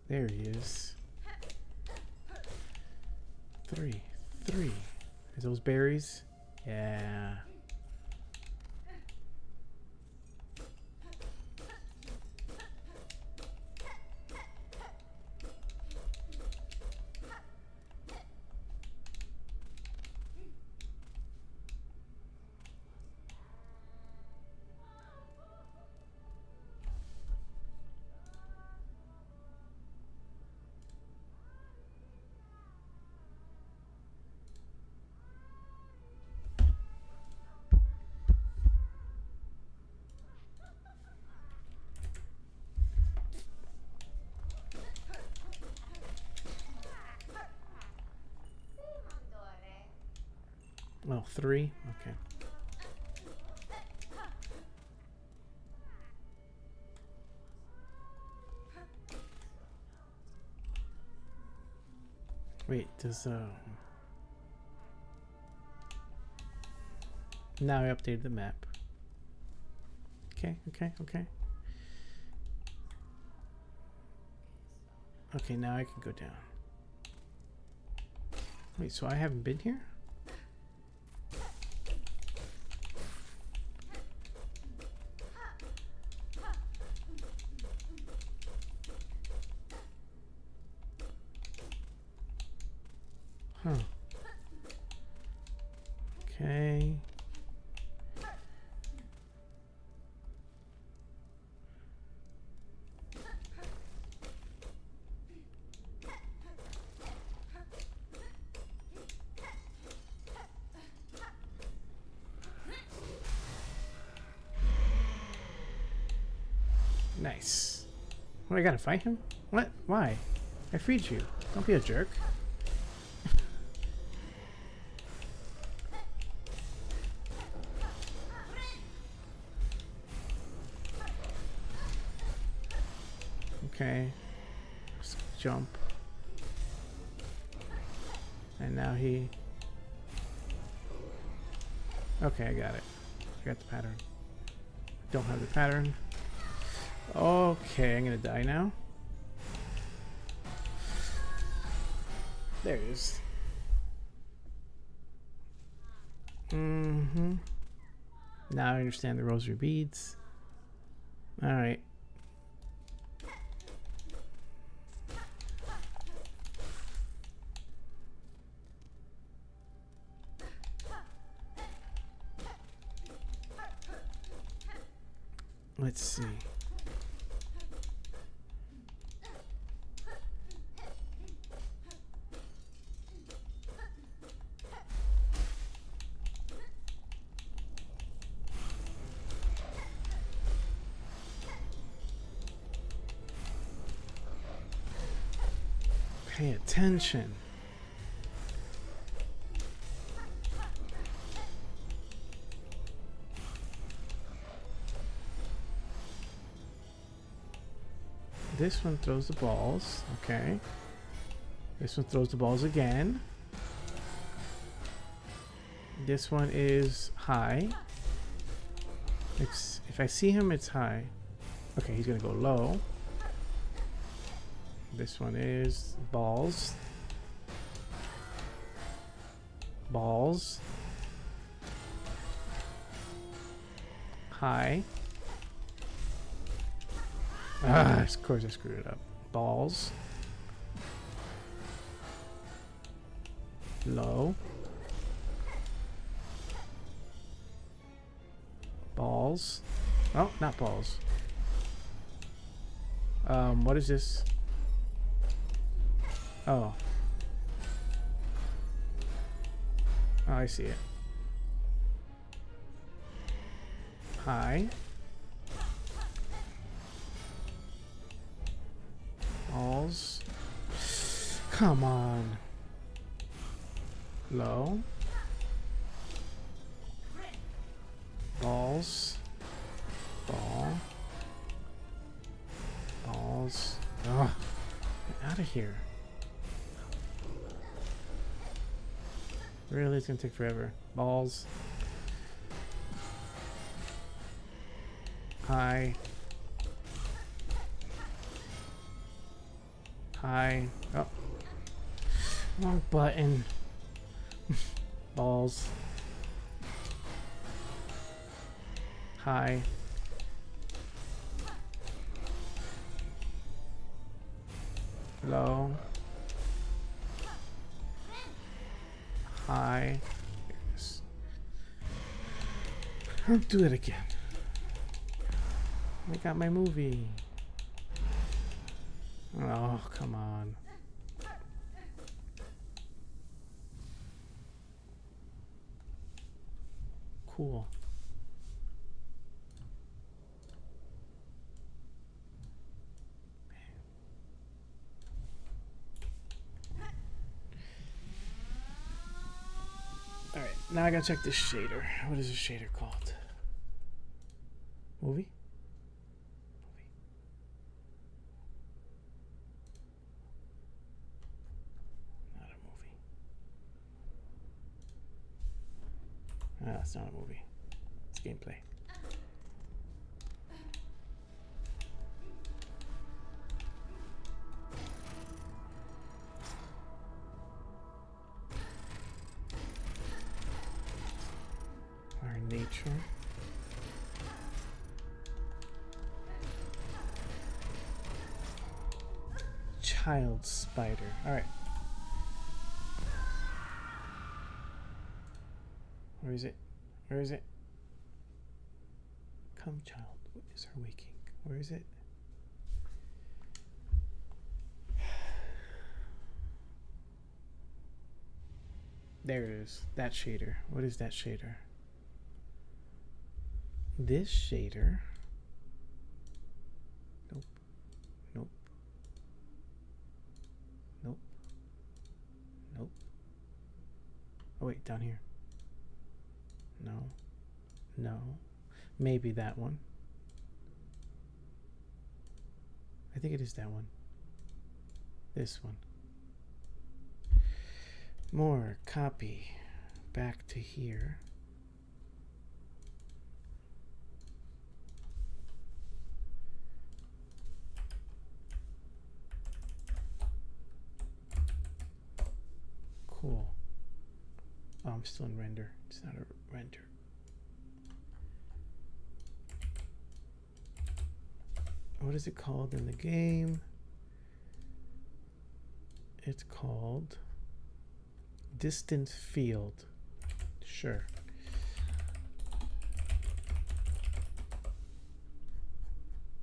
There he is. Three. Is those berries? Yeah. Oh, 3? Okay. Wait, does now I updated the map. Okay. Okay, now I can go down. Wait, so I haven't been here? Huh. Okay. Nice. What, I gotta fight him? What? Why? I freed you. Don't be a jerk. Okay. Just jump. And now he... Okay, I got it. I got the pattern. Don't have the pattern. Okay, I'm gonna die now. There it is. Mm-hmm. Now I understand the rosary beads. Alright. Let's see. Pay attention. This one throws the balls. Okay. This one throws the balls again. This one is high. If I see him, it's high. Okay, he's gonna go low. This one is balls. Balls. High. Ah, of course I screwed it up. Balls. Low. Balls. Oh, not balls. What is this? Oh. Oh, I see it. High. Balls. Come on. Low. Balls. Ball. Balls. Oh, get out of here. Really, it's gonna take forever. Balls. High. High. Oh. Wrong button. Balls. High. Low. High. Yes. I'll do it again. I got my movie. Oh, come on. Cool. Alright, now I gotta check this shader. What is this shader called? Movie? Movie. Not a movie. Ah, it's not a movie. It's gameplay. creature. Child spider. All right. Where is it? Where is it? Come, child. Witness her waking. Where is it? There it is. That shader. What is that shader? This shader. Nope. Nope. Nope. Nope. Oh, wait, down here. No. No. Maybe that one. I think it is that one. This one. More. Copy. Back to here. Cool. Oh, I'm still in render. It's not a render. What is it called in the game? It's called distance field. Sure.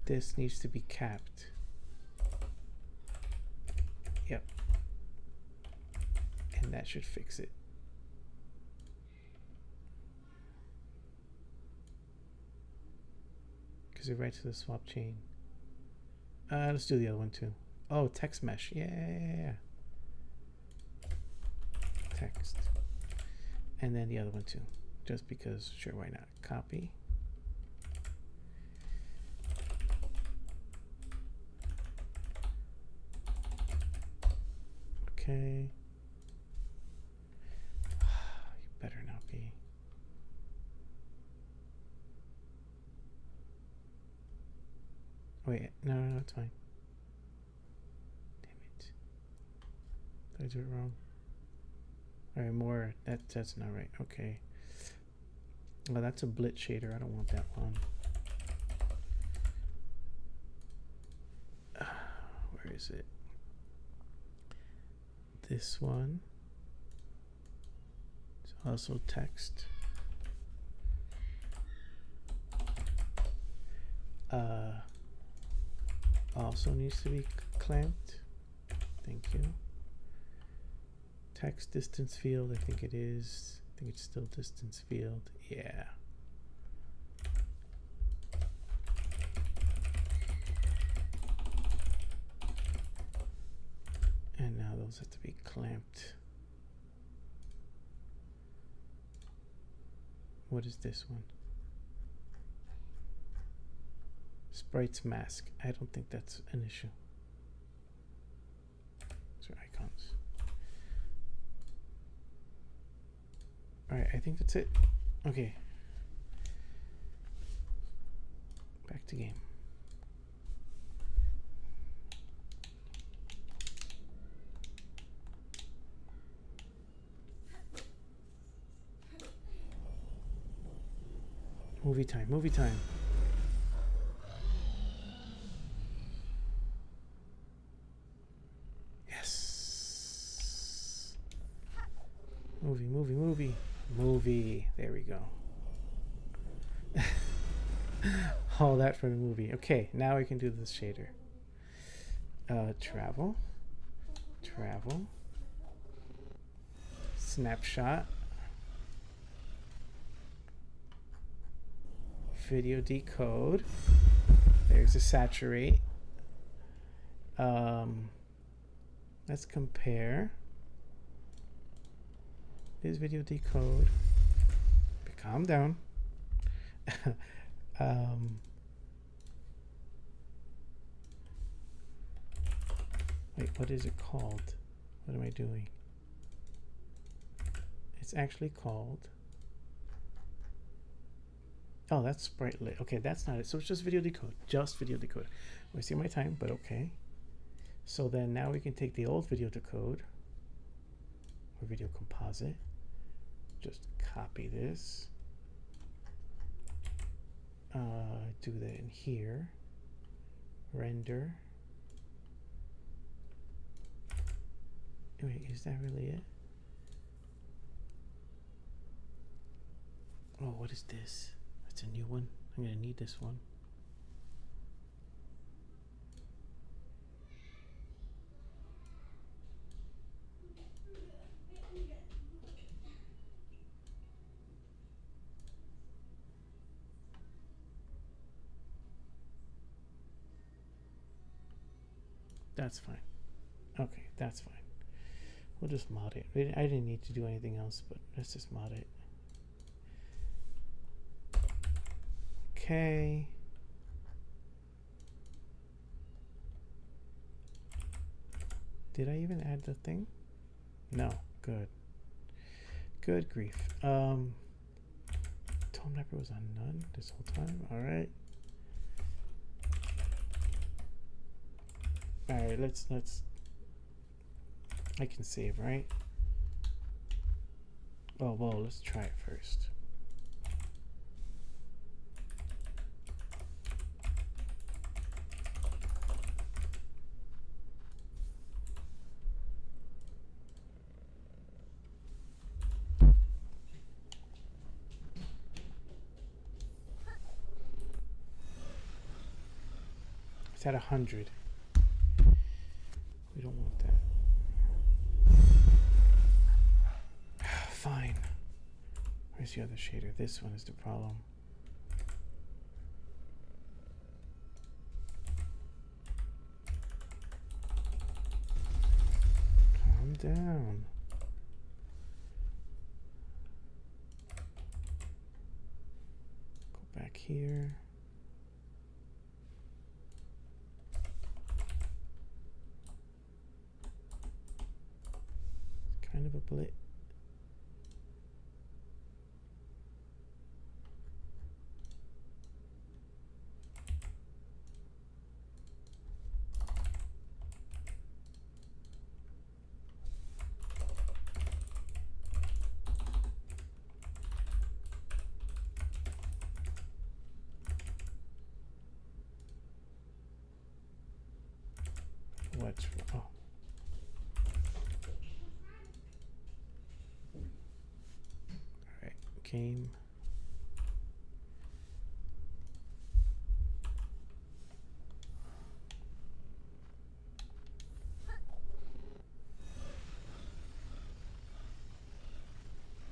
This needs to be capped. Yep. And that should fix it. Because it writes to the swap chain. Let's do the other one too. Oh, text mesh. Yeah. Text. And then the other one too. Just because, sure, why not? Copy. Okay. You better not be. Wait, no, it's fine. Damn it. Did I do it wrong? Alright, more. That's not right. Okay. Well, that's a blit shader. I don't want that one. Where is it? This one. It's also text. Also needs to be clamped. Thank you. Text distance field, I think it is. I think it's still distance field. Yeah. And now those have to be clamped. What is this one? Sprites mask. I don't think that's an issue. These are icons. Alright, I think that's it. Okay. Back to game. Movie time, movie time. Yes. Movie. There we go. All that for the movie. Okay, now we can do this shader. Travel. Snapshot. Video decode. There's a saturate. Let's compare. This video decode. Calm down. Wait, what is it called? What am I doing? It's actually called. Oh, that's sprite lit. Okay, that's not it. So it's just video decode. Just video decode. Wasting my time, but okay. So then now we can take the old video decode or video composite. Just copy this. do that in here. Render. Wait, is that really it? Oh, what is this? That's a new one. I'm gonna need this one. That's fine. Okay, that's fine. We'll just mod it. I didn't need to do anything else, but let's just mod it. Okay. Did I even add the thing? No. Good. Good grief. Tone wrapper was on none this whole time. All right. All right. Let's. I can save, right? Oh well. Let's try it first. It's at 100. We don't want that. Fine. Where's the other shader? This one is the problem. Calm down. Go back here. Kind of a blit. What's oh. Alright, game.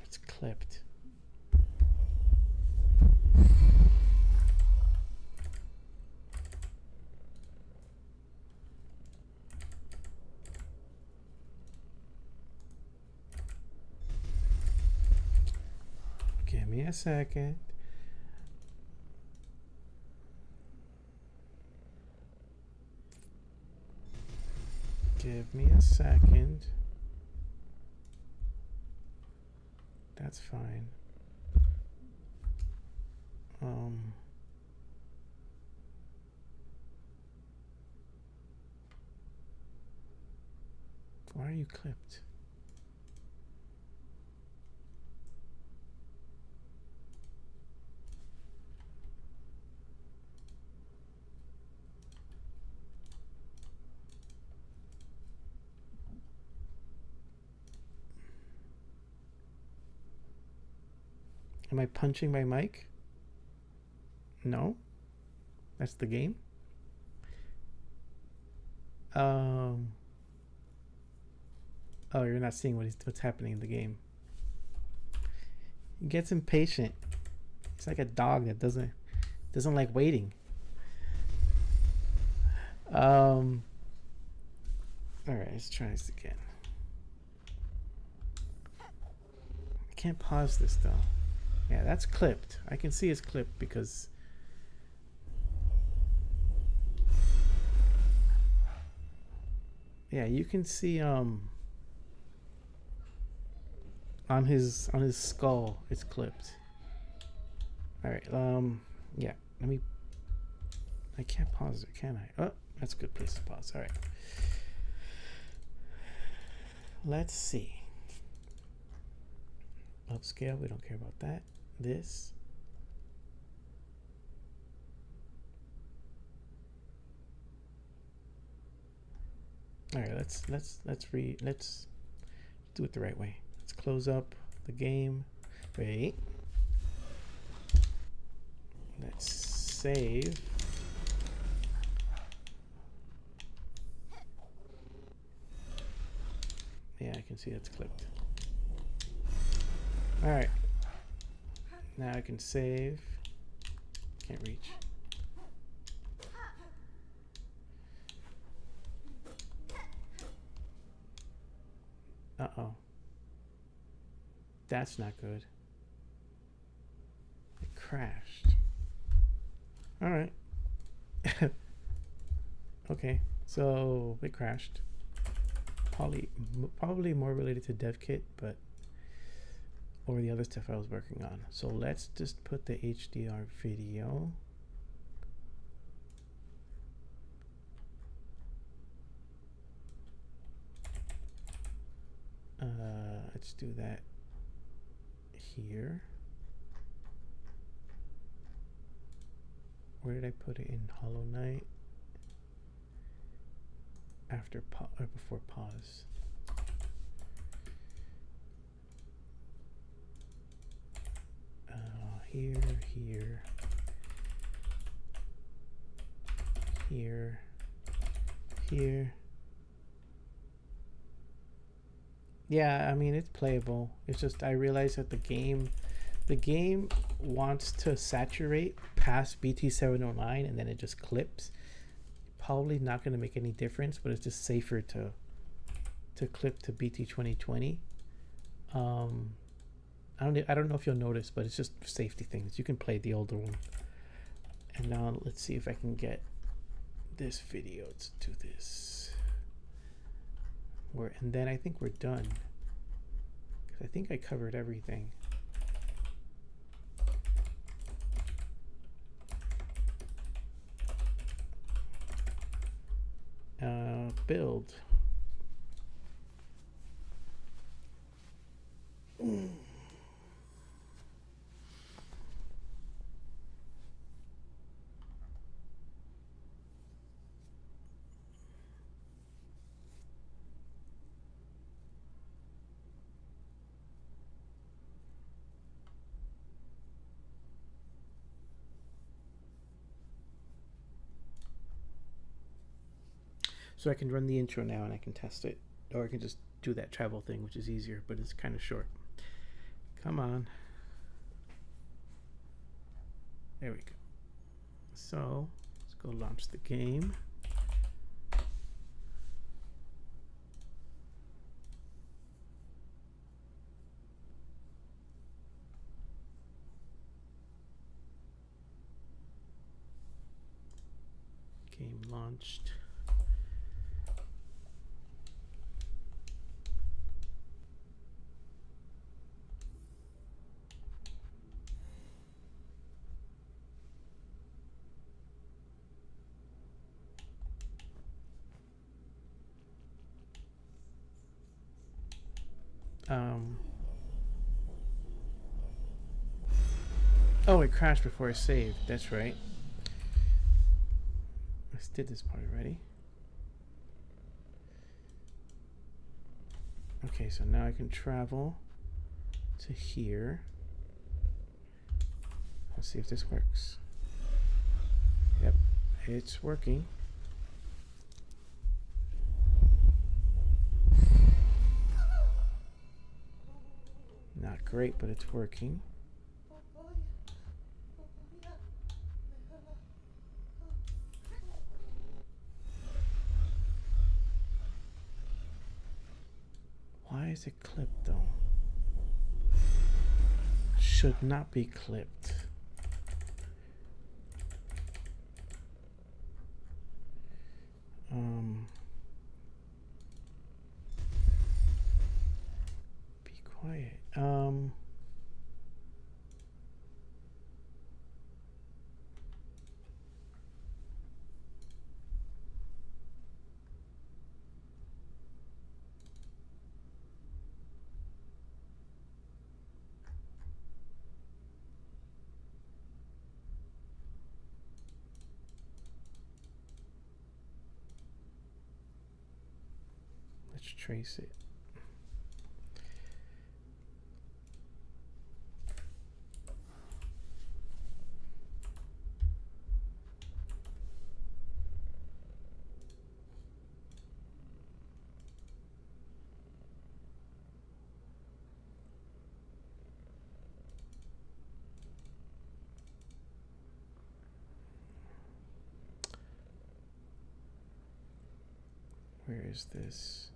It's clipped. Give me a second. Give me a second. That's fine. Why are you clipped? Am I punching my mic? No. That's the game. Oh, you're not seeing what's happening in the game. He gets impatient. It's like a dog that doesn't like waiting. All right, let's try this again. I can't pause this though. Yeah, that's clipped. I can see it's clipped because yeah, you can see on his skull it's clipped. All right, yeah, I can't pause it, can I? Oh, that's a good place to pause. All right. Let's see. Upscale, we don't care about that. This. All right, let's do it the right way. Let's close up the game. Wait. Let's save. Yeah, I can see it's clipped. All right. Now I can save. Can't reach. Uh-oh. That's not good. It crashed. All right. Okay, so it crashed. Probably more related to DevKit, but or the other stuff I was working on. So let's just put the HDR video. Let's do that here. Where did I put it? In Hollow Knight? After or before pause. Here, here, here, here. Yeah, I mean, it's playable. It's just I realized that the game wants to saturate past BT709 and then it just clips. Probably not going to make any difference, but it's just safer to clip to BT2020. I don't know if you'll notice, but it's just safety things. You can play the older one. And now let's see if I can get this video to do this. And then I think we're done. Because I think I covered everything. Build. So I can run the intro now and I can test it. Or I can just do that travel thing, which is easier, but it's kind of short. Come on. There we go. So let's go launch the game. Game launched. Oh, it crashed before I saved. That's right. I just did this part already. Okay, so now I can travel to here. Let's see if this works. Yep, it's working. Not great, but it's working. Why is it clipped though? Should not be clipped. Be quiet. Let's trace it. Where is this?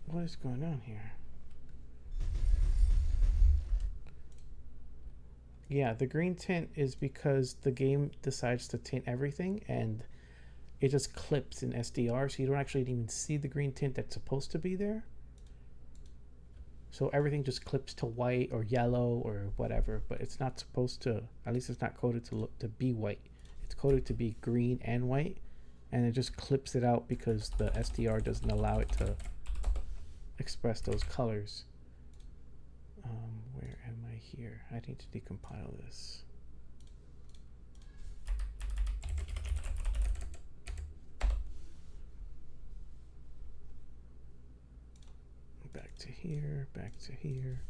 What is going on here? Yeah, the green tint is because the game decides to tint everything and it just clips in SDR, so you don't actually even see the green tint that's supposed to be there. So everything just clips to white or yellow or whatever, but it's not supposed to, at least it's not coded to be white. It's coded to be green and white, and it just clips it out because the SDR doesn't allow it to express those colors. Where am I here? I need to decompile this. Back to here, back to here.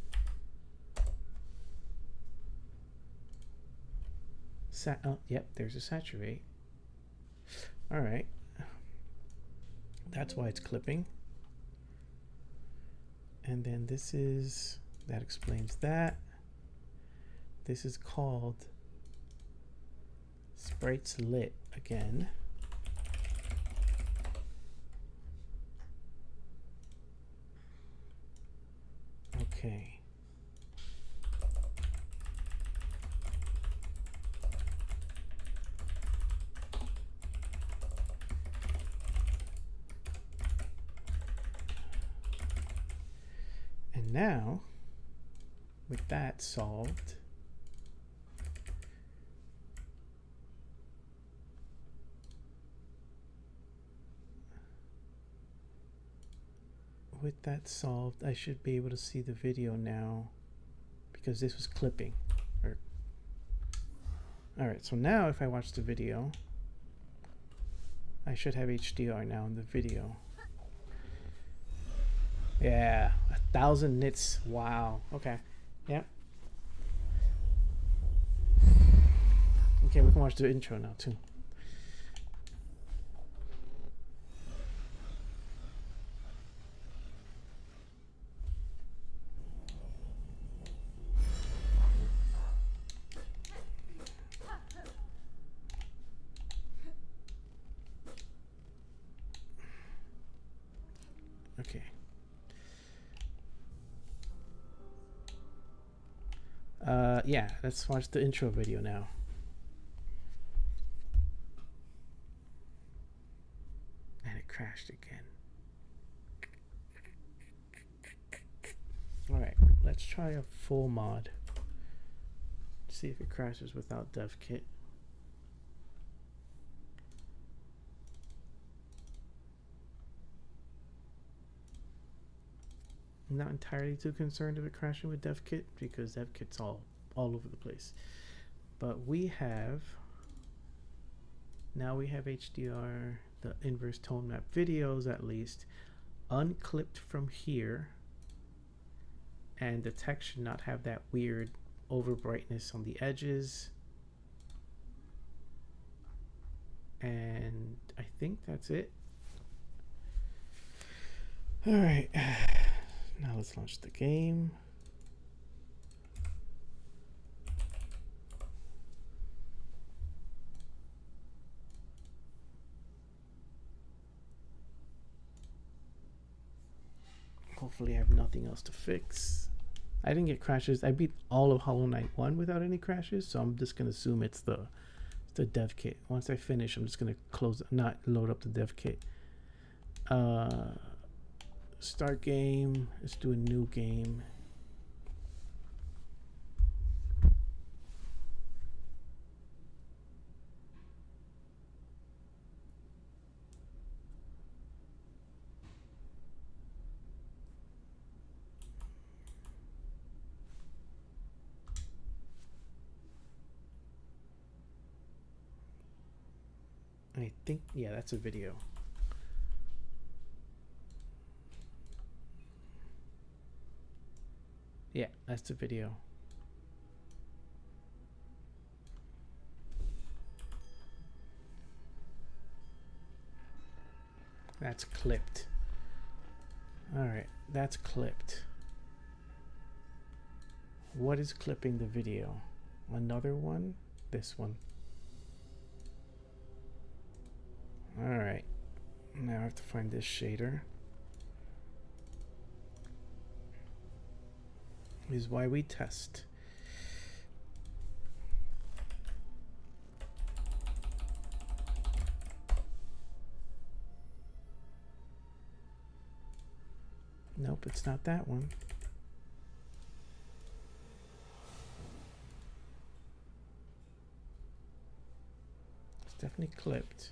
Oh, yep, there's a saturate. All right. That's why it's clipping. And then this is, that explains that. This is called sprites lit again. Okay. And now, with that solved, I should be able to see the video now because this was clipping. All right, so now if I watch the video, I should have HDR now in the video. Yeah, 1,000 nits. Wow. Okay. Yep. Okay, we can watch the intro now too. Okay. Yeah, let's watch the intro video now. And it crashed again. All right, let's try a full mod. See if it crashes without dev kit. I'm not entirely too concerned of it crashing with dev kit because dev kit's all over the place. But we have, now we have HDR, the inverse tone map videos at least, unclipped from here, and the text should not have that weird over brightness on the edges. And I think that's it. All right, now let's launch the game. Hopefully I have nothing else to fix. I didn't get crashes. I beat all of Hollow Knight 1 without any crashes, so I'm just gonna assume it's the dev kit. Once I finish, I'm just gonna not load up the dev kit. Start game. Let's do a new game. I think, yeah, that's a video. Yeah, that's the video. That's clipped. Alright, that's clipped. What is clipping the video? Another one? This one. Alright. Now I have to find this shader. This is why we test. Nope, it's not that one. It's definitely clipped.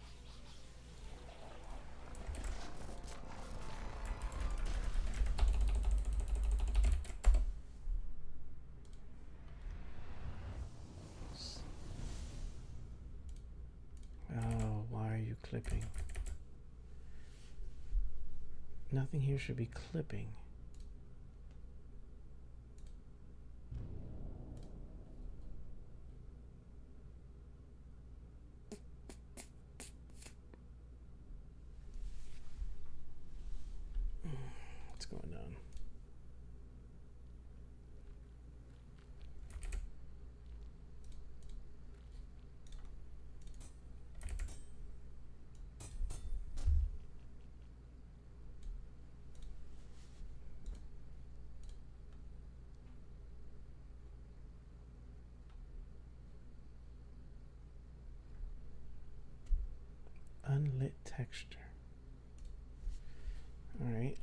Oh, why are you clipping? Nothing here should be clipping. What's going on? Unlit texture. All right.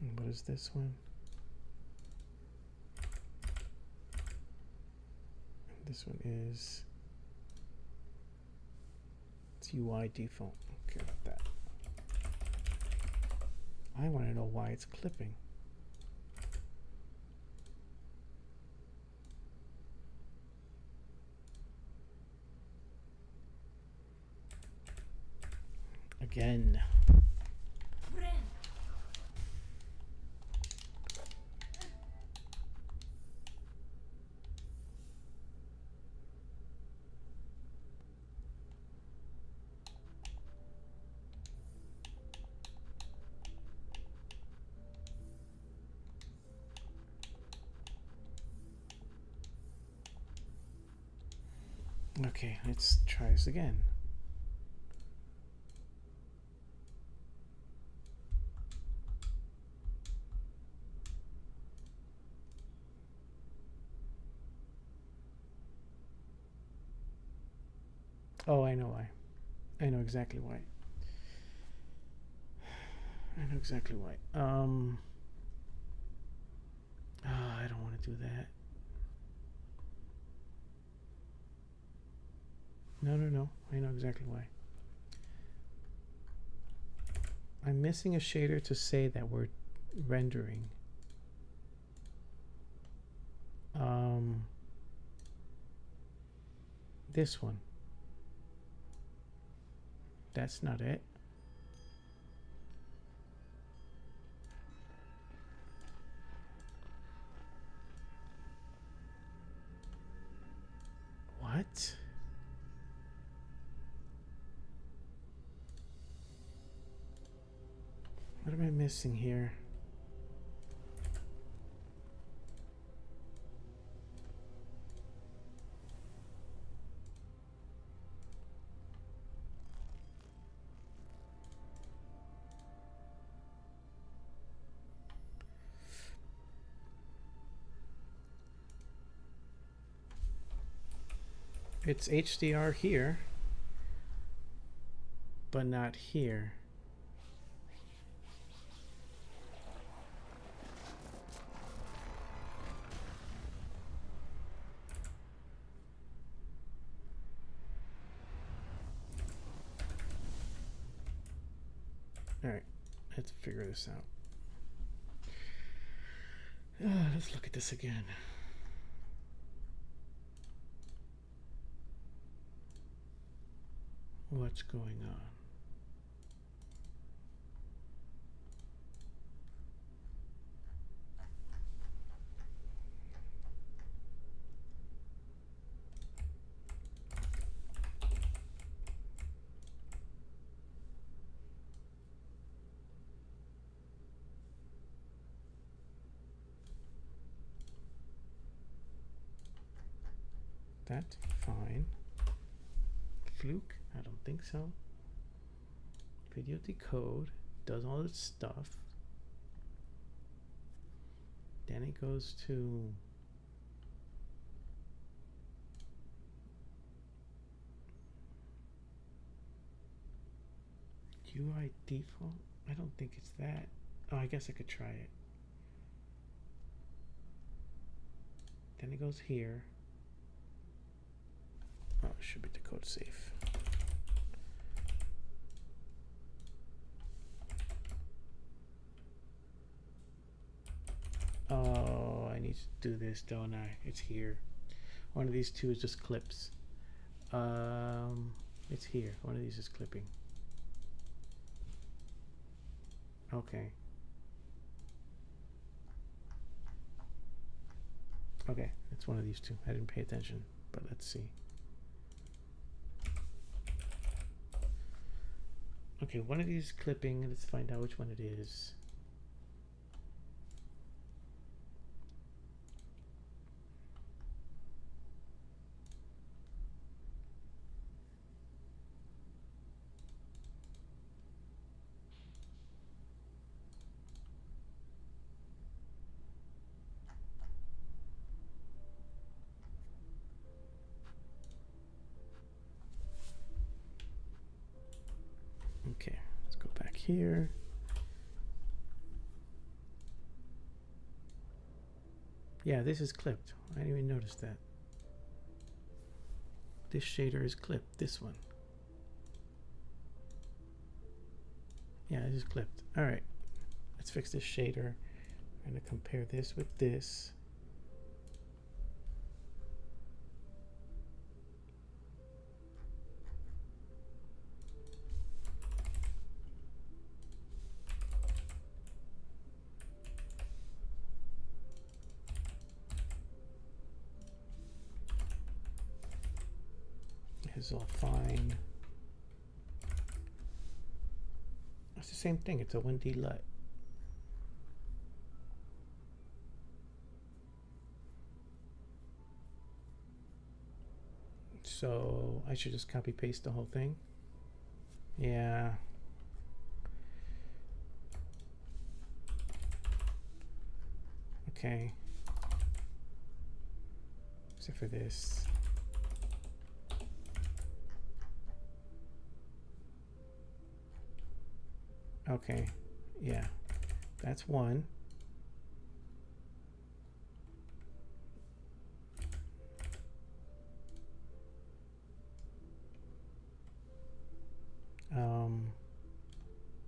And what is this one? And this one is, it's UI default. I don't care about that. I want to know why it's clipping. Again. Okay, let's try this again. Oh, I know why. I know exactly why. I know exactly why. I don't want to do that. No. I know exactly why. I'm missing a shader to say that we're rendering. This one. That's not it. What? What am I missing here? It's HDR here, but not here. All right, let's figure this out. Let's look at this again. What's going on? That's fine. Fluke? I don't think so. Video decode does all its stuff. Then it goes to UI default. I don't think it's that. Oh, I guess I could try it. Then it goes here. Oh, it should be decode safe. Oh, I need to do this, don't I? It's here. One of these two is just clips. It's here. One of these is clipping. Okay. Okay, it's one of these two. I didn't pay attention, but let's see. Okay, one of these is clipping. Let's find out which one it is. Okay, let's go back here. Yeah, this is clipped. I didn't even notice that. This shader is clipped, this one. Yeah, this is clipped. All right, let's fix this shader. I'm gonna compare this with this. Is all fine. It's the same thing. It's a 1D LUT. So I should just copy paste the whole thing. Yeah. Okay. Except for this. Okay, yeah, that's one.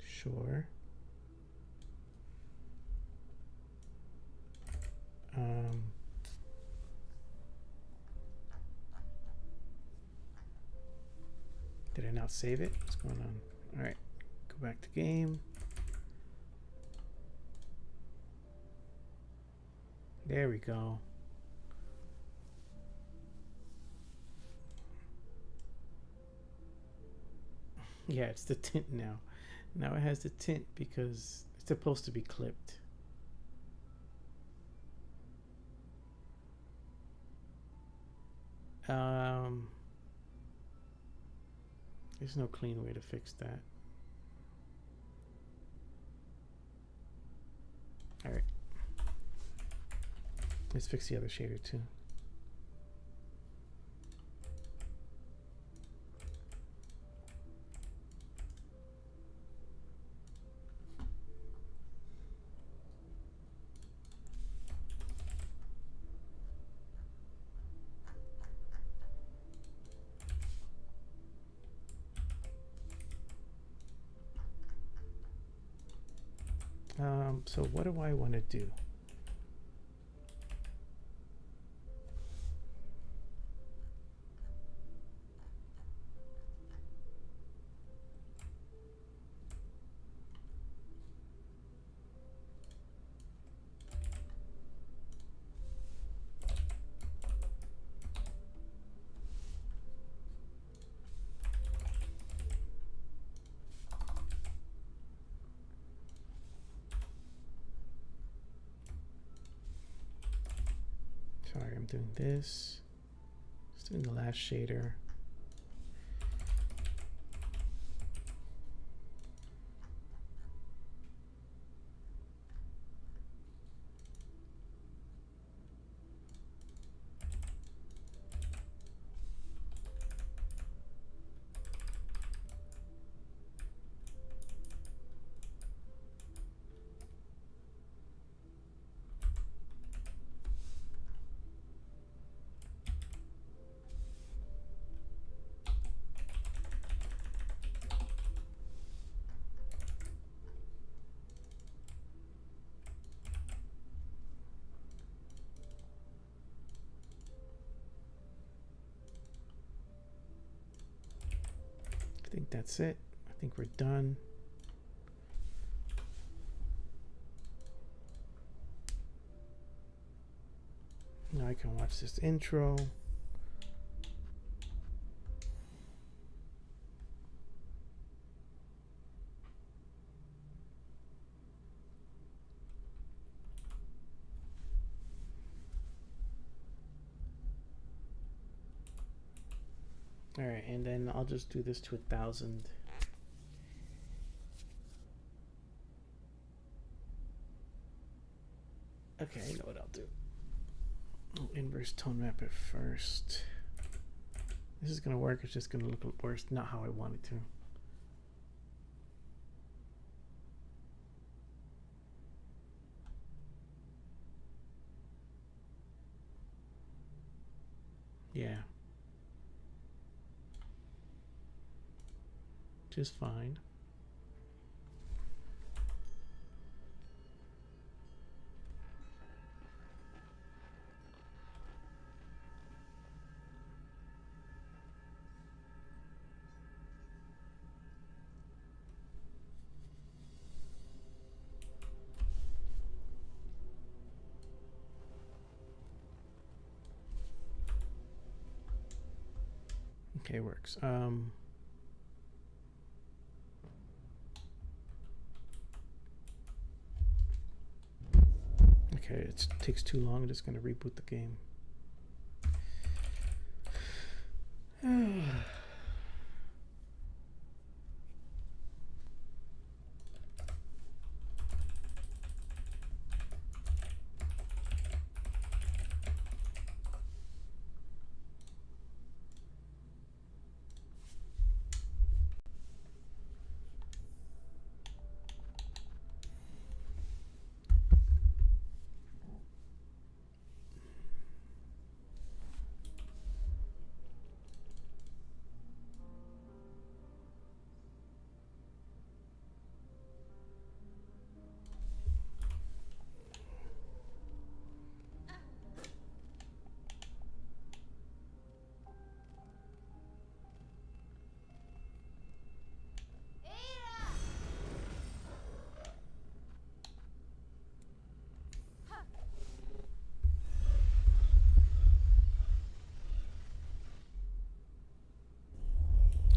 Sure. Did I not save it? What's going on? All right, go back to game. There we go. Yeah, it's the tint now. Now it has the tint because it's supposed to be clipped. There's no clean way to fix that. All right. Let's fix the other shader too. So what do I want to do? Sorry, I'm doing this. Just doing the last shader. I think that's it. I think we're done. Now I can watch this intro. All right, and then I'll just do this to 1,000. Okay, I know what I'll do. I'll inverse tone map it first. This is gonna work, it's just gonna look worse, not how I want it to. Yeah. Just fine. Okay, works. Okay, it takes too long. I'm just going to reboot the game.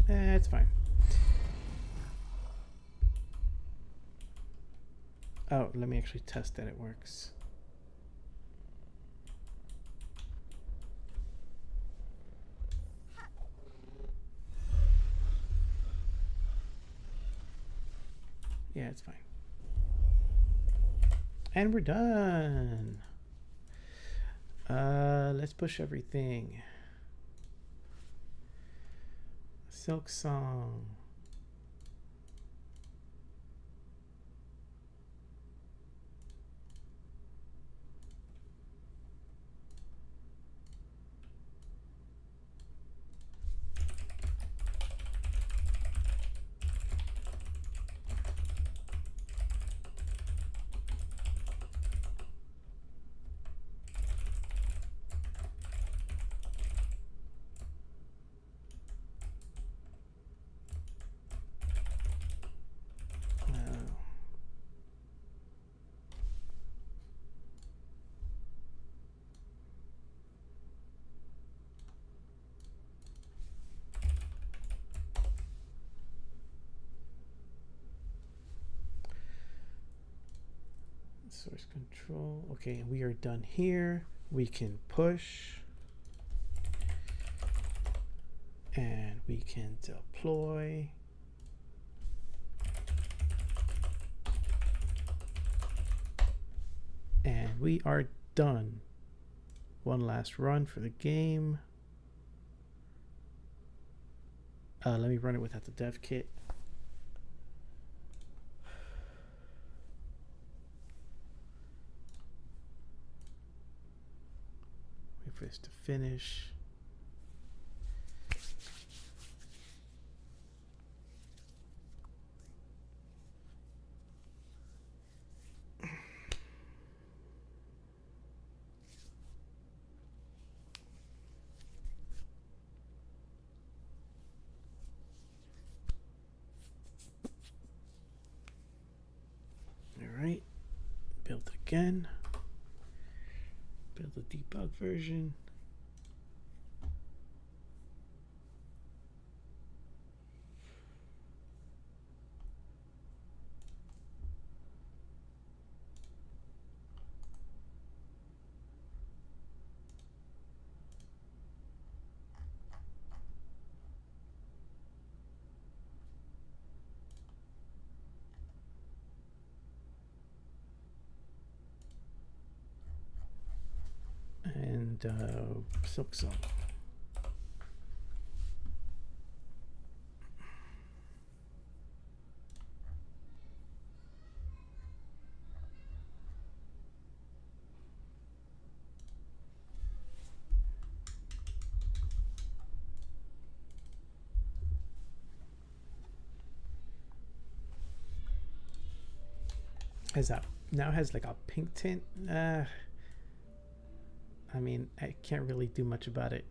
It's fine. Oh, let me actually test that it works. Yeah, it's fine. And we're done. Let's push everything. Silksong. Source control. Okay, we are done here. We can push, and we can deploy. And we are done. One last run for the game. Let me run it without the dev kit. Wait for this to finish. Alright, build it again, build the debug version. And Silksong. Now has like a pink tint. I mean, I can't really do much about it.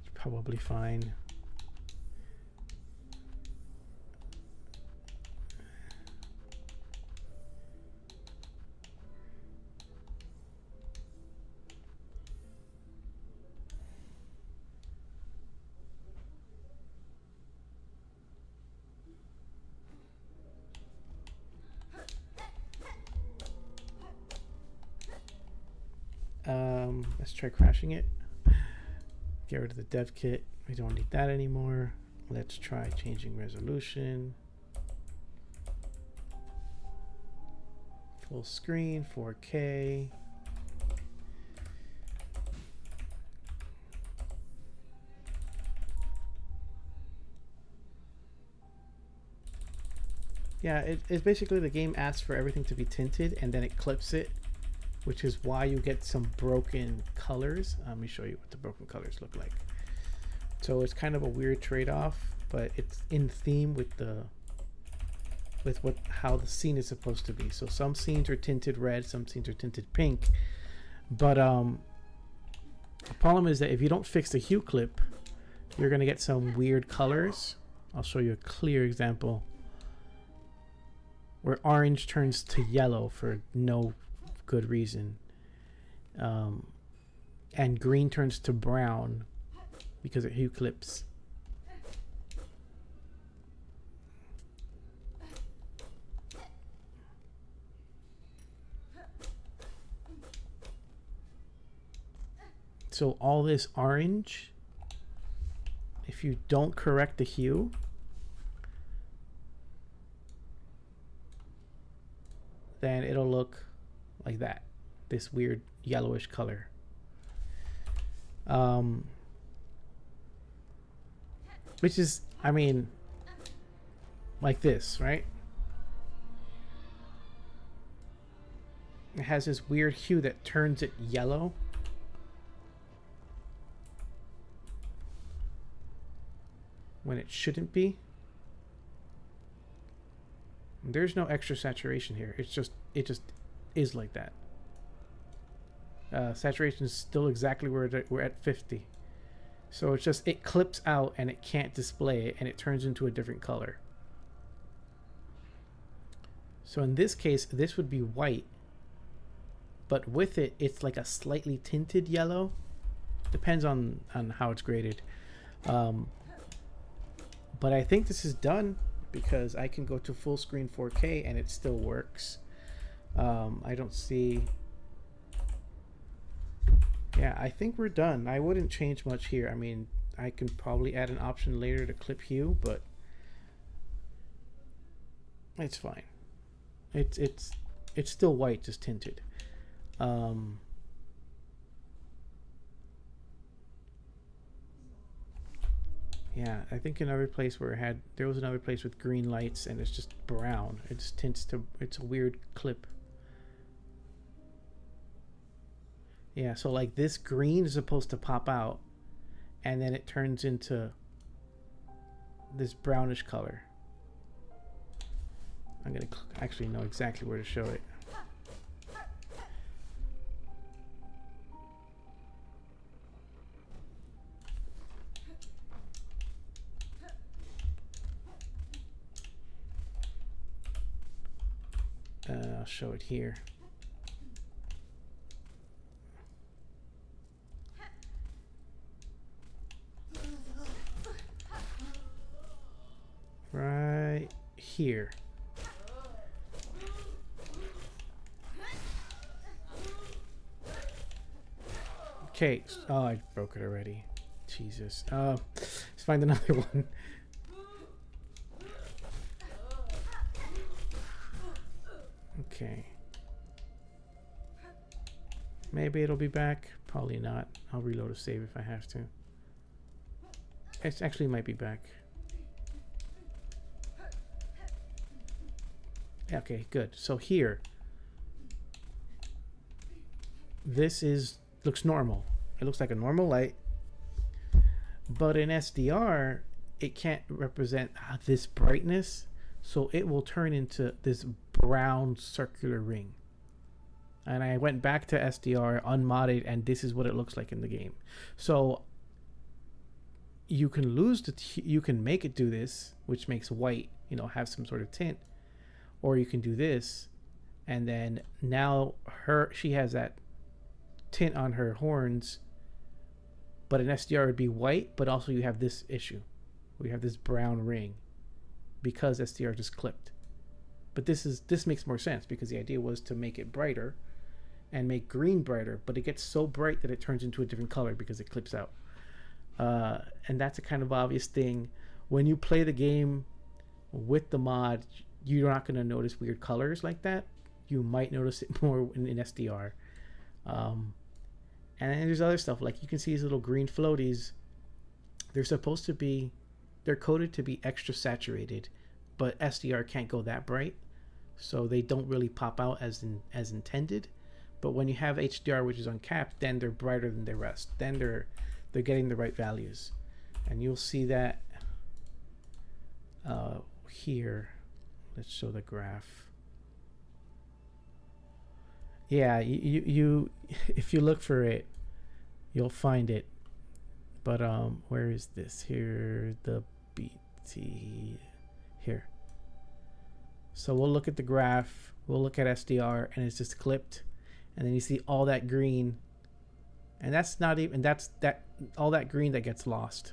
It's probably fine. Let's try crashing it. Get rid of the dev kit. We don't need that anymore. Let's try changing resolution. Full screen, 4K. Yeah, it's basically the game asks for everything to be tinted and then it clips it, which is why you get some broken colors. Let me show you what the broken colors look like. So it's kind of a weird trade-off, but it's in theme with how the scene is supposed to be. So some scenes are tinted red, some scenes are tinted pink. But the problem is that if you don't fix the hue clip, you're gonna get some weird colors. I'll show you a clear example where orange turns to yellow for no good reason, and green turns to brown because it hue clips. So all this orange, if you don't correct the hue, then it'll look like that, this weird yellowish color. Which is, I mean, like this, right? It has this weird hue that turns it yellow. When it shouldn't be. There's no extra saturation here. It just is like that. Saturation is still exactly where we're at 50. So it's just, it clips out and it can't display it and it turns into a different color. So in this case, this would be white, but with it, it's like a slightly tinted yellow. Depends on how it's graded. But I think this is done because I can go to full screen 4K and it still works. I don't see Yeah, I think we're done. I wouldn't change much here. I mean, I can probably add an option later to clip hue, but it's fine. It's still white, just tinted. Yeah, I think another place where there was another place with green lights and it's just brown. It just tints to, it's a weird clip. Yeah, so like this green is supposed to pop out and then it turns into this brownish color. I'm gonna actually know exactly where to show it. I'll show it here. Right here. Okay. Oh, I broke it already. Jesus. Let's find another one. Okay. Maybe it'll be back. Probably not. I'll reload a save if I have to. It actually might be back. Okay, good. So here, this looks normal. It looks like a normal light, but in SDR, it can't represent this brightness, so it will turn into this brown circular ring. And I went back to SDR unmodded, and this is what it looks like in the game. So you can you can make it do this, which makes white, have some sort of tint, or you can do this, and then now she has that tint on her horns, but in SDR it would be white, but also you have this issue. We have this brown ring because SDR just clipped. But this makes more sense because the idea was to make it brighter and make green brighter, but it gets so bright that it turns into a different color because it clips out. And that's a kind of obvious thing. When you play the game with the mod, you're not going to notice weird colors like that. You might notice it more in SDR. And then there's other stuff, like you can see these little green floaties. They're coded to be extra saturated, but SDR can't go that bright, so they don't really pop out as intended. But when you have HDR, which is uncapped, then they're brighter than the rest. Then they're getting the right values, and you'll see that here. Let's show the graph. Yeah, you if you look for it, you'll find it. But where is this? Here, the BT here. So we'll look at the graph, we'll look at SDR, and it's just clipped, and then you see all that green, and that's not even, that's all that green that gets lost.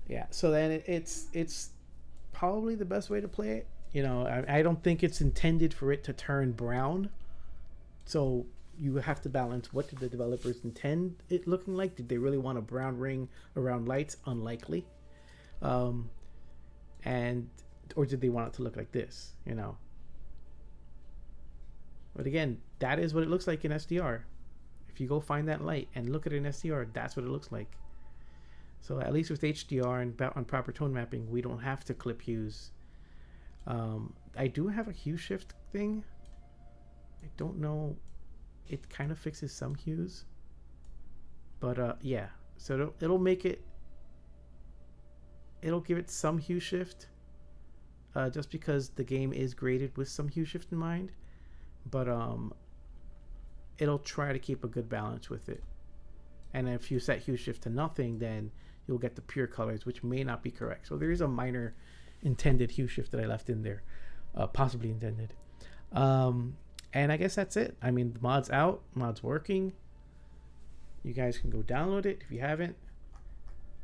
Yeah, so then it's probably the best way to play it. I don't think it's intended for it to turn brown, so you have to balance, what did the developers intend it looking like? Did they really want a brown ring around lights? Unlikely. Or did they want it to look like this, But again, that is what it looks like in SDR. If you go find that light and look at it in SDR, that's what it looks like. So at least with HDR and on proper tone mapping, we don't have to clip hues. I do have a hue shift thing. I don't know. It kind of fixes some hues. But yeah. So it'll make it... It'll give it some hue shift. Just because the game is graded with some hue shift in mind. But it'll try to keep a good balance with it. And if you set hue shift to nothing, then you'll get the pure colors, which may not be correct. So there is a minor intended hue shift that I left in there, possibly intended. And I guess that's it. I mean, the mod's out, mod's working. You guys can go download it if you haven't.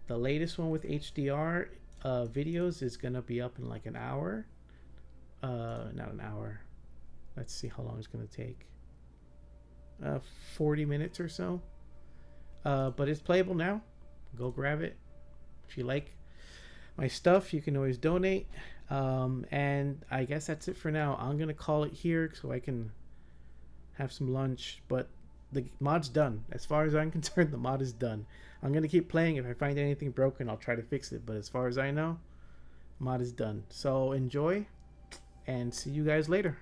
The latest one with HDR videos is gonna be up in like an hour. Not an hour. Let's see how long it's gonna take. 40 minutes or so. But it's playable now. Go grab it if you like my stuff. You can always donate. And I guess that's it for now. I'm gonna call it here so I can have some lunch. But the mod's done. As far as I'm concerned, the mod is done. I'm gonna keep playing. If I find anything broken, I'll try to fix it. But as far as I know, mod is done. So enjoy, and see you guys later.